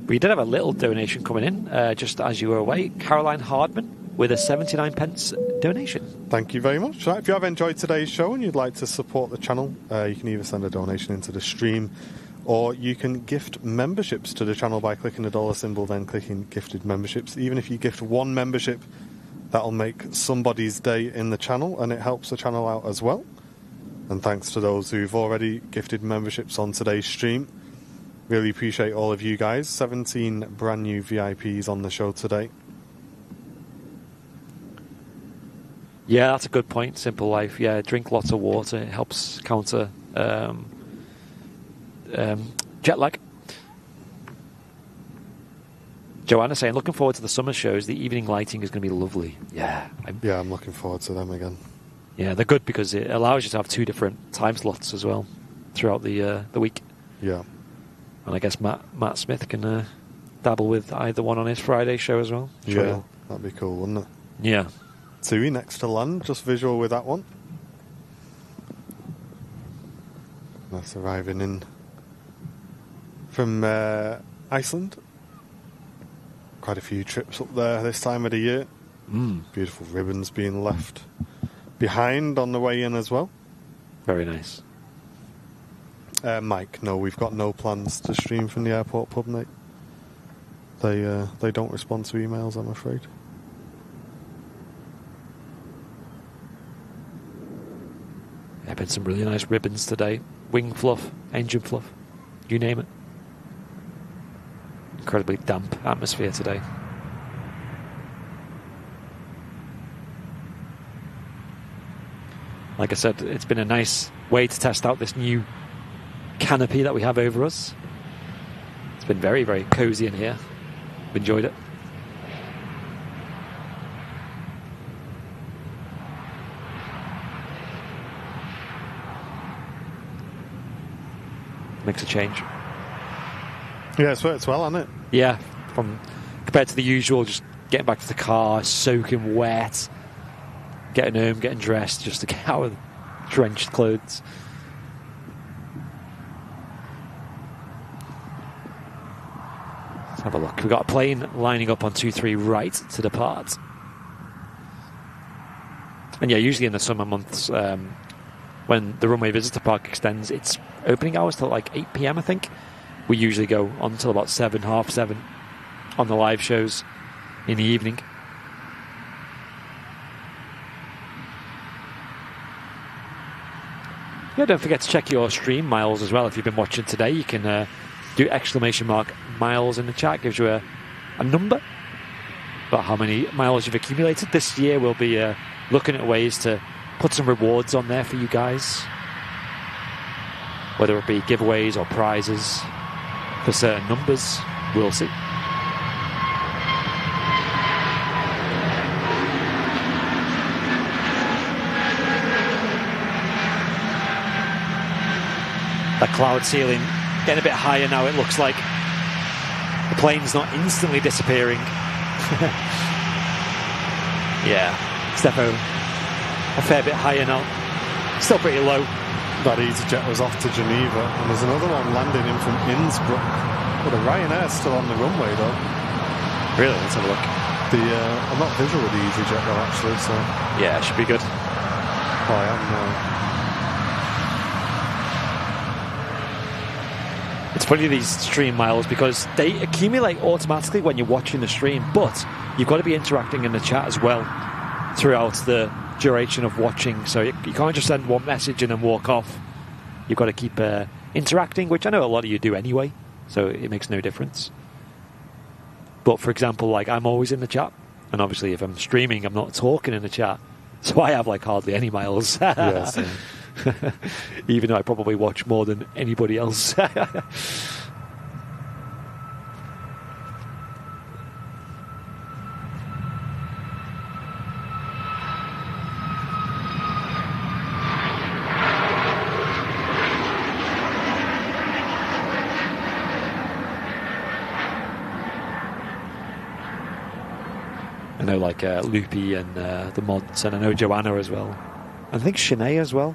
[SPEAKER 3] We did have a little donation coming in just as you were away. Caroline Hardman with a 79 pence donation.
[SPEAKER 2] Thank you very much. Right, if you have enjoyed today's show and you'd like to support the channel, you can either send a donation into the stream, or you can gift memberships to the channel by clicking the dollar symbol, then clicking gifted memberships. Even if you gift one membership, that'll make somebody's day in the channel, and it helps the channel out as well. And thanks to those who've already gifted memberships on today's stream. Really appreciate all of you guys. 17 brand new VIPs on the show today.
[SPEAKER 3] Yeah, that's a good point. Simple life. Yeah, drink lots of water. It helps counter jet lag. Joanna saying, looking forward to the summer shows. The evening lighting is going to be lovely. Yeah.
[SPEAKER 2] I'm looking forward to them again.
[SPEAKER 3] Yeah, they're good because it allows you to have 2 different time slots as well throughout the week.
[SPEAKER 2] Yeah.
[SPEAKER 3] And I guess Matt Smith can dabble with either one on his Friday show as well.
[SPEAKER 2] Yeah, that'd be cool, wouldn't it?
[SPEAKER 3] Yeah.
[SPEAKER 2] Tui next to land, just visual with that one. That's arriving in from Iceland. Quite a few trips up there this time of the year. Beautiful ribbons being left behind on the way in as well.
[SPEAKER 3] Very nice.
[SPEAKER 2] Mike, no, we've got no plans to stream from the airport pub, mate. They don't respond to emails, I'm afraid.
[SPEAKER 3] There have been some really nice ribbons today. Wing fluff, engine fluff, you name it. Incredibly damp atmosphere today. Like I said, it's been a nice way to test out this new canopy that we have over us. It's been very, very cozy in here. Enjoyed it. makes a change.
[SPEAKER 2] Yeah, it's worked well, hasn't it?
[SPEAKER 3] Yeah, compared to the usual, just getting back to the car, soaking wet, getting home, getting dressed, just to get out of drenched clothes. Let's have a look. We've got a plane lining up on 23 right to depart. And yeah, usually in the summer months, when the runway visitor park extends, its opening hours till like 8 p.m, I think. We usually go on till about 7, half 7 on the live shows in the evening. Yeah, don't forget to check your stream miles as well. If you've been watching today, you can do !miles in the chat. Gives you a number about how many miles you've accumulated. This year we'll be looking at ways to put some rewards on there for you guys, whether it be giveaways or prizes for certain numbers. We'll see. The cloud ceiling getting a bit higher now, it looks like. The plane's not instantly disappearing. Yeah, Steffo, a fair bit higher now. Still pretty low.
[SPEAKER 2] That EasyJet was off to Geneva, and there's another one landing in from Innsbruck. Well, the Ryanair's still on the runway, though.
[SPEAKER 3] Really? Let's have a look.
[SPEAKER 2] I'm not visual with the EasyJet, though, actually, so...
[SPEAKER 3] Yeah, it should be good.
[SPEAKER 2] Oh, I am now.
[SPEAKER 3] It's funny, these stream miles, because they accumulate automatically when you're watching the stream, but you've got to be interacting in the chat as well throughout the duration of watching. So you can't just send one message and then walk off. You've got to keep interacting, which I know a lot of you do anyway, so it makes no difference. But for example, like, I'm always in the chat, and obviously if I'm streaming, I'm not talking in the chat, so I have like hardly any miles.
[SPEAKER 2] Yeah, same.
[SPEAKER 3] Even though I probably watch more than anybody else. I know like Loopy and the mods, and I know Joanna as well. I think Shanae as well.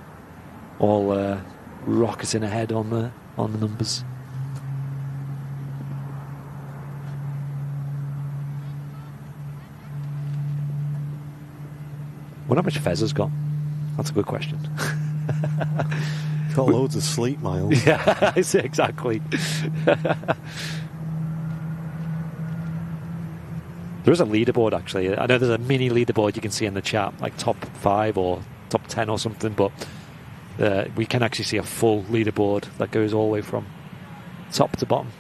[SPEAKER 3] All rocketing ahead on the numbers. Wonder how much Fez has got. That's a good question.
[SPEAKER 2] Got loads of sleep miles.
[SPEAKER 3] Yeah, exactly. There is a leaderboard, actually. I know there's a mini leaderboard you can see in the chat, like top 5 or top 10 or something, but we can actually see a full leaderboard that goes all the way from top to bottom.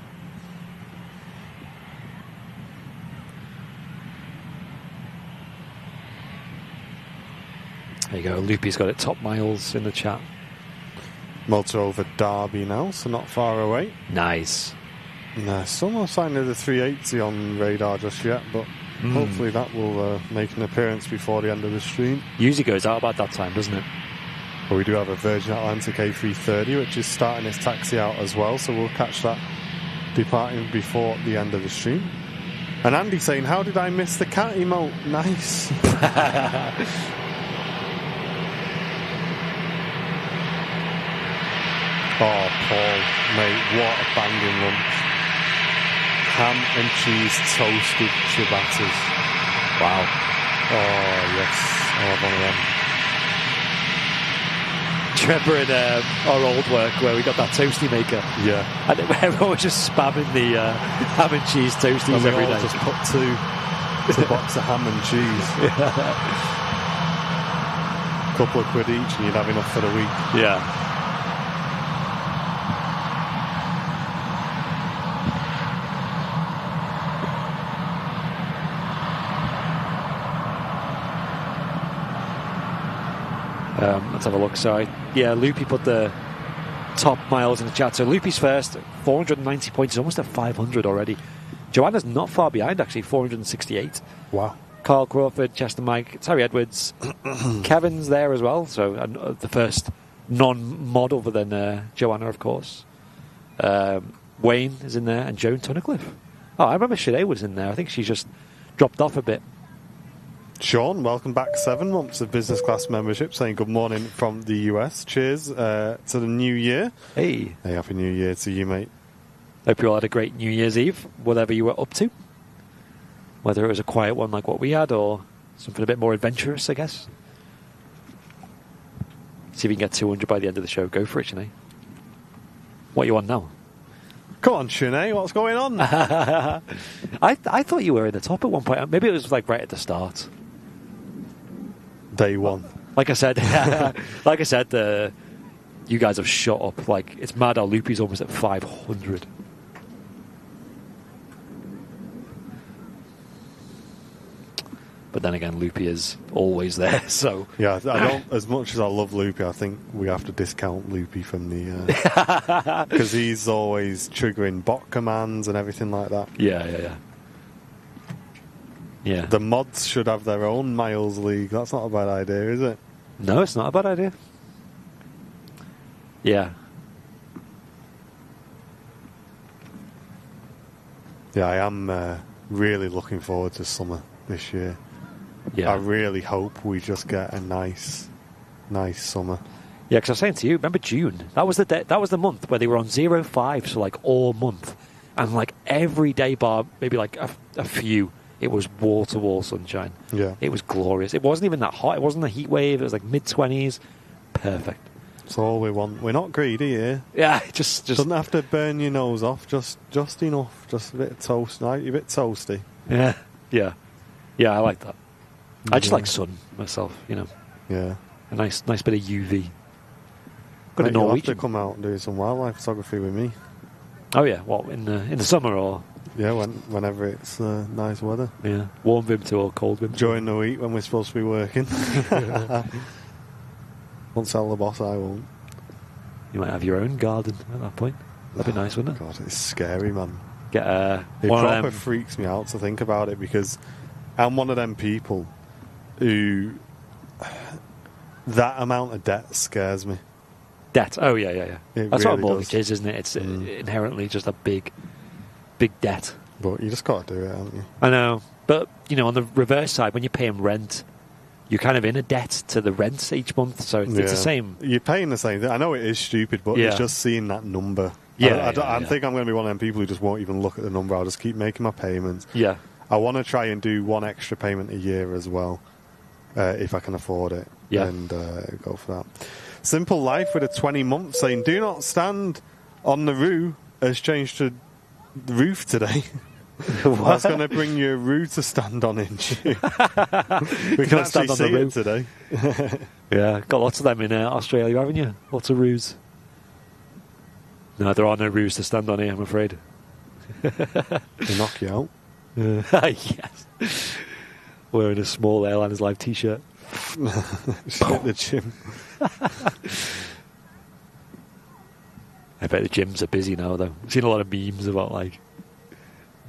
[SPEAKER 3] There you go. Loopy's got it top miles in the chat.
[SPEAKER 2] Motor over Derby now, so not far away.
[SPEAKER 3] Nice.
[SPEAKER 2] No, still no sign of the 380 on radar just yet, but hopefully that will make an appearance before the end of the stream.
[SPEAKER 3] Usually goes out about that time, doesn't it?
[SPEAKER 2] But we do have a Virgin Atlantic A330, which is starting its taxi out as well, so we'll catch that departing before the end of the stream. And Andy saying, how did I miss the cat emote? Nice. Oh, Paul, mate, what a banging lunch. Ham and cheese toasted ciabattas.
[SPEAKER 3] Wow.
[SPEAKER 2] Oh, yes. I have one of them.
[SPEAKER 3] Do you remember in our old work where we got that toasty maker?
[SPEAKER 2] Yeah.
[SPEAKER 3] And everyone was just spamming the ham and cheese toasties
[SPEAKER 2] And we
[SPEAKER 3] every
[SPEAKER 2] all
[SPEAKER 3] day.
[SPEAKER 2] just put 2 to a box of ham and cheese. Couple of quid each and you'd have enough for the week.
[SPEAKER 3] Yeah. Let's have a look. So, Loopy put the top miles in the chat. So Loopy's first, 490 points, he's almost at 500 already. Joanna's not far behind, actually, 468.
[SPEAKER 2] Wow.
[SPEAKER 3] Carl Crawford, Chester Mike, Terry Edwards, Kevin's there as well. So the first non-mod other than Joanna, of course. Wayne is in there, and Joan Tunnicliffe. Oh, I remember Sinead was in there. I think she's just dropped off a bit.
[SPEAKER 2] Sean, welcome back. 7 months of business class membership, saying good morning from the US. Cheers to the new year.
[SPEAKER 3] Hey,
[SPEAKER 2] Happy New Year to you, mate.
[SPEAKER 3] hope you all had a great New Year's Eve, whatever you were up to. Whether it was a quiet one like what we had, or something a bit more adventurous, I guess. See if you can get 200 by the end of the show. Go for it, Sinead. What you want now?
[SPEAKER 2] Come on, Sinead, what's going on?
[SPEAKER 3] I thought you were in the top at one point. Maybe it was like right at the start.
[SPEAKER 2] Day one.
[SPEAKER 3] Like I said, you guys have shot up. Like, it's mad how Loopy's almost at 500. But then again, Loopy is always there, so...
[SPEAKER 2] Yeah, I don't. As much as I love Loopy, I think we have to discount Loopy from the... Because he's always triggering bot commands and everything like that.
[SPEAKER 3] Yeah.
[SPEAKER 2] The mods should have their own Miles League. That's not a bad idea, is it?
[SPEAKER 3] No, it's not a bad idea. Yeah.
[SPEAKER 2] Yeah, I am really looking forward to summer this year.
[SPEAKER 3] Yeah.
[SPEAKER 2] I really hope we just get a nice summer.
[SPEAKER 3] Yeah, because I was saying to you, remember June? That was the month where they were on 0.5, so like all month. And like every day bar, maybe like a few, it was wall-to-wall sunshine.
[SPEAKER 2] Yeah.
[SPEAKER 3] It was glorious. It wasn't even that hot. It wasn't a heat wave. It was like mid-20s. Perfect.
[SPEAKER 2] That's all we want. We're not greedy here.
[SPEAKER 3] Yeah, just
[SPEAKER 2] Doesn't have to burn your nose off. Just enough. Just a bit of toast. Right? You're a bit toasty.
[SPEAKER 3] Yeah. I like that. I just like sun myself, you know.
[SPEAKER 2] Yeah.
[SPEAKER 3] A nice bit of UV. Got a
[SPEAKER 2] Mate, you'll have
[SPEAKER 3] Norwegian.
[SPEAKER 2] to come out and do some wildlife photography with me.
[SPEAKER 3] Oh yeah, what in the summer or
[SPEAKER 2] Yeah, whenever it's nice weather.
[SPEAKER 3] yeah, warm Vim or cold Vim?
[SPEAKER 2] During the week when we're supposed to be working. Won't tell the boss I won't.
[SPEAKER 3] You might have your own garden at that point. That'd be nice, wouldn't it?
[SPEAKER 2] God, it's scary, man.
[SPEAKER 3] Get
[SPEAKER 2] It
[SPEAKER 3] one of
[SPEAKER 2] proper
[SPEAKER 3] them.
[SPEAKER 2] freaks me out to think about it because I'm one of them people who that amount of debt scares me.
[SPEAKER 3] Debt. Oh yeah.
[SPEAKER 2] It
[SPEAKER 3] That's what a
[SPEAKER 2] really
[SPEAKER 3] mortgage
[SPEAKER 2] does.
[SPEAKER 3] is, isn't it? It's inherently just a big debt.
[SPEAKER 2] But you just got to do it, haven't you?
[SPEAKER 3] I know, but you know, on the reverse side, when you're paying rent, you're kind of in a debt to the rent each month, so it's the same.
[SPEAKER 2] You're paying the same thing. I know it is stupid, but
[SPEAKER 3] Yeah.
[SPEAKER 2] it's just seeing that number.
[SPEAKER 3] Yeah,
[SPEAKER 2] I
[SPEAKER 3] yeah.
[SPEAKER 2] think I'm going to be one of them people who just won't even look at the number. I'll just keep making my payments.
[SPEAKER 3] Yeah.
[SPEAKER 2] I want to try and do one extra payment a year as well, if I can afford it.
[SPEAKER 3] Yeah.
[SPEAKER 2] And go for that. Simple Life with a 20 month saying, do not stand on the roof has changed to the roof today. I was going to bring you a roo to stand on in June. We can
[SPEAKER 3] stand
[SPEAKER 2] actually
[SPEAKER 3] on the
[SPEAKER 2] see
[SPEAKER 3] roo.
[SPEAKER 2] it today.
[SPEAKER 3] Yeah, got lots of them in Australia, haven't you? Lots of roos. No, there are no roos to stand on here, I'm afraid.
[SPEAKER 2] They knock you out.
[SPEAKER 3] Yes. Wearing a small Airliners Live t-shirt.
[SPEAKER 2] Just at the gym.
[SPEAKER 3] I bet the gyms are busy now, though. I've seen a lot of memes about, like,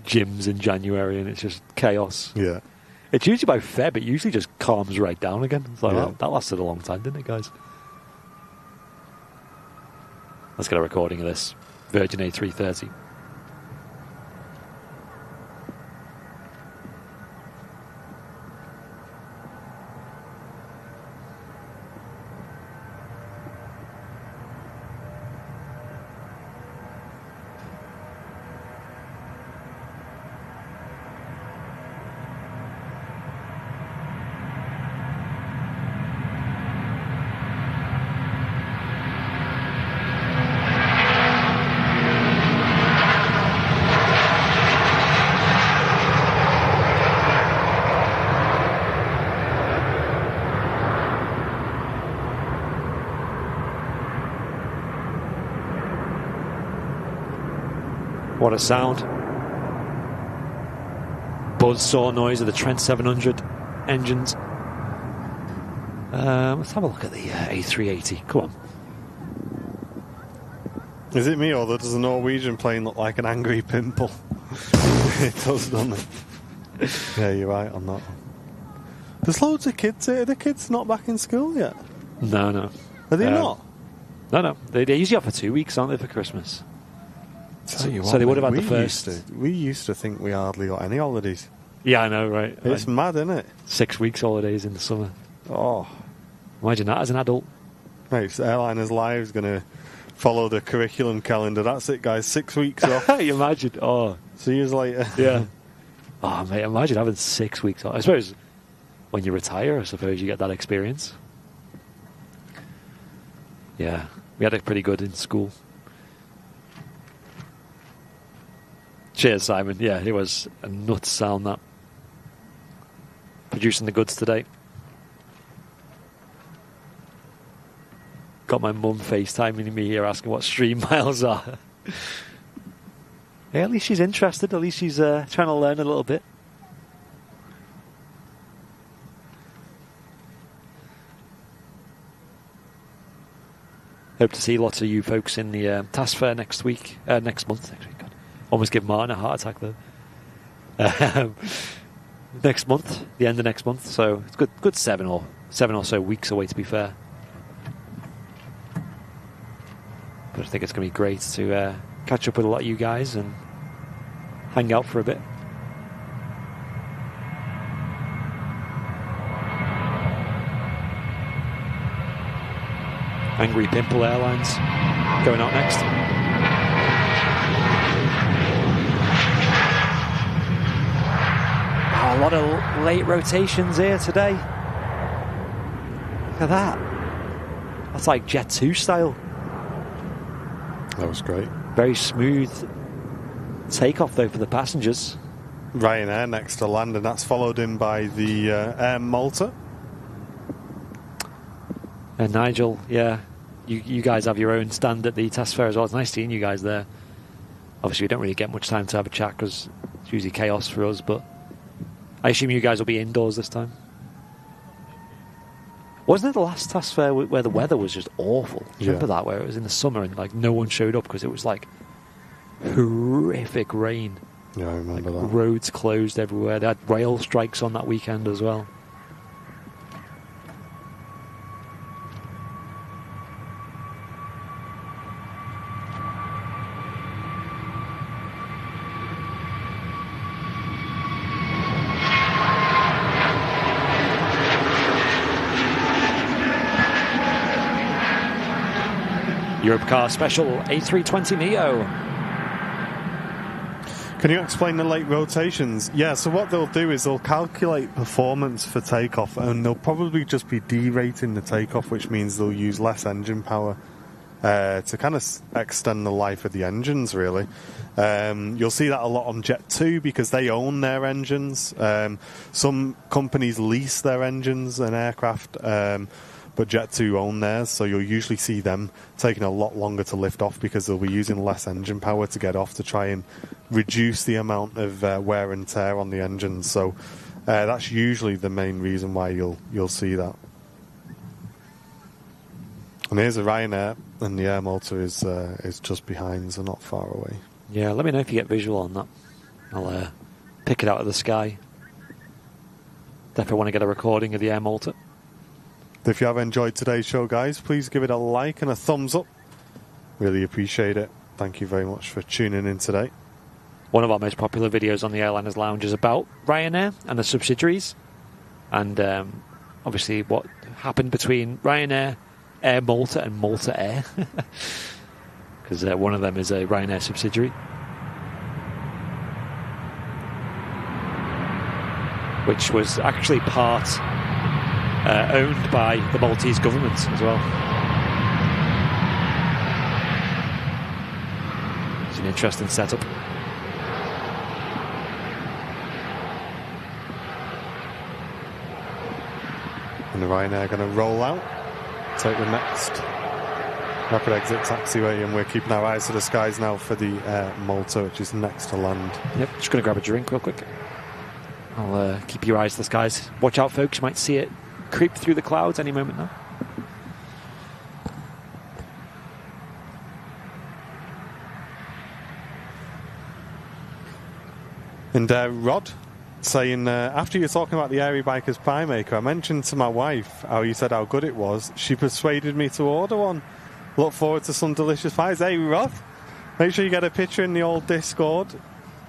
[SPEAKER 3] gyms in January, and it's just chaos.
[SPEAKER 2] Yeah.
[SPEAKER 3] It's usually by Feb, it usually just calms right down again. It's like,
[SPEAKER 2] Yeah.
[SPEAKER 3] well, that lasted a long time, didn't it, guys? Let's get a recording of this. Virgin A330. What a sound. Buzzsaw noise of the Trent 700 engines. Let's have a look at the A380. Come on.
[SPEAKER 2] Is it me or does the Norwegian plane look like an angry pimple? It does, doesn't it? Yeah, you're right on that one. There's loads of kids here. Are the kids not back in school yet?
[SPEAKER 3] No.
[SPEAKER 2] Are they not?
[SPEAKER 3] No. They're usually off for 2 weeks, aren't they, for Christmas?
[SPEAKER 2] Tell you
[SPEAKER 3] So
[SPEAKER 2] what,
[SPEAKER 3] they would have
[SPEAKER 2] mate,
[SPEAKER 3] had the first.
[SPEAKER 2] We used to think we hardly got any holidays.
[SPEAKER 3] Yeah, I know, right?
[SPEAKER 2] It's mad, isn't it?
[SPEAKER 3] 6 weeks holidays in the summer.
[SPEAKER 2] Oh,
[SPEAKER 3] Imagine that as an adult.
[SPEAKER 2] mate, Airliners Live is going to follow the curriculum calendar. That's it, guys. 6 weeks off.
[SPEAKER 3] You imagine? Oh,
[SPEAKER 2] See you later.
[SPEAKER 3] yeah. Oh, mate, imagine having 6 weeks off. I suppose when you retire, I suppose you get that experience. Yeah, we had it pretty good in school. Cheers, Simon. Yeah, it was a nuts sound, that. Producing the goods today. Got my mum FaceTiming me here asking what stream miles are. Yeah, at least she's interested. At least she's trying to learn a little bit. Hope to see lots of you folks in the task fair next week. Next month. God. Almost give Martin a heart attack there. Next month, the end of next month. So it's good 7 or so weeks away, to be fair. But I think it's going to be great to catch up with a lot of you guys and hang out for a bit. Angry Pimple Airlines going out next. Oh, a lot of late rotations here today. Look at that. That's like Jet 2 style.
[SPEAKER 2] That was great.
[SPEAKER 3] Very smooth takeoff though for the passengers.
[SPEAKER 2] Ryanair next to land, and that's followed in by the Air Malta.
[SPEAKER 3] And Nigel, yeah, you guys have your own stand at the task fair as well. It's nice seeing you guys there. Obviously, we don't really get much time to have a chat because it's usually chaos for us, but I assume you guys will be indoors this time. Wasn't it the last task fair where the weather was just awful? Do you remember that, where it was in the summer and like no one showed up because it was like horrific rain?
[SPEAKER 2] Yeah, I remember that.
[SPEAKER 3] Roads closed everywhere. They had rail strikes on that weekend as well. Europcar Special A320neo.
[SPEAKER 2] Can you explain the late rotations? Yeah, so what they'll do is they'll calculate performance for takeoff, and they'll probably just be derating the takeoff, which means they'll use less engine power to kind of extend the life of the engines, really. You'll see that a lot on Jet 2 because they own their engines. Some companies lease their engines and aircraft, but Jet 2 own theirs, so you'll usually see them taking a lot longer to lift off because they'll be using less engine power to get off to try and reduce the amount of wear and tear on the engines. So that's usually the main reason why you'll see that. And here's a Ryanair, and the Air Malta is just behind, so not far away.
[SPEAKER 3] Yeah, let me know if you get visual on that. I'll pick it out of the sky. Definitely want to get a recording of the Air Malta.
[SPEAKER 2] If you have enjoyed today's show, guys, please give it a like and a thumbs up. Really appreciate it. Thank you very much for tuning in today.
[SPEAKER 3] One of our most popular videos on the Airliners Lounge is about Ryanair and the subsidiaries, and obviously what happened between Ryanair, Air Malta and Malta Air, because one of them is a Ryanair subsidiary, which was actually owned by the Maltese government as well. It's an interesting setup.
[SPEAKER 2] And the Ryanair are going to roll out, take the next rapid exit taxiway, and we're keeping our eyes to the skies now for the Malta, which is next to land.
[SPEAKER 3] Yep, just going to grab a drink real quick. I'll keep your eyes to the skies. Watch out, folks, you might see it creep through the clouds any moment now.
[SPEAKER 2] And Rod saying, after you're talking about the Airy Bikers pie maker, I mentioned to my wife how you said how good it was. She persuaded me to order one. Look forward to some delicious pies. Hey, Rod, Make sure you get a picture in the old Discord.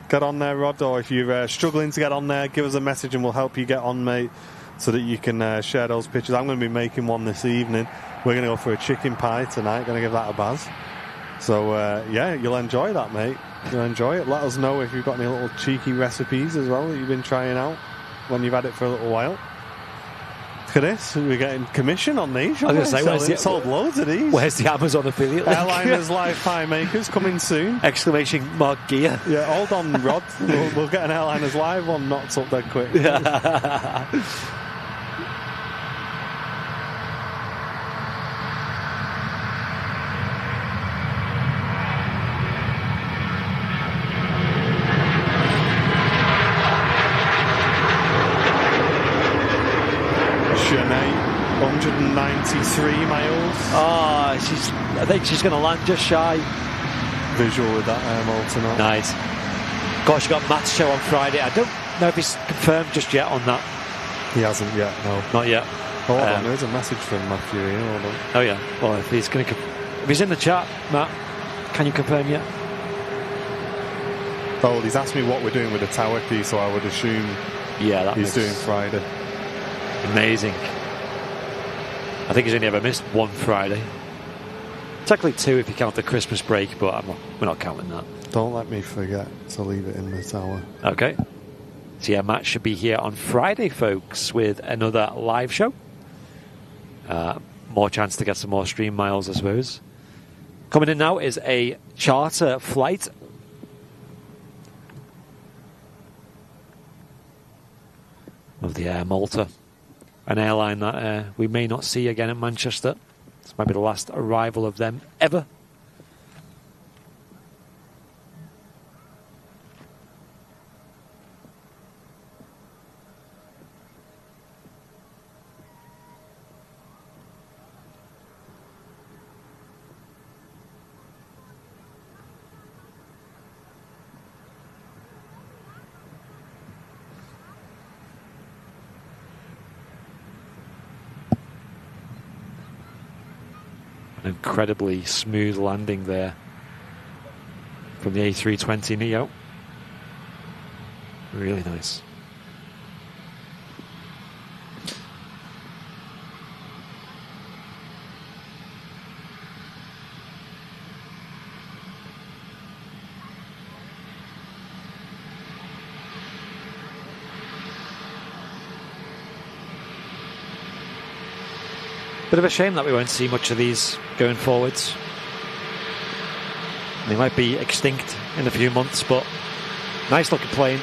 [SPEAKER 2] Get on there, Rod, or if you're struggling to get on there, give us a message and we'll help you get on, mate, so that you can share those pictures. I'm going to be making one this evening. We're going to go for a chicken pie tonight. Going to give that a buzz. So, yeah, you'll enjoy that, mate. You'll enjoy it. Let us know if you've got any little cheeky recipes as well that you've been trying out when you've had it for a little while. Look at this. We're getting commission on these.
[SPEAKER 3] I was going to say,
[SPEAKER 2] sold loads of these.
[SPEAKER 3] Where's the Amazon affiliate link?
[SPEAKER 2] Airliners Live Pie Makers coming soon.
[SPEAKER 3] Exclamation mark gear.
[SPEAKER 2] Yeah, hold on, Rod. We'll get an Airliners Live one knocked up dead quick. Sinead, 193 miles.
[SPEAKER 3] I think she's going to land just shy.
[SPEAKER 2] Visual with that air mole tonight.
[SPEAKER 3] Nice. Gosh, you got Matt's show on Friday. I don't know if he's confirmed just yet on that.
[SPEAKER 2] He hasn't yet, no.
[SPEAKER 3] Not yet.
[SPEAKER 2] Oh, hold on, there's a message from Matthew here. Hold on.
[SPEAKER 3] Oh, yeah. Well, if he's going to... If he's in the chat, Matt, can you confirm yet?
[SPEAKER 2] Oh, he's asked me what we're doing with the tower key, so I would assume he's doing Friday.
[SPEAKER 3] Amazing. I think he's only ever missed one Friday. Technically two if you count the Christmas break, but we're not counting that.
[SPEAKER 2] Don't let me forget to leave it in the tower.
[SPEAKER 3] Okay. So yeah, Matt should be here on Friday, folks, with another live show. More chance to get some more stream miles, I suppose. Coming in now is a charter flight. Of the Air Malta. An airline that we may not see again in Manchester. This might be the last arrival of them ever. An incredibly smooth landing there from the A320 Neo. Really nice. Bit of a shame that we won't see much of these going forwards. They might be extinct in a few months, but nice looking plane.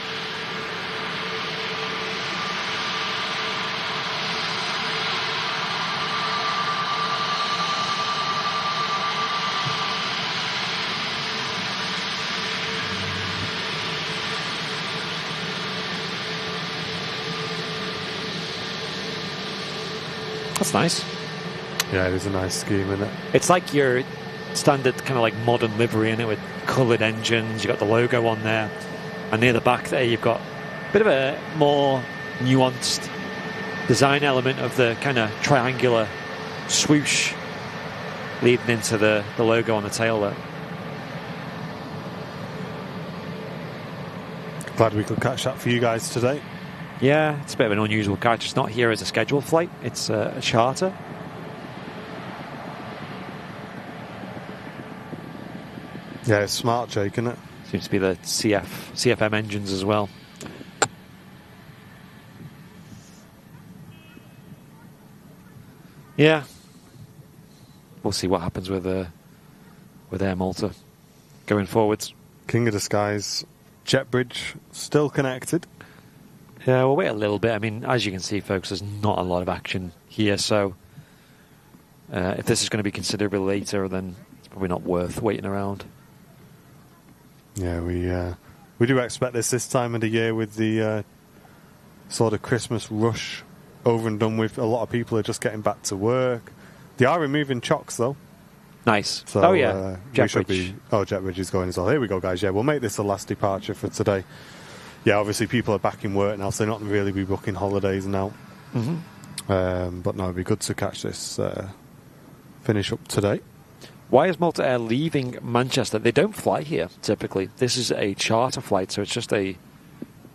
[SPEAKER 3] That's nice.
[SPEAKER 2] Yeah, it is a nice scheme, isn't it?
[SPEAKER 3] It's like your standard kind of like modern livery in it with coloured engines. You've got the logo on there. And near the back there, you've got a bit of a more nuanced design element of the kind of triangular swoosh leading into the logo on the tail there.
[SPEAKER 2] Glad we could catch that for you guys today.
[SPEAKER 3] Yeah, it's a bit of an unusual catch. It's not here as a scheduled flight. It's a charter.
[SPEAKER 2] Yeah, it's smart, Jake, isn't it?
[SPEAKER 3] Seems to be the CFM engines as well. Yeah. We'll see what happens with Air Malta going forwards.
[SPEAKER 2] King of the Skies, jet bridge, still connected.
[SPEAKER 3] Yeah, we'll wait a little bit. I mean, as you can see, folks, there's not a lot of action here, so if this is going to be considerably later, then it's probably not worth waiting around.
[SPEAKER 2] Yeah, we do expect this time of the year with the sort of Christmas rush over and done with. A lot of people are just getting back to work. They are removing chocks, though.
[SPEAKER 3] Nice.
[SPEAKER 2] So,
[SPEAKER 3] oh, yeah.
[SPEAKER 2] Jetbridge is going as well. Here we go, guys. Yeah, we'll make this the last departure for today. Yeah, obviously people are back in work now, so they're not really be booking holidays now.
[SPEAKER 3] Mm-hmm.
[SPEAKER 2] But no, it'd be good to catch this finish up today.
[SPEAKER 3] Why is Malta Air leaving Manchester? They don't fly here, typically. This is a charter flight, so it's just a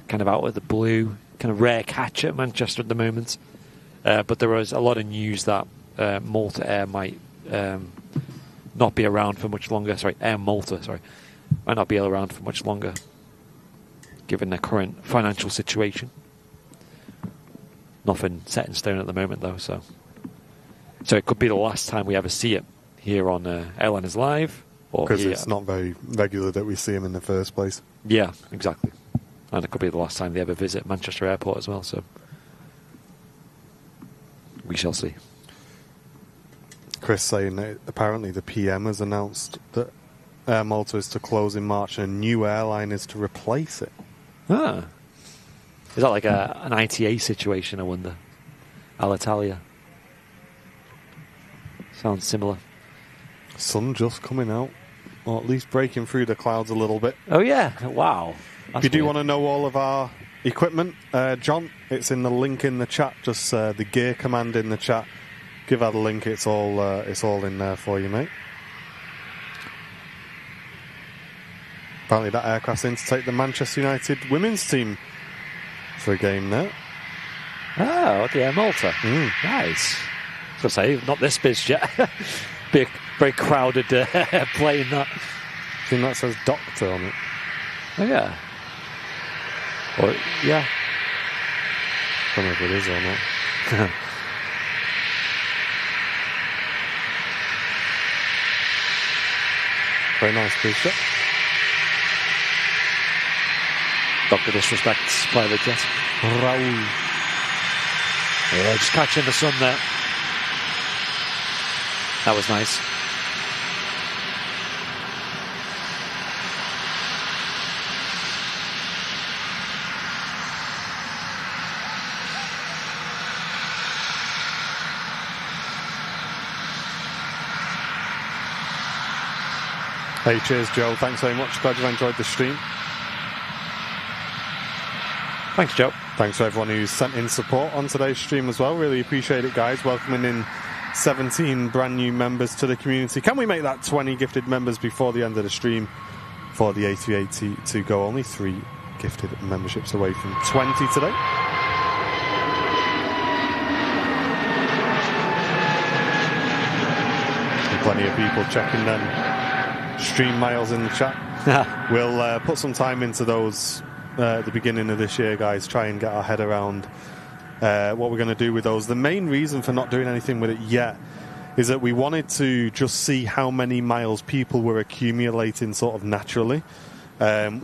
[SPEAKER 3] kind of out of the blue, kind of rare catch at Manchester at the moment. But there was a lot of news that Malta Air might not be around for much longer. Sorry, Air Malta, might not be around for much longer, given their current financial situation. Nothing set in stone at the moment, though, so it could be the last time we ever see it here on Airliners Live.
[SPEAKER 2] Because it's not very regular that we see him in the first place.
[SPEAKER 3] Yeah, exactly. And it could be the last time they ever visit Manchester Airport as well, so we shall see.
[SPEAKER 2] Chris saying that apparently the PM has announced that Air Malta is to close in March and a new airline is to replace it.
[SPEAKER 3] Ah. Is that like an ITA situation, I wonder? Alitalia. Sounds similar.
[SPEAKER 2] Sun just coming out, or at least breaking through the clouds a little bit.
[SPEAKER 3] Oh, yeah. Wow.
[SPEAKER 2] If you do want to know all of our equipment, John, it's in the link in the chat, just the gear command in the chat. Give that a link, it's all in there for you, mate. Apparently that aircraft's in to take the Manchester United women's team for a game there.
[SPEAKER 3] Oh, okay, Air Malta. Nice. I was going to say, not this biz jet. Be a very crowded plane, that.
[SPEAKER 2] I think that says Doctor on it.
[SPEAKER 3] Oh, yeah. Or, yeah.
[SPEAKER 2] Don't know if it is or not. Very nice biz jet.
[SPEAKER 3] Dr. Disrespect's private jet.
[SPEAKER 2] Raoul.
[SPEAKER 3] Yeah, just catching the sun there. That was nice.
[SPEAKER 2] Hey, cheers, Joe. Thanks very much. Glad you enjoyed the stream.
[SPEAKER 3] Thanks, Joe.
[SPEAKER 2] Thanks to everyone who's sent in support on today's stream as well. Really appreciate it, guys. Welcoming in 17 brand new members to the community. Can we make that 20 gifted members before the end of the stream for the A380 to go? Only 3 gifted memberships away from 20 today. And plenty of people checking them stream miles in the chat. We'll put some time into those at the beginning of this year, guys. Try and get our head around what we're going to do with those. The main reason for not doing anything with it yet is that we wanted to just see how many miles people were accumulating sort of naturally,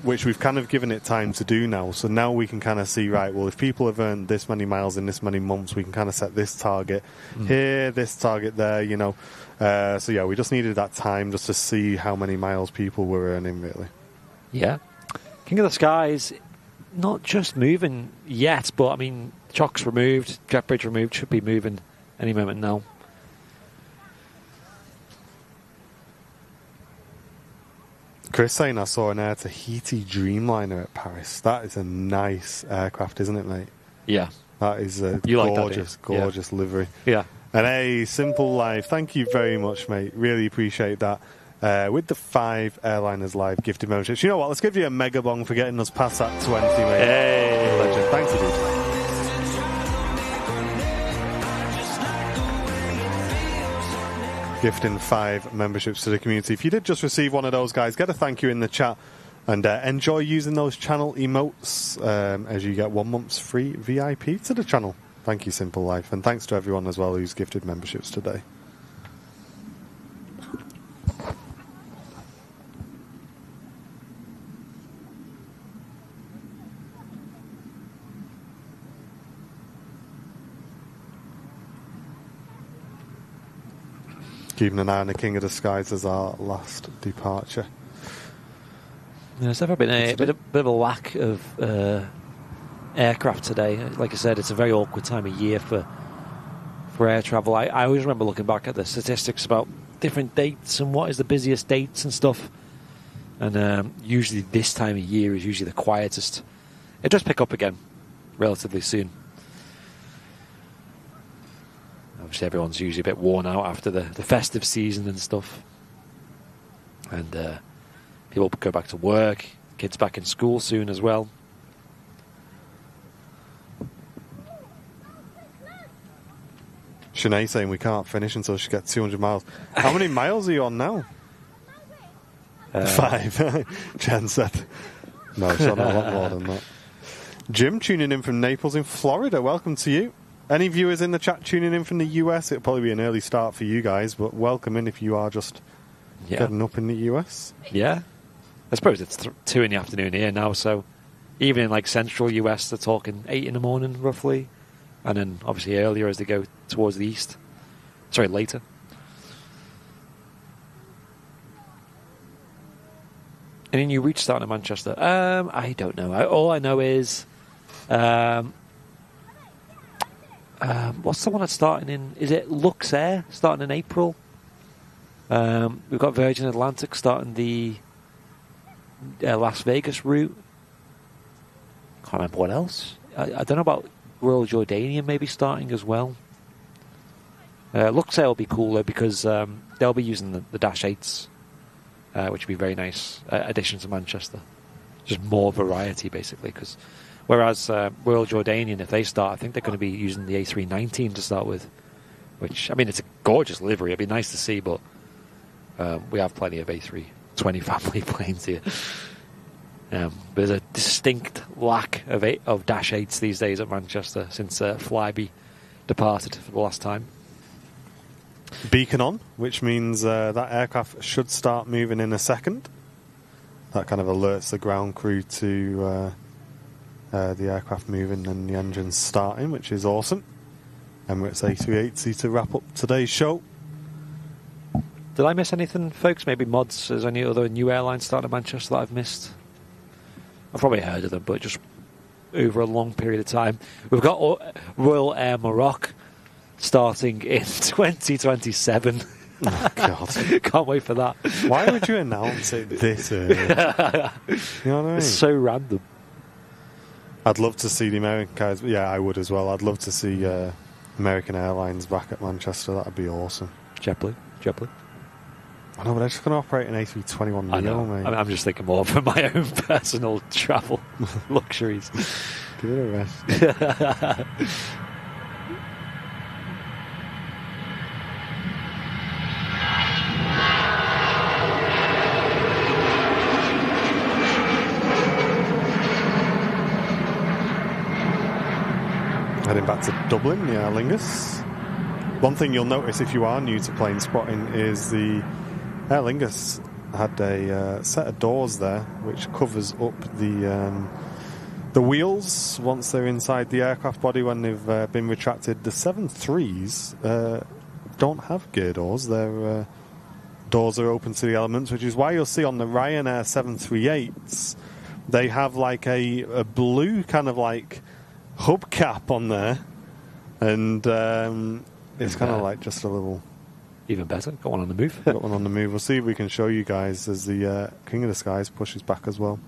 [SPEAKER 2] which we've kind of given it time to do now. So now we can kind of see, right, well, if people have earned this many miles in this many months, we can kind of set this target here, this target there, you know. So yeah, we just needed that time just to see how many miles people were earning, really.
[SPEAKER 3] Yeah. King of the Skies, not just moving yet, but I mean, chocks removed, jet bridge removed, should be moving any moment now.
[SPEAKER 2] Chris saying I saw an Air Tahiti Dreamliner at Paris. That is a nice aircraft, isn't it, mate?
[SPEAKER 3] Yeah.
[SPEAKER 2] That is a
[SPEAKER 3] You like that,
[SPEAKER 2] gorgeous,
[SPEAKER 3] do you?
[SPEAKER 2] gorgeous livery.
[SPEAKER 3] Yeah.
[SPEAKER 2] And a Simple Life, thank you very much, mate. Really appreciate that. With the 5 Airliners Live gifted memberships. You know what? Let's give you a mega bong for getting us past that 20, mate.
[SPEAKER 3] Hey.
[SPEAKER 2] Legend. Thanks, dude. Gifting 5 memberships to the community. If you did just receive one of those, guys, get a thank you in the chat and enjoy using those channel emotes as you get 1 month's free VIP to the channel. Thank you, Simple Life. And thanks to everyone as well who's gifted memberships today. Keeping an eye on the King of the Skies as our last departure.
[SPEAKER 3] There's never been a bit of a lack of aircraft today. Like I said, it's a very awkward time of year for air travel. I always remember looking back at the statistics about different dates and what is the busiest dates and stuff. And usually this time of year is usually the quietest. It does pick up again relatively soon. Obviously, everyone's usually a bit worn out after the festive season and stuff. And people go back to work, kids back in school soon as well.
[SPEAKER 2] Sinead saying we can't finish until she gets 200 miles. How many miles are you on now? 5. Jen said. No, it's on a lot more than that. Jim tuning in from Naples in Florida. Welcome to you. Any viewers in the chat tuning in from the US? It'll probably be an early start for you guys, but welcome in if you are just getting up in the US.
[SPEAKER 3] Yeah. I suppose it's 2 in the afternoon here now, so even in like central US, they're talking 8 in the morning roughly. And then obviously earlier as they go towards the east. Sorry, later. Any new routes starting in Manchester? I don't know. All I know is... what's the one that's starting in... Is it Luxair starting in April? We've got Virgin Atlantic starting the Las Vegas route. Can't remember what else. I don't know about Royal Jordanian maybe starting as well. Luxair will be cool though because they'll be using the Dash 8s, which would be very nice addition to Manchester. Just more variety basically. Because whereas Royal Jordanian, if they start, I think they're going to be using the A319 to start with. Which, I mean, it's a gorgeous livery. It'd be nice to see, but we have plenty of A320 family planes here. There's a distinct lack of Dash 8s these days at Manchester since Flybe departed for the last time.
[SPEAKER 2] Beacon on, which means that aircraft should start moving in a second. That kind of alerts the ground crew to the aircraft moving and the engines starting, which is awesome. Emirates A380 to wrap up today's show.
[SPEAKER 3] Did I miss anything, folks? Maybe mods? Is there any other new airlines starting at Manchester that I've missed? I've probably heard of them, but just over a long period of time. We've got Royal Air Maroc starting in 2027.
[SPEAKER 2] Oh, God.
[SPEAKER 3] Can't wait for that.
[SPEAKER 2] Why would you announce it this early? You know what I mean?
[SPEAKER 3] It's so random.
[SPEAKER 2] I'd love to see the American guys. Yeah, I would as well. I'd love to see American Airlines back at Manchester. That'd be awesome.
[SPEAKER 3] JetBlue.
[SPEAKER 2] I know, but they're just going to operate an A321
[SPEAKER 3] I know.
[SPEAKER 2] mate.
[SPEAKER 3] I'm just thinking more for my own personal travel luxuries.
[SPEAKER 2] Give it a rest. Heading back to Dublin, the Aer Lingus. One thing you'll notice if you are new to plane spotting is the Aer Lingus had a set of doors there which covers up the wheels once they're inside the aircraft body when they've been retracted. The 737s don't have gear doors. Their doors are open to the elements, which is why you'll see on the Ryanair 738s they have like a blue kind of like hubcap on there, and it's kind of like just a little...
[SPEAKER 3] Even better. Got one on the move.
[SPEAKER 2] Got one on the move. We'll see if we can show you guys as the King of the Skies pushes back as well.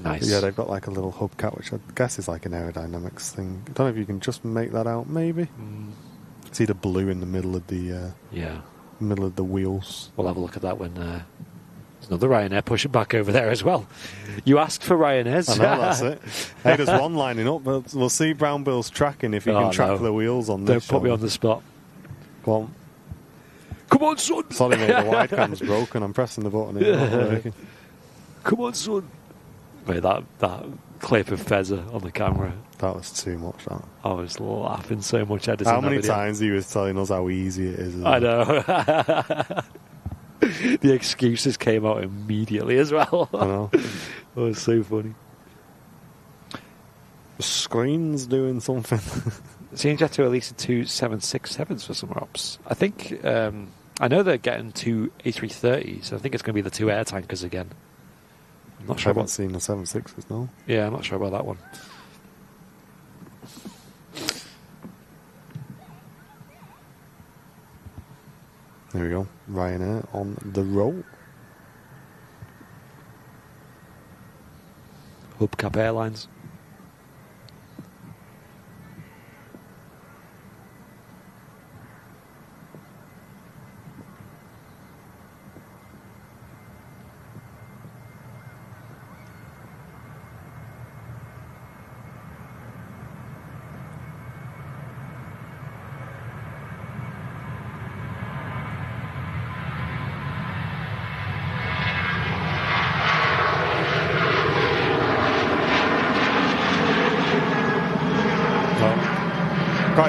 [SPEAKER 3] Nice.
[SPEAKER 2] But yeah, they've got like a little hubcap, which I guess is like an aerodynamics thing. I don't know if you can just make that out, maybe. See the blue in the middle of the middle of the wheels.
[SPEAKER 3] We'll have a look at that when there's another Ryanair pushing back over there as well. You asked for Ryanair's.
[SPEAKER 2] I know, that's it. Hey, there's one lining up, but we'll see Brown Bill's tracking if he can track the wheels on this.
[SPEAKER 3] Don't put me on the spot.
[SPEAKER 2] Go on.
[SPEAKER 3] Come on, son!
[SPEAKER 2] Sorry, mate, the wide cam's broken. I'm pressing the button. It's not working.
[SPEAKER 3] Come on, son! Mate, that clip of Fezzer on the camera.
[SPEAKER 2] That was too much, that.
[SPEAKER 3] I was laughing so much editing
[SPEAKER 2] How many
[SPEAKER 3] that video.
[SPEAKER 2] times he was telling us how easy it is?
[SPEAKER 3] I know. The excuses came out immediately as well.
[SPEAKER 2] I know.
[SPEAKER 3] It was so funny.
[SPEAKER 2] The screen's doing something.
[SPEAKER 3] CNJet to release 2 767s for summer ops. I think, I know they're getting 2 A330s, so I think it's going to be the 2 air tankers again. I'm not
[SPEAKER 2] I
[SPEAKER 3] sure
[SPEAKER 2] haven't
[SPEAKER 3] about...
[SPEAKER 2] seen the 7.6s, no.
[SPEAKER 3] Yeah, I'm not sure about that one.
[SPEAKER 2] There we go. Ryanair on the roll.
[SPEAKER 3] Hubcap Airlines.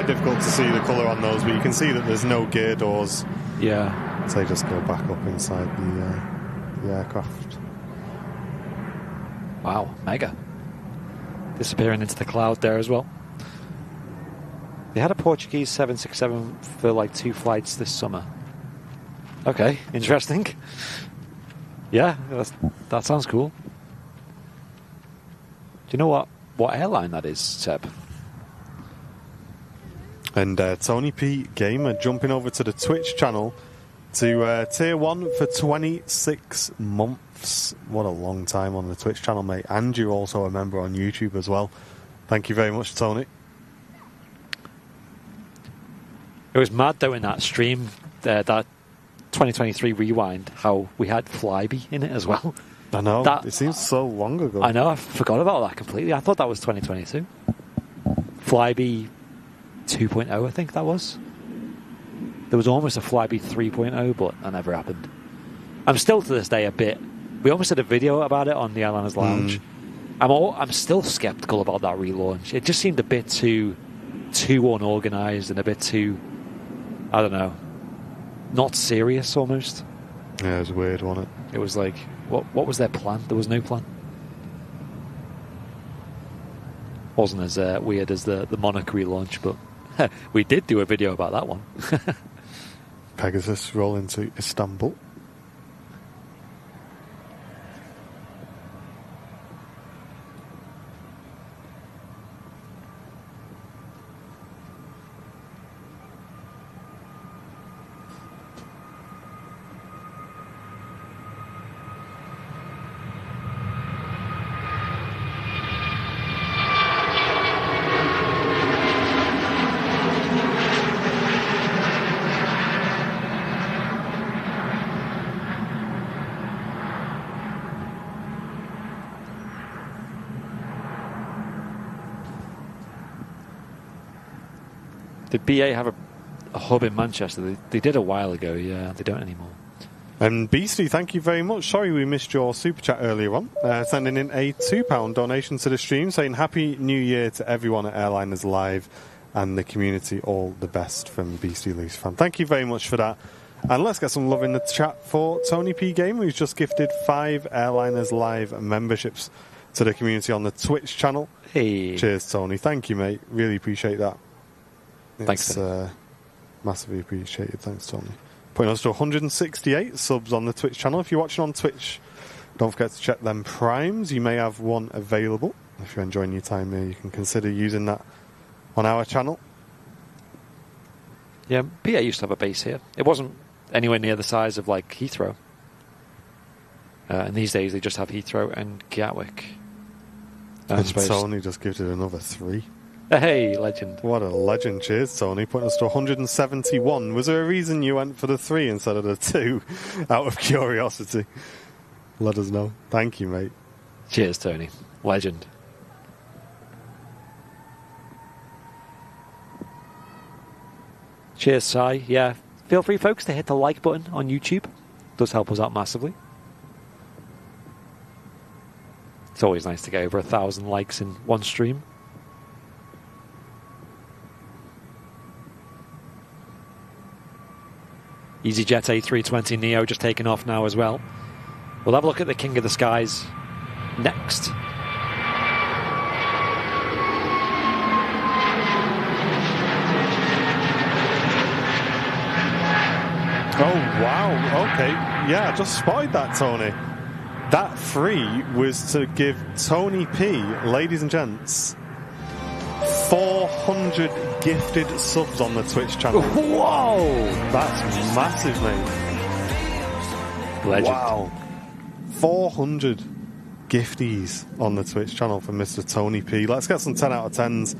[SPEAKER 2] quite difficult to see the colour on those, but you can see that there's no gear doors.
[SPEAKER 3] Yeah.
[SPEAKER 2] So they just go back up inside the aircraft.
[SPEAKER 3] Wow, mega. Disappearing into the cloud there as well. They had a Portuguese 767 for like 2 flights this summer. Okay, interesting. Yeah, that sounds cool. Do you know what airline that is, Seb?
[SPEAKER 2] And Tony P Gamer jumping over to the Twitch channel to Tier 1 for 26 months. What a long time on the Twitch channel, mate. And you're also a member on YouTube as well. Thank you very much, Tony.
[SPEAKER 3] It was mad, though, in that stream, that 2023 Rewind, how we had Flybe in it as well.
[SPEAKER 2] I know, it seems so long ago.
[SPEAKER 3] I know, I forgot about that completely. I thought that was 2022. Flybe 2.0, I think that was. There was almost a Flybe 3.0, but that never happened. I'm still, to this day, a bit... We almost did a video about it on the Airliners Lounge. I'm still sceptical about that relaunch. It just seemed a bit too unorganised and a bit too... I don't know, not serious almost.
[SPEAKER 2] Yeah, it was weird, wasn't it?
[SPEAKER 3] It was like, what was their plan? There was no plan. Wasn't as weird as the Monarch relaunch, but we did do a video about that one.
[SPEAKER 2] Pegasus roll into Istanbul.
[SPEAKER 3] Did BA have a hub in Manchester? They did a while ago, yeah. They don't anymore.
[SPEAKER 2] And Beastie, thank you very much. Sorry we missed your super chat earlier on. Sending in a £2 donation to the stream, saying Happy New Year to everyone at Airliners Live and the community. All the best from Beastie Loose Fan. Thank you very much for that. And let's get some love in the chat for Tony P Gamer, who's just gifted 5 Airliners Live memberships to the community on the Twitch channel.
[SPEAKER 3] Hey.
[SPEAKER 2] Cheers, Tony. Thank you, mate. Really appreciate that.
[SPEAKER 3] Thanks.
[SPEAKER 2] Massively appreciated. Thanks, Tony. Putting us to 168 subs on the Twitch channel. If you're watching on Twitch, don't forget to check them primes. You may have one available. If you're enjoying your time here, you can consider using that on our channel.
[SPEAKER 3] Yeah, BA used to have a base here. It wasn't anywhere near the size of like Heathrow. And these days they just have Heathrow and Gatwick.
[SPEAKER 2] And Tony just gives it another 3.
[SPEAKER 3] Hey, legend.
[SPEAKER 2] What a legend. Cheers, Tony. Putting us to 171. Was there a reason you went for the 3 instead of the 2? Out of curiosity. Let us know. Thank you, mate.
[SPEAKER 3] Cheers, Tony. Legend. Cheers, Sai. Yeah, feel free, folks, to hit the like button on YouTube. It does help us out massively. It's always nice to get over 1,000 likes in one stream. EasyJet A320 Neo just taking off now as well. We'll have a look at the King of the Skies next.
[SPEAKER 2] Oh, wow. Okay. Yeah, I just spotted that, Tony. That 3 was to give Tony P, ladies and gents, 400 gifted subs on the Twitch channel.
[SPEAKER 3] Whoa!
[SPEAKER 2] That's massive, mate.
[SPEAKER 3] Legend.
[SPEAKER 2] Wow. 400 gifties on the Twitch channel for Mr. Tony P. Let's get some 10 out of 10s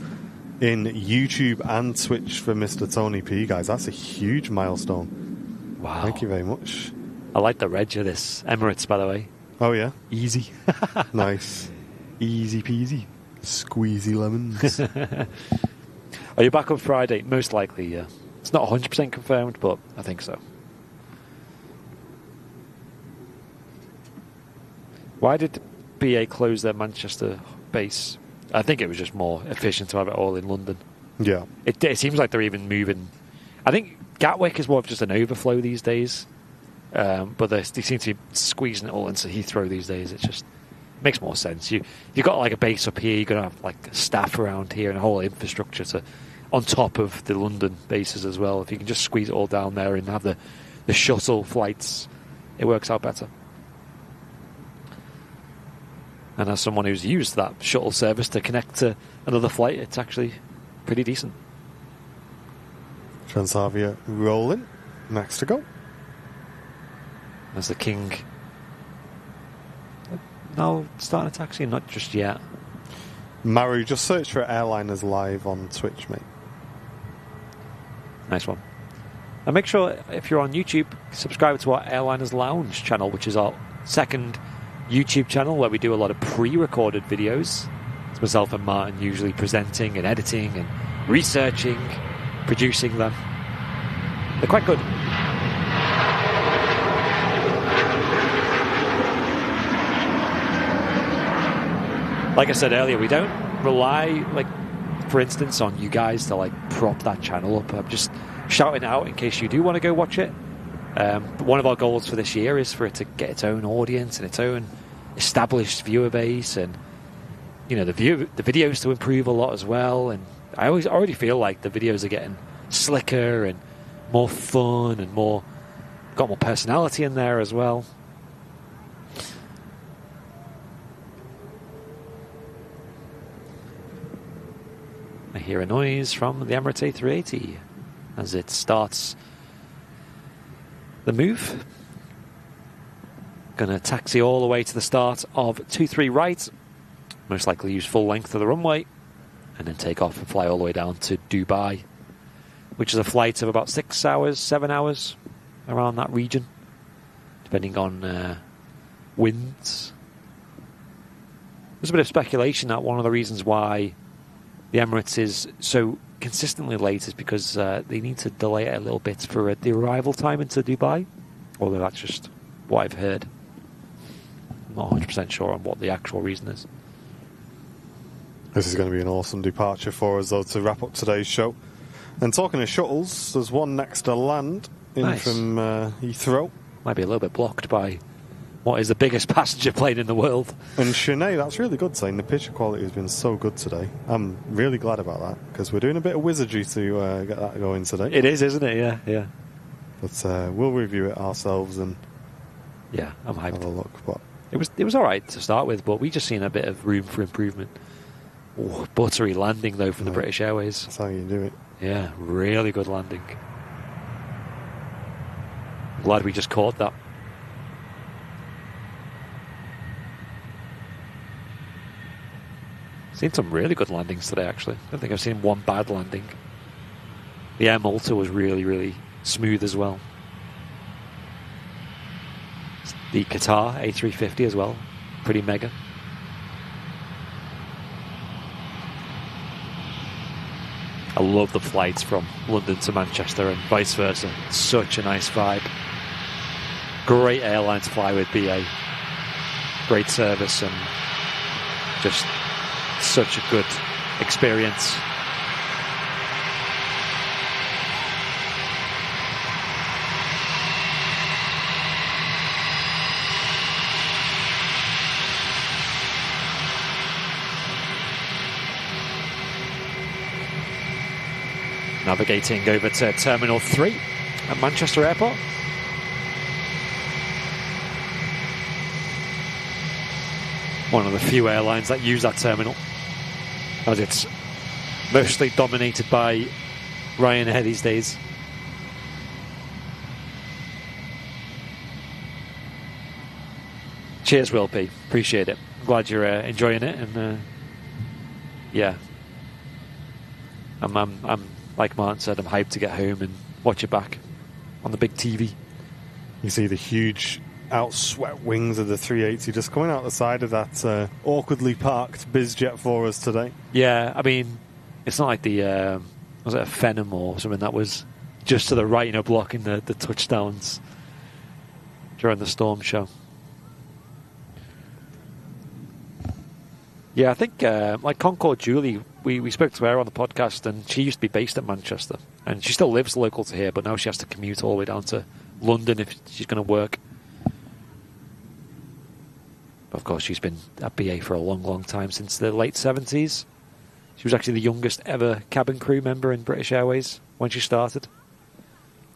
[SPEAKER 2] in YouTube and Twitch for Mr. Tony P, guys. That's a huge milestone.
[SPEAKER 3] Wow.
[SPEAKER 2] Thank you very much.
[SPEAKER 3] I like the reg of this. Emirates, by the way.
[SPEAKER 2] Oh, yeah?
[SPEAKER 3] Easy.
[SPEAKER 2] Nice.
[SPEAKER 3] Easy peasy.
[SPEAKER 2] Squeezy lemons.
[SPEAKER 3] Are you back on Friday? Most likely, yeah. It's not 100% confirmed, but I think so. Why did BA close their Manchester base? I think it was just more efficient to have it all in London.
[SPEAKER 2] Yeah.
[SPEAKER 3] It seems like they're even moving. I think Gatwick is more of just an overflow these days, but they seem to be squeezing it all into Heathrow these days. It just makes more sense. You've got like a base up here, you're going to have like staff around here and a whole infrastructure on top of the London bases as well. If you can just squeeze it all down there and have the shuttle flights, it works out better. And as someone who's used that shuttle service to connect to another flight, it's actually pretty decent.
[SPEAKER 2] Transavia rolling. Next to go.
[SPEAKER 3] As the King now starting a taxi, not just yet.
[SPEAKER 2] Maru, just search for Airliners Live on Twitch, mate.
[SPEAKER 3] Nice one. And make sure, if you're on YouTube, subscribe to our Airliners Lounge channel, which is our second YouTube channel where we do a lot of pre-recorded videos. It's myself and Martin usually presenting and editing and researching, producing them. They're quite good. Like I said earlier, we don't rely, like, for instance, on you guys to like prop that channel up. I'm just shouting it out in case you do want to go watch it. One of our goals for this year is for it to get its own audience and its own established viewer base, and you know the videos to improve a lot as well. And I already feel like the videos are getting slicker and more fun and got more personality in there as well. I hear a noise from the Emirates A380 as it starts the move. Gonna taxi all the way to the start of 23 right, most likely use full length of the runway, and then take off and fly all the way down to Dubai, which is a flight of about 6 hours, 7 hours, around that region, depending on winds. There's a bit of speculation that one of the reasons why the Emirates is so consistently late is because they need to delay it a little bit for the arrival time into Dubai, although that's just what I've heard. I'm not 100% sure on what the actual reason is.
[SPEAKER 2] This is going to be an awesome departure for us, though, to wrap up today's show. And talking of shuttles, there's one next to land in from Heathrow.
[SPEAKER 3] Might be a little bit blocked by what is the biggest passenger plane in the world.
[SPEAKER 2] And Sinead, that's really good saying the picture quality has been so good today. I'm really glad about that, because we're doing a bit of wizardry to get that going today.
[SPEAKER 3] It is, isn't it? Yeah, yeah.
[SPEAKER 2] But we'll review it ourselves and
[SPEAKER 3] yeah, I'm hyped.
[SPEAKER 2] have a look. But
[SPEAKER 3] it was all right to start with, but we just seen a bit of room for improvement. Oh, buttery landing though from the British Airways.
[SPEAKER 2] That's how you do it.
[SPEAKER 3] Yeah, really good landing. Glad we just caught that. Seen some really good landings today, actually. I don't think I've seen one bad landing. The Air Malta was really, really smooth as well. The Qatar A350 as well. Pretty mega. I love the flights from London to Manchester and vice versa. Such a nice vibe. Great airline to fly with, BA. Great service and just such a good experience. Navigating over to Terminal 3 at Manchester Airport. One of the few airlines that use that terminal, as it's mostly dominated by Ryanair these days. Cheers, Will P. Appreciate it. Glad you're enjoying it, and yeah, I'm like Martin said, I'm hyped to get home and watch it back on the big TV.
[SPEAKER 2] You see the huge outswept wings of the 380 just coming out the side of that awkwardly parked BizJet for us today.
[SPEAKER 3] Yeah, I mean, it's not like the was it a Phenom or something that was just to the right, you know, blocking the touchdowns during the Storm show. Yeah, I think like Concorde Julie we spoke to her on the podcast, and she used to be based at Manchester, and she still lives local to here, but now she has to commute all the way down to London if she's going to work. Of course, she's been at BA for a long, long time, since the late 70s. She was actually the youngest ever cabin crew member in British Airways when she started.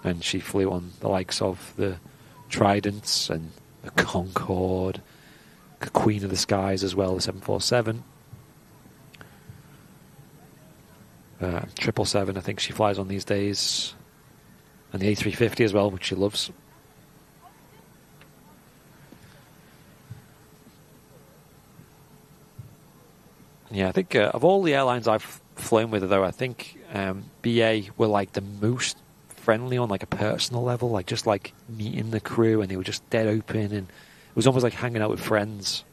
[SPEAKER 3] And she flew on the likes of the Tridents and the Concorde, the Queen of the Skies as well, the 747. 777, I think she flies on these days. And the A350 as well, which she loves. Yeah, I think of all the airlines I've flown with, though, I think BA were like the most friendly on like a personal level, like just like meeting the crew, and they were just dead open, and it was almost like hanging out with friends.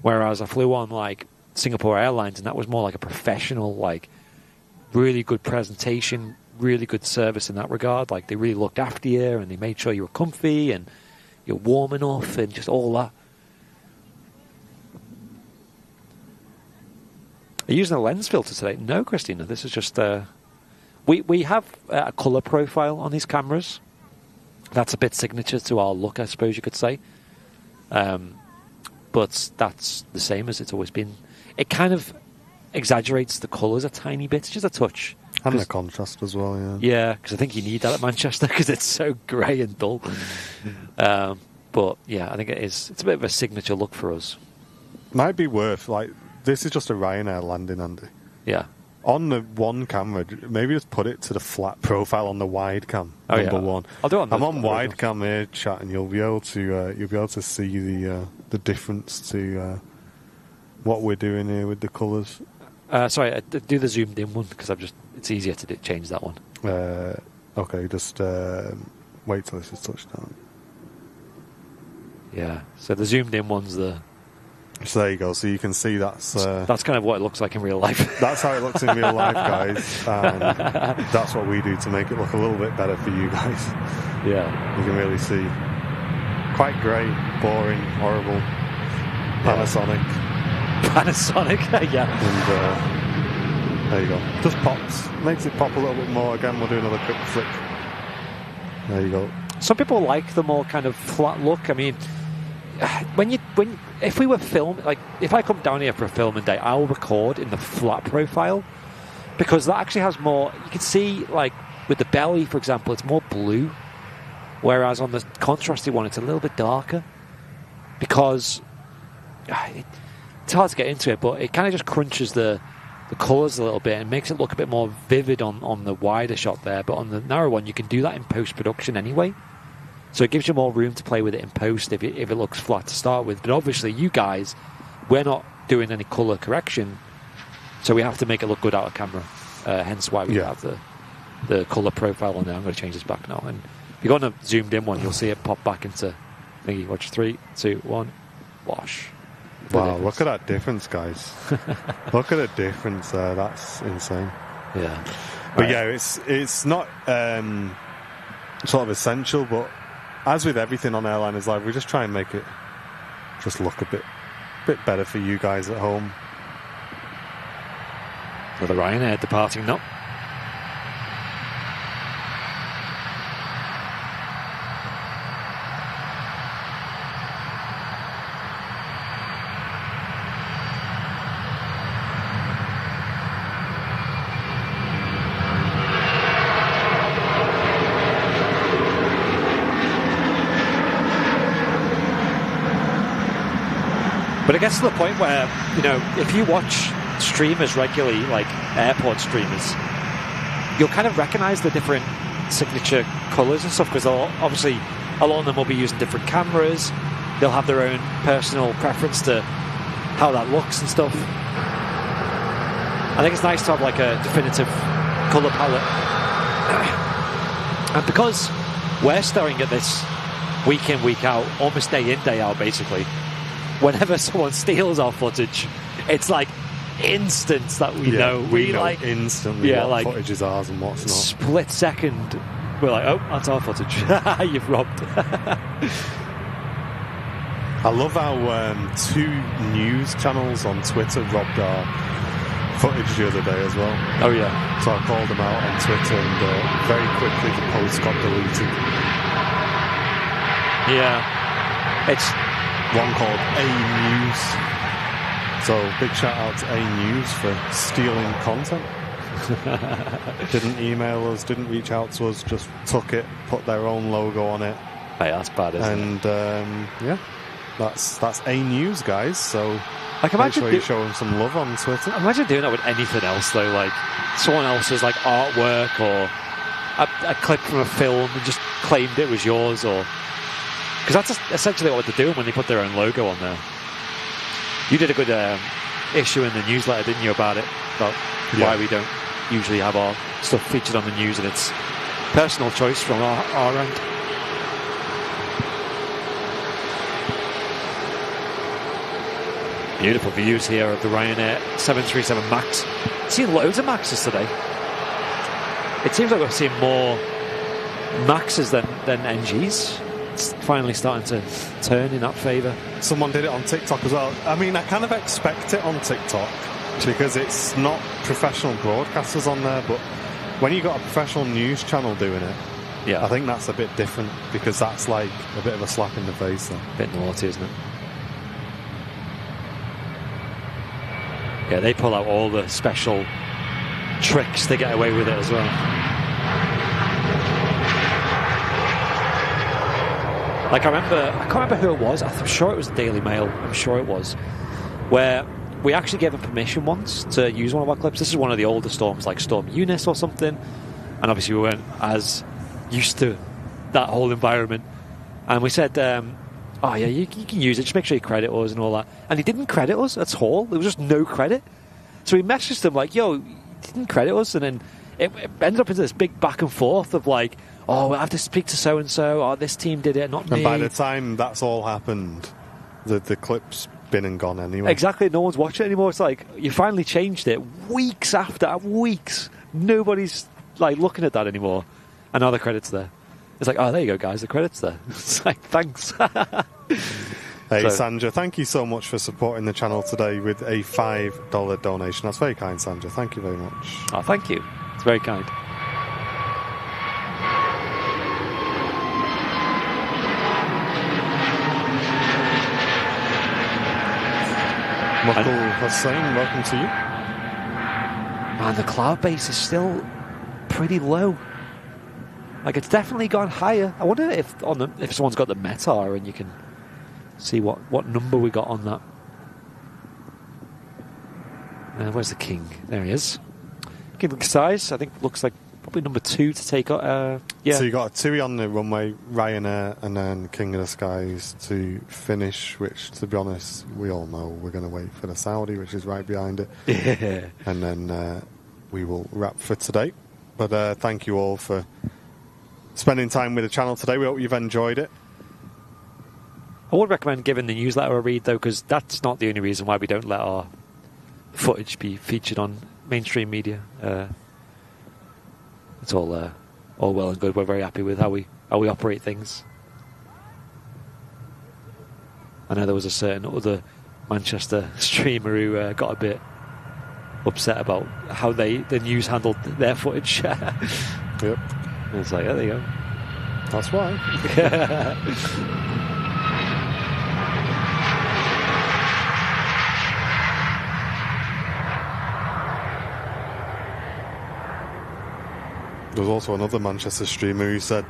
[SPEAKER 3] Whereas I flew on like Singapore Airlines, and that was more like a professional, like really good presentation, really good service in that regard. Like they really looked after you, and they made sure you were comfy and you're warm enough, and just all that. Are you using a lens filter today? No, Christina. This is just... We have a colour profile on these cameras. That's a bit signature to our look, I suppose you could say. But that's the same as it's always been. It kind of exaggerates the colours a tiny bit, just a touch.
[SPEAKER 2] And the contrast as well, yeah.
[SPEAKER 3] Yeah, because I think you need that at Manchester because it's so grey and dull. But yeah, I think it is. It's a bit of a signature look for us.
[SPEAKER 2] Might be worth, like... This is just a Ryanair landing, Andy.
[SPEAKER 3] Yeah.
[SPEAKER 2] On the one camera, maybe just put it to the flat profile on the wide cam.
[SPEAKER 3] Oh,
[SPEAKER 2] number
[SPEAKER 3] yeah.
[SPEAKER 2] one.
[SPEAKER 3] I'll do it on
[SPEAKER 2] I'm on wide cam here, chat, and you'll be able to see the difference to what we're doing here with the colours.
[SPEAKER 3] Sorry, do the zoomed in one because it's easier to change that one.
[SPEAKER 2] Okay, just wait till this is touched down.
[SPEAKER 3] Yeah. So the zoomed in one's the.
[SPEAKER 2] So there you go. So you can see that's
[SPEAKER 3] kind of what it looks like in real life.
[SPEAKER 2] That's how it looks in real life, guys. And that's what we do to make it look a little bit better for you guys.
[SPEAKER 3] Yeah.
[SPEAKER 2] You can really see. Quite grey, boring, horrible. Panasonic.
[SPEAKER 3] Panasonic, yeah.
[SPEAKER 2] And there you go. Just pops. Makes it pop a little bit more. Again, we'll do another quick flick. There you go.
[SPEAKER 3] Some people like the more kind of flat look. I mean, if we were filming, like if I come down here for a filming day, I'll record in the flat profile because that actually has more. You can see, like with the belly, for example, it's more blue, whereas on the contrasty one, it's a little bit darker because it's hard to get into it, but it kind of just crunches the colours a little bit and makes it look a bit more vivid on the wider shot there. But on the narrow one, you can do that in post production anyway. So it gives you more room to play with it in post if it looks flat to start with. But obviously, you guys, we're not doing any colour correction, so we have to make it look good out of camera. Hence why we have the colour profile on there. I'm going to change this back now. And if you go on a zoomed in one, you'll see it pop back into thingy. Watch 3, 2, 1, wash.
[SPEAKER 2] Wow, look at that difference, guys. Look at the difference there. That's insane.
[SPEAKER 3] Yeah.
[SPEAKER 2] But yeah, it's not sort of essential, but as with everything on Airliners Live, we just try and make it just look a bit better for you guys at home.
[SPEAKER 3] So the Ryanair departing now. But it gets to the point where, you know, if you watch streamers regularly, like airport streamers, you'll kind of recognise the different signature colours and stuff, because obviously a lot of them will be using different cameras. They'll have their own personal preference to how that looks and stuff. I think it's nice to have like a definitive colour palette. And because we're staring at this week in, week out, almost day in, day out, basically, whenever someone steals our footage, it's like instant that we know.
[SPEAKER 2] We know
[SPEAKER 3] like
[SPEAKER 2] instantly what footage is ours and what's not.
[SPEAKER 3] Split second, we're like, oh, that's our footage. You've robbed.
[SPEAKER 2] I love how 2 news channels on Twitter robbed our footage the other day as well.
[SPEAKER 3] Oh yeah.
[SPEAKER 2] So I called them out on Twitter, and very quickly the post got deleted.
[SPEAKER 3] Yeah. It's
[SPEAKER 2] One called A News. So big shout out to A News for stealing content. Didn't email us, didn't reach out to us, just took it, put their own logo on it.
[SPEAKER 3] Hey, that's bad, isn't it?
[SPEAKER 2] And yeah, that's A News, guys. So
[SPEAKER 3] Like,
[SPEAKER 2] make sure you show them some love on Twitter.
[SPEAKER 3] Imagine doing that with anything else, though, like someone else's like artwork or a clip from a film and just claimed it was yours, or because that's essentially what they're doing when they put their own logo on there. You did a good issue in the newsletter, didn't you, about it, about why we don't usually have our stuff featured on the news, and it's personal choice from our end. Beautiful views here of the Ryanair 737 MAX. Seen loads of MAXs today. It seems like we're seeing more MAXs than NGs. It's finally starting to turn in that favour.
[SPEAKER 2] Someone did it on TikTok as well. I mean, I kind of expect it on TikTok because it's not professional broadcasters on there, but when you've got a professional news channel doing it,
[SPEAKER 3] Yeah,
[SPEAKER 2] I think that's a bit different because that's like a bit of a slap in the face then.
[SPEAKER 3] a bit naughty, isn't it? Yeah, they pull out all the special tricks to get away with it as well. Like, I can't remember who it was. I'm sure it was the Daily Mail. I'm sure it was. Where we actually gave them permission once to use one of our clips. This is one of the older storms, like Storm Eunice or something. And obviously we weren't as used to that whole environment. And we said, oh yeah, you can use it. Just make sure you credit us and all that. And he didn't credit us at all. There was just no credit. So we messaged them like, yo, you didn't credit us. And then it ended up into this big back and forth of like, oh, I have to speak to so-and-so. Oh, this team did it, not me.
[SPEAKER 2] And by the time that's all happened, the clip's been and gone anyway.
[SPEAKER 3] Exactly. No one's watching it anymore. It's like, you finally changed it weeks after, weeks. Nobody's like looking at that anymore. And now the credit's there. It's like, oh, there you go, guys. The credit's there. It's like, thanks.
[SPEAKER 2] Hey,
[SPEAKER 3] So-
[SPEAKER 2] Sandra, thank you so much for supporting the channel today with a $5 donation. That's very kind, Sandra. Thank you very much.
[SPEAKER 3] Oh, thank you. It's very kind.
[SPEAKER 2] Muckle Hussein, welcome to you.
[SPEAKER 3] Man, the cloud base is still pretty low. Like, it's definitely gone higher. I wonder if someone's got the METAR and you can see what number we got on that. Where's the king? There he is. King size, I think, looks like probably number 2 to take out. Yeah.
[SPEAKER 2] So you got a TUI on the runway, Ryanair, and then King of the Skies to finish, which, to be honest, we all know we're going to wait for the Saudi, which is right behind it.
[SPEAKER 3] Yeah.
[SPEAKER 2] And then we will wrap for today. But thank you all for spending time with the channel today. We hope you've enjoyed it.
[SPEAKER 3] I would recommend giving the newsletter a read, though, because that's not the only reason why we don't let our footage be featured on mainstream media. It's all well and good. We're very happy with how we operate things. I know there was a certain other Manchester streamer who got a bit upset about how the news handled their footage.
[SPEAKER 2] Yep.
[SPEAKER 3] And it's like, oh, there you go.
[SPEAKER 2] That's why. There was also another Manchester streamer who said,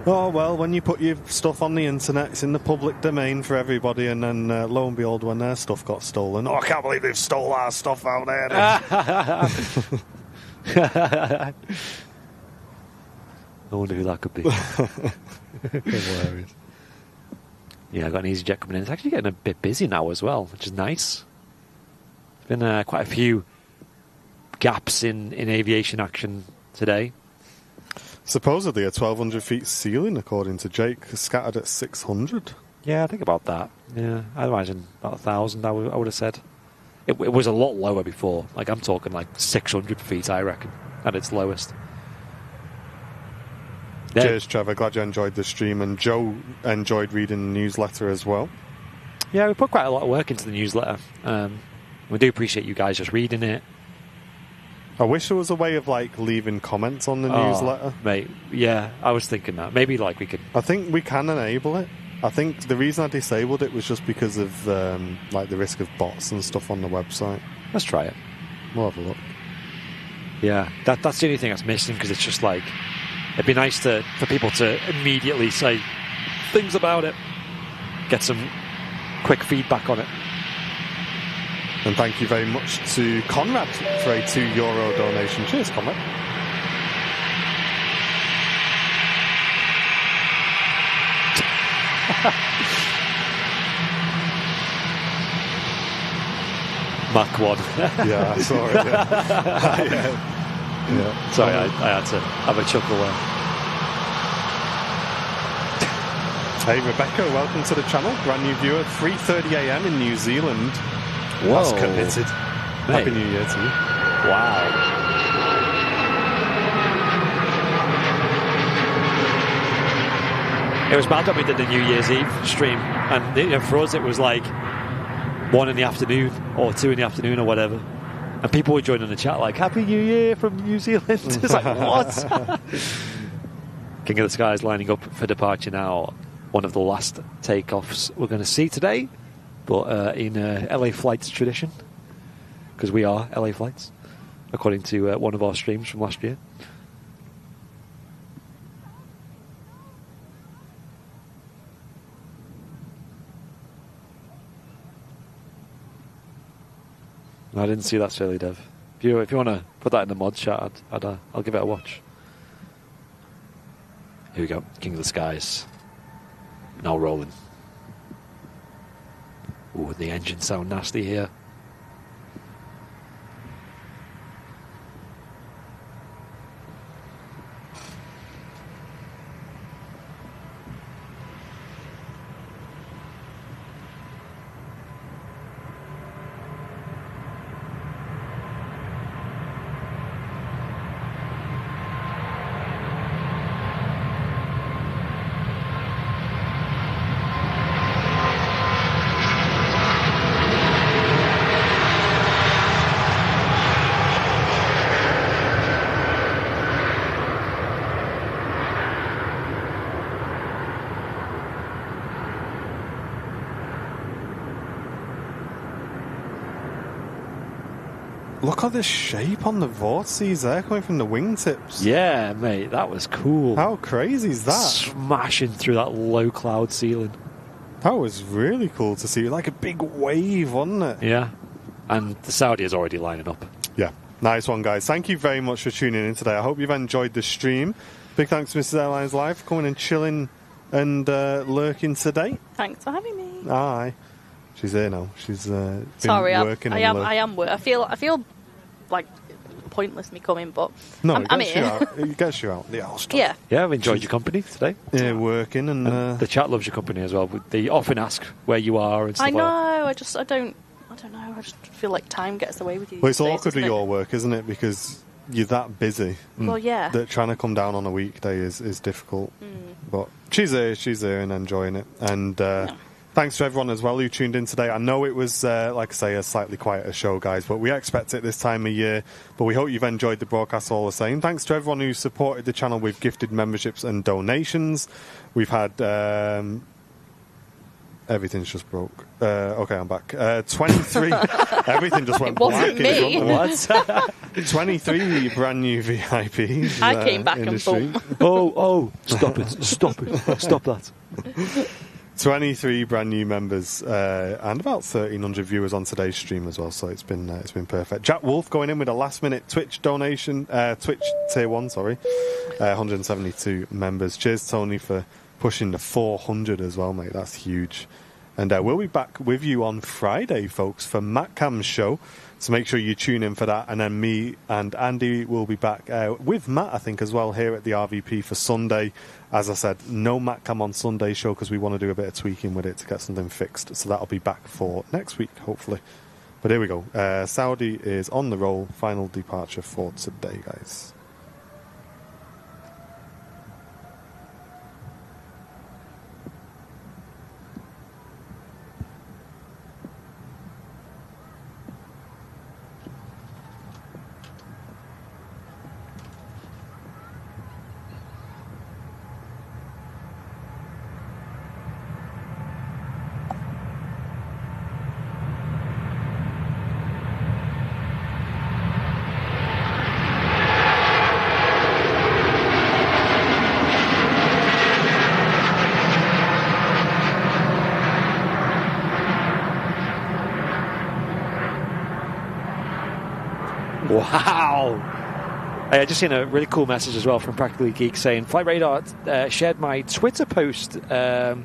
[SPEAKER 2] oh, well, when you put your stuff on the internet, it's in the public domain for everybody, and then lo and behold, when their stuff got stolen, oh, I can't believe they've stole our stuff out there.
[SPEAKER 3] I wonder who that could be.
[SPEAKER 2] Hilarious.
[SPEAKER 3] Yeah, I got an EasyJet coming in. It's actually getting a bit busy now as well, which is nice. There's been quite a few gaps in aviation action today.
[SPEAKER 2] Supposedly a 1,200 feet ceiling, according to Jake, scattered at 600.
[SPEAKER 3] Yeah, I think about that. Yeah, I'd imagine about 1,000, I would have said. It was a lot lower before. Like, I'm talking like 600 feet, I reckon, at its lowest. Yeah.
[SPEAKER 2] Cheers, Trevor. Glad you enjoyed the stream. And Joe enjoyed reading the newsletter as well.
[SPEAKER 3] Yeah, we put quite a lot of work into the newsletter. We do appreciate you guys just reading it,
[SPEAKER 2] I wish there was a way of like leaving comments on the newsletter.
[SPEAKER 3] Mate, yeah, I was thinking that. Maybe like we could...
[SPEAKER 2] I think we can enable it. I think the reason I disabled it was just because of like the risk of bots and stuff on the website.
[SPEAKER 3] Let's try it.
[SPEAKER 2] We'll have a look.
[SPEAKER 3] Yeah, that's the only thing that's missing, because it's just like... It'd be nice for people to immediately say things about it. Get some quick feedback on it.
[SPEAKER 2] And thank you very much to Conrad for a €2 donation. Cheers, Conrad.
[SPEAKER 3] Mach 1.
[SPEAKER 2] Yeah, I saw it. Yeah.
[SPEAKER 3] Sorry, I had to have a chuckle there.
[SPEAKER 2] Hey, Rebecca, welcome to the channel. Brand new viewer, 3:30 a.m. in New Zealand. That's
[SPEAKER 3] Whoa.
[SPEAKER 2] committed.
[SPEAKER 3] Mate.
[SPEAKER 2] Happy New Year to you.
[SPEAKER 3] Wow. It was mad when we did the New Year's Eve stream, and for us it was like 1 in the afternoon or 2 in the afternoon or whatever, and people were joining the chat like "Happy New Year from New Zealand." It's like, what? King of the Sky is lining up for departure now. One of the last takeoffs we're going to see today, but in LA Flights tradition, because we are LA Flights, according to one of our streams from last year. I didn't see that, Silly Dev. If you want to put that in the mod chat, I'll give it a watch. Here we go. King of the Skies. Now rolling. Ooh, the engines sound nasty here.
[SPEAKER 2] Look at this shape on the vortices there coming from the wingtips.
[SPEAKER 3] Yeah, mate, that was cool.
[SPEAKER 2] How crazy is that?
[SPEAKER 3] Smashing through that low cloud ceiling.
[SPEAKER 2] That was really cool to see. Like a big wave, wasn't it?
[SPEAKER 3] Yeah. And the Saudi is already lining up.
[SPEAKER 2] Yeah. Nice one, guys. Thank you very much for tuning in today. I hope you've enjoyed the stream. Big thanks to Mrs. Airlines Live for coming and chilling and lurking today.
[SPEAKER 4] Thanks for having me.
[SPEAKER 2] Aye. She's here now. She's been
[SPEAKER 4] Sorry,
[SPEAKER 2] working.
[SPEAKER 4] I am. I feel like pointless me coming, but
[SPEAKER 2] no,
[SPEAKER 4] I'm
[SPEAKER 2] it
[SPEAKER 4] here.
[SPEAKER 2] gets you out. Yeah,
[SPEAKER 3] Yeah, I've enjoyed your company today.
[SPEAKER 2] Yeah, working and
[SPEAKER 3] the chat loves your company as well. They often ask where you are and stuff
[SPEAKER 4] I know.
[SPEAKER 3] like that.
[SPEAKER 4] I don't know. I just feel like time gets away with you.
[SPEAKER 2] well, it's
[SPEAKER 4] these days,
[SPEAKER 2] awkward with
[SPEAKER 4] isn't it?
[SPEAKER 2] your work, isn't it? Because you're that busy.
[SPEAKER 4] Well, yeah.
[SPEAKER 2] That trying to come down on a weekday is difficult. But she's here and enjoying it. And thanks to everyone as well who tuned in today. I know it was, like I say, a slightly quieter show, guys, but we expect it this time of year. But we hope you've enjoyed the broadcast all the same. Thanks to everyone who supported the channel with gifted memberships and donations. We've had... everything's just broke. Okay, I'm back. 23... everything just went
[SPEAKER 4] It wasn't
[SPEAKER 2] black.
[SPEAKER 4] me.
[SPEAKER 3] What?
[SPEAKER 2] 23 brand new VIPs.
[SPEAKER 4] I came back
[SPEAKER 2] in the
[SPEAKER 4] and
[SPEAKER 2] stream.
[SPEAKER 4] boom.
[SPEAKER 3] Oh, stop it. Stop that.
[SPEAKER 2] 23 brand new members and about 1,300 viewers on today's stream as well, so it's been perfect. Jack Wolf going in with a last minute Twitch donation, Twitch tier 1, 172 members. Cheers, Tony, for pushing the 400 as well, mate. That's huge. And we'll be back with you on Friday, folks, for Matt Cam's show. So make sure you tune in for that. And then me and Andy will be back with Matt, I think, as well, here at the RVP for Sunday. As I said, no Matt Cam on Sunday show because we want to do a bit of tweaking with it to get something fixed. So that'll be back for next week, hopefully. But here we go. Saudi is on the roll. Final departure for today, guys.
[SPEAKER 3] Wow. Hey, I just seen a really cool message as well from Practically Geek saying, Flight Radar shared my Twitter post. My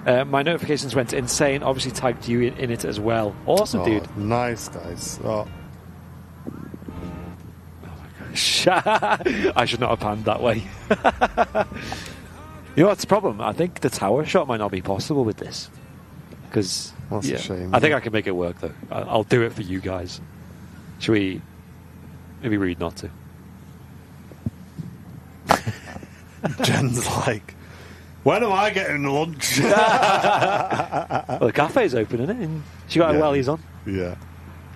[SPEAKER 3] notifications went insane. Obviously tagged you in it as well. Awesome, dude.
[SPEAKER 2] Nice, guys. Oh.
[SPEAKER 3] I should not have panned that way. You know what's the problem? I think the tower shot might not be possible with this. Because
[SPEAKER 2] That's a shame.
[SPEAKER 3] I think I can make it work, though. I'll do it for you guys. Should we maybe read not to?
[SPEAKER 2] Jen's like, when am I getting lunch?
[SPEAKER 3] Well, the cafe's open, isn't it? And she got her wellies on.
[SPEAKER 2] Yeah.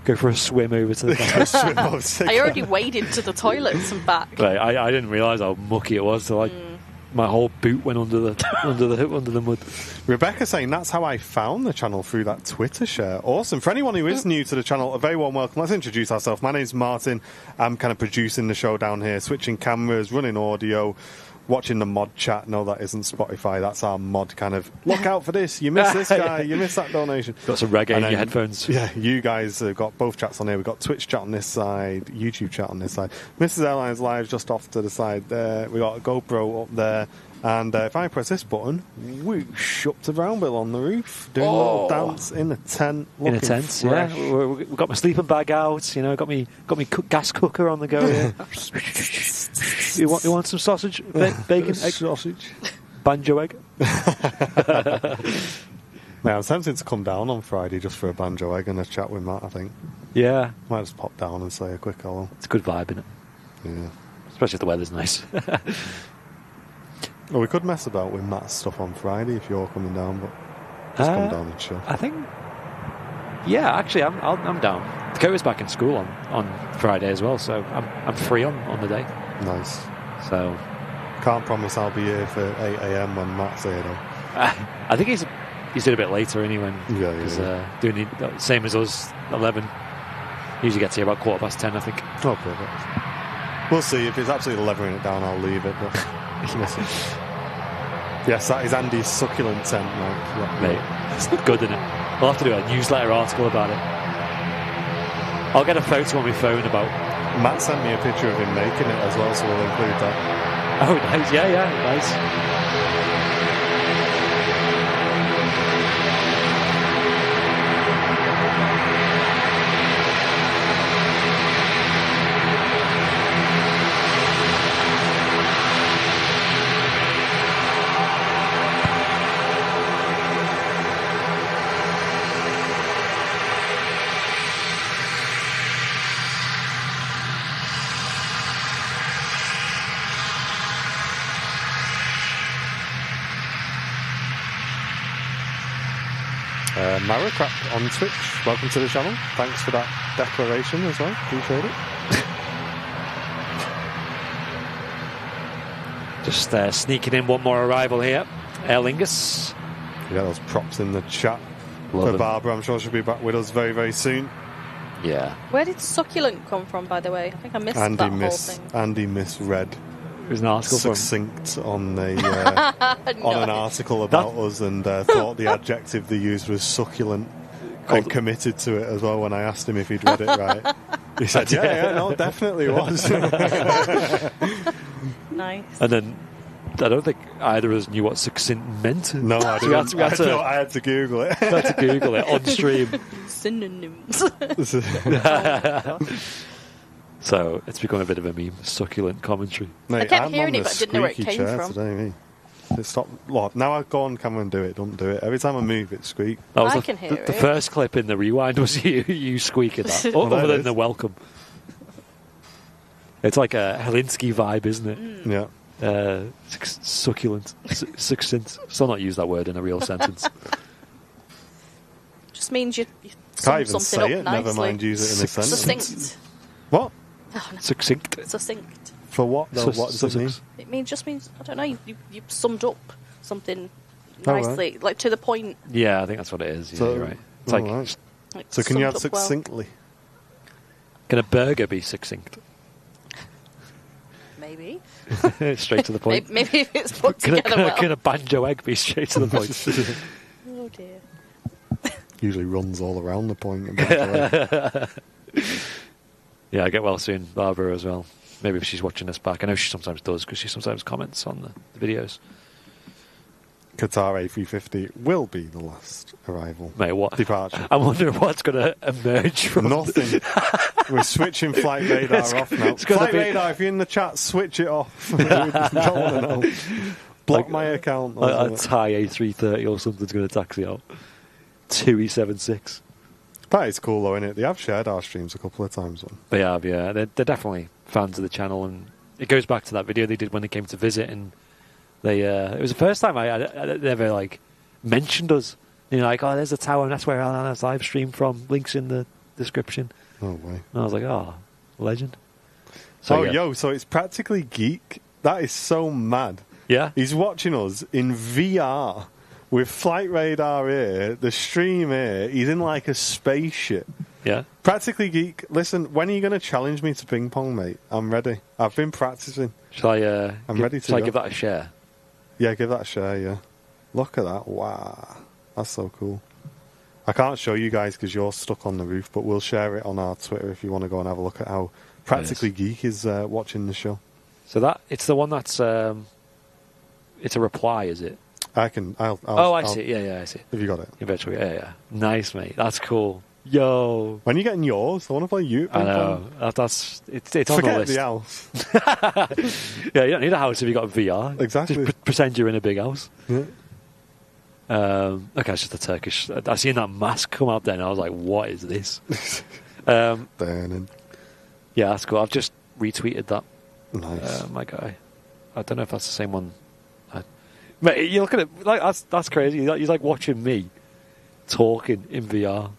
[SPEAKER 3] Go for a swim over to the cafe.
[SPEAKER 4] I already waded to the toilets and back.
[SPEAKER 3] Right, I didn't realise how mucky it was, so my whole boot went under the mud.
[SPEAKER 2] Rebecca saying that's how I found the channel, through that Twitter share. Awesome. For anyone who is new to the channel, a very warm welcome. Let's introduce ourselves. My name's Martin. I'm kind of producing the show down here, switching cameras, running audio, watching the mod chat. No, that isn't Spotify. That's our mod kind of, look out for this. You missed this guy. You missed that donation.
[SPEAKER 3] Got some reggae in your headphones.
[SPEAKER 2] Yeah, you guys have got both chats on here. We've got Twitch chat on this side, YouTube chat on this side. Mrs. Airlines Live just off to the side there. We got a GoPro up there. And if I press this button, whoosh, up to Brownbill on the roof, doing a little dance in a tent.
[SPEAKER 3] In a tent,
[SPEAKER 2] fresh.
[SPEAKER 3] yeah. We've got my sleeping bag out, got me gas cooker on the go here. You want some sausage, bacon, egg,
[SPEAKER 2] sausage,
[SPEAKER 3] banjo egg?
[SPEAKER 2] Man, I'm tempted to come down on Friday just for a banjo egg and a chat with Matt, I think.
[SPEAKER 3] Yeah.
[SPEAKER 2] Might just pop down and say a quick hello.
[SPEAKER 3] It's a good vibe, isn't it?
[SPEAKER 2] Yeah.
[SPEAKER 3] Especially if the weather's nice.
[SPEAKER 2] Well, we could mess about with Matt's stuff on Friday if you're coming down, but just come down and chill.
[SPEAKER 3] I think, yeah, actually, I'm down. Dakota's back in school on Friday as well, so I'm free on the day.
[SPEAKER 2] Nice.
[SPEAKER 3] So
[SPEAKER 2] can't promise I'll be here for 8 a.m. when Matt's here, though.
[SPEAKER 3] I think he's doing a bit later anyway.
[SPEAKER 2] Yeah.
[SPEAKER 3] Doing the same as us, 11. Usually gets here about 10:15, I think.
[SPEAKER 2] Oh, perfect. We'll see. If it's absolutely levering it down, I'll leave it, but yes, that is Andy's succulent tent,
[SPEAKER 3] mate. It's good, isn't it? We'll have to do a newsletter article about it. I'll get a photo on my phone about.
[SPEAKER 2] Matt sent me a picture of him making it as well, so we'll include that.
[SPEAKER 3] Oh, nice. Yeah, nice.
[SPEAKER 2] Maracrap on Twitch, welcome to the channel. Thanks for that declaration as well. Appreciate it.
[SPEAKER 3] Just sneaking in one more arrival here. Aer Lingus.
[SPEAKER 2] Yeah, those props in the chat.
[SPEAKER 3] Love
[SPEAKER 2] for
[SPEAKER 3] them.
[SPEAKER 2] Barbara, I'm sure she'll be back with us very, very soon.
[SPEAKER 3] Yeah.
[SPEAKER 4] Where did succulent come from, by the way? I think I missed that whole thing.
[SPEAKER 2] Andy misread.
[SPEAKER 3] There's an article
[SPEAKER 2] succinct on a on an article about us, and thought the adjective they used was succulent. And committed to it as well when I asked him if he'd read it right. He said, yeah, no, definitely was.
[SPEAKER 4] Nice.
[SPEAKER 3] And then I don't think either of us knew what succinct meant.
[SPEAKER 2] No, I didn't. I had to Google it.
[SPEAKER 3] I had to Google it on stream.
[SPEAKER 4] Synonyms.
[SPEAKER 3] So it's become a bit of a meme. Succulent commentary.
[SPEAKER 2] Mate,
[SPEAKER 4] I kept
[SPEAKER 2] I'm
[SPEAKER 4] hearing
[SPEAKER 2] on
[SPEAKER 4] it, but I didn't know where it
[SPEAKER 2] squeaky
[SPEAKER 4] came
[SPEAKER 2] chair
[SPEAKER 4] from.
[SPEAKER 2] Today, me. Stop. Lord, now I go on camera and do it. Don't do it. Every time I move, it squeaks.
[SPEAKER 3] That was
[SPEAKER 4] I can hear
[SPEAKER 3] the
[SPEAKER 4] it.
[SPEAKER 3] first clip in the rewind was you squeaking that. Other than the welcome. It's like a Helsinki vibe, isn't it?
[SPEAKER 2] Yeah.
[SPEAKER 3] Succulent. Succinct. Still not use that word in a real sentence.
[SPEAKER 4] Just means you
[SPEAKER 2] Can't even
[SPEAKER 4] something
[SPEAKER 2] say
[SPEAKER 4] up
[SPEAKER 2] it.
[SPEAKER 4] nicely.
[SPEAKER 2] Never mind use it in a sentence.
[SPEAKER 4] Succinct.
[SPEAKER 2] What?
[SPEAKER 4] Oh, no.
[SPEAKER 3] Succinct.
[SPEAKER 4] Succinct.
[SPEAKER 2] For what? Though? What does it mean?
[SPEAKER 4] It just means, I don't know, you summed up something
[SPEAKER 2] Oh,
[SPEAKER 4] nicely,
[SPEAKER 2] right.
[SPEAKER 4] like to the point.
[SPEAKER 3] Yeah, I think that's what it is. Yeah,
[SPEAKER 2] So-
[SPEAKER 3] you're right. It's
[SPEAKER 2] oh,
[SPEAKER 3] like,
[SPEAKER 2] right.
[SPEAKER 4] Like
[SPEAKER 2] So can you add
[SPEAKER 4] summed up well.
[SPEAKER 2] succinctly?
[SPEAKER 3] can a burger be succinct?
[SPEAKER 4] Maybe.
[SPEAKER 3] Straight to the point.
[SPEAKER 4] Maybe if it's put
[SPEAKER 3] Can
[SPEAKER 4] together well.
[SPEAKER 3] a banjo egg be straight to the point?
[SPEAKER 4] Oh dear.
[SPEAKER 2] Usually runs all around the point.
[SPEAKER 3] Yeah, get well soon, Barbara, as well. Maybe if she's watching us back. I know she sometimes does, because she sometimes comments on the videos.
[SPEAKER 2] Qatar A350 will be the last arrival.
[SPEAKER 3] Mate, what?
[SPEAKER 2] Departure.
[SPEAKER 3] I'm wondering what's going to emerge from
[SPEAKER 2] Nothing. We're switching flight radar off now.
[SPEAKER 3] it's gonna
[SPEAKER 2] Flight
[SPEAKER 3] be-
[SPEAKER 2] radar, if you're in the chat, switch it off. We don't want to know. Block my account.
[SPEAKER 3] Like a Thai A330 or something's going to taxi out. 2E76.
[SPEAKER 2] That is cool, though, isn't it? They have shared our streams a couple of times. Though.
[SPEAKER 3] They have, yeah. They're definitely fans of the channel, and it goes back to that video they did when they came to visit, and they it was the first time I ever like mentioned us. You know, like, oh, there's a tower, and that's where Airliners live stream from. Links in the description.
[SPEAKER 2] No way.
[SPEAKER 3] And I was like, oh, legend. So, yeah.
[SPEAKER 2] So it's practically geek. That is so mad.
[SPEAKER 3] Yeah.
[SPEAKER 2] He's watching us in VR with flight radar here, the stream here. He's in like a spaceship.
[SPEAKER 3] Yeah.
[SPEAKER 2] Practically geek. Listen, when are you going to challenge me to ping pong, mate? I'm ready. I've been practicing.
[SPEAKER 3] Shall I?
[SPEAKER 2] I'm ready to
[SPEAKER 3] Shall I
[SPEAKER 2] go.
[SPEAKER 3] give that a share?
[SPEAKER 2] Yeah, give that a share, yeah. Look at that. Wow. That's so cool. I can't show you guys because you're stuck on the roof, but we'll share it on our Twitter if you want to go and have a look at how Practically Geek is watching the show.
[SPEAKER 3] So it's the one that's it's a reply, is it?
[SPEAKER 2] I
[SPEAKER 3] see it. Yeah, I see it.
[SPEAKER 2] Have you got it?
[SPEAKER 3] Eventually, yeah. Nice, mate. That's cool. Yo.
[SPEAKER 2] When you getting yours, I want to play you.
[SPEAKER 3] I know. It's on the
[SPEAKER 2] Forget
[SPEAKER 3] list.
[SPEAKER 2] the house.
[SPEAKER 3] Yeah, you don't need a house if you got VR.
[SPEAKER 2] Exactly.
[SPEAKER 3] Just pretend you're in a big house.
[SPEAKER 2] Yeah.
[SPEAKER 3] Okay, it's just a Turkish. I seen that mask come out then, and I was like, "What is this?"
[SPEAKER 2] Burning.
[SPEAKER 3] Yeah, that's cool. I've just retweeted that.
[SPEAKER 2] Nice.
[SPEAKER 3] My guy. I don't know if that's the same one. Mate, you look at it like that's crazy. He's like watching me talking in VR.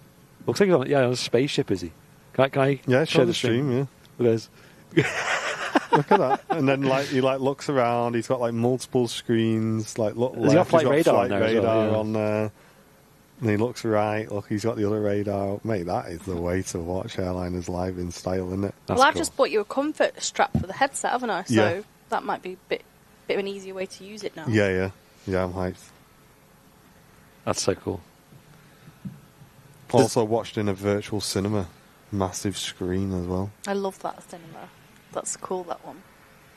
[SPEAKER 3] Looks like he's on a spaceship. Is he? Can I
[SPEAKER 2] Yeah,
[SPEAKER 3] share
[SPEAKER 2] show the stream. Yeah.
[SPEAKER 3] It is.
[SPEAKER 2] Look at that. And then he looks around. He's got like multiple screens. Like look,
[SPEAKER 3] Has he got flight radar
[SPEAKER 2] flight
[SPEAKER 3] on there as well,
[SPEAKER 2] radar
[SPEAKER 3] yeah.
[SPEAKER 2] on there. And he looks right. Look, he's got the other radar. Mate, that is the way to watch Airliners live in style, isn't it?
[SPEAKER 3] That's
[SPEAKER 4] Well, I've
[SPEAKER 3] cool.
[SPEAKER 4] just bought you a comfort strap for the headset, haven't I? So
[SPEAKER 2] Yeah.
[SPEAKER 4] that might be a bit of an easier way to use it now.
[SPEAKER 2] Yeah. I'm hyped.
[SPEAKER 3] That's so cool.
[SPEAKER 2] Also watched in a virtual cinema, massive screen as well.
[SPEAKER 4] I love that cinema. That's cool, that one.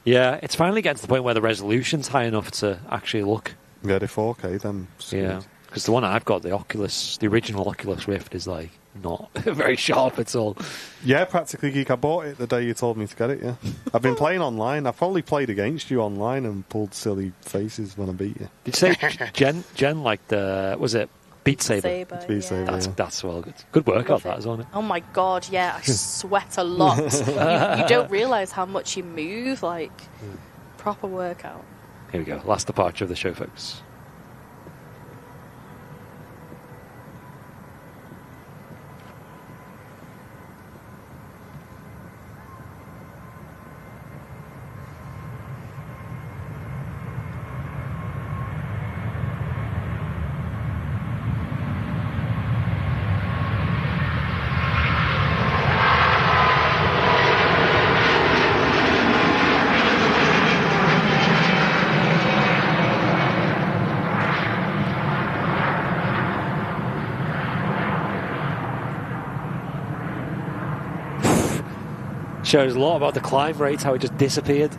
[SPEAKER 3] Yeah, it's finally getting to the point where the resolution's high enough to actually look.
[SPEAKER 2] Yeah, the 4K then.
[SPEAKER 3] Yeah, because the one I've got, the original Oculus Rift, is like not very sharp at all.
[SPEAKER 2] Yeah, Practically Geek. I bought it the day you told me to get it, yeah. I've been playing online. I've probably played against you online and pulled silly faces when I beat you.
[SPEAKER 3] Did you say Jen liked was it Beat Saber?
[SPEAKER 2] Beat Saber, yeah.
[SPEAKER 3] That's well good. Good workout that, isn't it?
[SPEAKER 4] Oh my god, yeah, I sweat a lot. you don't realise how much you move, like proper workout.
[SPEAKER 3] Here we go. Last departure of the show, folks. Shows a lot about the climb rate, how it just disappeared.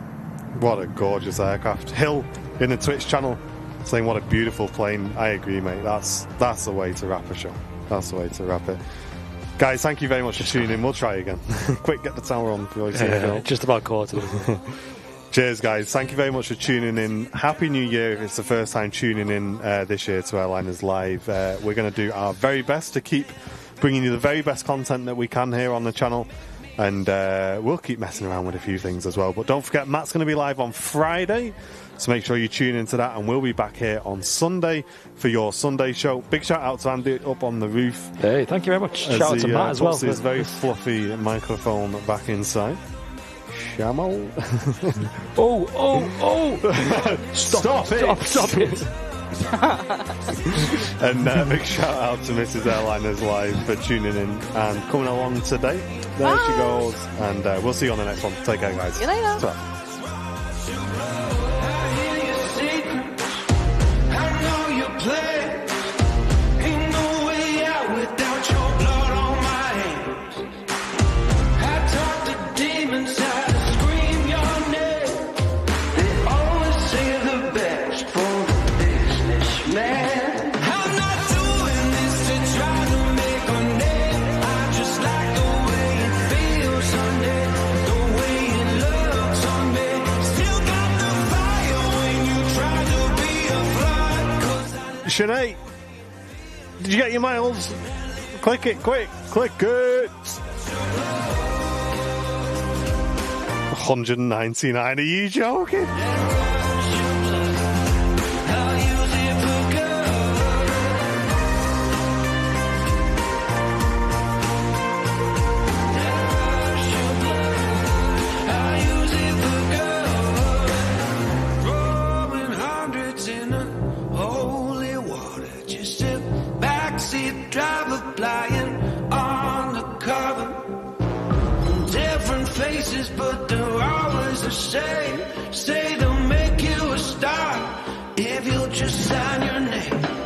[SPEAKER 2] What a gorgeous aircraft. Hill in the Twitch channel saying what a beautiful plane. I agree, mate. That's the way to wrap a show. That's the way to wrap it. Guys, thank you very much for tuning in. We'll try again. Quick, get the tower on before you see the film.
[SPEAKER 3] Just about quarter.
[SPEAKER 2] Cheers, guys. Thank you very much for tuning in. Happy New Year if it's the first time tuning in this year to Airliners Live. We're going to do our very best to keep bringing you the very best content that we can here on the channel. And we'll keep messing around with a few things as well. But don't forget, Matt's going to be live on Friday. So make sure you tune into that. And we'll be back here on Sunday for your Sunday show. Big shout out to Andy up on the roof.
[SPEAKER 3] Hey, thank you very much. Shout out to Matt as well.
[SPEAKER 2] Puts his very fluffy microphone back inside. Shamo.
[SPEAKER 3] Oh!
[SPEAKER 2] Stop it! And big shout out to Mrs. Airliners Live for tuning in and coming along today. There she goes. And we'll see you on the next one. Take care, guys.
[SPEAKER 4] See you later.
[SPEAKER 2] Ta.
[SPEAKER 1] I hear your secrets. I know your plans. Ain't no way out without your blood on my hands. I talk to
[SPEAKER 2] Sinead, did you get your miles? Click it, quick, click it. 199, are you joking?
[SPEAKER 1] Driver flying on the cover. Different faces, but they're always the same. Say they'll make you a star if you'll just sign your name.